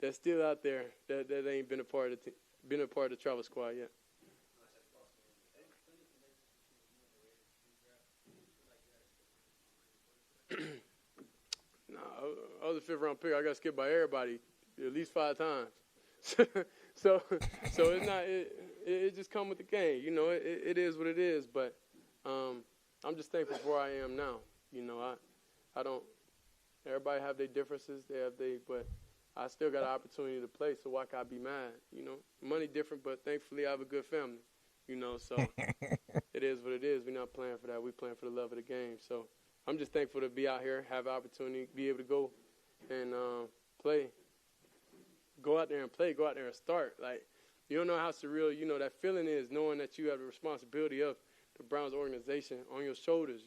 that's still out there that ain't been a part of the travel squad yet. I was a fifth-round pick. I got skipped by everybody at least 5 times. so it's not. It just come with the game. It is what it is. But I'm just thankful for where I am now. I don't. Everybody have their differences. But I still got an opportunity to play. So why can I be mad? Money different, but thankfully I have a good family. So it is what it is. We're not playing for that. We're playing for the love of the game. So I'm just thankful to be out here, have an opportunity, be able to go and play. Go out there and play. Go out there and start. Like, you don't know how surreal, that feeling is, knowing that you have the responsibility of the Browns organization on your shoulders,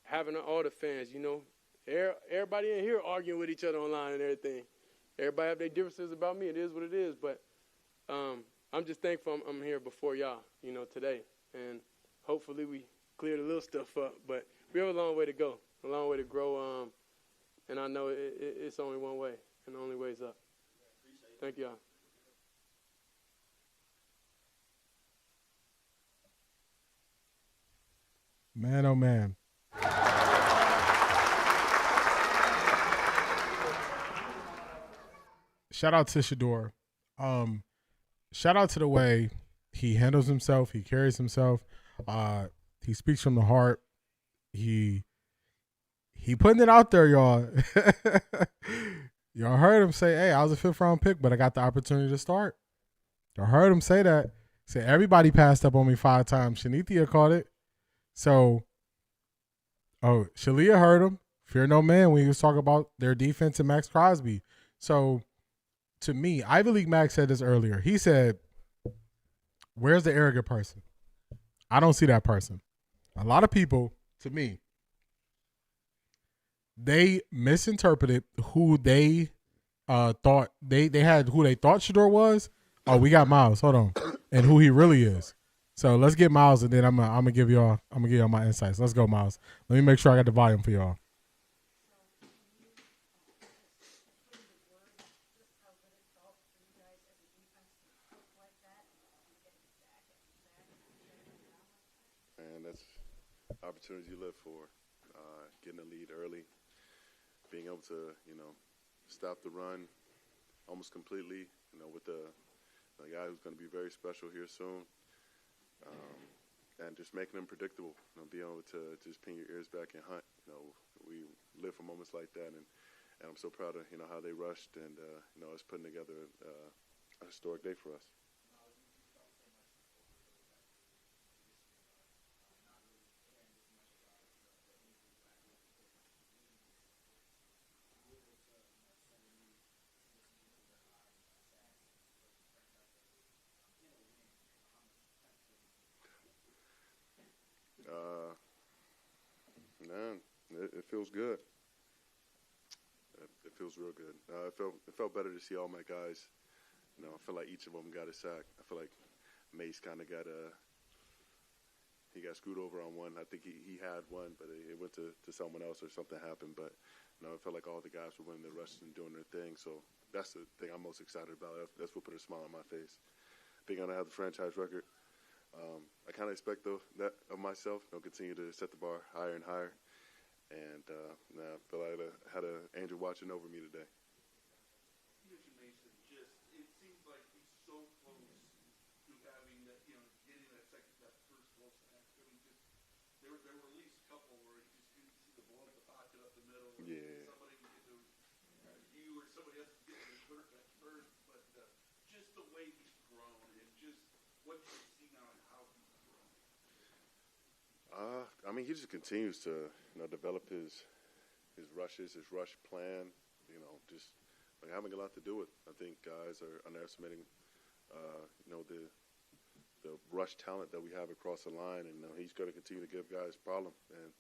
having all the fans, everybody in here arguing with each other online and everything. Everybody have their differences about me. It is what it is. But I'm just thankful I'm here before y'all, today. And hopefully we cleared a little stuff up. But we have a long way to go, a long way to grow. And I know it's only one way, and the only way is up. Thank y'all. Man, oh man. Shout out to Shedeur. Shout out to the way he handles himself, he carries himself. He speaks from the heart. He putting it out there, y'all. Y'all heard him say, hey, I was a 5th-round pick, but I got the opportunity to start. Y'all heard him say that. Say everybody passed up on me 5 times. Shanithia caught it. So, Shalia heard him. Fear no man when he was talking about their defense and Max Crosby. So, to me, Ivy League Max said this earlier. He said, where's the arrogant person? I don't see that person. A lot of people, to me, they misinterpreted who they thought they had who they thought Shedeur was. Oh, we got Miles. Hold on, and who he really is. So let's get Miles, and then I'm gonna give y'all my insights. Let's go, Miles. Let me make sure I got the volume for y'all. And that's opportunities you live for. Getting a lead early, being able to, stop the run almost completely, with the guy who's going to be very special here soon, and just making them predictable, being able to just pin your ears back and hunt. We live for moments like that, and and I'm so proud of how they rushed and us putting together a historic day for us. Man, it feels good. It feels real good. It felt better to see all my guys. I feel like each of them got a sack. I feel like Mace kind of got screwed over on one. I think he had one, but it went to someone else or something happened. But I felt like all the guys were winning the rushes and doing their thing. So that's the thing I'm most excited about. That's what put a smile on my face. Being able to have the franchise record. I kind of expect that of myself. Continue to set the bar higher and higher. And I feel like I had an angel watching over me today. You mentioned Mason. It seems like he's so close to having that, getting that first full sack. I mean, there were at least a couple where you just see the ball in the pocket up the middle. Yeah. Somebody can get to you or somebody else can get to the quarterback first. But just the way he's grown and just what you see now and how he's grown. I mean, he just continues to, develop his rushes, his rush plan. Just having a lot to do with. I think guys are underestimating, the rush talent that we have across the line, and he's going to continue to give guys problem, and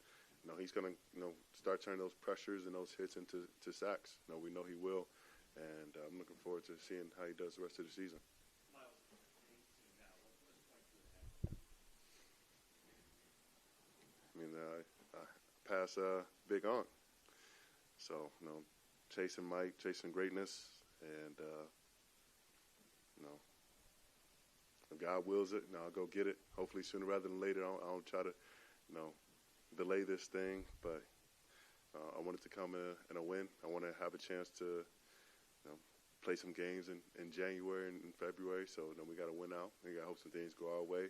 he's going to start turning those pressures and those hits into sacks. We know he will, and I'm looking forward to seeing how he does the rest of the season. I mean, I pass Big On. So, chasing Mike, chasing greatness, and, if God wills it, I'll go get it. Hopefully sooner rather than later. I don't try to, delay this thing, but I want it to come in a win. I want to have a chance to, play some games in January and in February. So, we got to win out. We got to hope some things go our way.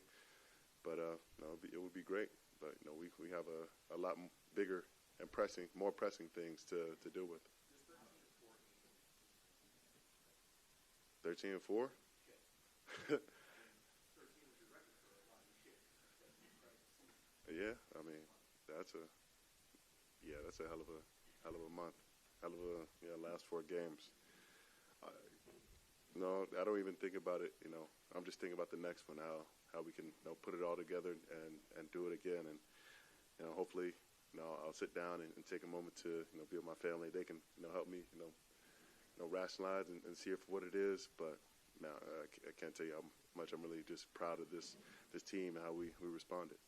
But it would be great. But we have a lot bigger and more pressing things to deal with. 13-4. Yeah, I mean that's a hell of a month, hell of a last 4 games. No, I don't even think about it. I'm just thinking about the next one, how we can put it all together and do it again, and hopefully I'll sit down and take a moment to be with my family. They can help me rationalize and see it for what it is. But I can't tell you how much I'm really just proud of this team and how we responded.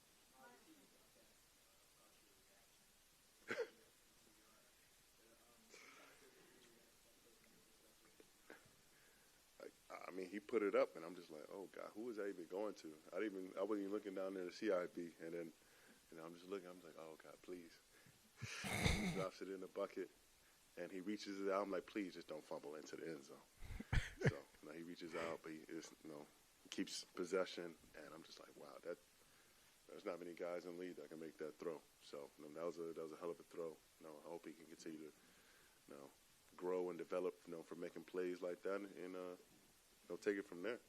I mean, he put it up, and I'm just like, oh God, who was I even going to? I wasn't even looking down there to CIB, and then I'm just looking. I'm like, oh God, please. He drops it in the bucket, and he reaches it out. I'm like, please, just don't fumble into the end zone. So he reaches out, but he keeps possession, and I'm just like, wow, there's not many guys in the league that can make that throw. So that was a hell of a throw. I hope he can continue to grow and develop for making plays like that, and take it from there.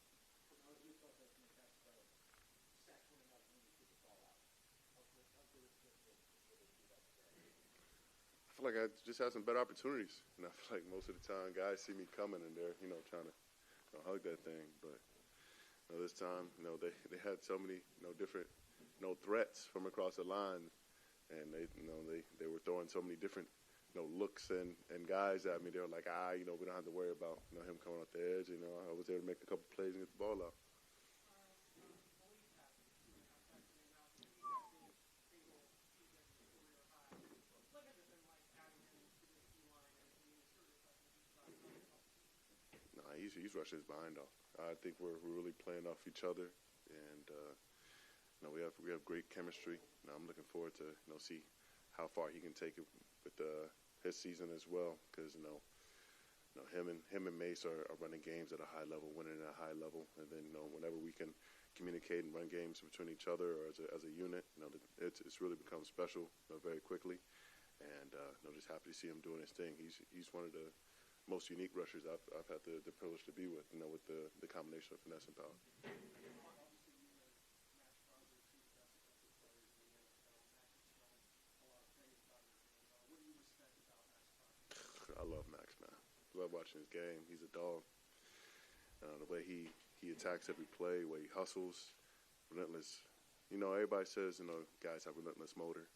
I feel like I just had some better opportunities, and I feel like most of the time guys see me coming and they're trying to hug that thing, but this time they had so many different threats from across the line, and they were throwing so many different looks and guys at me. They were like, we don't have to worry about him coming off the edge. I was able to make a couple plays and get the ball out. He's rushing his behind off. I think we're really playing off each other, and we have great chemistry. I'm looking forward to see how far he can take it with his season as well, because him and Mace are running games at a high level, winning at a high level, and then whenever we can communicate and run games between each other or as a unit, it's really become special very quickly, and just happy to see him doing his thing. He's one of the most unique rushers I've had the privilege to be with, with the combination of finesse and power. I love Max, man. Love watching his game. He's a dog. The way he attacks every play, the way he hustles, relentless. Everybody says, guys have relentless motor.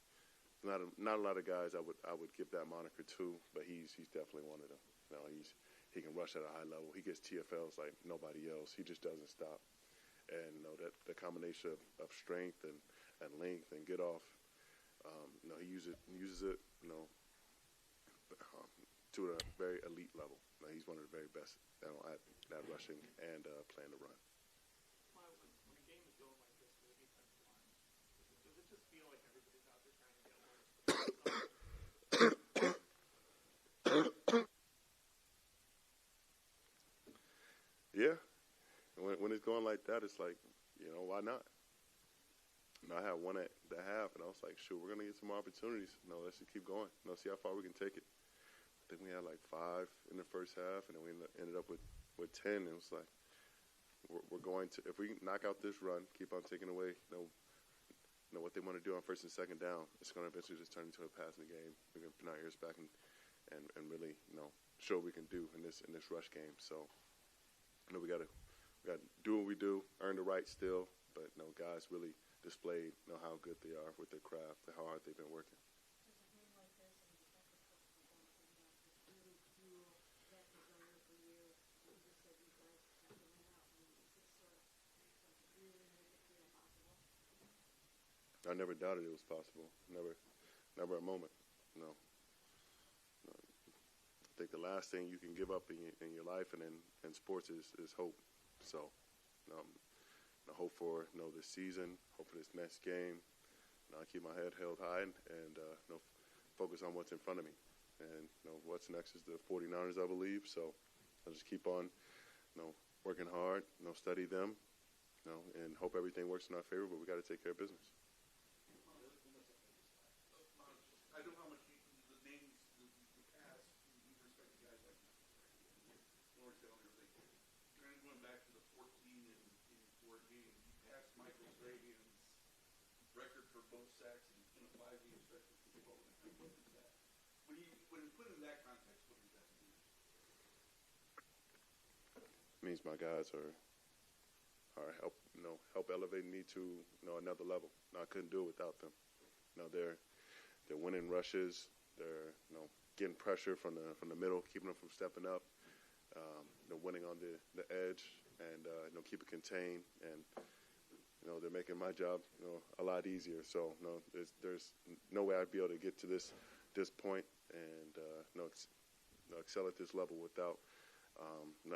Not a lot of guys I would give that moniker to, but he's definitely one of them. He can rush at a high level. He gets TFLs like nobody else. He just doesn't stop. And that the combination of strength and length and get off, he uses it, to a very elite level. He's one of the very best at rushing and playing the run. When a game is going like this for the defensive line, does it just feel like everybody's out there trying to get one? Yeah. When it's going like that, it's like, why not? I had one at the half, and I was like, shoot, we're going to get some more opportunities. Let's just keep going. See how far we can take it. I think we had like 5 in the first half, and then we ended up with 10. It was like, we're going to, if we knock out this run, keep on taking away, what they want to do on first and second down, it's going to eventually just turn into a passing game. We're going to put our ears back and really, show what we can do in this rush game. So, we got to do what we do, earn the right still, but guys really displayed how good they are with their craft and how hard they've been working. I never doubted it was possible. Never a moment. No. I think the last thing you can give up in your life and in sports is hope. So, I hope for this season, hope for this next game. I keep my head held high and focus on what's in front of me. And what's next is the 49ers, I believe. So I'll just keep on, working hard, study them, and hope everything works in our favor. But we got to take care of business. I know how much the names, the past, you respect the guys like Lawrenceville and everything. Kind of going back to the 14 and 4 games, you passed Michael Strahan's record for both sacks in a 5-game stretch of football. What is that? When you put it in that context, what does that mean? It means my guys are help elevate me to another level. I couldn't do it without them. They're winning rushes. They're getting pressure from the middle, keeping them from stepping up. They're winning on the edge and keep it contained. And they're making my job a lot easier. So there's no way I'd be able to get to this point and excel at this level without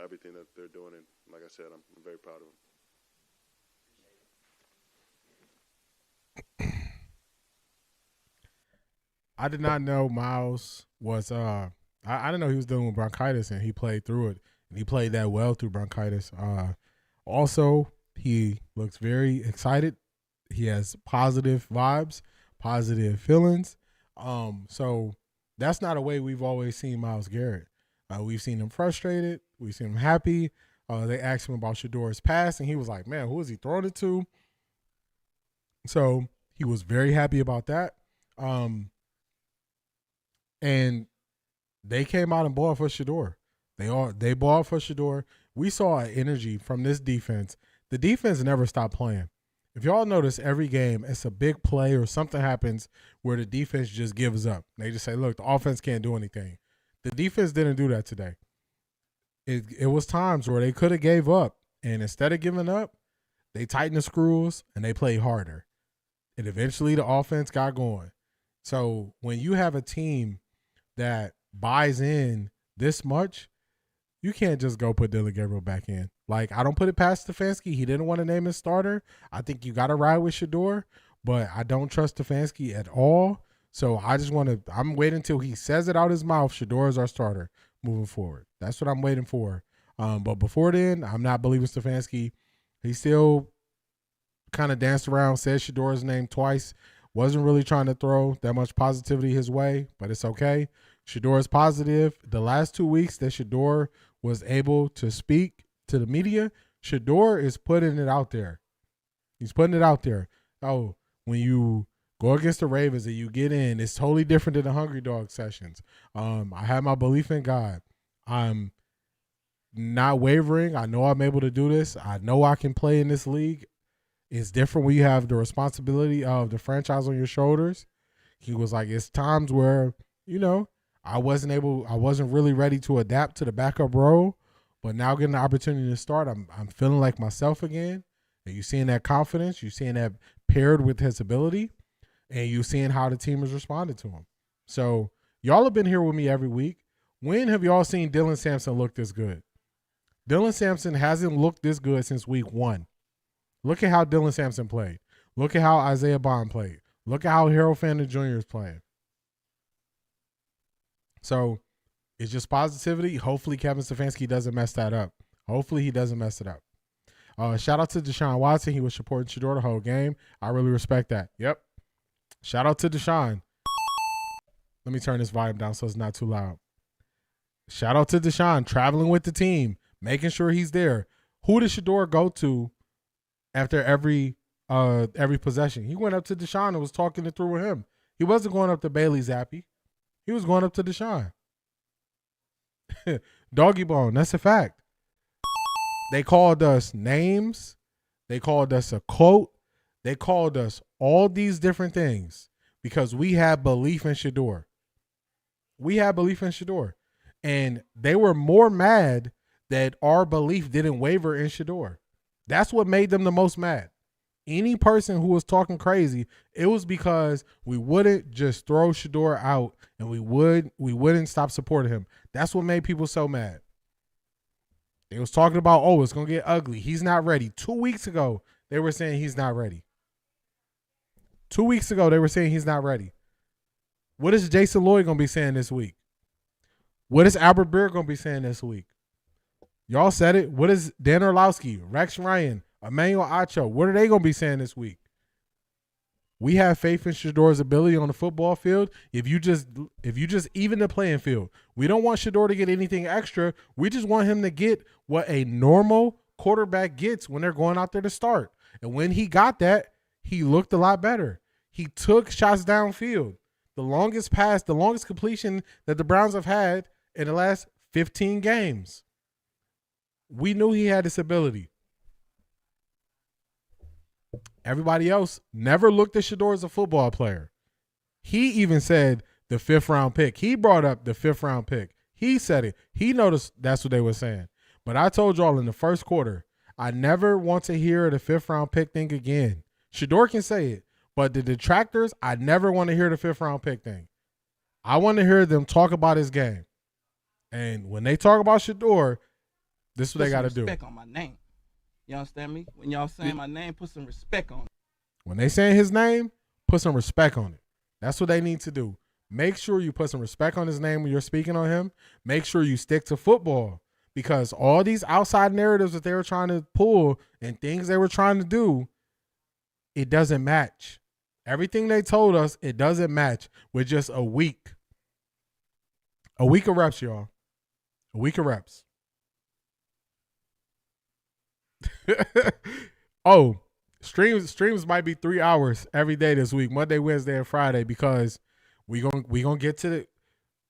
everything that they're doing. And like I said, I'm very proud of them. I did not know Miles was I didn't know he was dealing with bronchitis, and he played through it, and he played that well through bronchitis. Also, he looks very excited. He has positive vibes, positive feelings. So that's not a way we've always seen Myles Garrett. We've seen him frustrated. We've seen him happy. They asked him about Shedeur's pass, and he was like, man, who is he throwing it to? So he was very happy about that. And they came out and balled for Shedeur. They balled for Shedeur. We saw an energy from this defense. The defense never stopped playing. If y'all notice, every game, it's a big play or something happens where the defense just gives up. They just say, look, the offense can't do anything. The defense didn't do that today. It was times where they could have gave up, and instead of giving up, they tightened the screws and they played harder. And eventually the offense got going. So when you have a team that buys in this much, you can't just go put Dylan Gabriel back in. Like, I don't put it past Stefanski. He didn't want to name his starter. I think you got to ride with Shedeur, but I don't trust Stefanski at all. So I'm waiting until he says it out his mouth. Shedeur is our starter moving forward. That's what I'm waiting for. But before then, I'm not believing Stefanski. He still kind of danced around, said Shedeur's name twice Wasn't really trying to throw that much positivity his way, but it's okay. Shedeur is positive. The last 2 weeks that Shedeur was able to speak to the media, Shedeur is putting it out there. He's putting it out there. Oh, when you go against the Ravens and you get in, it's totally different than the Hungry Dog sessions. I have my belief in God. I'm not wavering. I know I'm able to do this. I know I can play in this league. It's different when you have the responsibility of the franchise on your shoulders. He was like, it's times where, I wasn't really ready to adapt to the backup role, but now getting the opportunity to start, I'm feeling like myself again. And you're seeing that confidence, you're seeing that paired with his ability, and you're seeing how the team has responded to him. So y'all have been here with me every week. When have y'all seen Dylan Sampson look this good? Dylan Sampson hasn't looked this good since week 1. Look at how Dylan Sampson played. Look at how Isaiah Bond played. Look at how Harold Fandon Jr. is playing. So it's just positivity. Hopefully Kevin Stefanski doesn't mess that up. Hopefully he doesn't mess it up. Shout out to Deshaun Watson. He was supporting Shedeur the whole game. I really respect that. Yep. Shout out to Deshaun. Let me turn this volume down so it's not too loud. Shout out to Deshaun, traveling with the team, making sure he's there. Who did Shedeur go to after every possession? He went up to Deshaun and was talking it through with him. He wasn't going up to Bailey Zappi. He was going up to Deshaun. Doggy bone, that's a fact. They called us names. They called us a quote. They called us all these different things because we had belief in Shedeur. We had belief in Shedeur. And they were more mad that our belief didn't waver in Shedeur. That's what made them the most mad. Any person who was talking crazy, it was because we wouldn't just throw Shedeur out and we wouldn't stop supporting him. That's what made people so mad. They was talking about, oh, it's going to get ugly. He's not ready. 2 weeks ago, they were saying he's not ready. 2 weeks ago, they were saying he's not ready. What is Jason Lloyd going to be saying this week? What is Albert Beard going to be saying this week? Y'all said it. What is Dan Orlowski, Rex Ryan, Emmanuel Acho? What are they going to be saying this week? We have faith in Shedeur's ability on the football field. If you just even the playing field, we don't want Shedeur to get anything extra. We just want him to get what a normal quarterback gets when they're going out there to start. And when he got that, he looked a lot better. He took shots downfield. The longest pass, the longest completion that the Browns have had in the last 15 games. We knew he had this ability. Everybody else never looked at Shedeur as a football player. He even said the 5th round pick. He brought up the 5th round pick. He said it. He noticed that's what they were saying. But I told y'all in the first quarter, I never want to hear the 5th round pick thing again. Shedeur can say it, but the detractors, I never want to hear the 5th round pick thing. I want to hear them talk about his game. And when they talk about Shedeur, this is what they got to do. Respect on my name. You understand me? When y'all saying my name, put some respect on it. When they saying his name, put some respect on it. That's what they need to do. Make sure you put some respect on his name when you're speaking on him. Make sure you stick to football because all these outside narratives that they were trying to pull and things they were trying to do, it doesn't match. Everything they told us, it doesn't match with just a week. A week of reps, y'all. A week of reps. Oh, streams might be 3 hours every day this week, Monday, Wednesday, and Friday, because we gonna get to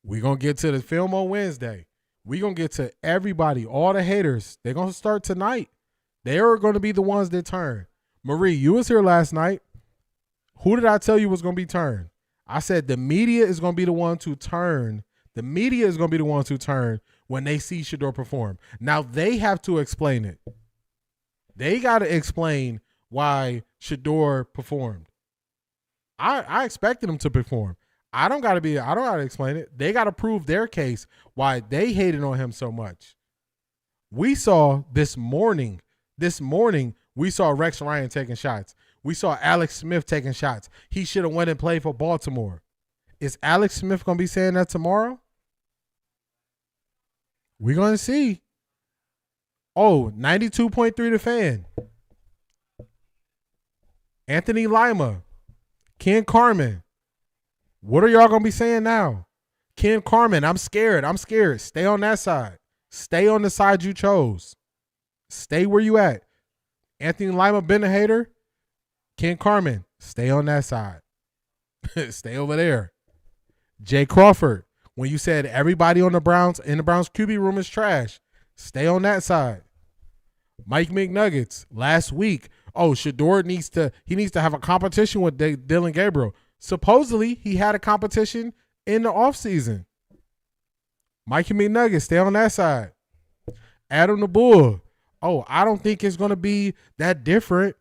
the film on Wednesday. We gonna get to everybody, all the haters. They're gonna start tonight. They are gonna be the ones that turn. Marie, you was here last night. Who did I tell you was gonna be turned? I said the media is gonna be the one to turn. The media is gonna be the ones who turn when they see Shedeur perform. Now they have to explain it. They got to explain why Shedeur performed. I expected him to perform. I don't got to explain it. They got to prove their case why they hated on him so much. We saw this morning, we saw Rex Ryan taking shots. We saw Alex Smith taking shots. He should have went and played for Baltimore. Is Alex Smith going to be saying that tomorrow? We're going to see. Oh, 92.3 The Fan. Anthony Lima. Ken Carmen, what are y'all going to be saying now? Ken Carmen, I'm scared. I'm scared. Stay on that side. Stay on the side you chose. Stay where you at. Anthony Lima been a hater. Ken Carmen, stay on that side. Stay over there. Jay Crawford, when you said everybody on the Browns in the Browns QB room is trash, stay on that side. Mike McNuggets, last week, Shedeur needs to have a competition with Dylan Gabriel. Supposedly, he had a competition in the offseason. Mikey McNuggets, stay on that side. Adam the Bull, I don't think it's going to be that different.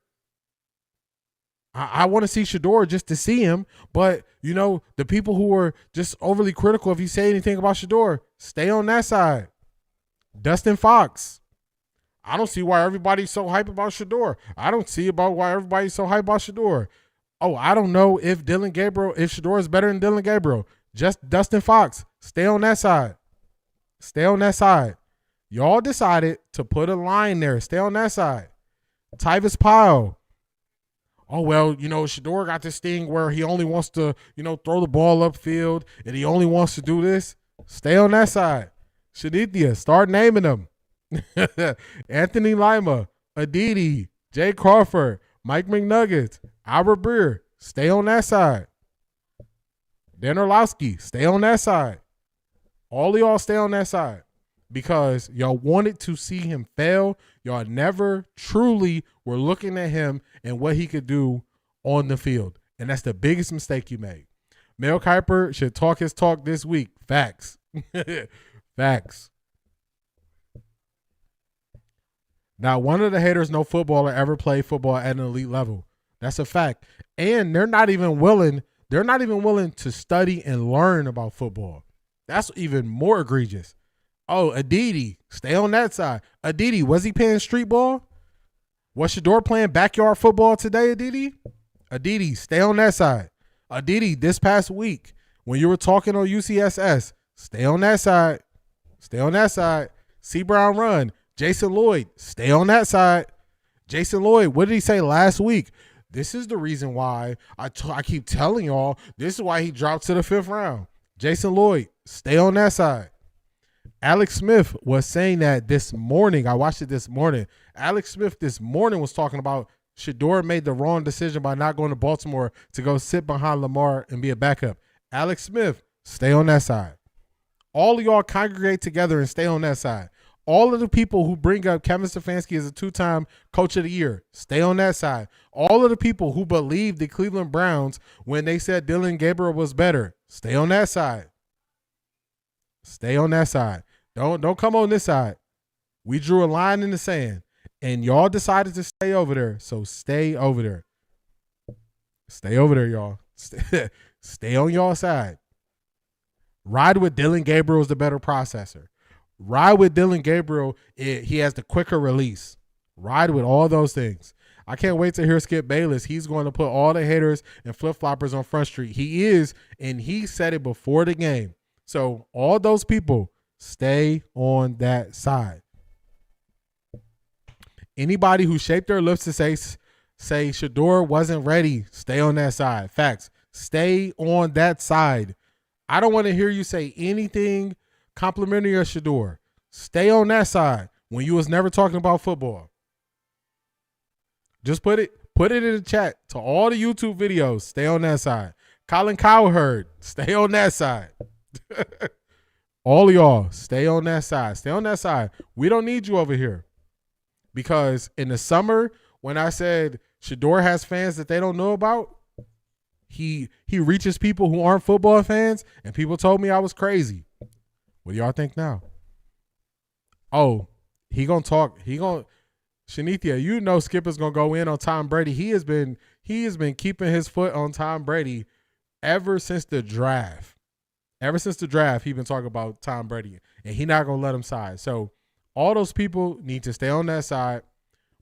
I want to see Shedeur just to see him, but, the people who are just overly critical, if you say anything about Shedeur, stay on that side. Dustin Fox, I don't see why everybody's so hype about Shedeur. I don't see why everybody's so hype about Shedeur. I don't know if Shedeur is better than Dylan Gabriel. Just Dustin Fox, stay on that side. Stay on that side. Y'all decided to put a line there. Stay on that side. Tyvis Powell. Shedeur got this thing where he only wants to, throw the ball upfield and he only wants to do this. Stay on that side. Shedithia, start naming them. Anthony Lima, Aditi, Jay Crawford, Mike McNuggets, Albert Breer, stay on that side. Dan Orlowski, stay on that side. All of y'all stay on that side because y'all wanted to see him fail. Y'all never truly were looking at him and what he could do on the field. And that's the biggest mistake you made. Mel Kiper should talk his talk this week. Facts. Facts. Now, one of the haters, no footballer ever played football at an elite level. That's a fact. And they're not even willing to study and learn about football. That's even more egregious. Aditi, stay on that side. Aditi, was he playing street ball? Was Shedeur playing backyard football today, Aditi? Aditi, stay on that side. Aditi, this past week, when you were talking on UCSS, stay on that side. Stay on that side. C. Brown run. Jason Lloyd, stay on that side. Jason Lloyd, what did he say last week? This is the reason why I keep telling y'all, this is why he dropped to the 5th round. Jason Lloyd, stay on that side. Alex Smith was saying that this morning. I watched it this morning. Alex Smith this morning was talking about Shedeur made the wrong decision by not going to Baltimore to go sit behind Lamar and be a backup. Alex Smith, stay on that side. All of y'all congregate together and stay on that side. All of the people who bring up Kevin Stefanski as a 2-time coach of the year, stay on that side. All of the people who believe the Cleveland Browns when they said Dylan Gabriel was better, stay on that side. Stay on that side. Don't come on this side. We drew a line in the sand, and y'all decided to stay over there, so stay over there. Stay over there, y'all. Stay on y'all side. Ride with Dylan Gabriel is the better processor. Ride with Dylan Gabriel. He has the quicker release. Ride with all those things. I can't wait to hear Skip Bayless. He's going to put all the haters and flip-floppers on Front Street. He is, and he said it before the game. So all those people, stay on that side. Anybody who shaped their lips to say Shedeur wasn't ready, stay on that side. Facts. Stay on that side. I don't want to hear you say anything complimentary of Shedeur. Stay on that side when you was never talking about football. Just put it in the chat to all the YouTube videos. Stay on that side. Colin Cowherd, stay on that side. All of y'all, stay on that side. Stay on that side. We don't need you over here. Because in the summer, when I said Shedeur has fans that they don't know about, he reaches people who aren't football fans, and people told me I was crazy. What do y'all think now? He gonna talk. Shanithia, you know Skip is gonna go in on Tom Brady. He has been keeping his foot on Tom Brady ever since the draft. Ever since the draft, he's been talking about Tom Brady, and he's not going to let him side. So all those people need to stay on that side.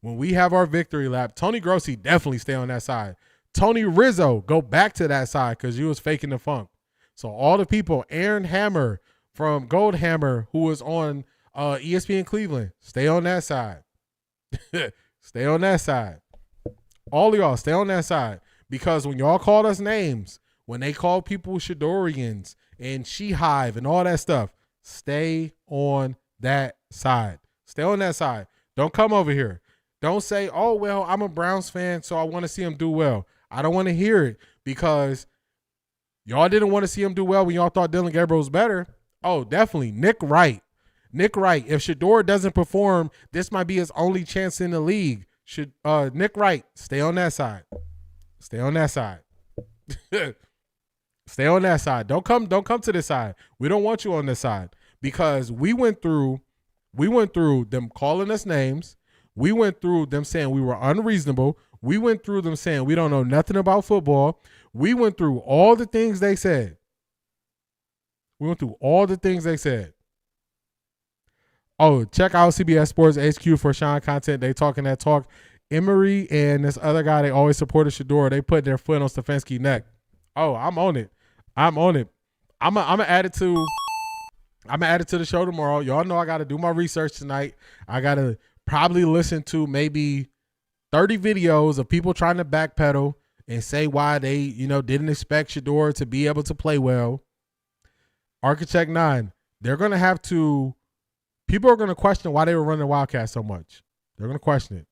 When we have our victory lap, Tony Grossi definitely stay on that side. Tony Rizzo, go back to that side because you was faking the funk. So all the people, Aaron Hammer from Goldhammer, who was on ESPN Cleveland, stay on that side. Stay on that side. All of y'all, stay on that side Because when y'all called us names, when they called people Shedorians and She-Hive and all that stuff, stay on that side. Stay on that side. Don't come over here. Don't say, oh, well, I'm a Browns fan, so I want to see him do well. I don't want to hear it because y'all didn't want to see him do well when y'all thought Dylan Gabriel was better. Oh, definitely. Nick Wright. If Shedeur doesn't perform, this might be his only chance in the league. Nick Wright, stay on that side. Stay on that side. Stay on that side. Don't come to this side. We don't want you on this side because we went through them calling us names. We went through them saying we were unreasonable. We went through them saying we don't know nothing about football. We went through all the things they said. Oh, check out CBS Sports HQ for Sean content. They talking that talk. Emery and this other guy, they always supported Shedeur. They put their foot on Stefanski's neck. Oh, I'm on it. I'm gonna add it to the show tomorrow. Y'all know I gotta do my research tonight. I gotta probably listen to maybe 30 videos of people trying to backpedal and say why they, didn't expect Shedeur to be able to play well. Architect 9, people are going to question why they were running Wildcat so much. They're going to question it.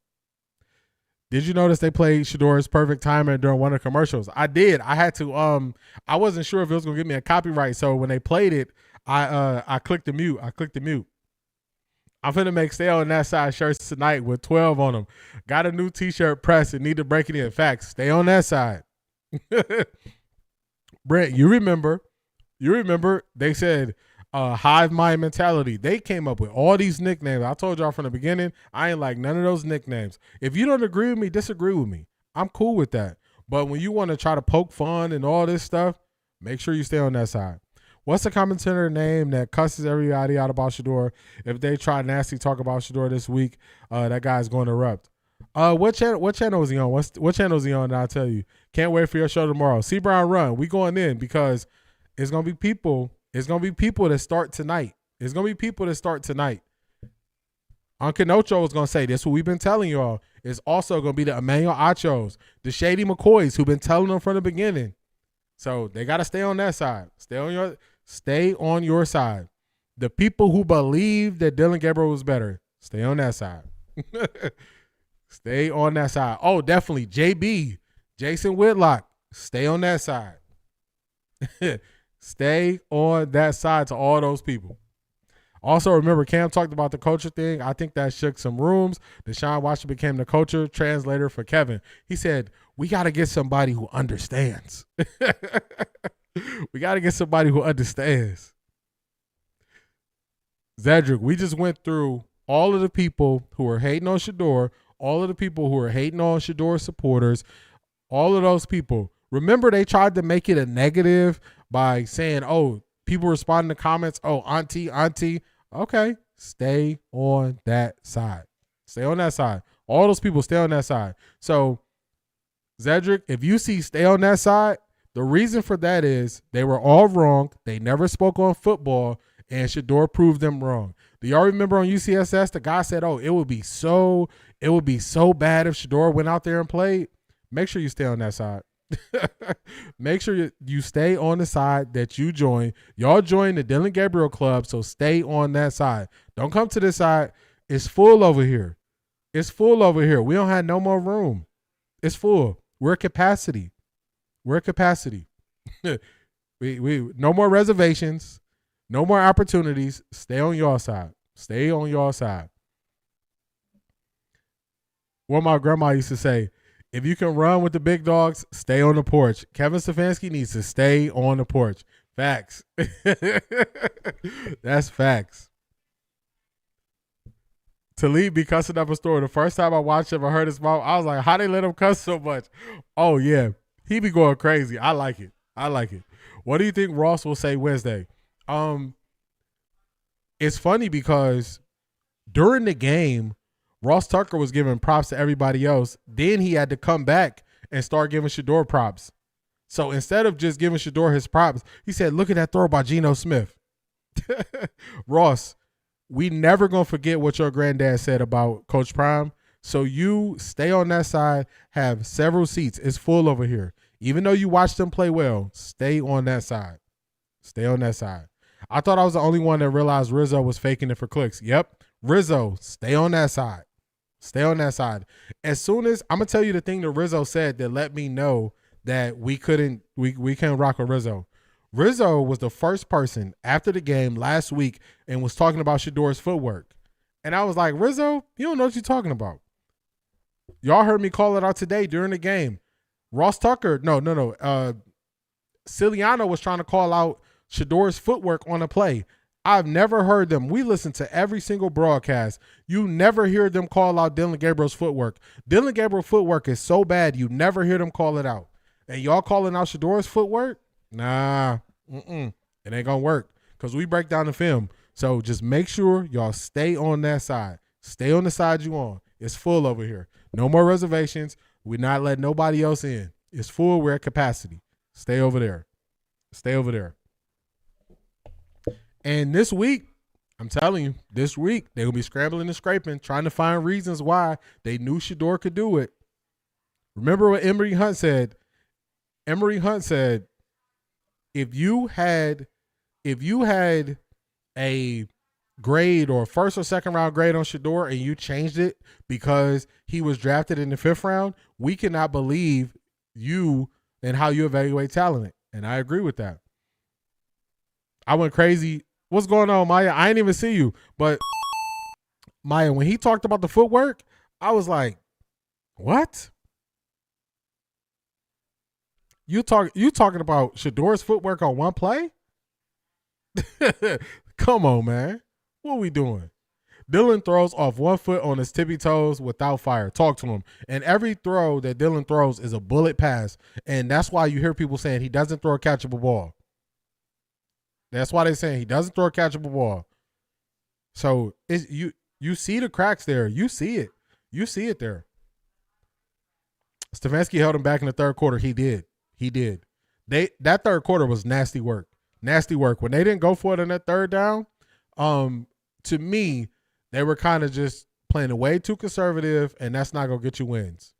Did you notice they played Shedeur's perfect timer during one of the commercials? I did. I had to, I wasn't sure if it was going to give me a copyright. So when they played it, I clicked the mute. I'm finna make Stay on That Side shirts tonight with 12 on them. Got a new t-shirt press and need to break it in. Facts. Stay on that side. Brent, you remember they said hive mind mentality. They came up with all these nicknames. I told y'all from the beginning, I ain't like none of those nicknames. If you don't agree with me, disagree with me. I'm cool with that. But when you want to try to poke fun and all this stuff, make sure you stay on that side. What's the commentator name that cusses everybody out about Shedeur? If they try nasty talk about Shedeur this week, that guy's going to erupt. What channel is he on? What channel is he on? I'll tell you. Can't wait for your show tomorrow. C Brown Run. We going in because it's gonna be people. It's gonna be people that start tonight. Uncle Nocho was gonna say this. What we've been telling y'all is also gonna be the Emmanuel Achos, the Shady McCoys, who've been telling them from the beginning. So they gotta stay on that side. Stay on your side. The people who believe that Dylan Gabriel was better, stay on that side. Stay on that side. Oh, definitely. JB, Jason Whitlock, stay on that side. Stay on that side to all those people. Also, remember, Cam talked about the culture thing. I think that shook some rooms. Deshaun Watson became the culture translator for Kevin. He said, we got to get somebody who understands. We got to get somebody who understands. Zedric, we just went through all of the people who are hating on Shedeur, all of the people who are hating on Shedeur supporters, all of those people. Remember, they tried to make it a negative by saying, oh, people respond to comments, oh, auntie. Okay, stay on that side. Stay on that side. All those people stay on that side. So, Zedric, if you see stay on that side, the reason for that is they were all wrong. They never spoke on football, and Shedeur proved them wrong. Do y'all remember on UCSS, the guy said, oh, it would be so bad if Shedeur went out there and played? Make sure you stay on that side. Make sure you stay on the side that you join. Y'all join the Dylan Gabriel Club, so stay on that side. Don't come to this side. It's full over here. We don't have no more room. It's full. We're at capacity. we no more reservations. No more opportunities. Stay on your side. What my grandma used to say, if you can run with the big dogs, stay on the porch. Kevin Stefanski needs to stay on the porch. Facts. That's facts. Talib be cussing up a story. The first time I watched him, I heard his mouth. I was like, how they let him cuss so much? Oh, yeah. He be going crazy. I like it. What do you think Ross will say Wednesday? It's funny because during the game, Ross Tucker was giving props to everybody else. Then he had to come back and start giving Shedeur props. So instead of just giving Shedeur his props, he said, look at that throw by Geno Smith. Ross, we never going to forget what your granddad said about Coach Prime. So you stay on that side, have several seats. It's full over here. Even though you watch them play well, stay on that side. Stay on that side. I thought I was the only one that realized Rizzo was faking it for clicks. Yep. Rizzo, stay on that side. Stay on that side. As soon as I'm gonna tell you the thing that Rizzo said that let me know that we can't rock with Rizzo. Rizzo was the first person after the game last week and was talking about Shedeur's footwork. And I was like, Rizzo, you don't know what you're talking about. Y'all heard me call it out today during the game. Ross Tucker, Ciliano was trying to call out Shedeur's footwork on a play. I've never heard them. We listen to every single broadcast. You never hear them call out Dillon Gabriel's footwork. Dillon Gabriel's footwork is so bad, you never hear them call it out. And y'all calling out Shedeur's footwork? Nah, it ain't gonna work because we break down the film. So just make sure y'all stay on that side. Stay on the side you on. It's full over here. No more reservations. We're not letting nobody else in. It's full. We're at capacity. Stay over there. Stay over there. And this week, I'm telling you, this week, they're going to be scrambling and scraping, trying to find reasons why they knew Shedeur could do it. Remember what Emory Hunt said? Emory Hunt said, if you had a grade or first or second round grade on Shedeur and you changed it because he was drafted in the 5th round, we cannot believe you and how you evaluate talent. And I agree with that. I went crazy. What's going on, Maya? I ain't even see you. But Maya, when he talked about the footwork, I was like, what? You talking about Shedeur's footwork on one play? Come on, man. What are we doing? Dillon throws off 1 foot on his tippy toes without fire. Talk to him. And every throw that Dillon throws is a bullet pass. And that's why you hear people saying he doesn't throw a catchable ball. That's why they're saying he doesn't throw a catchable ball. So you see the cracks there. You see it. You see it there. Stefanski held him back in the 3rd quarter. He did. He did. That 3rd quarter was nasty work. Nasty work. When they didn't go for it on that 3rd down, to me, they were kind of just playing it way too conservative, and that's not going to get you wins.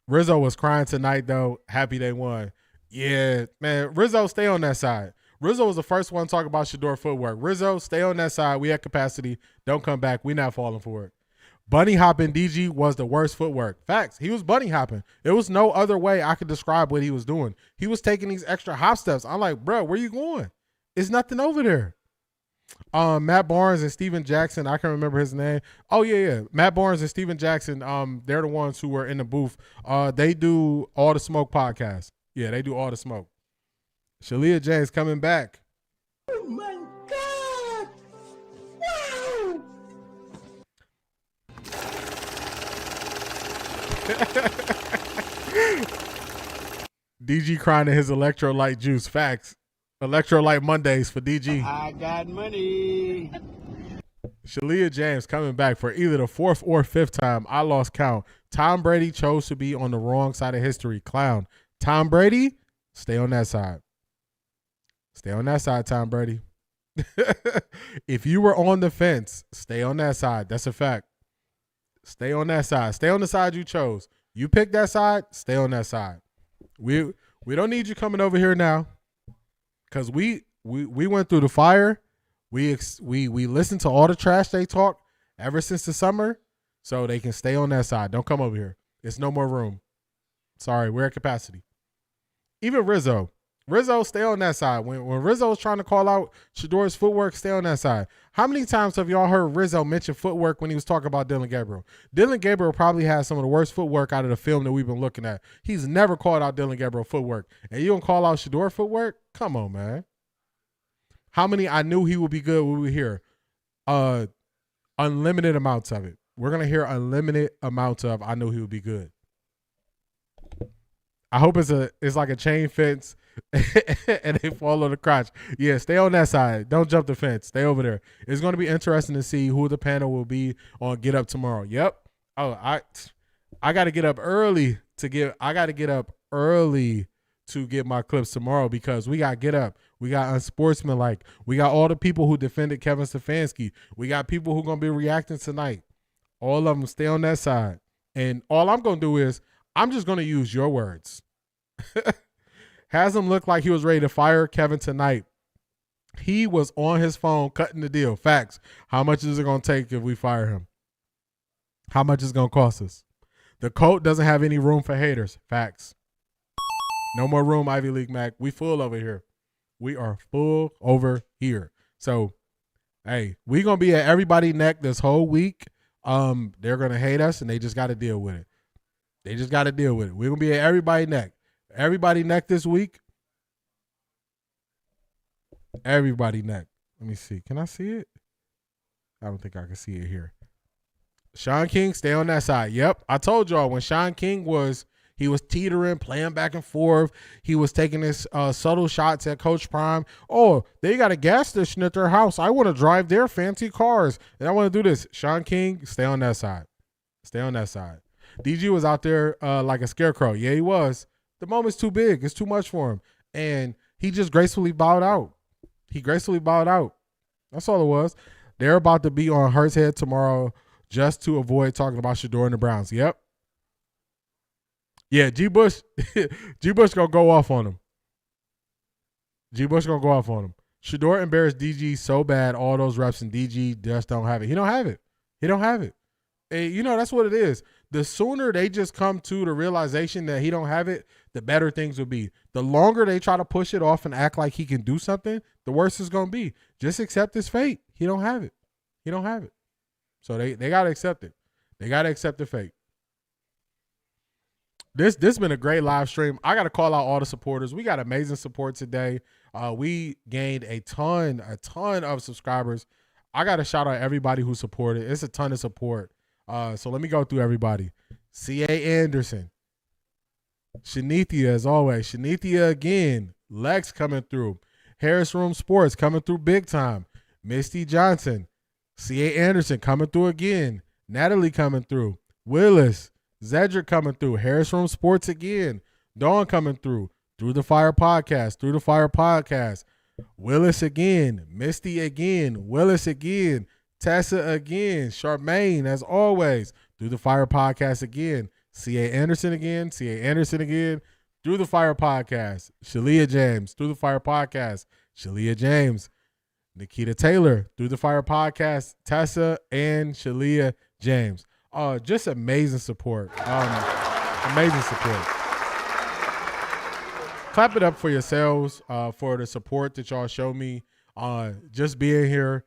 Rizzo was crying tonight, though. Happy they won. Yeah, man. Rizzo, stay on that side. Rizzo was the first one to talk about Shedeur footwork. Rizzo, stay on that side. We at capacity. Don't come back. We not falling for it. Bunny hopping DG was the worst footwork. Facts. He was bunny hopping. There was no other way I could describe what he was doing. He was taking these extra hop steps. I'm like, bro, where you going? There's nothing over there. Matt Barnes and Steven Jackson, I can remember his name. Oh, yeah. Matt Barnes and Steven Jackson, they're the ones who were in the booth. They do All the Smoke podcast. Yeah, they do All the Smoke. Shalia James coming back. Oh, my God. Wow. DG crying in his electrolyte juice. Facts. Electrolyte Mondays for DG. I got money. Shalia James coming back for either the 4th or 5th time. I lost count. Tom Brady chose to be on the wrong side of history. Clown. Tom Brady, stay on that side. Stay on that side, Tom Brady. If you were on the fence, stay on that side. That's a fact. Stay on that side. Stay on the side you chose. You picked that side, stay on that side. We don't need you coming over here now. Because we went through the fire. We listened to all the trash they talk ever since the summer, so they can stay on that side. Don't come over here. There's no more room. Sorry, we're at capacity. Even Rizzo, stay on that side. When Rizzo was trying to call out Shedeur's footwork, stay on that side. How many times have y'all heard Rizzo mention footwork when he was talking about Dillon Gabriel? Dillon Gabriel probably has some of the worst footwork out of the film that we've been looking at. He's never called out Dillon Gabriel footwork. And you don't call out Shedeur footwork? Come on, man. How many I knew he would be good when we hear? Unlimited amounts of it. We're going to hear unlimited amounts of I knew he would be good. I hope it's like a chain fence and they fall on the crotch. Yeah, stay on that side. Don't jump the fence. Stay over there. It's going to be interesting to see who the panel will be on Get Up tomorrow. Yep. Oh, I got to get up early to get my clips tomorrow because we got Get Up. We got unsportsmanlike. We got all the people who defended Kevin Stefanski. We got people who going to be reacting tonight. All of them stay on that side. And all I'm going to do is I'm just going to use your words. Has him look like he was ready to fire Kevin tonight. He was on his phone cutting the deal. Facts. How much is it going to take if we fire him? How much is it going to cost us? The coach doesn't have any room for haters. Facts. No more room, Ivy League Mac. We full over here. We are full over here. So, hey, we going to be at everybody's neck this whole week. They're going to hate us, and they just got to deal with it. They just got to deal with it. We're going to be at everybody's neck. Everybody neck this week. Everybody neck. Let me see. Can I see it? I don't think I can see it here. Sean King, stay on that side. Yep. I told y'all when Sean King he was teetering, playing back and forth. He was taking his subtle shots at Coach Prime. Oh, they got a gas station at their house. I want to drive their fancy cars, and I want to do this. Sean King, stay on that side. Stay on that side. DG was out there like a scarecrow. Yeah, he was. The moment's too big. It's too much for him. And he just gracefully bowed out. He gracefully bowed out. That's all it was. They're about to be on Hurt's head tomorrow just to avoid talking about Shedeur and the Browns. Yep. Yeah, G. Bush going to go off on him. G. Bush going to go off on him. Shedeur embarrassed DG so bad, all those reps, and DG just don't have it. He don't have it. He don't have it. And, that's what it is. The sooner they just come to the realization that he don't have it, the better things will be. The longer they try to push it off and act like he can do something, the worse it's going to be. Just accept his fate. He don't have it. He don't have it. So they got to accept it. They got to accept the fate. This been a great live stream. I got to call out all the supporters. We got amazing support today. We gained a ton of subscribers. I got to shout out everybody who supported. It's a ton of support. So let me go through everybody. C.A. Anderson. Shanithia, as always. Shanithia again. Lex coming through. Harris Room Sports coming through big time. Misty Johnson. C.A. Anderson coming through again. Natalie coming through. Willis. Zedric coming through. Harris Room Sports again. Dawn coming through. Through the Fire Podcast. Through the Fire Podcast. Willis again. Misty again. Willis again. Tessa again. Charmaine, as always. Through the Fire Podcast again. C.A. Anderson again. C.A. Anderson again. Through the Fire Podcast. Shalia James. Through the Fire Podcast. Shalia James. Nikita Taylor. Through the Fire Podcast. Tessa and Shalia James. Just amazing support. Amazing support. Clap it up for yourselves for the support that y'all show me. Just being here,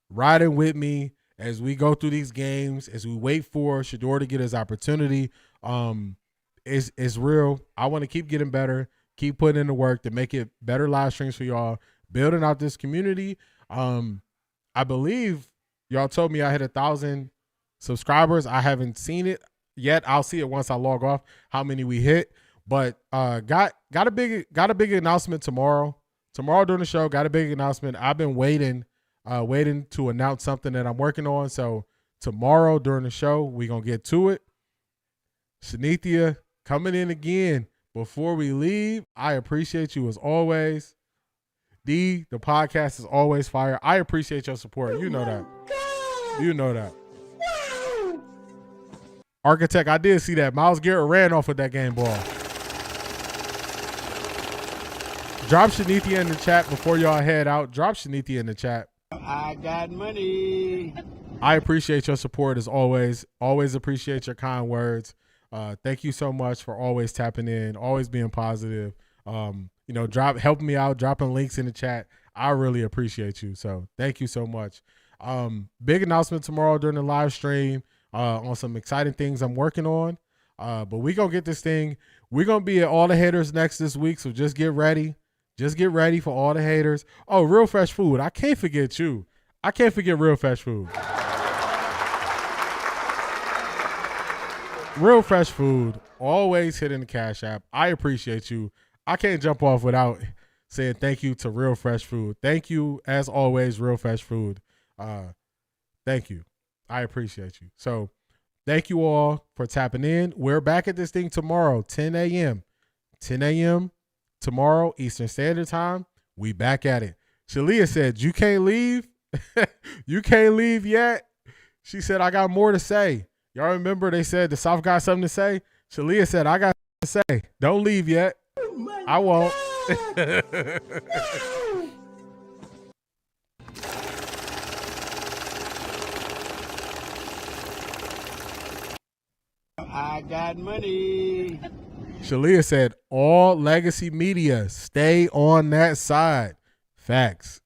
riding with me as we go through these games, as we wait for Shedeur to get his opportunity. It's real. I want to keep getting better, keep putting in the work to make it better live streams for y'all, building out this community. I believe y'all told me I hit 1,000 subscribers. I haven't seen it yet. I'll see it once I log off how many we hit. But got a big announcement tomorrow. Tomorrow during the show, got a big announcement. I've been waiting to announce something that I'm working on. So tomorrow during the show, we're gonna get to it. Shanithia coming in again before we leave. I appreciate you as always. D, the podcast is always fire. I appreciate your support. You know that. You know that. Architect, I did see that. Myles Garrett ran off with that game ball. Drop Shanithia in the chat before y'all head out. Drop Shanithia in the chat. I got money. I appreciate your support as always. Always appreciate your kind words. Thank you so much for always tapping in, always being positive. Helping me out, dropping links in the chat. I really appreciate you. So thank you so much. Big announcement tomorrow during the live stream on some exciting things I'm working on. But we gonna get this thing. We're gonna be at All the Haters next this week. So just get ready. Just get ready for all the haters. Oh, Real Fresh Food. I can't forget you. I can't forget Real Fresh Food. Real Fresh Food. Always hitting the Cash App. I appreciate you. I can't jump off without saying thank you to Real Fresh Food. Thank you, as always, Real Fresh Food. Thank you. I appreciate you. So thank you all for tapping in. We're back at this thing tomorrow, 10 a.m. 10 a.m. tomorrow, Eastern Standard Time. We back at it. Shalia said, you can't leave? You can't leave yet? She said, I got more to say. Y'all remember they said the South got something to say? Shalia said, I got something to say. Don't leave yet. I won't. I got money. Shalia said, all legacy media, stay on that side. Facts.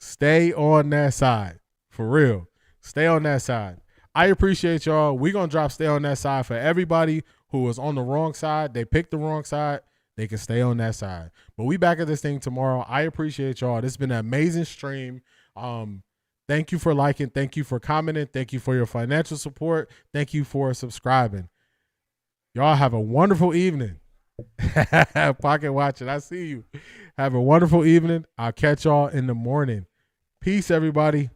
Stay on that side. For real. Stay on that side. I appreciate y'all. We're going to drop stay on that side for everybody who was on the wrong side. They picked the wrong side. They can stay on that side. But we back at this thing tomorrow. I appreciate y'all. This has been an amazing stream. Thank you for liking. Thank you for commenting. Thank you for your financial support. Thank you for subscribing. Y'all have a wonderful evening. Pocket watching. I see you. Have a wonderful evening. I'll catch y'all in the morning. Peace, everybody.